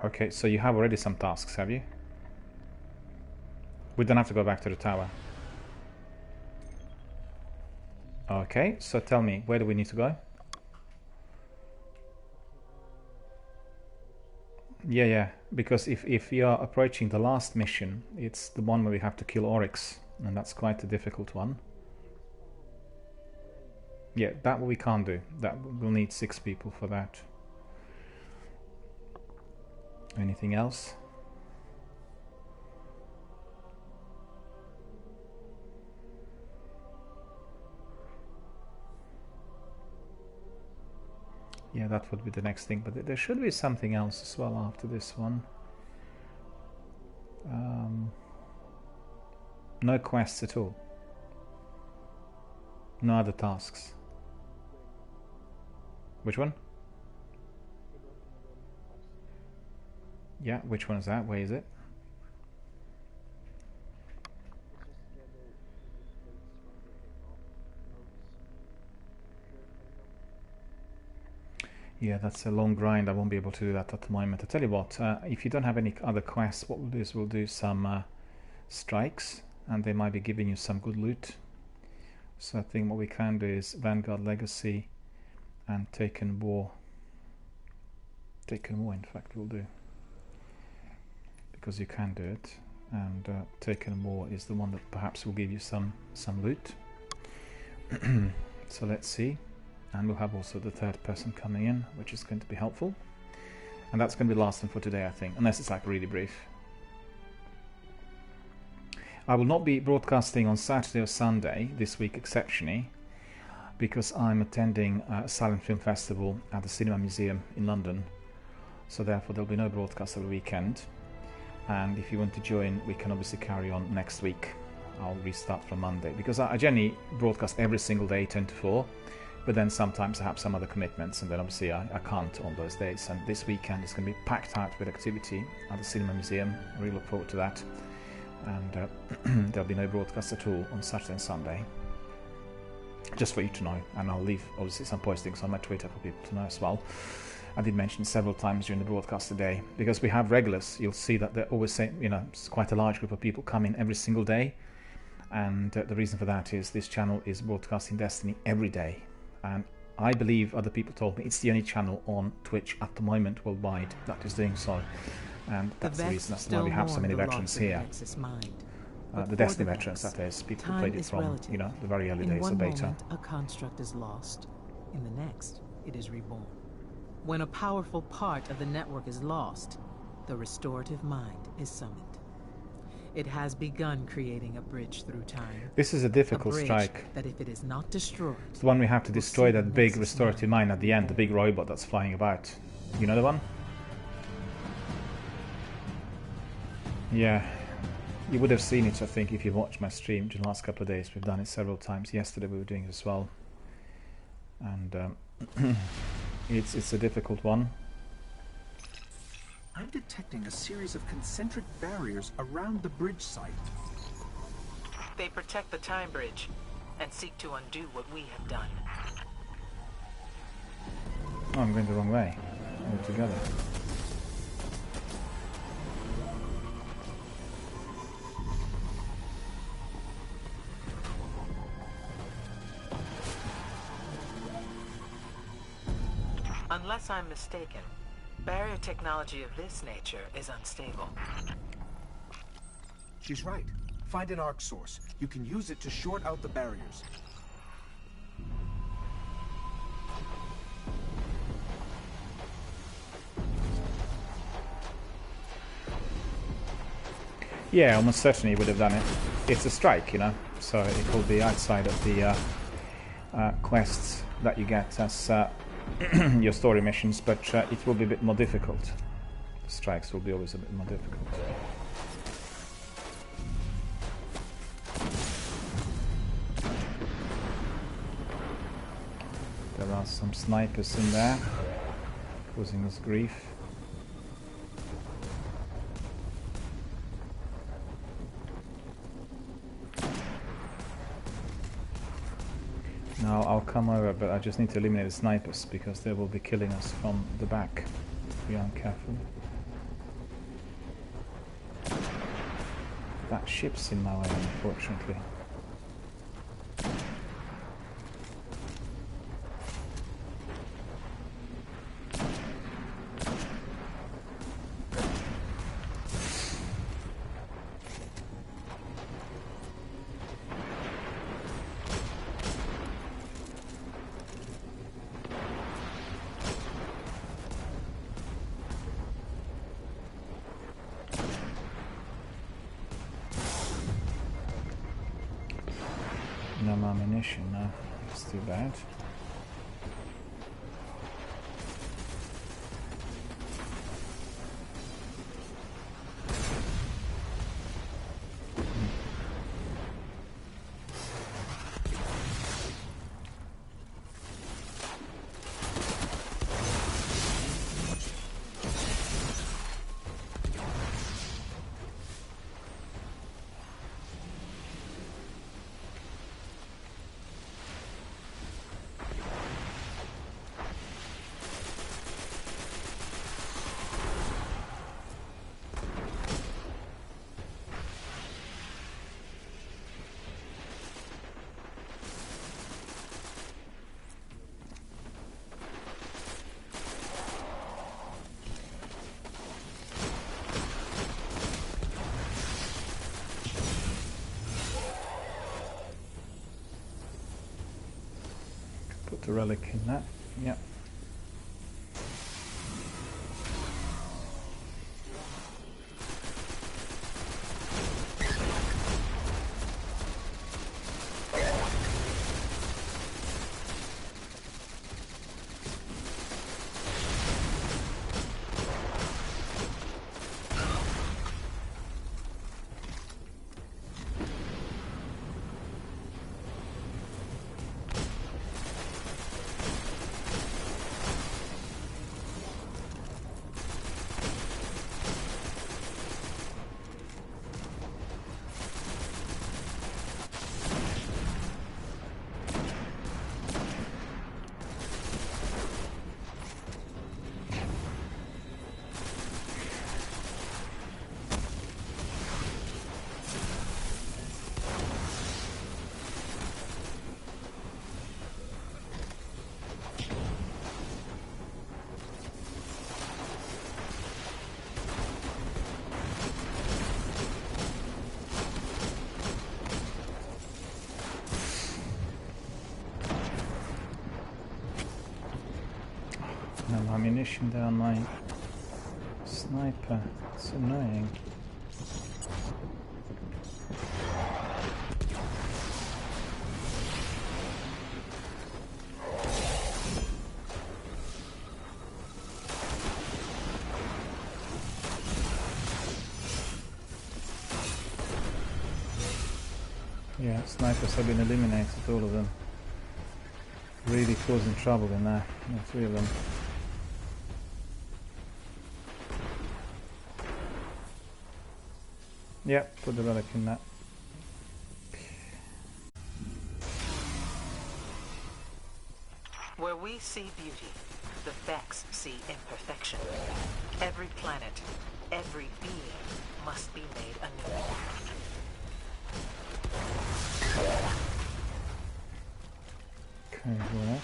[SPEAKER 1] Okay, so you have already some tasks, have you? We don't have to go back to the tower. Okay, so tell me, where do we need to go? Yeah, because if you are approaching the last mission, it's the one where we have to kill Oryx, and that's quite a difficult one. Yeah, that we can't do. That we'll need 6 people for that. Anything else? Yeah, that would be the next thing, but there should be something else as well after this one. No quests at all. No other tasks. Which one? Yeah, which one is that? Where is it? Yeah, that's a long grind. I won't be able to do that at the moment. I tell you what, if you don't have any other quests, what we'll do is we'll do some strikes, and they might be giving you some good loot. So I think what we can do is Vanguard Legacy and Taken War. Taken War, in fact, we'll do. Because you can do it, and Taken War is the one that perhaps will give you some loot. So let's see, and we'll have also the third person coming in, which is going to be helpful, and that's going to be the last one for today, I think, unless it's like really brief. I will not be broadcasting on Saturday or Sunday this week exceptionally, because I'm attending a silent film festival at the Cinema Museum in London, so therefore there'll be no broadcast over the weekend. And if you want to join, we can obviously carry on next week. I'll restart from Monday, because I generally broadcast every single day 10 to 4, but then sometimes I have some other commitments, and then obviously I can't on those days. And this weekend is going to be packed out with activity at the Cinema Museum. I really look forward to that. And there'll be no broadcast at all on Saturday and Sunday, just for you to know. And I'll leave obviously some postings on my Twitter for people to know as well. I did mention several times during the broadcast today, because we have regulars. You'll see that they're always saying, you know, it's quite a large group of people coming every single day, and the reason for that is this channel is broadcasting Destiny every day, and I believe other people told me it's the only channel on Twitch at the moment worldwide that is doing so, and that's the reason. That's why we have so many veterans here. The Destiny veterans, that is, people who played it from, you know, the very early days of beta.
[SPEAKER 16] Moment, a construct is lost. In the next, it is reborn. When a powerful part of the network is lost, the restorative mind is summoned. It has begun creating a bridge through time.
[SPEAKER 1] This is a difficult strike.
[SPEAKER 16] That if it is not destroyed,
[SPEAKER 1] it's the one we have to destroy, that big restorative mind at the end, the big robot that's flying about. You know the one? Yeah. You would have seen it, I think, if you watched my stream during the last couple of days. We've done it several times. Yesterday we were doing it as well. And it's a difficult one.
[SPEAKER 17] I'm detecting a series of concentric barriers around the bridge site.
[SPEAKER 16] They protect the time bridge and seek to undo what we have done.
[SPEAKER 1] Oh, I'm going the wrong way altogether.
[SPEAKER 16] Unless I'm mistaken, barrier technology of this nature is unstable.
[SPEAKER 17] She's right. Find an arc source. You can use it to short out the barriers.
[SPEAKER 1] Yeah, almost certainly would have done it. It's a strike, you know, so it will be outside of the quests that you get as your story missions, but it will be a bit more difficult. The strikes will be always a bit more difficult. There are some snipers in there, causing us grief. Now I'll come over, but I just need to eliminate the snipers because they will be killing us from the back if we aren't careful. That ship's in my way, unfortunately. No ammunition, no. That's too bad. Put the relic in that, yep. No ammunition there on my sniper. It's annoying. Yeah, snipers have been eliminated, all of them. Really causing trouble in there, all three of them. Yeah, put the relic in that.
[SPEAKER 18] Where we see beauty, the Vex see imperfection. Every planet, every being must be made anew.
[SPEAKER 1] Correct.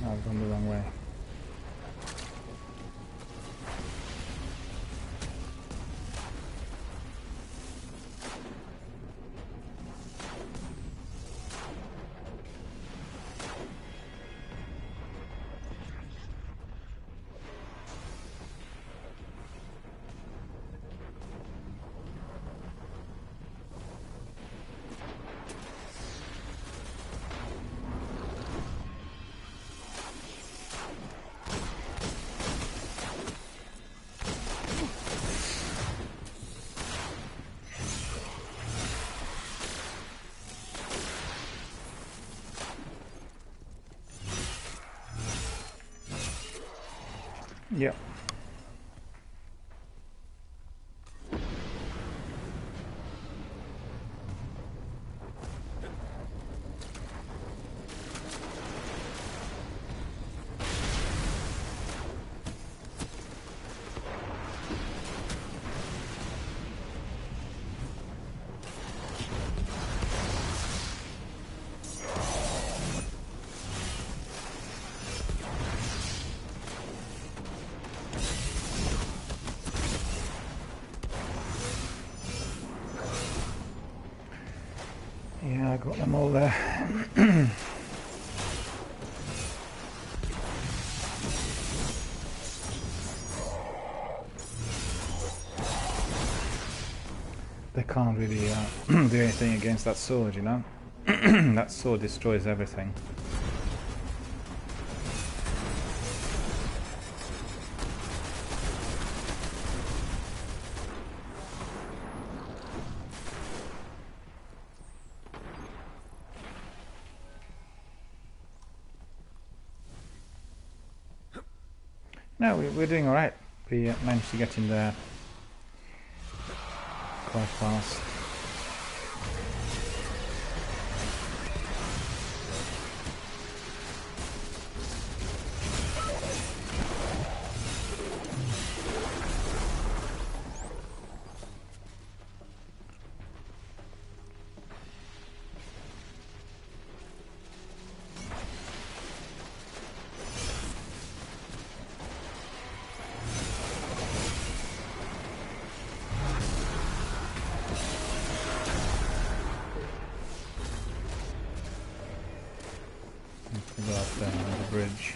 [SPEAKER 1] I've gone the wrong way. Yep. Yeah, I got them all there. They can't really do anything against that sword, you know? That sword destroys everything. No, we're doing alright. We managed to get in there quite fast. Go up there on the bridge.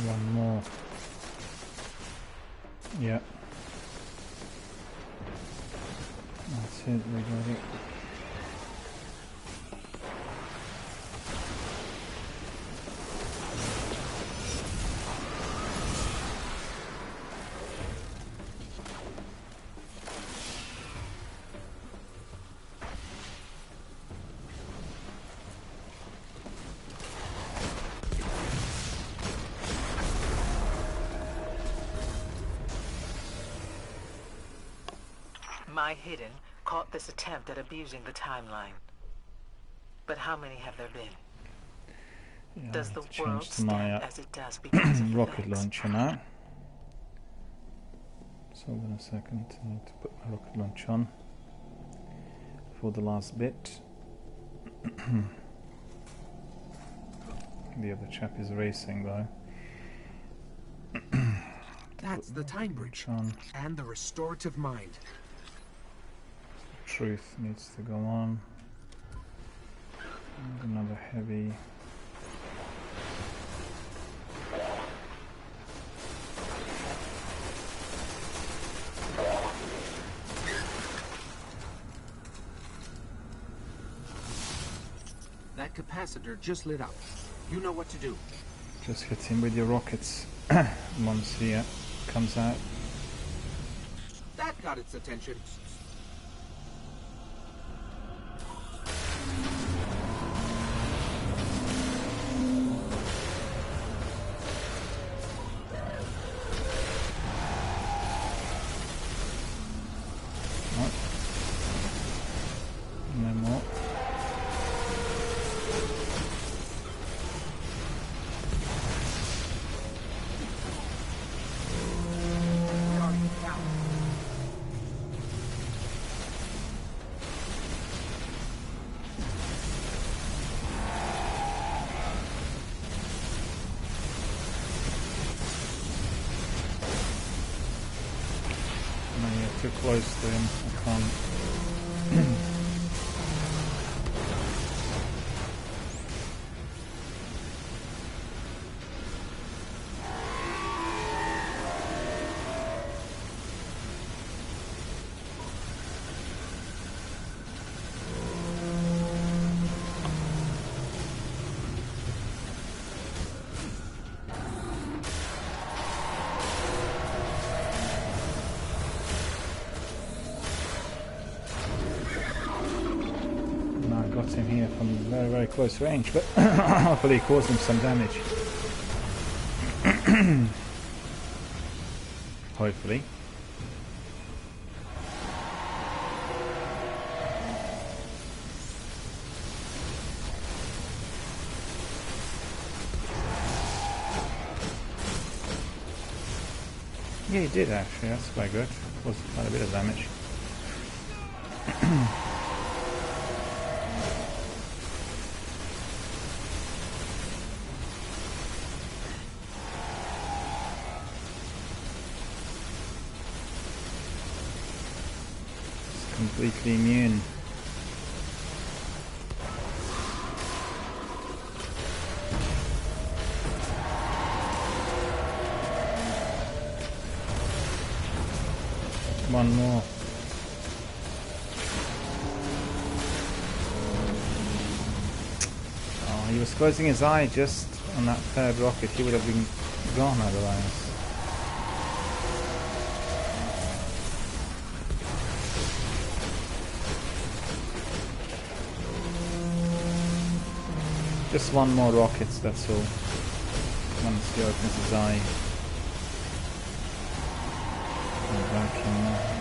[SPEAKER 1] One more. Yeah. That's it, we got it.
[SPEAKER 18] My Hidden caught this attempt at abusing the timeline. But how many have there been?
[SPEAKER 1] Yeah,
[SPEAKER 18] does the
[SPEAKER 1] change
[SPEAKER 18] world
[SPEAKER 1] to my
[SPEAKER 18] stand as it does because of
[SPEAKER 1] rocket
[SPEAKER 18] effects?
[SPEAKER 1] launcher now. So hold on a second, I need to put my rocket launch on for the last bit. The other chap is racing though.
[SPEAKER 17] That's the time bridge and the restorative mind.
[SPEAKER 1] Truth needs to go on. And another heavy.
[SPEAKER 17] That capacitor just lit up. You know what to do.
[SPEAKER 1] Just hit him with your rockets once he comes out.
[SPEAKER 17] That got its attention.
[SPEAKER 1] too close to him. I can't. Him here from very, very close range, but hopefully caused him some damage. Hopefully. Yeah, he did actually, that's quite good. Was quite a bit of damage. Completely immune. One more. Oh, he was closing his eye just on that third rocket. He would have been gone otherwise. Just one more rocket, that's all. Once he opens his eye. And back in.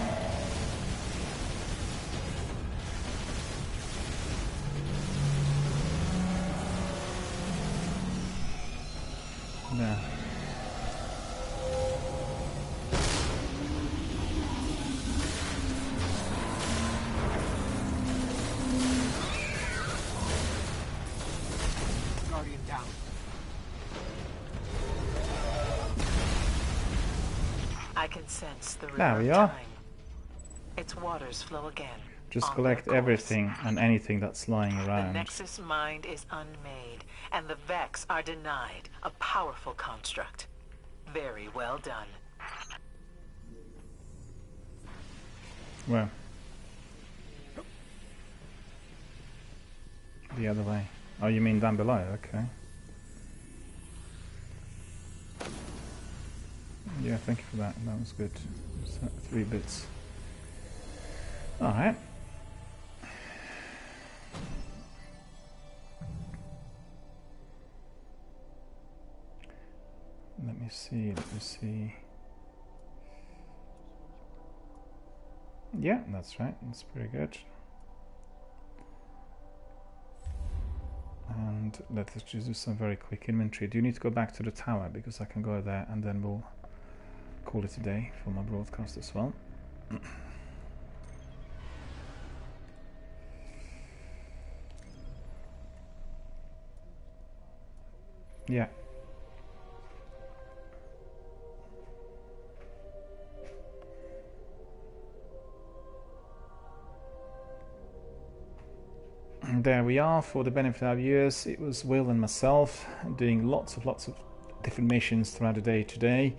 [SPEAKER 1] There.
[SPEAKER 18] I can sense the river
[SPEAKER 1] There we
[SPEAKER 18] of
[SPEAKER 1] are.
[SPEAKER 18] time. Its waters flow again.
[SPEAKER 1] Just
[SPEAKER 18] on
[SPEAKER 1] collect
[SPEAKER 18] their course.
[SPEAKER 1] everything and anything that's lying
[SPEAKER 18] The
[SPEAKER 1] around.
[SPEAKER 18] Nexus mind is unmade, and the Vex are denied. A powerful construct. Very well done.
[SPEAKER 1] Where? The other way. Oh, you mean down below? Okay. Yeah, thank you for that. That was good. 3 bits. Alright. Let me see. Yeah, that's right. That's pretty good. And let's just do some very quick inventory. Do you need to go back to the tower? Because I can go there and then we'll call it a day for my broadcast as well. Yeah. There we are. For the benefit of our viewers, it was Will and myself doing lots of different missions throughout the day today.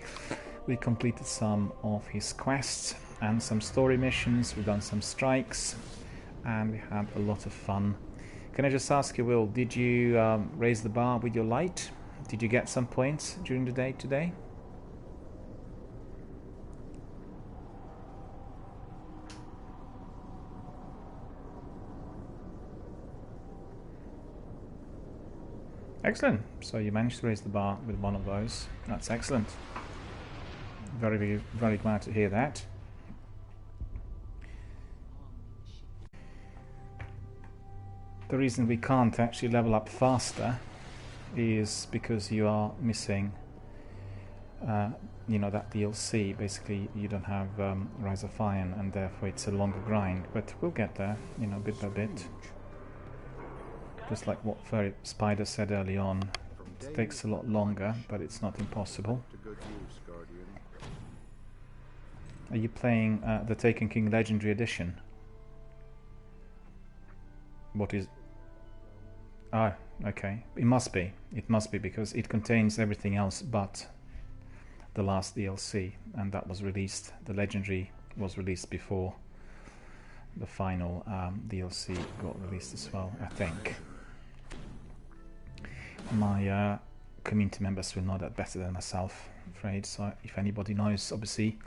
[SPEAKER 1] We completed some of his quests and some story missions. We've done some strikes and we had a lot of fun. Can I just ask you, Will, did you raise the bar with your light? Did you get some points during the day today? Excellent. So you managed to raise the bar with one of those. That's excellent. Very, very glad to hear that. The reason we can't actually level up faster is because you are missing, you know, that DLC. Basically, you don't have Rise of Iron, and therefore it's a longer grind. But we'll get there, you know, bit by bit. Just like what Furry Spider said early on, it takes a lot longer, but it's not impossible. Are you playing the Taken King Legendary Edition? What is... Ah, okay. It must be. It must be, because it contains everything else but the last DLC, and that was released. The Legendary was released before the final DLC got released as well, I think. My community members will know that better than myself, I'm afraid. So if anybody knows, obviously,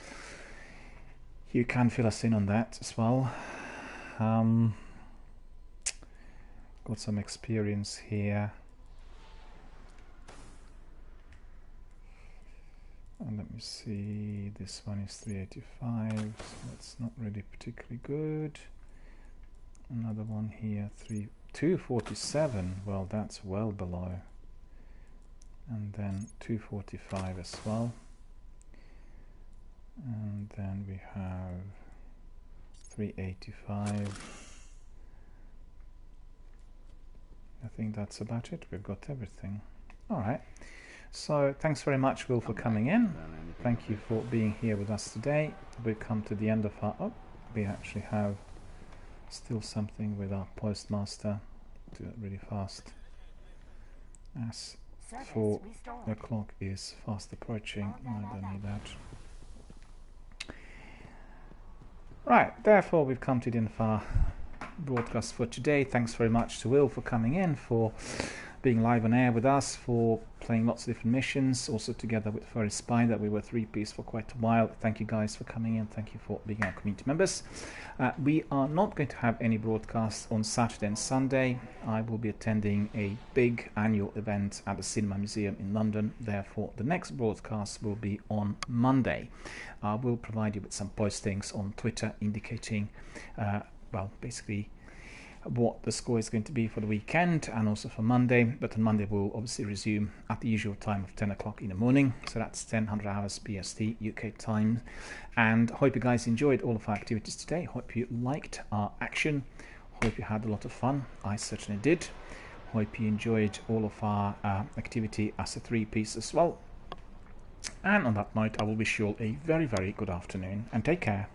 [SPEAKER 1] you can fill us in on that as well. Got some experience here. And let me see, this one is 385, so that's not really particularly good. Another one here, 247, well, that's well below. And then 245 as well. And then we have 385. I think that's about it. We've got everything. All right. So thanks very much, Will, for coming in. Thank you for being here with us today. We've come to the end of our... Oh, we actually have still something with our postmaster. Do it really fast. As 4 o'clock is fast approaching, I don't need that. Right, therefore we've come to the end of our broadcast for today. Thanks very much to Will for coming in, for being live on air with us, for playing lots of different missions, also together with Furry Spy that we were 3-piece for quite a while. Thank you guys for coming in. Thank you for being our community members. We are not going to have any broadcasts on Saturday and Sunday. I will be attending a big annual event at the Cinema Museum in London. Therefore, the next broadcast will be on Monday. I will provide you with some postings on Twitter indicating, well, basically what the score is going to be for the weekend and also for Monday. But on Monday we'll obviously resume at the usual time of 10 o'clock in the morning, so that's 1000 hours BST UK time. And hope you guys enjoyed all of our activities today. Hope you liked our action. Hope you had a lot of fun. I certainly did. Hope you enjoyed all of our activity as a 3-piece as well. And on that note, I will wish you all a very, very good afternoon and take care.